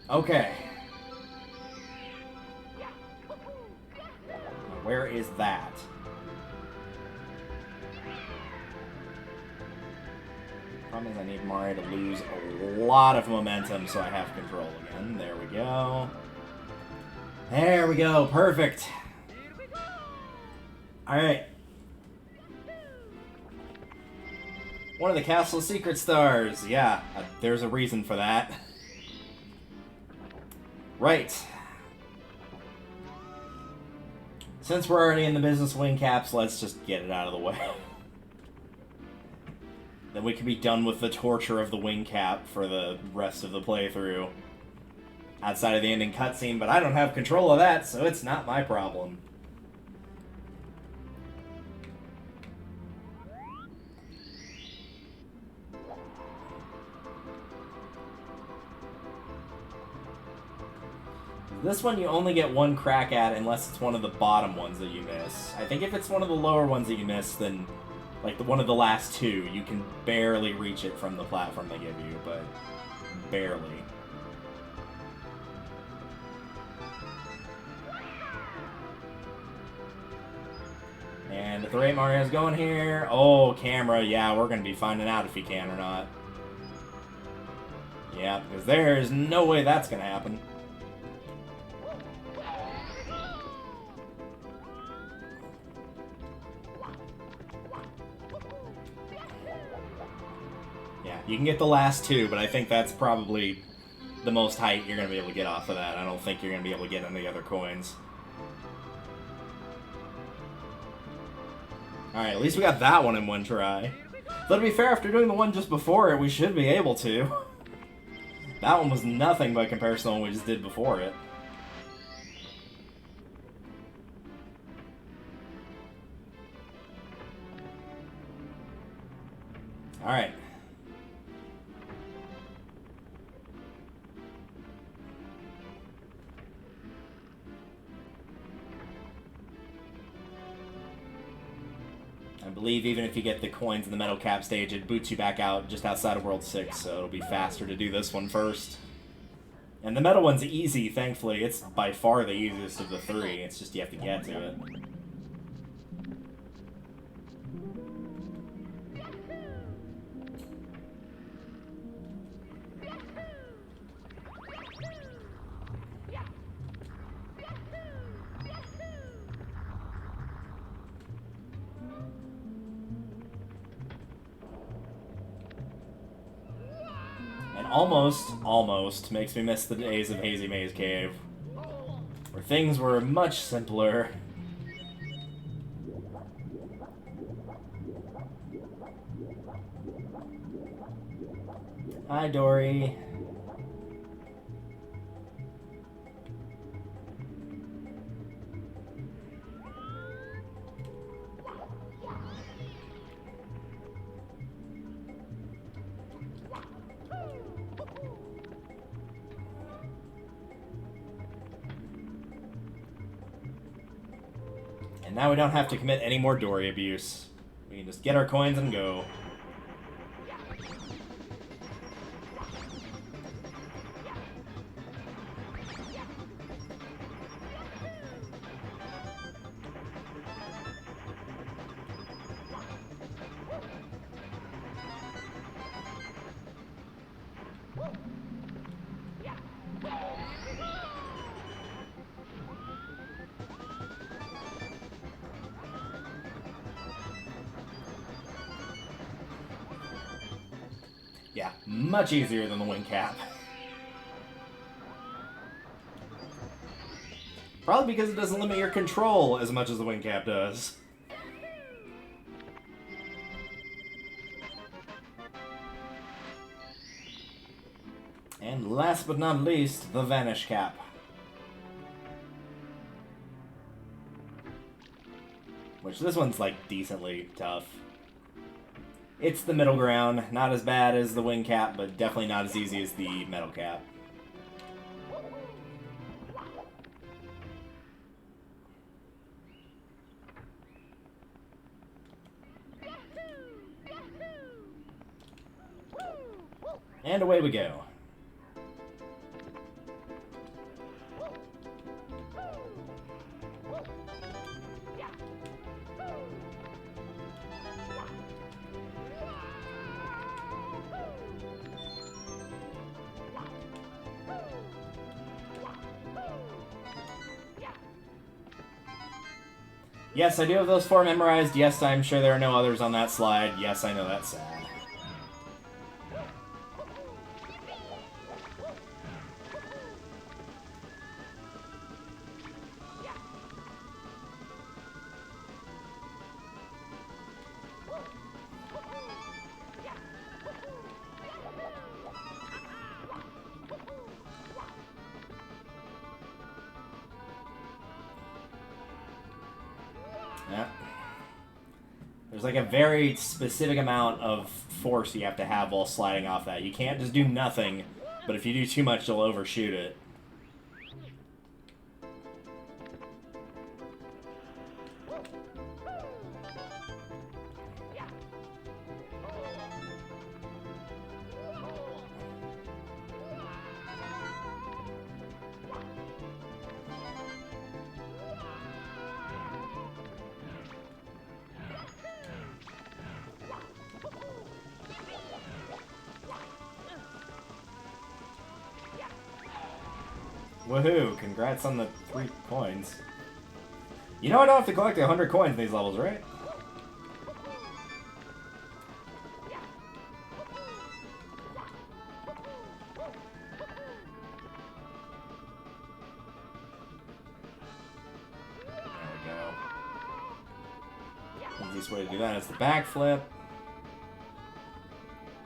Okay. Where is that? Problem is I need Mario to lose a lot of momentum so I have control again. There we go. There we go. Perfect. Alright. One of the Castle Secret Stars. Yeah, there's a reason for that. Right. Since we're already in the business wing caps, let's just get it out of the way. Then we can be done with the torture of the wing cap for the rest of the playthrough. Outside of the ending cutscene, but I don't have control of that, so it's not my problem. This one you only get one crack at unless it's one of the bottom ones that you miss. I think if it's one of the lower ones that you miss, then, like, one of the last two, you can barely reach it from the platform they give you, but barely. And at the rate Mario's going here... Oh, camera, yeah, we're going to be finding out if he can or not. Yeah, because there's no way that's going to happen. Yeah, you can get the last two, but I think that's probably the most height you're going to be able to get off of that. I don't think you're going to be able to get any other coins. Alright, at least we got that one in one try. Though to be fair, after doing the one just before it, we should be able to. That one was nothing by comparison to the one we just did before it. Alright. I believe even if you get the coins in the metal cap stage, it boots you back out just outside of World 6, so it'll be faster to do this one first. And the metal one's easy, thankfully. It's by far the easiest of the three. It's just you have to get to it. Almost makes me miss the days of Hazy Maze Cave, where things were much simpler. Hi, Dory. And now we don't have to commit any more Dory abuse. We can just get our coins and go. Yeah, much easier than the wing cap. Probably because it doesn't limit your control as much as the wing cap does. And last but not least, the Vanish Cap. Which this one's like decently tough. It's the middle ground, not as bad as the Wing Cap, but definitely not as easy as the Metal Cap. And away we go. Yes, I do have those 4 memorized. Yes, I'm sure there are no others on that slide. Yes, I know that's sad. Yeah. There's like a very specific amount of force you have to have while sliding off that. You can't just do nothing, but if you do too much, you'll overshoot it. Woohoo! Congrats on the 3 coins. You know I don't have to collect 100 coins in these levels, right? There we go. The easiest way to do that is the backflip.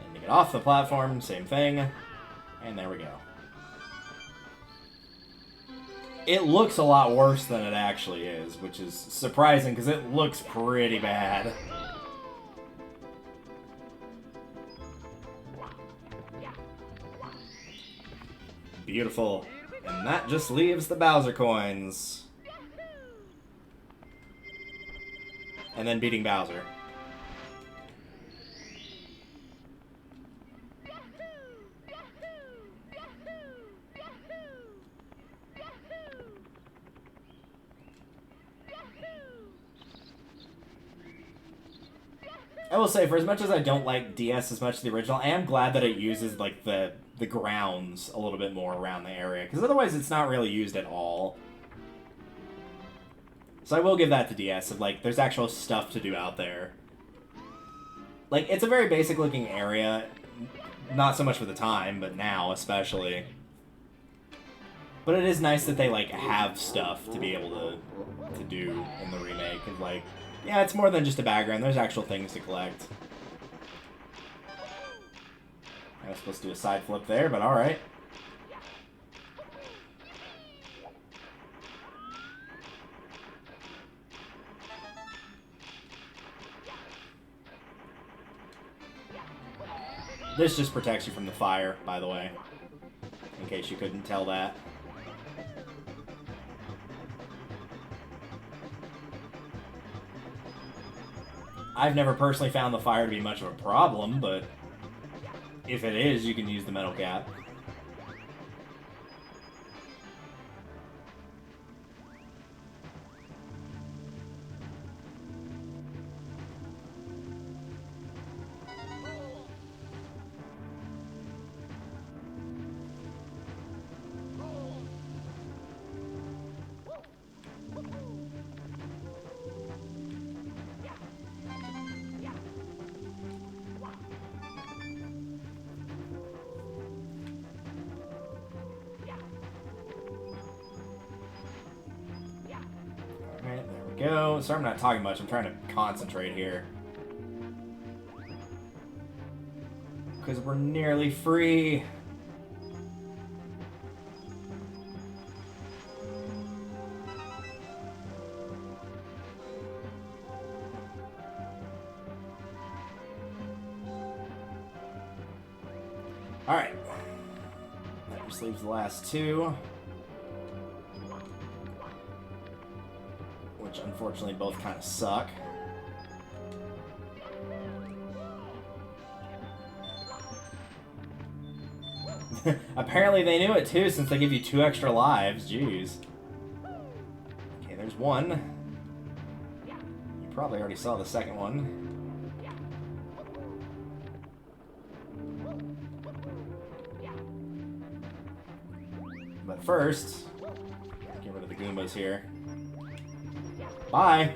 And to get off the platform, same thing. And there we go. It looks a lot worse than it actually is, which is surprising because it looks pretty bad. Beautiful. And that just leaves the Bowser coins. And then beating Bowser. I will say, for as much as I don't like DS as much as the original, I am glad that it uses like the grounds a little bit more around the area, because otherwise it's not really used at all. So I will give that to DS, of like, there's actual stuff to do out there. Like, it's a very basic looking area, not so much for the time, but now especially. But it is nice that they like have stuff to be able to do in the remake, and like, yeah, it's more than just a background. There's actual things to collect. I was supposed to do a side flip there, but alright. This just protects you from the fire, by the way. In case you couldn't tell that. I've never personally found the fire to be much of a problem, but if it is, you can use the metal cap. Go. Sorry I'm not talking much. I'm trying to concentrate here. Because we're nearly free. Alright. That just leaves the last two. Which unfortunately both kind of suck. Apparently they knew it too, since they give you 2 extra lives. Jeez. Okay, there's one. You probably already saw the second one. But first, get rid of the Goombas here. Bye!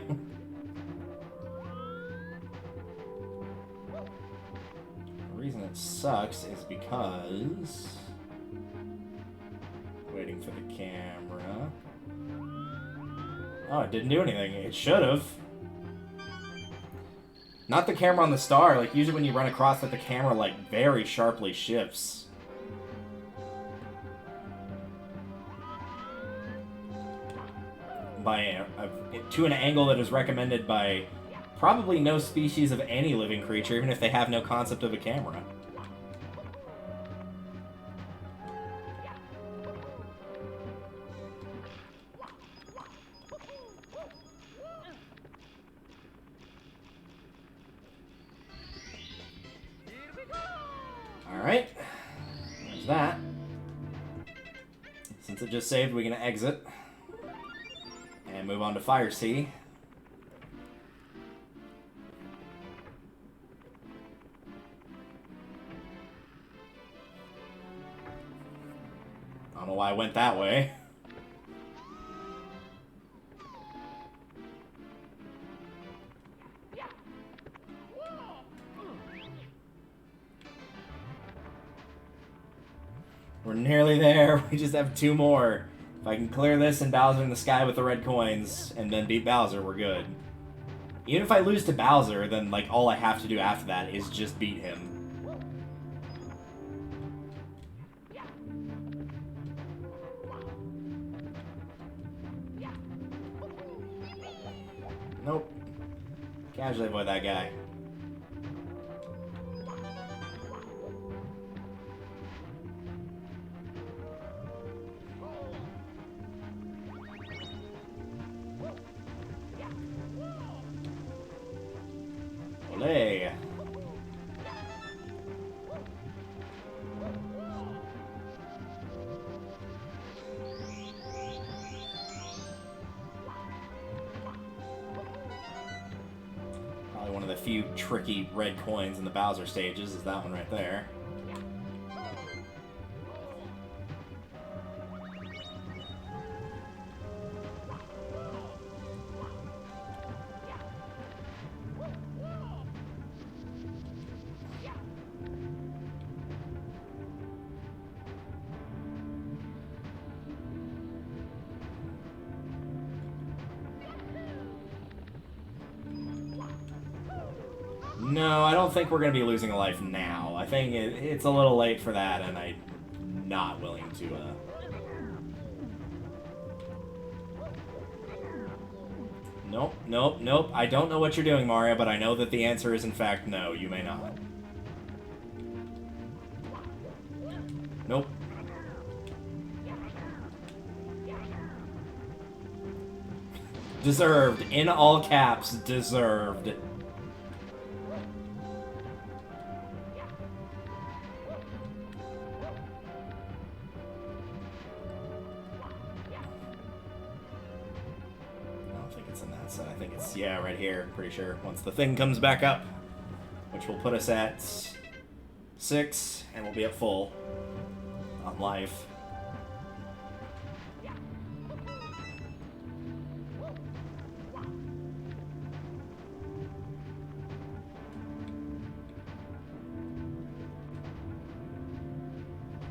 The reason it sucks is because... Waiting for the camera. Oh, it didn't do anything. It should have. Not the camera on the star. Like, usually when you run across it, the camera, like, very sharply shifts. To an angle that is recommended by probably no species of any living creature, even if they have no concept of a camera. Alright. There's that. Since it just saved, we're going to exit. And move on to Fire Sea. I don't know why I went that way. We're nearly there. We just have 2 more. If I can clear this and Bowser in the sky with the red coins, and then beat Bowser, we're good. Even if I lose to Bowser, then, like, all I have to do after that is just beat him. Nope. Casually avoid that guy. Olé. Probably one of the few tricky red coins in the Bowser stages is that one right there. No, I don't think we're going to be losing a life now. I think it's a little late for that, and I'm not willing to, Nope, nope, nope. I don't know what you're doing, Mario, but I know that the answer is, in fact, no. You may not. Nope. Deserved. In all caps, deserved. I think it's, yeah, right here, pretty sure. Once the thing comes back up, which will put us at 6, and we'll be at full on life.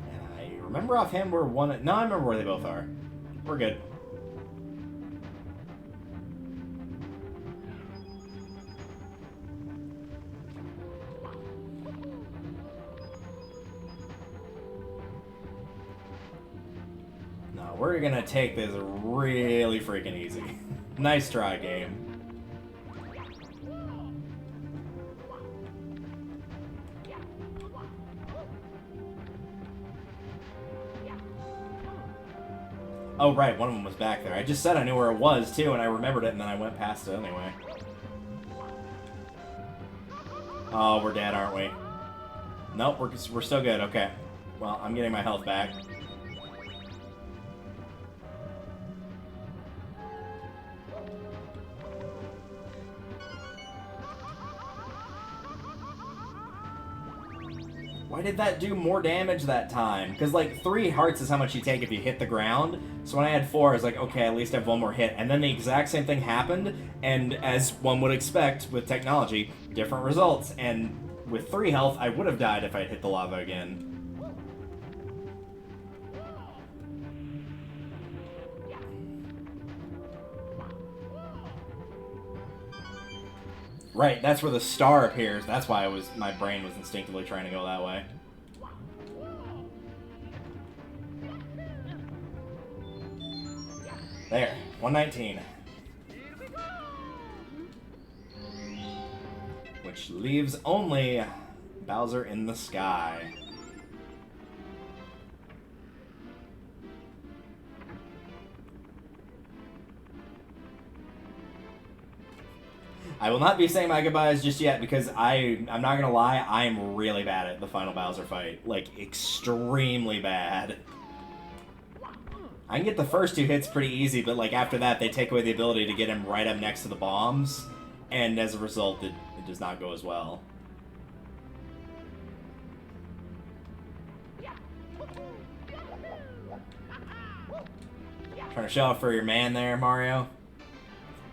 And I remember offhand we're one... No, I remember where they both are. We're good. We're gonna take this really freaking easy. Nice try, game. Oh, right, one of them was back there. I just said I knew where it was, too, and I remembered it, and then I went past it anyway. Oh, we're dead, aren't we? Nope, we're still good. Okay. Well, I'm getting my health back. Why did that do more damage that time? Because, like, 3 hearts is how much you take if you hit the ground. So when I had 4, I was like, okay, at least I have 1 more hit. And then the exact same thing happened, and as one would expect with technology, different results. And with 3 health, I would have died if I had hit the lava again. Right, that's where the star appears. That's why my brain was instinctively trying to go that way. There, 119. Which leaves only Bowser in the sky. I will not be saying my goodbyes just yet because I'm not gonna lie, I am really bad at the final Bowser fight. Like, extremely bad. I can get the first 2 hits pretty easy, but like after that they take away the ability to get him right up next to the bombs, and as a result it does not go as well. Trying to show off for your man there, Mario?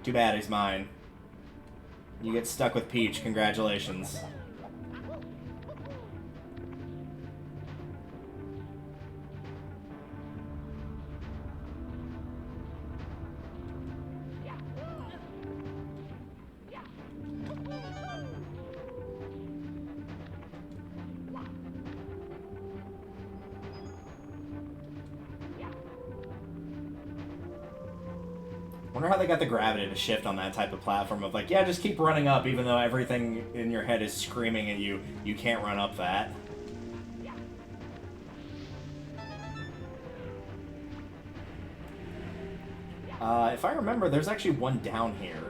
Too bad he's mine. You get stuck with Peach, congratulations. Wonder how they got the gravity to shift on that type of platform of like, yeah, just keep running up even though everything in your head is screaming at you. You can't run up that. If I remember, there's actually one down here.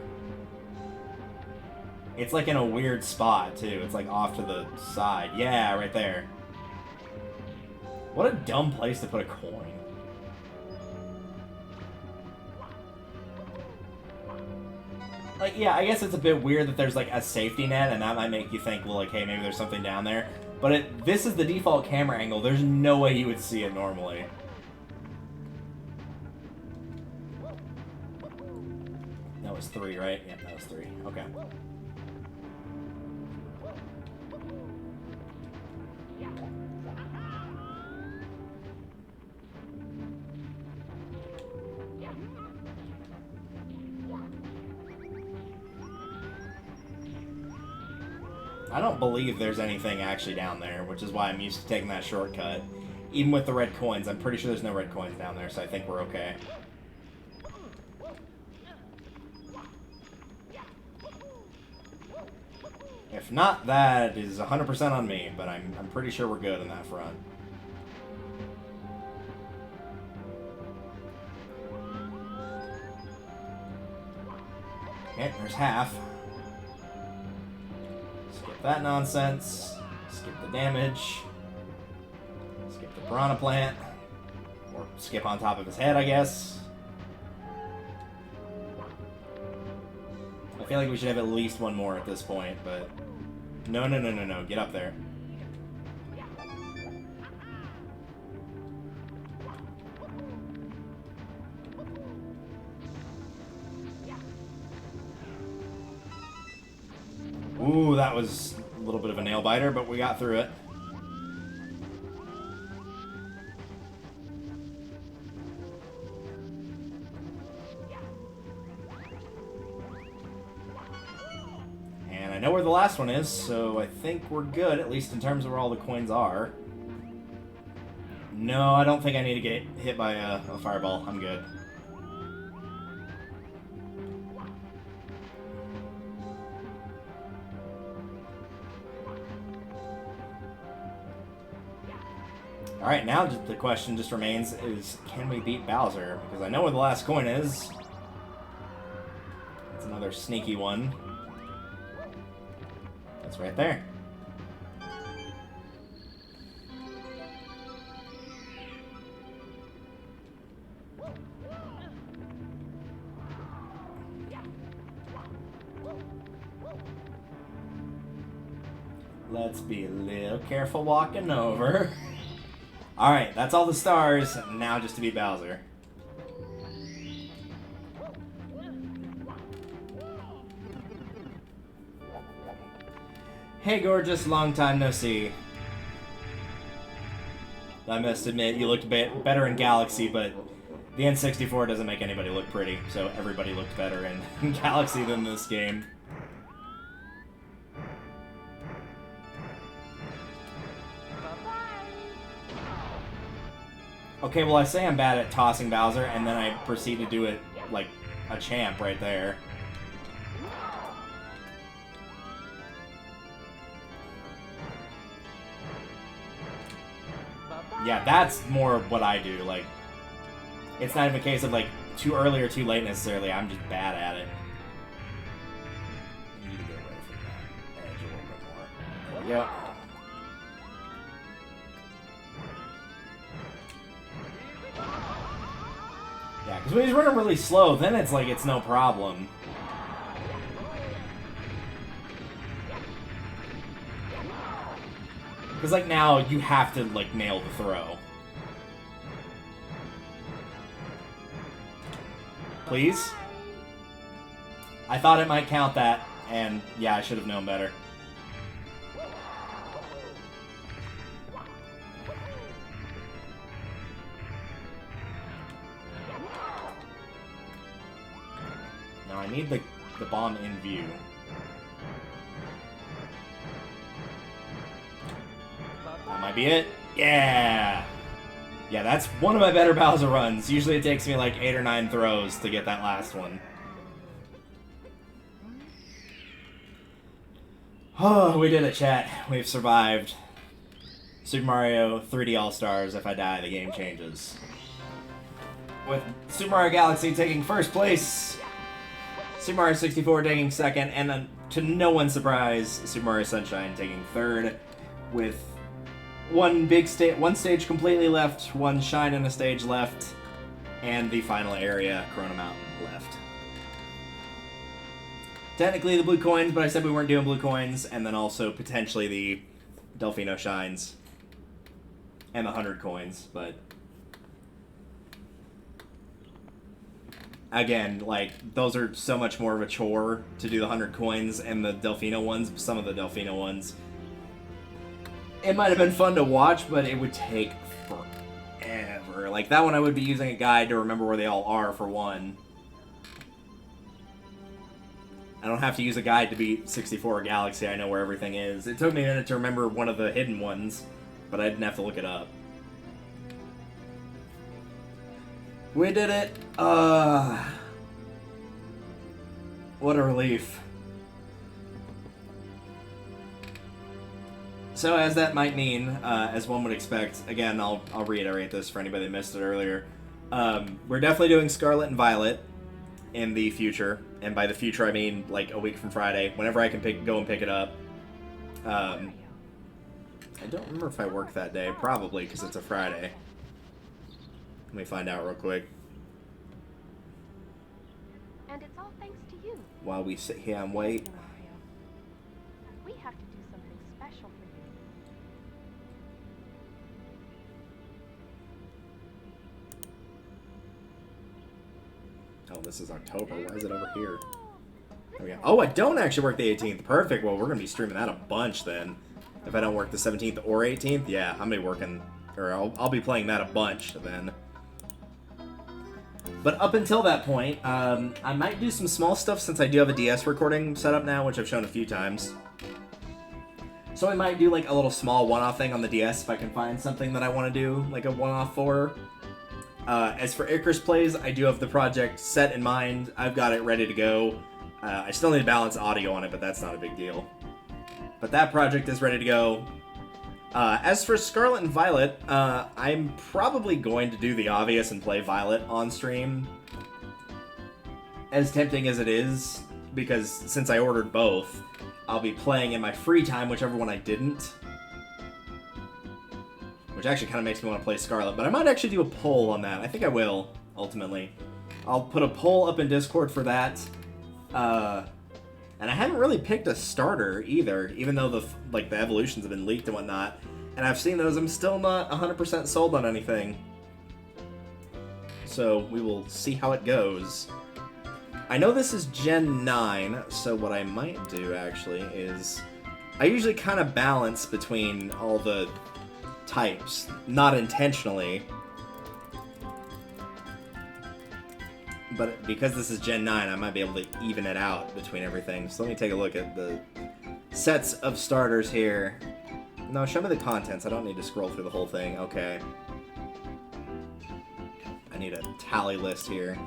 It's like in a weird spot, too. It's like off to the side. Yeah, right there. What a dumb place to put a coin. Like, yeah, I guess it's a bit weird that there's, like, a safety net, and that might make you think, well, like, hey, maybe there's something down there. But this is the default camera angle. There's no way you would see it normally. That was 3, right? Yeah, that was 3. Okay. I don't believe there's anything actually down there, which is why I'm used to taking that shortcut. Even with the red coins, I'm pretty sure there's no red coins down there, so I think we're okay. If not, that is 100% on me, but I'm pretty sure we're good on that front. Okay, there's half. Skip that nonsense. Skip the damage. Skip the piranha plant. Or skip on top of his head, I guess. I feel like we should have at least one more at this point, but... No. Get up there. Ooh, that was a little bit of a nail biter, but we got through it. And I know where the last one is, so I think we're good, at least in terms of where all the coins are. No, I don't think I need to get hit by a fireball. I'm good. Alright, now the question just remains is, can we beat Bowser? Because I know where the last coin is. It's another sneaky one. It's right there. Let's be a little careful walking over. Alright, that's all the stars. Now just to beat Bowser. Hey, gorgeous, long time no see. I must admit, you looked better in Galaxy, but the N64 doesn't make anybody look pretty, so everybody looked better in Galaxy than this game. Okay, well, I say I'm bad at tossing Bowser, and then I proceed to do it like a champ right there. Yeah, that's more what I do. Like, it's not even a case of like too early or too late necessarily. I'm just bad at it. I need to get away from that edge a little bit more. There we go. Yeah, because when he's running really slow, then it's like it's no problem. Because, like, now you have to, like, nail the throw. Please? I thought it might count that, and yeah, I should have known better. Now I need the bomb in view. That might be it. Yeah! Yeah, that's one of my better Bowser runs. Usually it takes me like 8 or 9 throws to get that last one. Oh, we did it, chat. We've survived. Super Mario 3D All-Stars. If I die, the game changes. With Super Mario Galaxy taking first place, Super Mario 64 taking second, and then, to no one's surprise, Super Mario Sunshine taking third, with one stage completely left, one shine in a stage left, and the final area, Corona Mountain, left. Technically the blue coins, but I said we weren't doing blue coins, and then also potentially the Delfino shines and the 100 coins, but again, like, those are so much more of a chore to do the 100 coins and the Delfino ones. Some of the Delfino ones, it might have been fun to watch, but it would take forever. Like, that one I would be using a guide to remember where they all are, for one. I don't have to use a guide to beat 64 Galaxy. I know where everything is. It took me a minute to remember one of the hidden ones, but I didn't have to look it up. We did it! What a relief. So, as that might mean, as one would expect, again, I'll reiterate this for anybody that missed it earlier, we're definitely doing Scarlet and Violet in the future, and by the future I mean like a week from Friday, whenever I can go and pick it up. I don't remember if I work that day, probably, because it's a Friday. Let me find out real quick. And it's all thanks to you. While we sit here and wait. We have to do something special for you. Oh, this is October. Why is it over here? There we go. Oh, I don't actually work the 18th. Perfect. Well, we're going to be streaming that a bunch then. If I don't work the 17th or 18th, yeah, I'm going to be working, or I'll be playing that a bunch then. But up until that point, I might do some small stuff since I do have a DS recording set up now, which I've shown a few times. So I might do like a little small one-off thing on the DS if I can find something that I want to do, like a one-off for. As for Icarus Plays, I do have the project set in mind. I've got it ready to go. I still need to balance audio on it, but that's not a big deal. But that project is ready to go. As for Scarlet and Violet, I'm probably going to do the obvious and play Violet on stream. As tempting as it is, because since I ordered both, I'll be playing in my free time, whichever one I didn't. Which actually kind of makes me want to play Scarlet, but I might actually do a poll on that. I think I will, ultimately. I'll put a poll up in Discord for that. And I haven't really picked a starter either, even though the evolutions have been leaked and whatnot. And I've seen those, I'm still not 100% sold on anything. So we will see how it goes. I know this is Gen 9, so what I might do, actually, is... I usually kind of balance between all the types, not intentionally. But because this is Gen 9, I might be able to even it out between everything. So let me take a look at the sets of starters here. No, show me the contents. I don't need to scroll through the whole thing. Okay. I need a tally list here.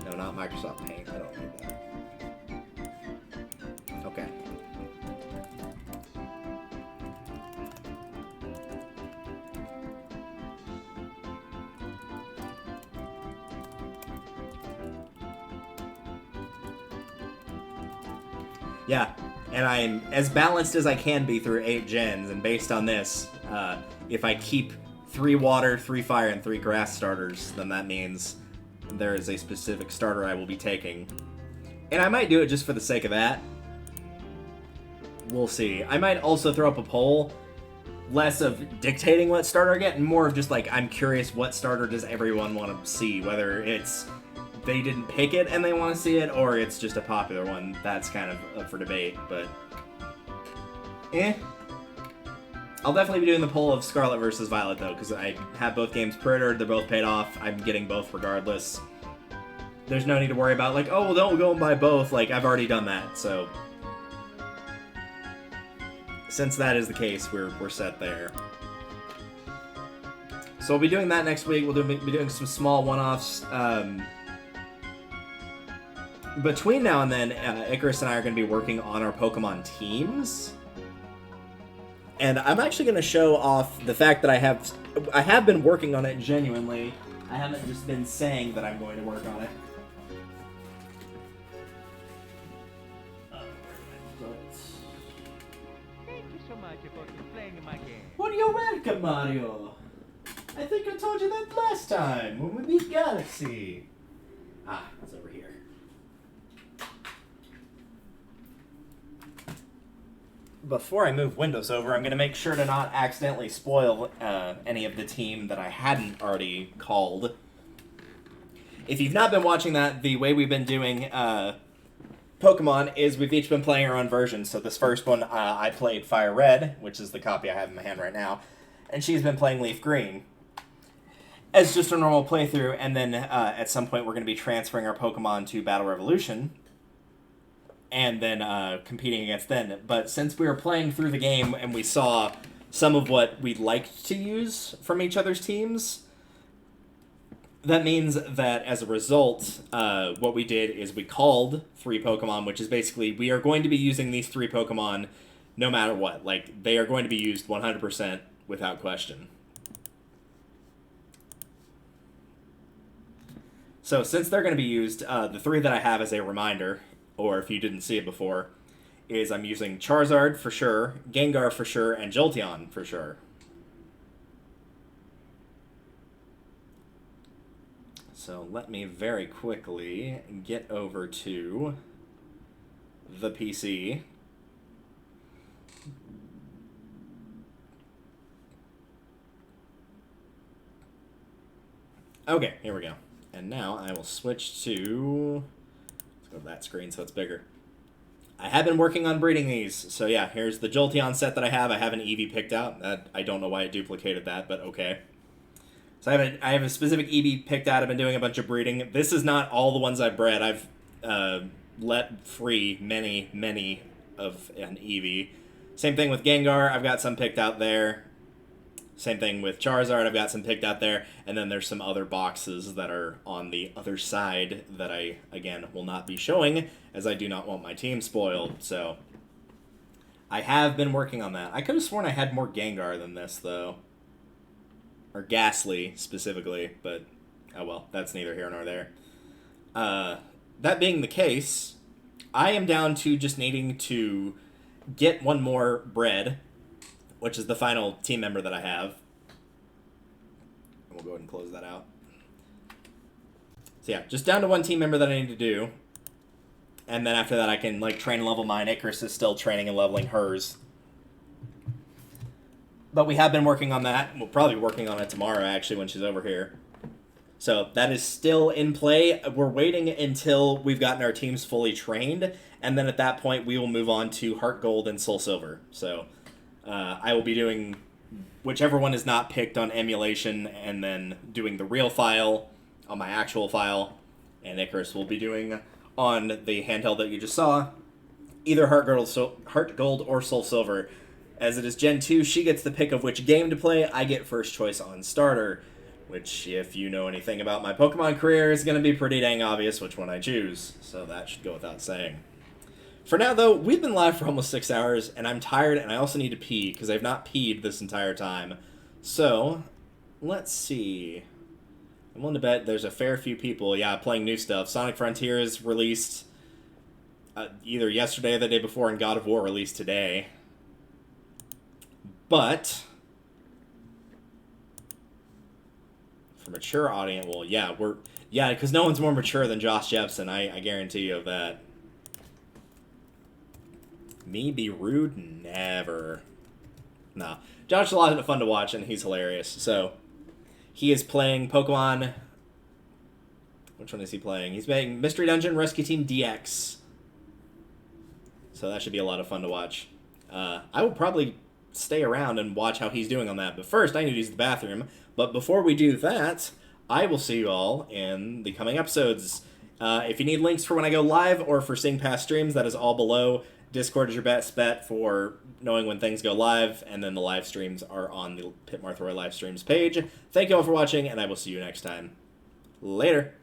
No, not Microsoft Paint. I don't need that. Okay. Yeah, and I'm as balanced as I can be through 8 gens, and based on this, if I keep 3 water, 3 fire, and 3 grass starters, then that means there is a specific starter I will be taking. And I might do it just for the sake of that. We'll see. I might also throw up a poll, less of dictating what starter I get, and more of just like, I'm curious what starter does everyone want to see, whether it's they didn't pick it and they want to see it, or it's just a popular one. That's kind of up for debate, but... I'll definitely be doing the poll of Scarlet versus Violet, though, because I have both games pre-ordered, they're both paid off, I'm getting both regardless. There's no need to worry about, like, oh, well, don't go and buy both, like, I've already done that, so... Since that is the case, we're set there. So we'll be doing that next week, we'll be doing some small one-offs, between now and then, Icarus and I are going to be working on our Pokemon teams. And I'm actually going to show off the fact that I have been working on it genuinely. I haven't just been saying that I'm going to work on it. Thank you so much for playing my game. Well, you're welcome, Mario. I think I told you that last time when we beat Galaxy. Ah, it's over here. Before I move Windows over, I'm going to make sure to not accidentally spoil any of the team that I hadn't already called. If you've not been watching that, the way we've been doing Pokemon is we've each been playing our own versions. So this first one, I played Fire Red, which is the copy I have in my hand right now, and she's been playing Leaf Green as just a normal playthrough, and then at some point we're going to be transferring our Pokemon to Battle Revolution, and then competing against them. But since we were playing through the game and we saw some of what we liked to use from each other's teams, that means that as a result, what we did is we called 3 Pokemon, which is basically we are going to be using these 3 Pokemon no matter what. Like, they are going to be used 100% without question. So since they're going to be used, the 3 that I have as a reminder, or if you didn't see it before, is I'm using Charizard for sure, Gengar for sure, and Jolteon for sure. So let me very quickly get over to the PC. Okay, here we go. And now I will switch to... Let's go to that screen so it's bigger. I have been working on breeding these. So yeah, here's the Jolteon set that I have. I have an Eevee picked out. I don't know why it duplicated that, but okay. So I have a specific Eevee picked out. I've been doing a bunch of breeding. This is not all the ones I've bred. I've let free many of an Eevee. Same thing with Gengar. I've got some picked out there. Same thing with Charizard. I've got some picked out there. And then there's some other boxes that are on the other side that I, again, will not be showing, as I do not want my team spoiled. So I have been working on that. I could have sworn I had more Gengar than this, though. Or Ghastly, specifically, but oh well, that's neither here nor there. That being the case, I am down to just needing to get one more bread, which is the final team member that I have. And we'll go ahead and close that out. So yeah, just down to one team member that I need to do. And then after that I can like train and level mine. Icarus is still training and leveling hers. But we have been working on that. We'll probably be working on it tomorrow, actually, when she's over here. So that is still in play. We're waiting until we've gotten our teams fully trained, and then at that point we will move on to Heart Gold and Soul Silver. So I will be doing whichever one is not picked on emulation, and then doing the real file on my actual file, and Icarus will be doing on the handheld that you just saw, either Heart Gold or Soul Silver. As it is Gen 2, she gets the pick of which game to play. I get first choice on starter, which, if you know anything about my Pokemon career, is going to be pretty dang obvious which one I choose. So that should go without saying. For now, though, we've been live for almost 6 hours, and I'm tired, and I also need to pee, because I've not peed this entire time. So, let's see. I'm willing to bet there's a fair few people, playing new stuff. Sonic Frontiers released either yesterday or the day before, and God of War released today. But for mature audience, well, because no one's more mature than Josh Jepson. I guarantee you of that. Me be rude? Never. Nah. Josh is a lot of fun to watch, and he's hilarious. So he is playing Pokemon. Which one is he playing? He's playing Mystery Dungeon Rescue Team DX. So that should be a lot of fun to watch. I will probably stay around and watch how he's doing on that. But first, I need to use the bathroom. But before we do that, I will see you all in the coming episodes. If you need links for when I go live or for seeing past streams, that is all below. Discord is your best bet for knowing when things go live, and then the live streams are on the pitmarthroy live streams page. Thank you all for watching, and I will see you next time. Later.